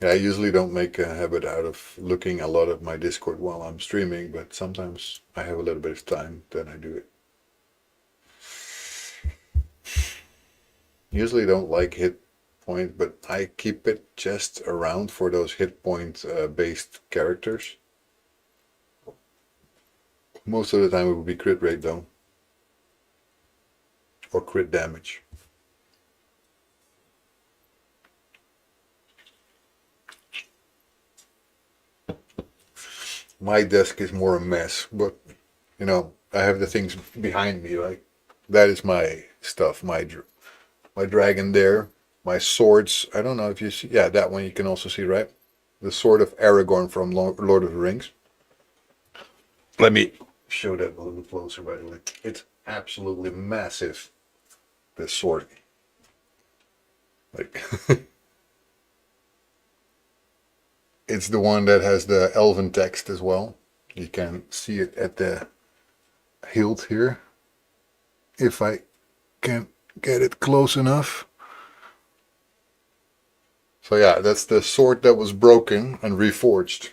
Yeah, I usually don't make a habit out of looking a lot at my Discord while I'm streaming, but sometimes I have a little bit of time, then I do it. Usually don't like hit point, but I keep it just around for those hit point based characters. Most of the time it will be crit rate though, or crit damage. my desk is more a mess, but you know, I have the things behind me. Like that is my stuff. My dragon there. My swords. I don't know if you see. Yeah, that one you can also see, right? The sword of Aragorn from Lord of the Rings. Let me show that a little closer. By the way, it's absolutely massive. This sword. Like it's the one that has the elven text as well. You can see it at the hilt here. If I can get it close enough. So yeah, that's the sword that was broken and reforged.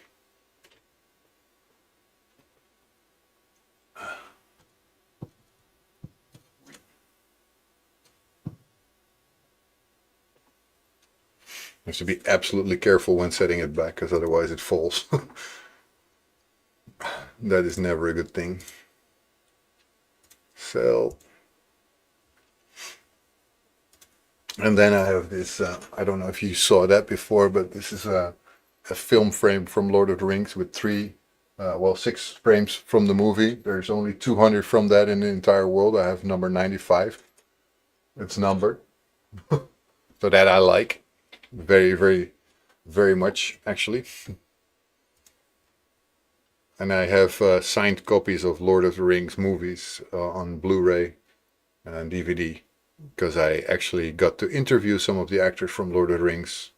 You have to be absolutely careful when setting it back, because otherwise it falls. That is never a good thing. So, and then I have this, I don't know if you saw that before, but this is a film frame from Lord of the Rings with well, 6 frames from the movie. There's only 200 from that in the entire world. I have number 95. It's numbered. So that I like. Very, very, very much, actually. And I have signed copies of Lord of the Rings movies on Blu-ray and DVD, because I actually got to interview some of the actors from Lord of the Rings,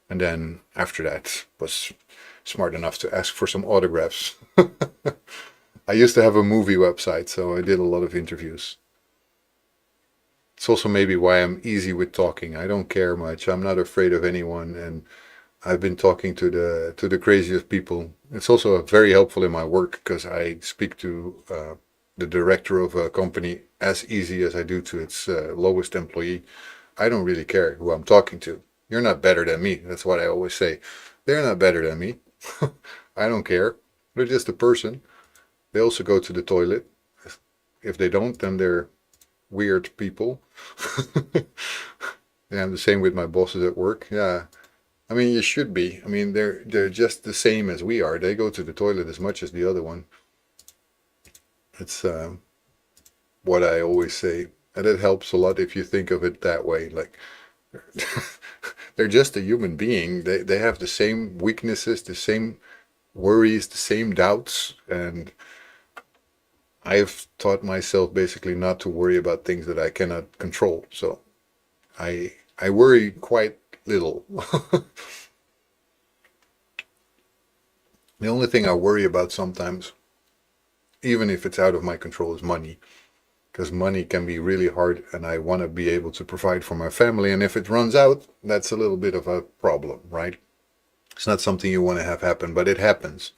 and then after that was smart enough to ask for some autographs. I used to have a movie website, so I did a lot of interviews. It's also maybe why I'm easy with talking. I don't care much. I'm not afraid of anyone, and I've been talking to the craziest people. It's also very helpful in my work, because I speak to the director of a company as easy as I do to its lowest employee. I don't really care who I'm talking to. You're not better than me. That's what I always say. They're not better than me. I don't care. They're just a person. They also go to the toilet. If they don't, then they're weird people. Yeah, I'm the same with my bosses at work. Yeah. I mean, you should be. I mean, they're just the same as we are. They go to the toilet as much as the other one. It's what I always say. And it helps a lot if you think of it that way. Like, they're just a human being. They have the same weaknesses, the same worries, the same doubts. And I've taught myself basically not to worry about things that I cannot control. So I worry quite little. The only thing I worry about sometimes, even if it's out of my control, is money. Because money can be really hard, and I want to be able to provide for my family. And if it runs out, that's a little bit of a problem, right? It's not something you want to have happen, but it happens.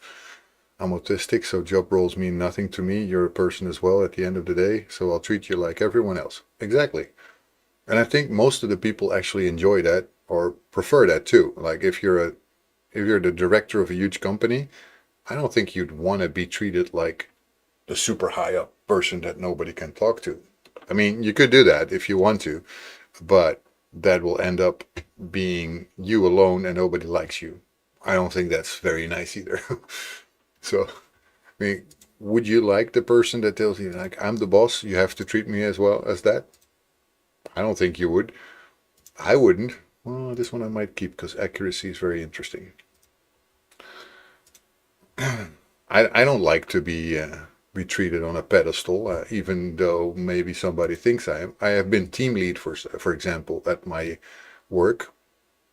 I'm autistic, so job roles mean nothing to me. You're a person as well at the end of the day, so I'll treat you like everyone else. Exactly. And I think most of the people actually enjoy that or prefer that too. Like if you're the director of a huge company, I don't think you'd want to be treated like the super high up person that nobody can talk to. I mean, you could do that if you want to, but that will end up being you alone and nobody likes you. I don't think that's very nice either. So, I mean, would you like the person that tells you, like, I'm the boss, you have to treat me as well as that? I don't think you would. I wouldn't. Well, this one I might keep because accuracy is very interesting. I don't like to be treated on a pedestal, even though maybe somebody thinks I am. I have been team lead for example, at my work,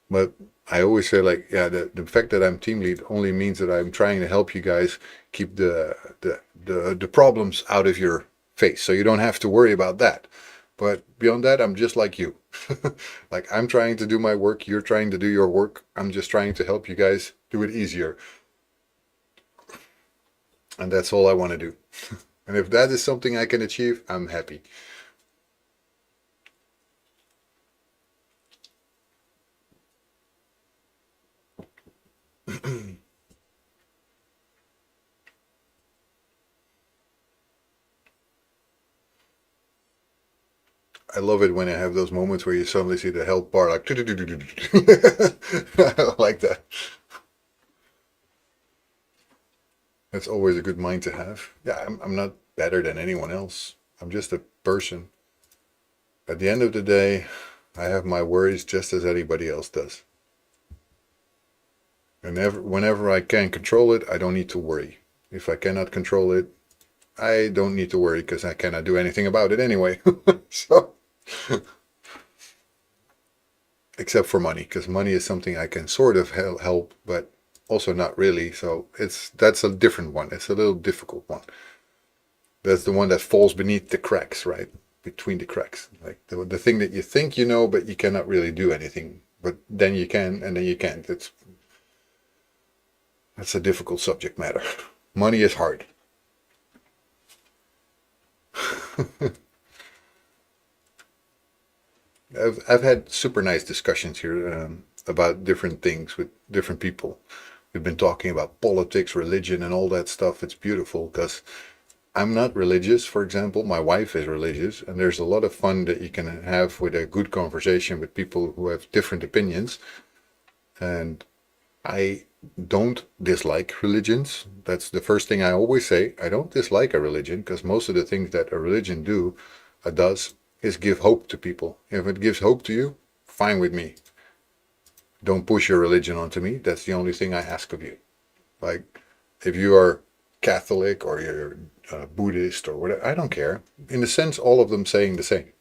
but I always say, like, yeah, the fact that I'm team lead only means that I'm trying to help you guys keep the problems out of your face, so you don't have to worry about that. But beyond that, I'm just like you. Like, I'm trying to do my work, you're trying to do your work. I'm just trying to help you guys do it easier. And that's all I want to do. And if that is something I can achieve, I'm happy. I love it when I have those moments where you suddenly see the health bar like I like that. That's always a good mind to have. Yeah, I'm not better than anyone else. I'm just a person. At the end of the day, I have my worries just as anybody else does. And whenever I can control it, I don't need to worry. If I cannot control it, I don't need to worry because I cannot do anything about it anyway. So, except for money, because money is something I can sort of help, but also not really. So that's a different one. It's a little difficult one. That's the one that falls beneath the cracks, right? Between the cracks. Like the thing that you think you know, but you cannot really do anything. But then you can, and then you can't. That's a difficult subject matter. Money is hard. I've had super nice discussions here about different things with different people. We've been talking about politics, religion, and all that stuff. It's beautiful because I'm not religious, for example. My wife is religious, and there's a lot of fun that you can have with a good conversation with people who have different opinions. And I don't dislike religions. That's the first thing I always say. I don't dislike a religion because most of the things that a religion does is give hope to people. If it gives hope to you, fine with me. Don't push your religion onto me. That's the only thing I ask of you. Like, if you are Catholic or you're Buddhist or whatever, I don't care. In a sense, all of them saying the same.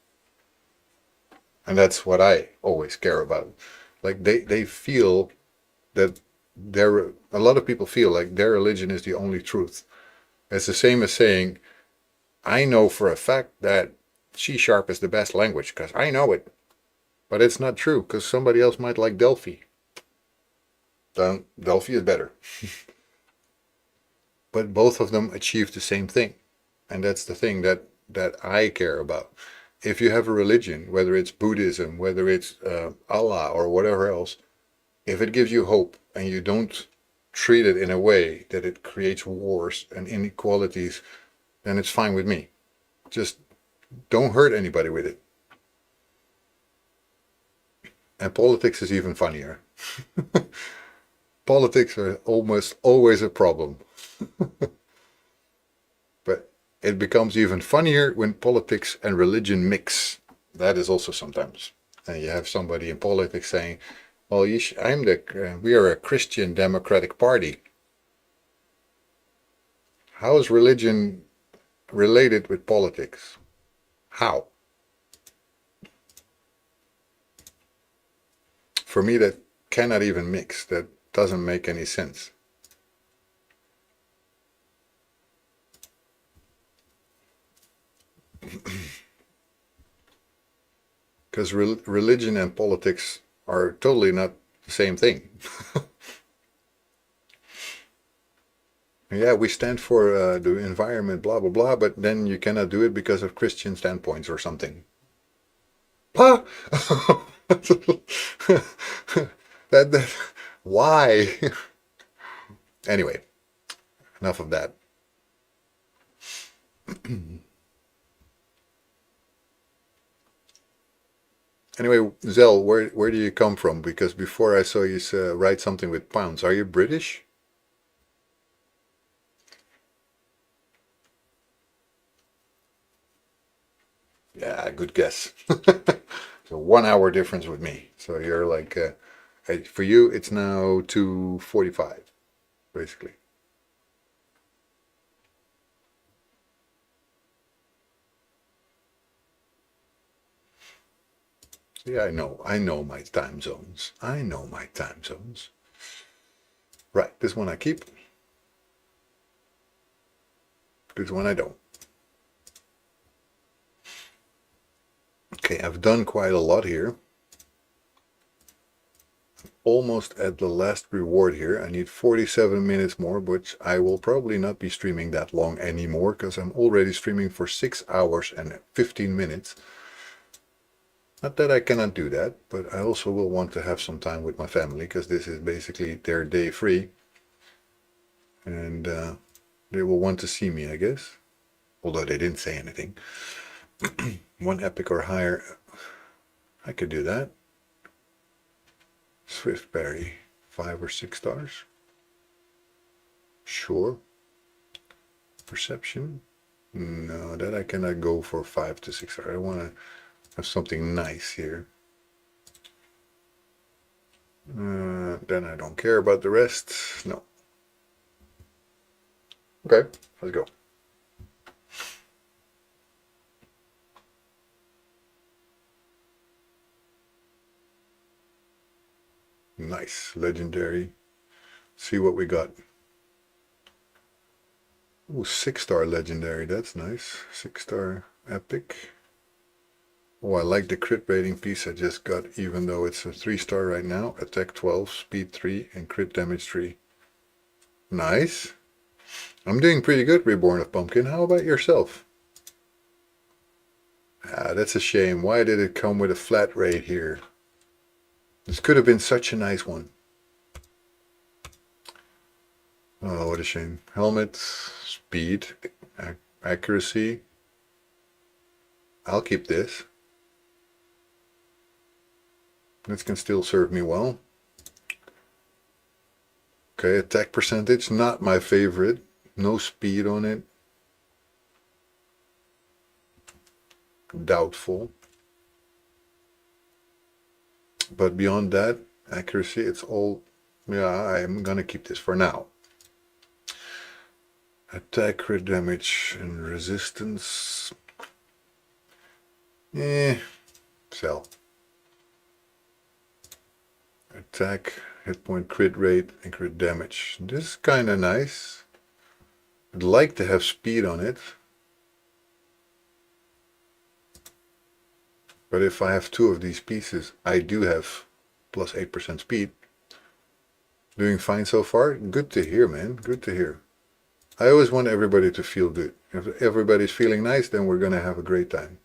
And that's what I always care about. Like, they feel that a lot of people feel like their religion is the only truth. It's the same as saying, I know for a fact that C# is the best language because I know it. But it's not true because somebody else might like Delphi. Then Delphi is better. But both of them achieve the same thing. And that's the thing that I care about. If you have a religion, whether it's Buddhism, whether it's Allah or whatever else, if it gives you hope and you don't treat it in a way that it creates wars and inequalities, then it's fine with me. Just don't hurt anybody with it. And politics is even funnier. Politics are almost always a problem. But it becomes even funnier when politics and religion mix. That is also sometimes. And you have somebody in politics saying, well, we are a Christian Democratic Party. How is religion related with politics? How? For me, that cannot even mix. That doesn't make any sense. Because religion and politics are totally not the same thing. Yeah, we stand for the environment, blah, blah, blah, but then you cannot do it because of Christian standpoints or something. Huh? that, why? Anyway, enough of that. Anyway, Zell, where do you come from? Because before I saw you write something with pounds. Are you British? Yeah, good guess. So 1 hour difference with me. So you're like, for you, it's now 2:45, basically. Yeah, I know my time zones. I know my time zones. Right, this one I keep. This one I don't. Okay, I've done quite a lot here. Almost at the last reward here. I need 47 minutes more, which I will probably not be streaming that long anymore because I'm already streaming for 6 hours and 15 minutes. Not that I cannot do that, but I also will want to have some time with my family because this is basically their day free. And they will want to see me, I guess. Although they didn't say anything. 1 epic or higher. I could do that. Swiftberry, 5 or 6 stars. Sure. Perception? No, that I cannot go for 5 to 6 star. I want to have something nice here. Then I don't care about the rest. No. Okay, let's go. Nice, legendary. See what we got. Ooh, 6-star legendary, that's nice. 6-star epic. Oh, I like the crit rating piece I just got, even though it's a 3-star right now. Attack 12, speed 3, and crit damage 3. Nice. I'm doing pretty good, Reborn of Pumpkin. How about yourself? Ah, that's a shame. Why did it come with a flat rate here? This could have been such a nice one. Oh, what a shame. Helmet, speed, accuracy. I'll keep this. This can still serve me well. Okay, attack percentage, not my favorite. No speed on it. Doubtful. But beyond that, accuracy, it's all... Yeah, I'm gonna keep this for now. Attack, crit damage, and resistance. Sell. Attack, hit point, crit rate, and crit damage. This is kinda nice. I'd like to have speed on it. But if I have 2 of these pieces, I do have plus 8% speed. Doing fine so far? Good to hear, man. Good to hear. I always want everybody to feel good. If everybody's feeling nice, then we're going to have a great time.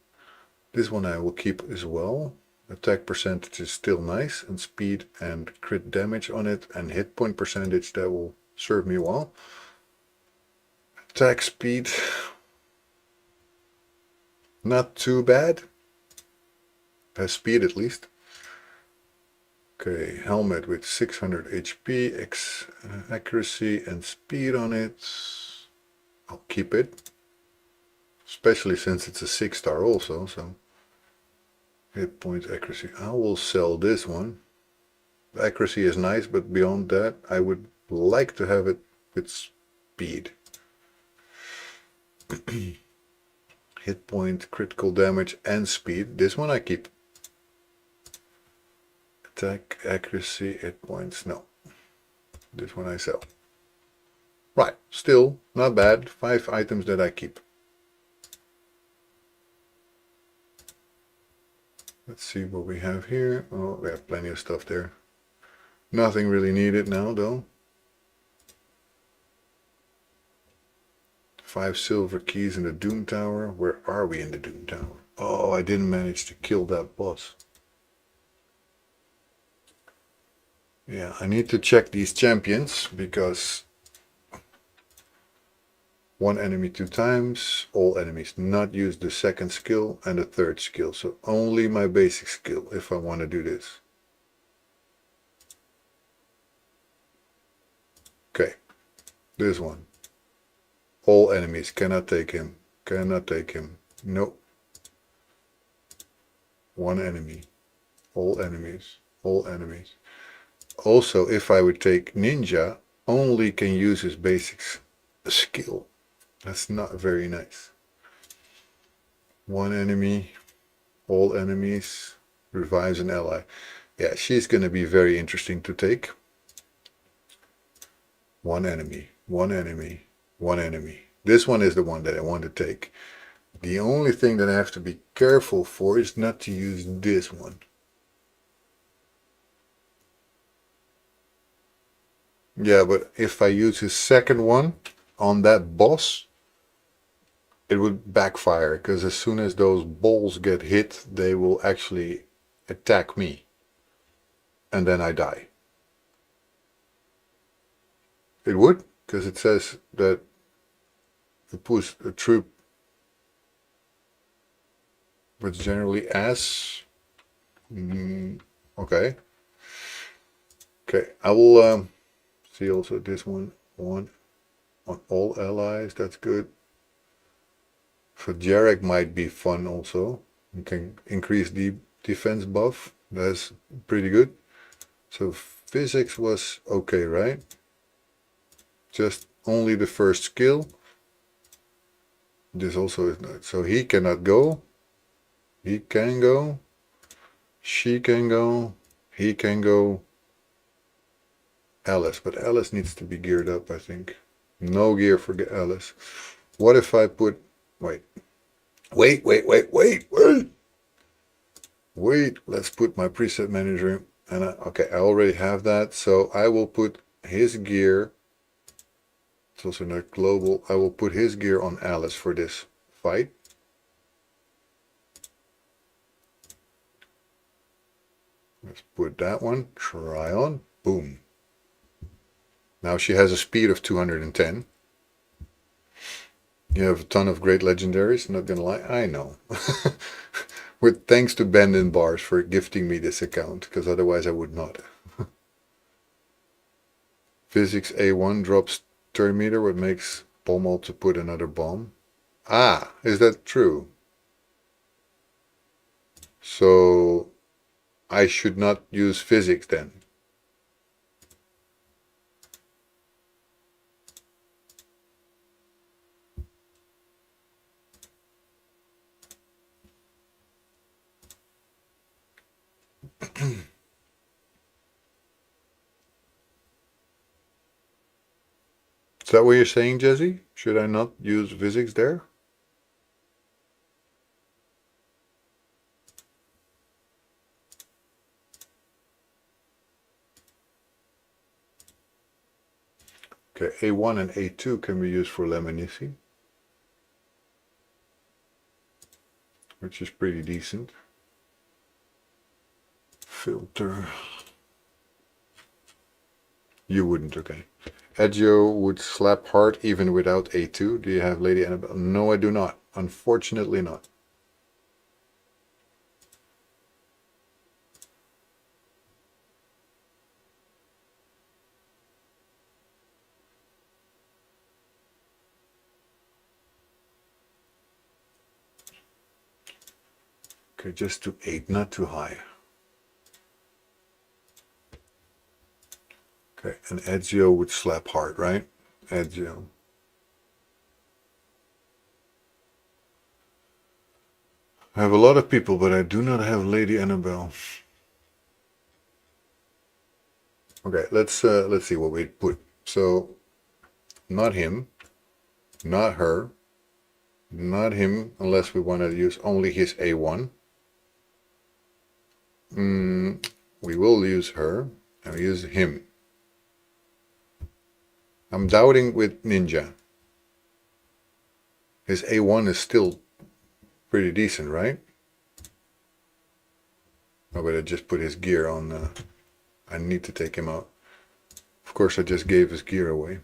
This one I will keep as well. Attack percentage is still nice, and speed and crit damage on it, and hit point percentage, that will serve me well. Attack speed, not too bad. Has speed at least. Okay, helmet with 600 HP, accuracy and speed on it. I'll keep it. Especially since it's a 6-star also, so. Hit point accuracy. I will sell this one. The accuracy is nice, but beyond that, I would like to have it with speed. Hit point, critical damage, and speed. This one I keep. Attack, accuracy, hit points, no. This one I sell. Right, still not bad. 5 items that I keep. Let's see what we have here. Oh, we have plenty of stuff there. Nothing really needed now, though. 5 silver keys in the Doom Tower. Where are we in the Doom Tower? Oh, I didn't manage to kill that boss. Yeah, I need to check these champions, because 1 enemy 2 times, all enemies, not use the 2nd skill and the 3rd skill, so only my basic skill if I want to do this. Okay, this one. All enemies, cannot take him, cannot take him, nope. 1 enemy, all enemies, all enemies. Also, if I would take ninja, only can use his basic skill. That's not very nice. 1 enemy, all enemies, revives an ally. Yeah, she's going to be very interesting to take. 1 enemy, 1 enemy, 1 enemy. This one is the one that I want to take. The only thing that I have to be careful for is not to use this one. Yeah, but if I use his 2nd one on that boss, it would backfire, because as soon as those balls get hit, they will actually attack me. And then I die. It would, because it says that it puts a troop, but generally as... okay. Okay, I will... see also this one. on all allies. That's good. So Jarek might be fun also. You can increase the defense buff. That's pretty good. So physics was okay, right? Just only the first skill. This also is not. So he cannot go. He can go. She can go. He can go. Alice, but Alice needs to be geared up, I think. No gear for Alice. What if I put... Wait. Wait, let's put my preset manager. And okay, I already have that. So I will put his gear. It's also not global. I will put his gear on Alice for this fight. Let's put that one. Try on. Boom. Now she has a speed of 210. You have a ton of great legendaries, not gonna lie. I know. With thanks to Bend and Bars for gifting me this account, because otherwise I would not. Physics A1 drops turn meter, what makes Pommel to put another bomb. Ah, is that true? So I should not use physics then. Is that what you're saying, Jesse? Should I not use physics there? Okay, A1 and A2 can be used for Lemonici, which is pretty decent. Filter. You wouldn't, okay. Edgio would slap hard even without A2. Do you have Lady Annabelle? No, I do not. Unfortunately not. Okay, just to 8, not too high. Okay, and Ezio would slap hard, right? Ezio. I have a lot of people, but I do not have Lady Annabelle. Okay, let's see what we put. So, not him, not her, not him, unless we want to use only his A1. We will use her, and we use him. I'm doubting with Ninja. His A1 is still pretty decent, right? Oh, but I just put his gear on. I need to take him out. Of course, I just gave his gear away.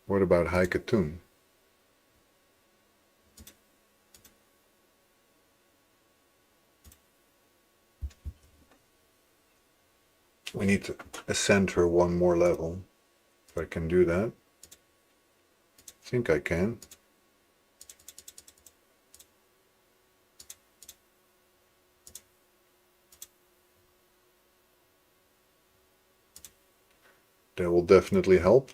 What about High Katoon? We need to ascend her one more level. If I can do that. I think I can. That will definitely help.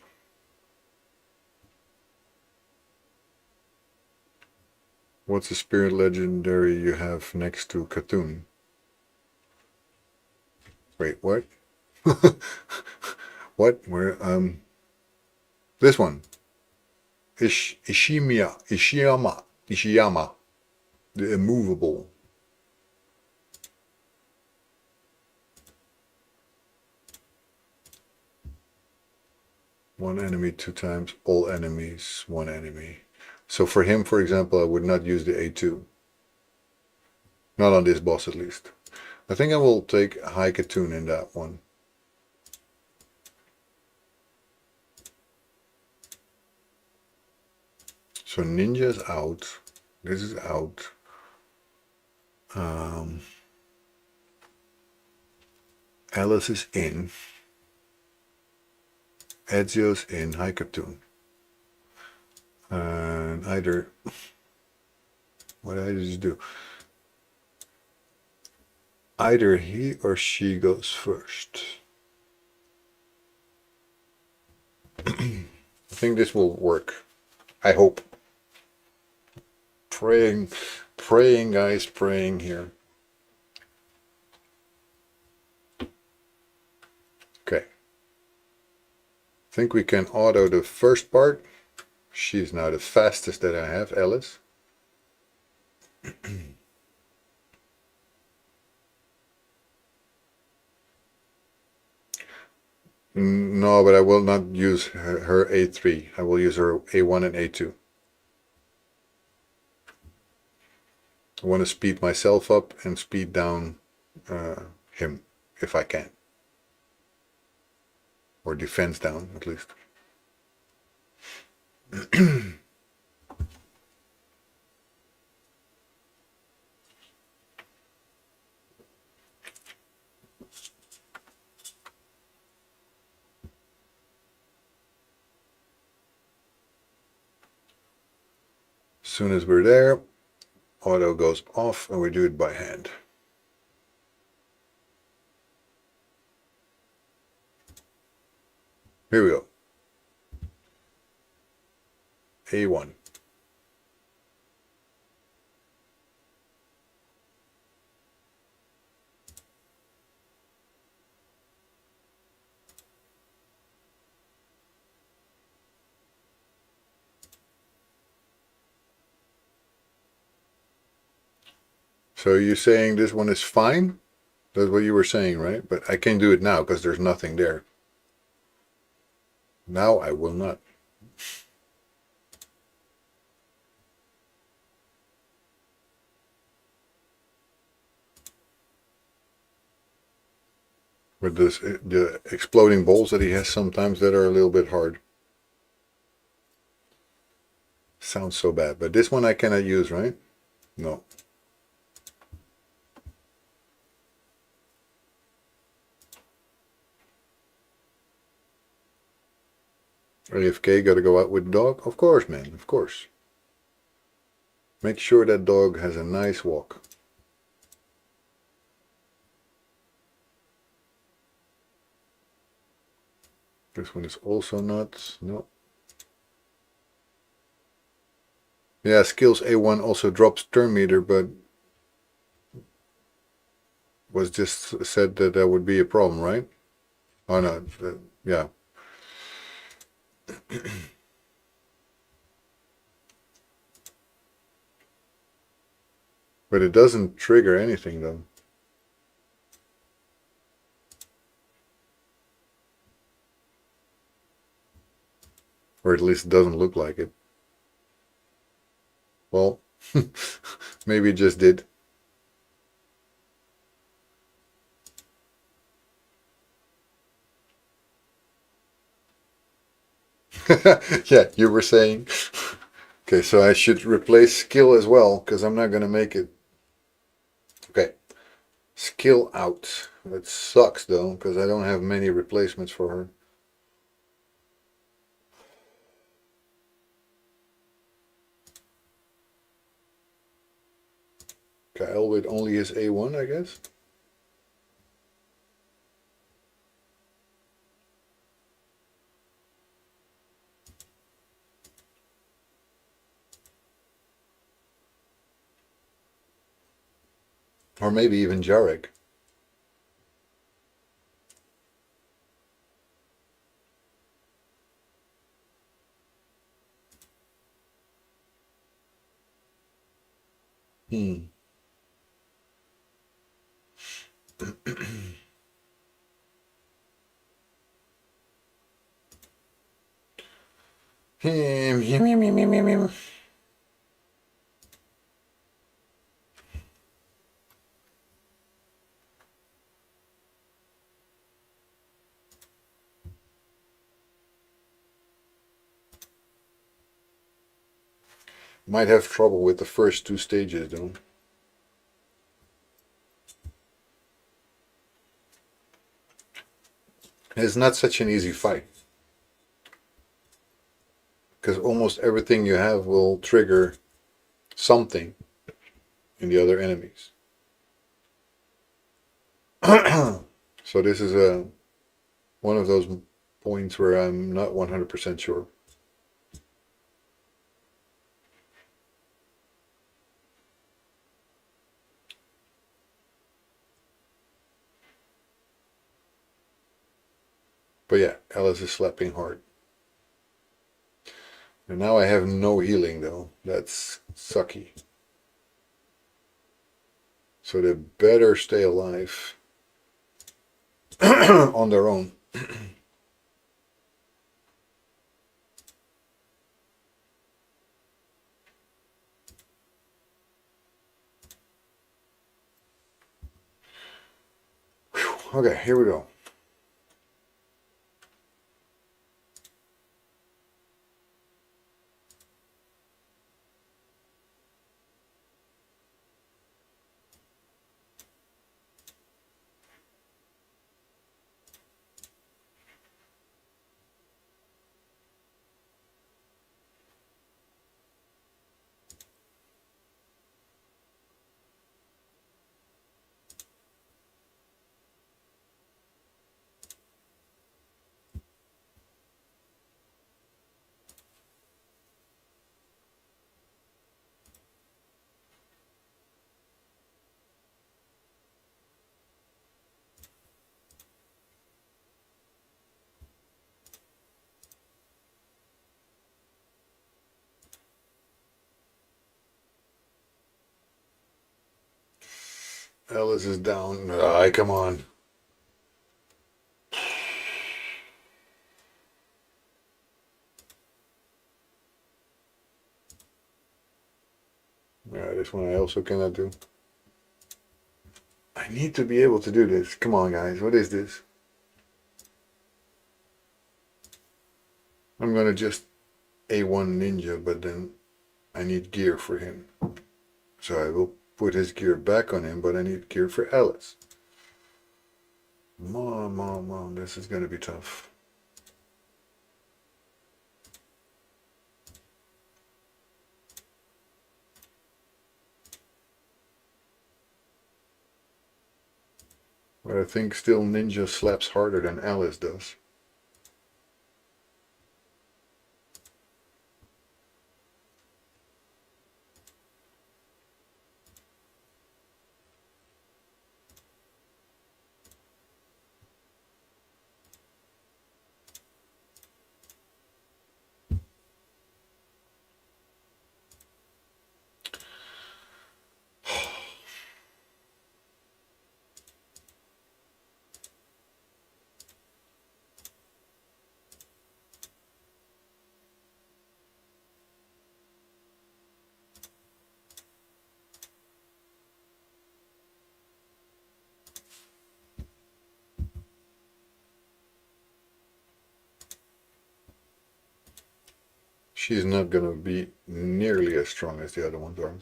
What's the spirit legendary you have next to Katoon? Wait, what? What? Where? This one. Ishiyama. The immovable. One enemy 2 times, all enemies 1 enemy. So for him, for example, I would not use the A2. Not on this boss, at least. I think I will take High Katoon in that one. So Ninja's out. This is out. Alice is in. Ezio's in. Hi, Cartoon. And either... What did I just do? Either he or she goes first. I think this will work. I hope. Praying, guys, praying here. Okay. I think we can auto the first part. She's now the fastest that I have, Alice. No, but I will not use her A3. I will use her A1 and A2. I want to speed myself up and speed down him, if I can. Or defense down, at least. As soon as we're there, auto goes off and we do it by hand. Here we go. A1. So you're saying this one is fine? That's what you were saying, right? But I can do it now because there's nothing there. Now I will not. With this, the exploding balls that he has sometimes that are a little bit hard. Sounds so bad. But this one I cannot use, right? No. AFK, gotta go out with dog? Of course, man, of course. Make sure that dog has a nice walk. This one is also not, no. Yeah, skills A1 also drops turn meter, but was just said that that would be a problem, right? Oh no, yeah. But it doesn't trigger anything though. Or at least it doesn't look like it. Well, maybe it just did. Yeah, you were saying. Okay, so I should replace skill as well, because I'm not going to make it. Okay, skill out. That sucks though, because I don't have many replacements for her. Kyle with only his A1, I guess. Or maybe even Jarek. Might have trouble with the first two stages though. It's not such an easy fight. Because almost everything you have will trigger something in the other enemies. So this is one of those points where I'm not 100% sure. But yeah, Alice is slapping hard. And now I have no healing though. That's sucky. So they better stay alive on their own. Whew. Okay, here we go. Alice is down. Aye, come on. Yeah, this one I also cannot do. I need to be able to do this. Come on, guys. What is this? I'm gonna just A1 Ninja, but then I need gear for him. So I will put his gear back on him, but I need gear for Alice. Mom, this is gonna be tough. But I think still Ninja slaps harder than Alice does. She's not gonna be nearly as strong as the other ones are.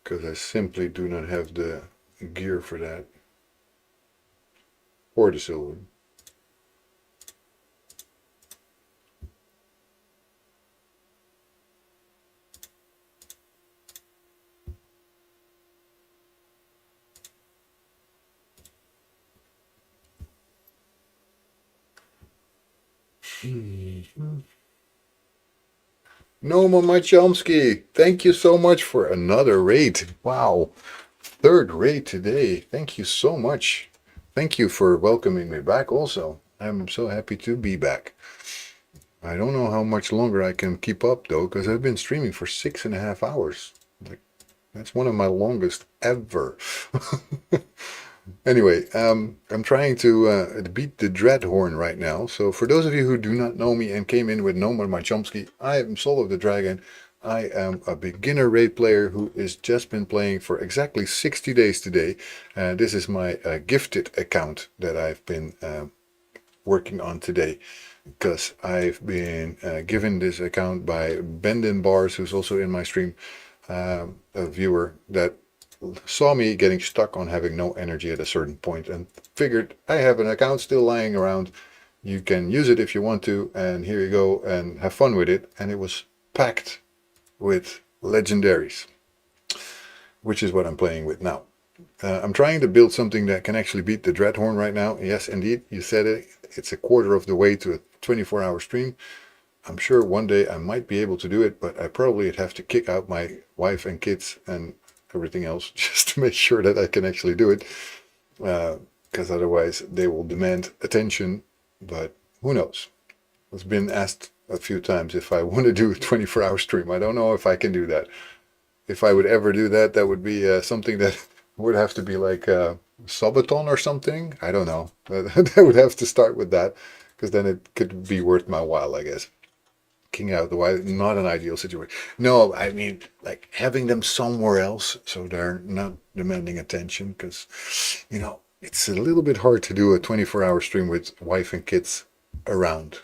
Because I simply do not have the gear for that. Or the silver. Noma Machomsky, thank you so much for another raid. Wow, third raid today. Thank you so much. Thank you for welcoming me back also. I'm so happy to be back. I don't know how much longer I can keep up though, because I've been streaming for 6.5 hours. Like, that's one of my longest ever. Anyway, I'm trying to beat the Dreadhorn right now. So for those of you who do not know me and came in with No More My Chomsky, I am Soul of the Dragon. I am a beginner raid player who has just been playing for exactly 60 days today. This is my gifted account that I've been working on today. because I've been given this account by Bendin Bars, who's also in my stream, a viewer that saw me getting stuck on having no energy at a certain point and figured I have an account still lying around. You can use it if you want to, and here you go and have fun with it. And it was packed with legendaries, which is what I'm playing with now. I'm trying to build something that can actually beat the Dreadhorn right now. Yes, indeed, you said it. It's a quarter of the way to a 24-hour stream. I'm sure one day I might be able to do it, but I probably have to kick out my wife and kids and everything else just to make sure that I can actually do it. Because otherwise they will demand attention, but who knows? It's been asked a few times if I want to do a 24-hour stream. I don't know if I can do that. If I would ever do that, that would be something that would have to be like a subathon or something. I don't know. I would have to start with that, because then it could be worth my while, I guess. King out the white, not an ideal situation. No, I mean, like having them somewhere else so they're not demanding attention, because, you know, it's a little bit hard to do a 24-hour stream with wife and kids around.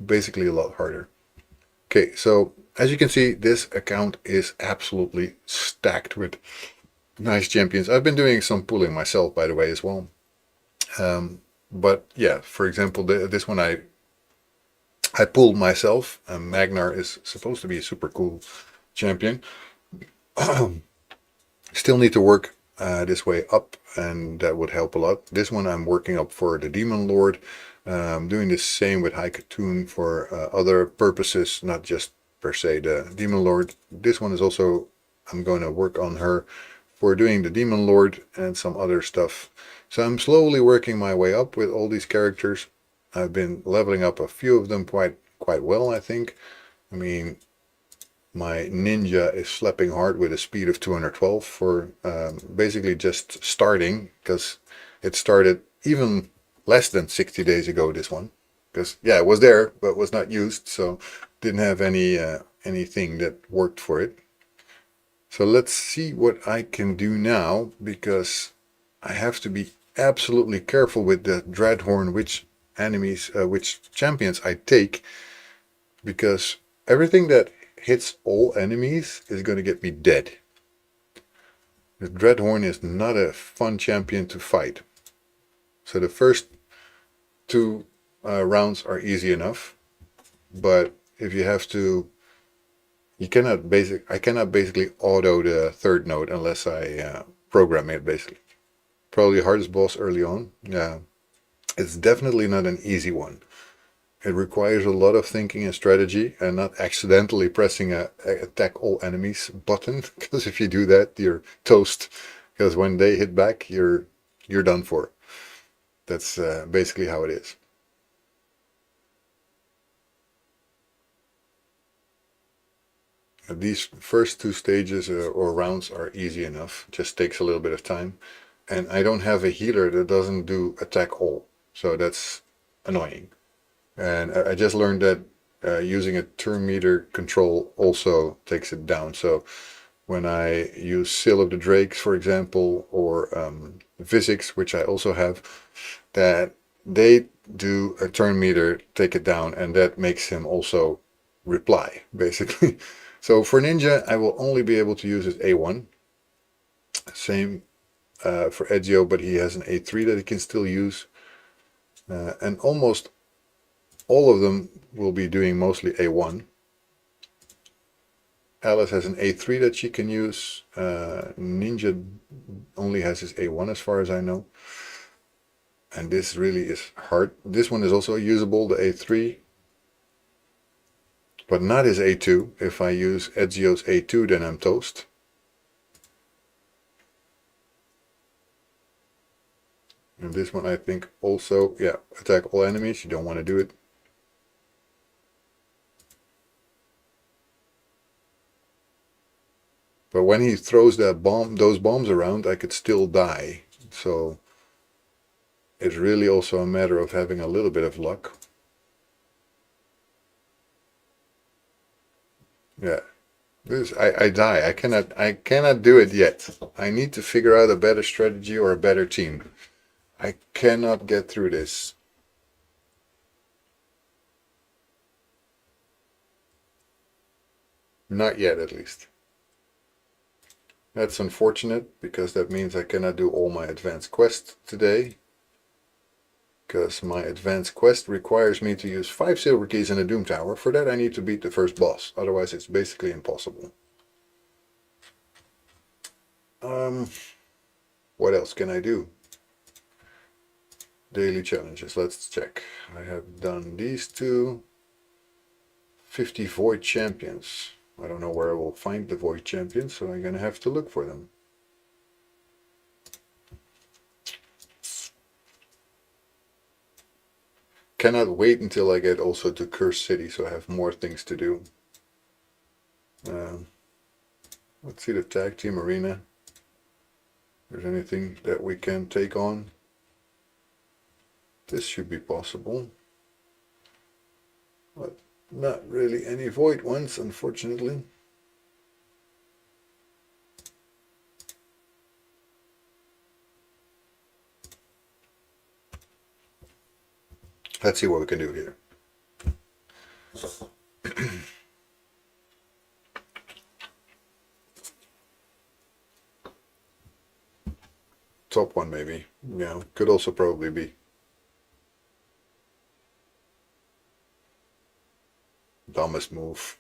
Basically a lot harder. Okay, so as you can see, this account is absolutely stacked with nice champions. I've been doing some pooling myself, by the way, as well. But yeah, for example, this one I pulled myself. Magnar is supposed to be a super cool champion. Still need to work this way up, and that would help a lot. This one I'm working up for the Demon Lord. Doing the same with High Katoon for other purposes, not just per se the Demon Lord. This one is also, I'm going to work on her for doing the Demon Lord and some other stuff. So I'm slowly working my way up with all these characters. I've been leveling up a few of them quite well, I think. I mean, my ninja is slapping hard with a speed of 212 for basically just starting, because it started even less than 60 days ago, this one. Because, yeah, it was there, but was not used, so didn't have anything that worked for it. So let's see what I can do now, because I have to be absolutely careful with the Dreadhorn, which champions I take, because everything that hits all enemies is going to get me dead. The Dreadhorn is not a fun champion to fight. So the first two rounds are easy enough, but if you have to, I cannot basically auto the third node unless I program it, basically. Probably the hardest boss early on. Yeah, it's definitely not an easy one. It requires a lot of thinking and strategy, and not accidentally pressing a attack all enemies button, because if you do that, you're toast. Because when they hit back, you're done for. That's basically how it is. These first two stages or rounds are easy enough. Just takes a little bit of time. And I don't have a healer that doesn't do attack all. So that's annoying. And I just learned that using a turn meter control also takes it down. So when I use Seal of the Drakes, for example, or Physics, which I also have, that they do a turn meter, take it down, and that makes him also reply, basically. So for Ninja, I will only be able to use his A1. Same for Ezio, but he has an A3 that he can still use. And almost all of them will be doing mostly A1. Alice has an A3 that she can use. Ninja only has his A1 as far as I know. And this really is hard. This one is also usable, the A3. But not his A2. If I use Ezio's A2, then I'm toast. And this one I think also, yeah, attack all enemies. You don't want to do it. But when he throws those bombs around, I could still die. So it's really also a matter of having a little bit of luck. Yeah, I die. I cannot do it yet. I need to figure out a better strategy or a better team. I cannot get through this. Not yet, at least. That's unfortunate, because that means I cannot do all my advanced quests today. Because my advanced quest requires me to use 5 silver keys in a Doom Tower. For that I need to beat the first boss, otherwise it's basically impossible. What else can I do? Daily challenges, let's check. I have done these two. 50 Void Champions. I don't know where I will find the Void Champions, so I'm gonna have to look for them. Cannot wait until I get also to Cursed City, so I have more things to do. Let's see the tag team arena. If there's anything that we can take on. This should be possible. But not really any void ones, unfortunately. Let's see what we can do here. Top one maybe. Yeah, could also probably be. Dumbest move.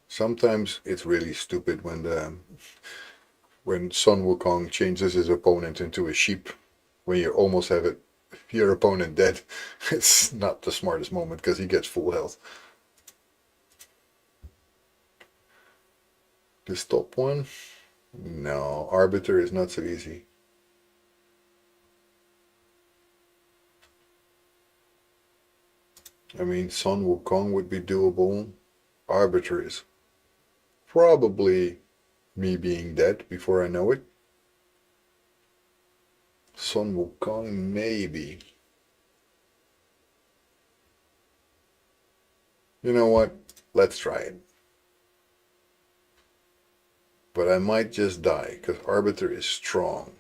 Sometimes it's really stupid when Sun Wukong changes his opponent into a sheep. When you almost have your opponent dead, it's not the smartest moment because he gets full health. This top one? No, Arbiter is not so easy. I mean, Sun Wukong would be doable. Arbiter is probably me being dead before I know it. Sun Wukong, maybe. You know what? Let's try it. But I might just die, because Arbiter is strong.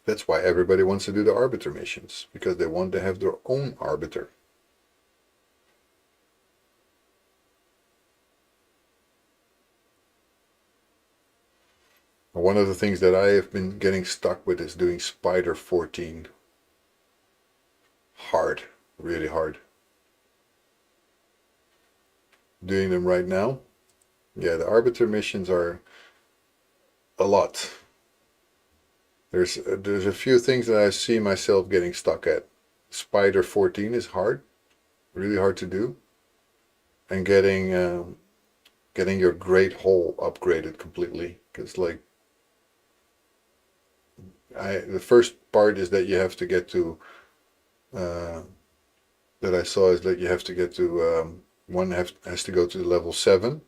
That's why everybody wants to do the Arbiter missions, because they want to have their own Arbiter. One of the things that I have been getting stuck with is doing Spider 14. Hard, really hard. Doing them right now. Yeah, the Arbiter missions are a lot. There's a few things that I see myself getting stuck at. Spider 14 is hard, really hard to do, and getting your Great Hole upgraded completely. Because like, the first part is that you have to get to. That I saw is that you have to get to one has to go to level 7.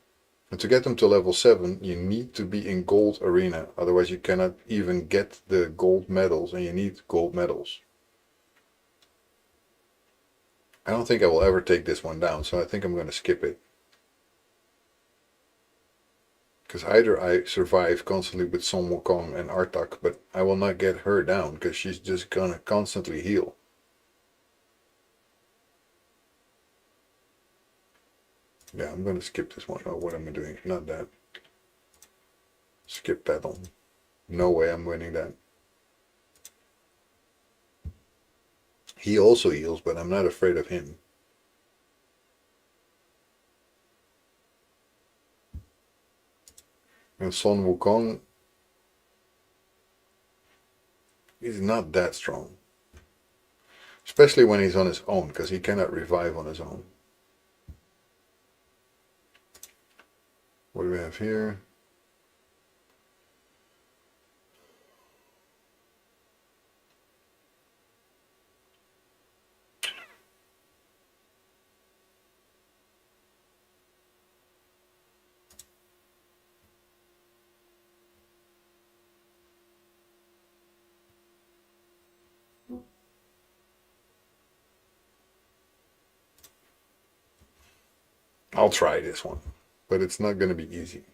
And to get them to level 7, you need to be in Gold Arena. Otherwise you cannot even get the gold medals, and you need gold medals. I don't think I will ever take this one down, so I think I'm going to skip it. Because either I survive constantly with Sun Wukong and Artak, but I will not get her down, because she's just going to constantly heal. Yeah, I'm going to skip this one. Oh, what am I doing? Not that. Skip battle. No way I'm winning that. He also heals, but I'm not afraid of him. And Sun Wukong is not that strong. Especially when he's on his own, because he cannot revive on his own. What do we have here? I'll try this one. but it's not going to be easy.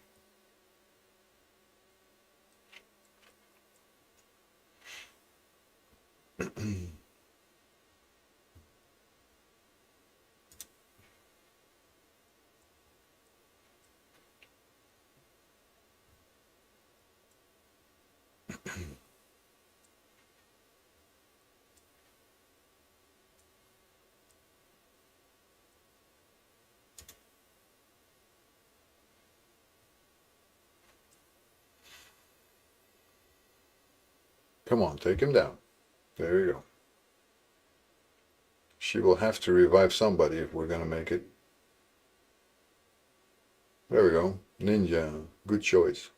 Come on, take him down. There you go. She will have to revive somebody if we're going to make it. There we go. Ninja. Good choice.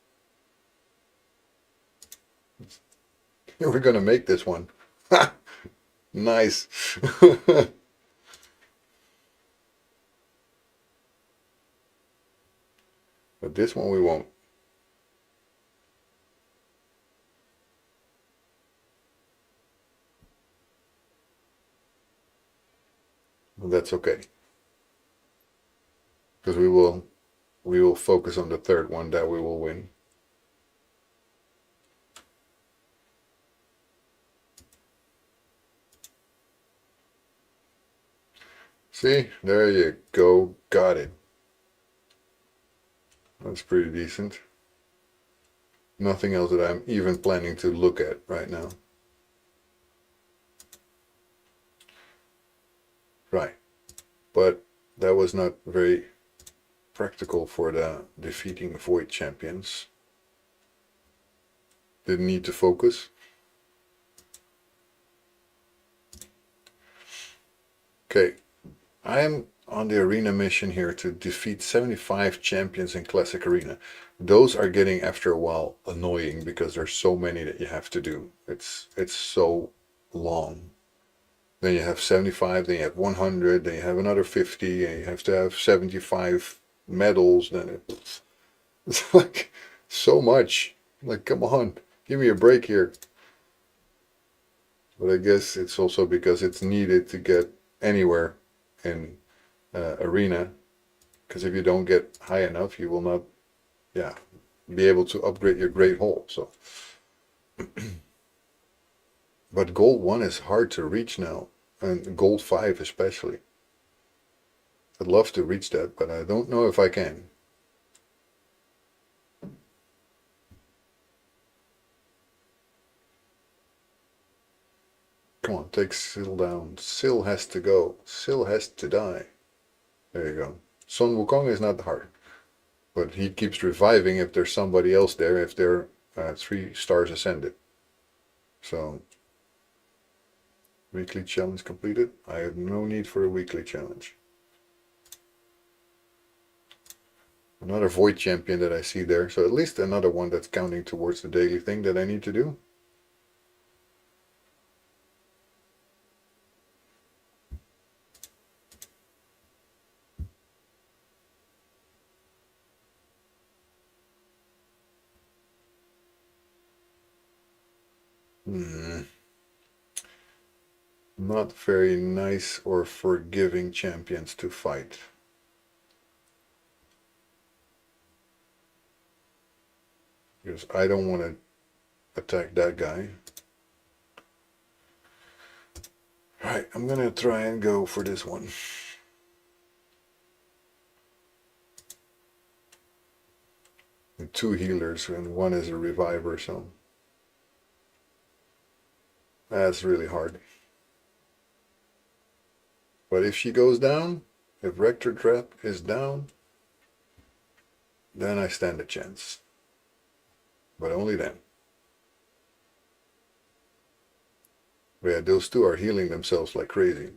We're going to make this one. Nice. But this one we won't. Well, that's okay. Because we will focus on the third one that we will win. See, there you go. Got it. That's pretty decent. Nothing else that I'm even planning to look at right now. Right. But that was not very practical for the defeating Void champions. Didn't need to focus. Okay. I am on the arena mission here to defeat 75 champions in Classic Arena. Those are getting, after a while, annoying because there's so many that you have to do. It's so long. Then you have 75, then you have 100, then you have another 50, and you have to have 75 medals. Then it's like so much. Like, come on, give me a break here. But I guess it's also because it's needed to get anywhere in arena, because if you don't get high enough, you will not, yeah, be able to upgrade your Great Hole. So, but Gold 1 is hard to reach now, and Gold 5 especially. I'd love to reach that, but I don't know if I can. Come on, take Sil down. Sil has to go. Sil has to die. There you go. Sun Wukong is not hard, but he keeps reviving if there's somebody else there, if they're 3 stars ascended. So, weekly challenge completed. I have no need for a weekly challenge. Another Void champion that I see there, so at least another one that's counting towards the daily thing that I need to do. Not very nice or forgiving champions to fight. Because I don't want to attack that guy. Alright, I'm gonna try and go for this one. And 2 healers and 1 is a reviver, so that's really hard. But if she goes down, if Rector Trap is down, then I stand a chance. But only then. But yeah, those 2 are healing themselves like crazy.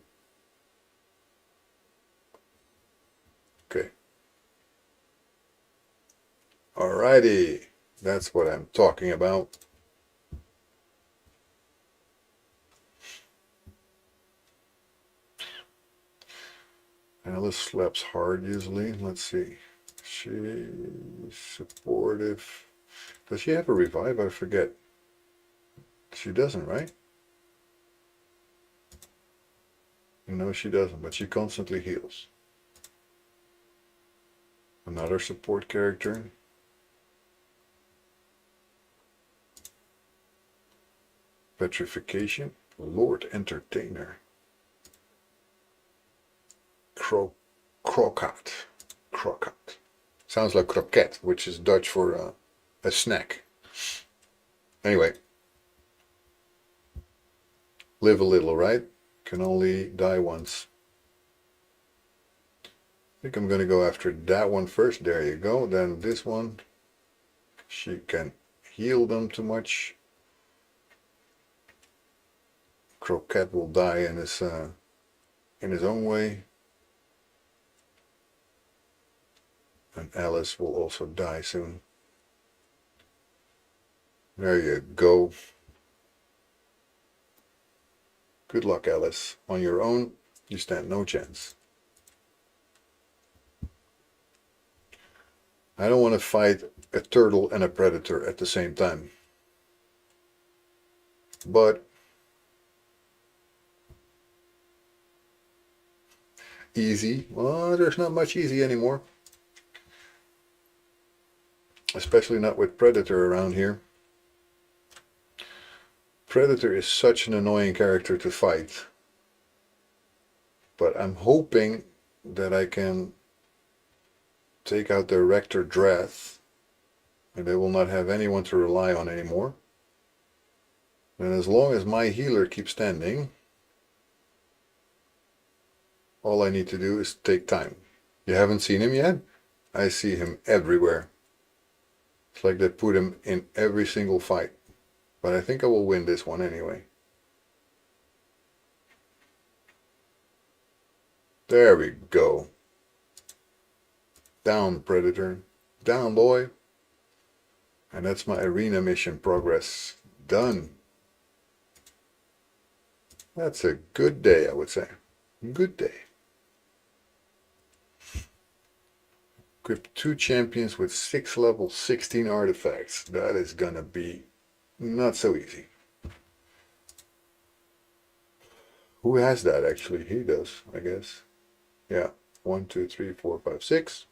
Okay. Alrighty. That's what I'm talking about. Alice slaps hard usually. Let's see. She's supportive. Does she have a revive? I forget. She doesn't, right? No, she doesn't, but she constantly heals. Another support character. Petrification. Lord Entertainer. Crocat. Crocat. Sounds like croquette, which is Dutch for a snack. Anyway. Live a little, right? Can only die once. I think I'm going to go after that one first. There you go. Then this one. She can heal them too much. Croquette will die in his own way. And Alice will also die soon. There you go. Good luck, Alice. On your own, you stand no chance. I don't want to fight a turtle and a predator at the same time. But easy. Well, there's not much easy anymore. Especially not with Predator around here. Predator is such an annoying character to fight. But I'm hoping that I can take out their Rector Drath. And they will not have anyone to rely on anymore. And as long as my healer keeps standing, all I need to do is take time. You haven't seen him yet? I see him everywhere. It's like they put him in every single fight. But I think I will win this one anyway. There we go. Down, Predator. Down, boy. And that's my arena mission progress. Done. That's a good day, I would say. Good day. Equip 2 champions with 6 level 16 artifacts. That is gonna be not so easy. Who has that actually? He does, I guess. Yeah. 1, 2, 3, 4, 5, 6.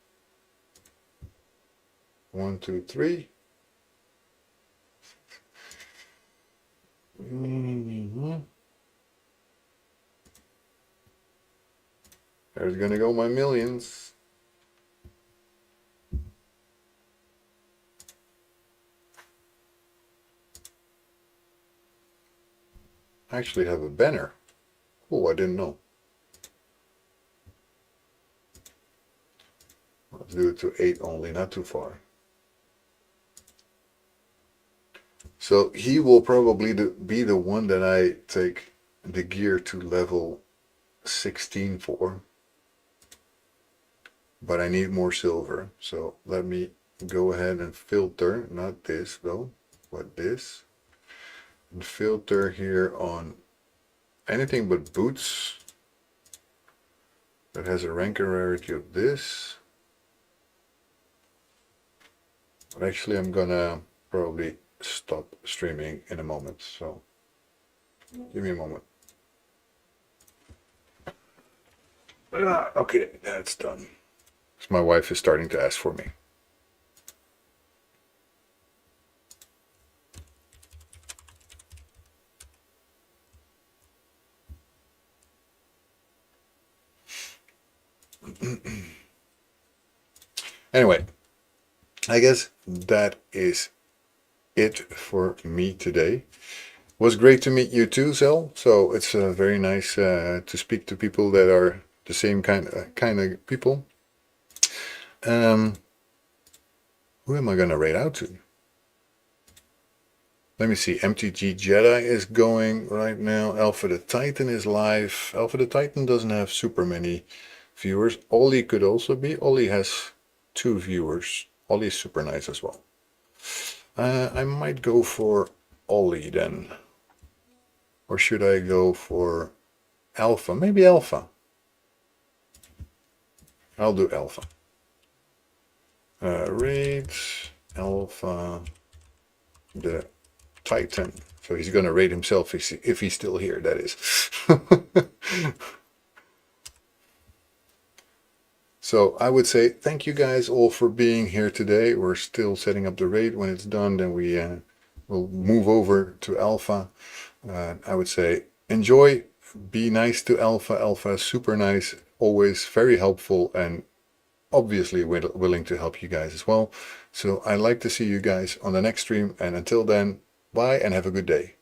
1, 2, 3. There's gonna go my millions. I actually have a banner. Oh, I didn't know. Let's do it to 8 only, not too far. So he will probably be the one that I take the gear to level 16 for. But I need more silver. So let me go ahead and filter, not this though, but this. And filter here on anything but boots that has a rank and rarity of this. But actually I'm gonna probably stop streaming in a moment, so give me a moment. Okay, that's done. So my wife is starting to ask for me. Anyway, I guess that is it for me today. It was great to meet you too, Zell. So it's very nice to speak to people that are the same kind of people. Who am I gonna raid out to? Let me see. MTG Jedi is going right now. Alpha the Titan is live. Alpha the Titan doesn't have super many viewers. Ollie could also be. Ollie has 2 viewers. Ollie is super nice as well. I might go for Ollie then. Or should I go for Alpha? Maybe Alpha. I'll do Alpha. Raid Alpha the Titan. So he's gonna raid himself if he's still here, that is. So I would say thank you guys all for being here today. We're still setting up the raid. When it's done, then we will move over to Alpha. I would say enjoy, be nice to Alpha. Alpha is super nice, always very helpful, and obviously willing to help you guys as well. So I'd like to see you guys on the next stream. And until then, bye and have a good day.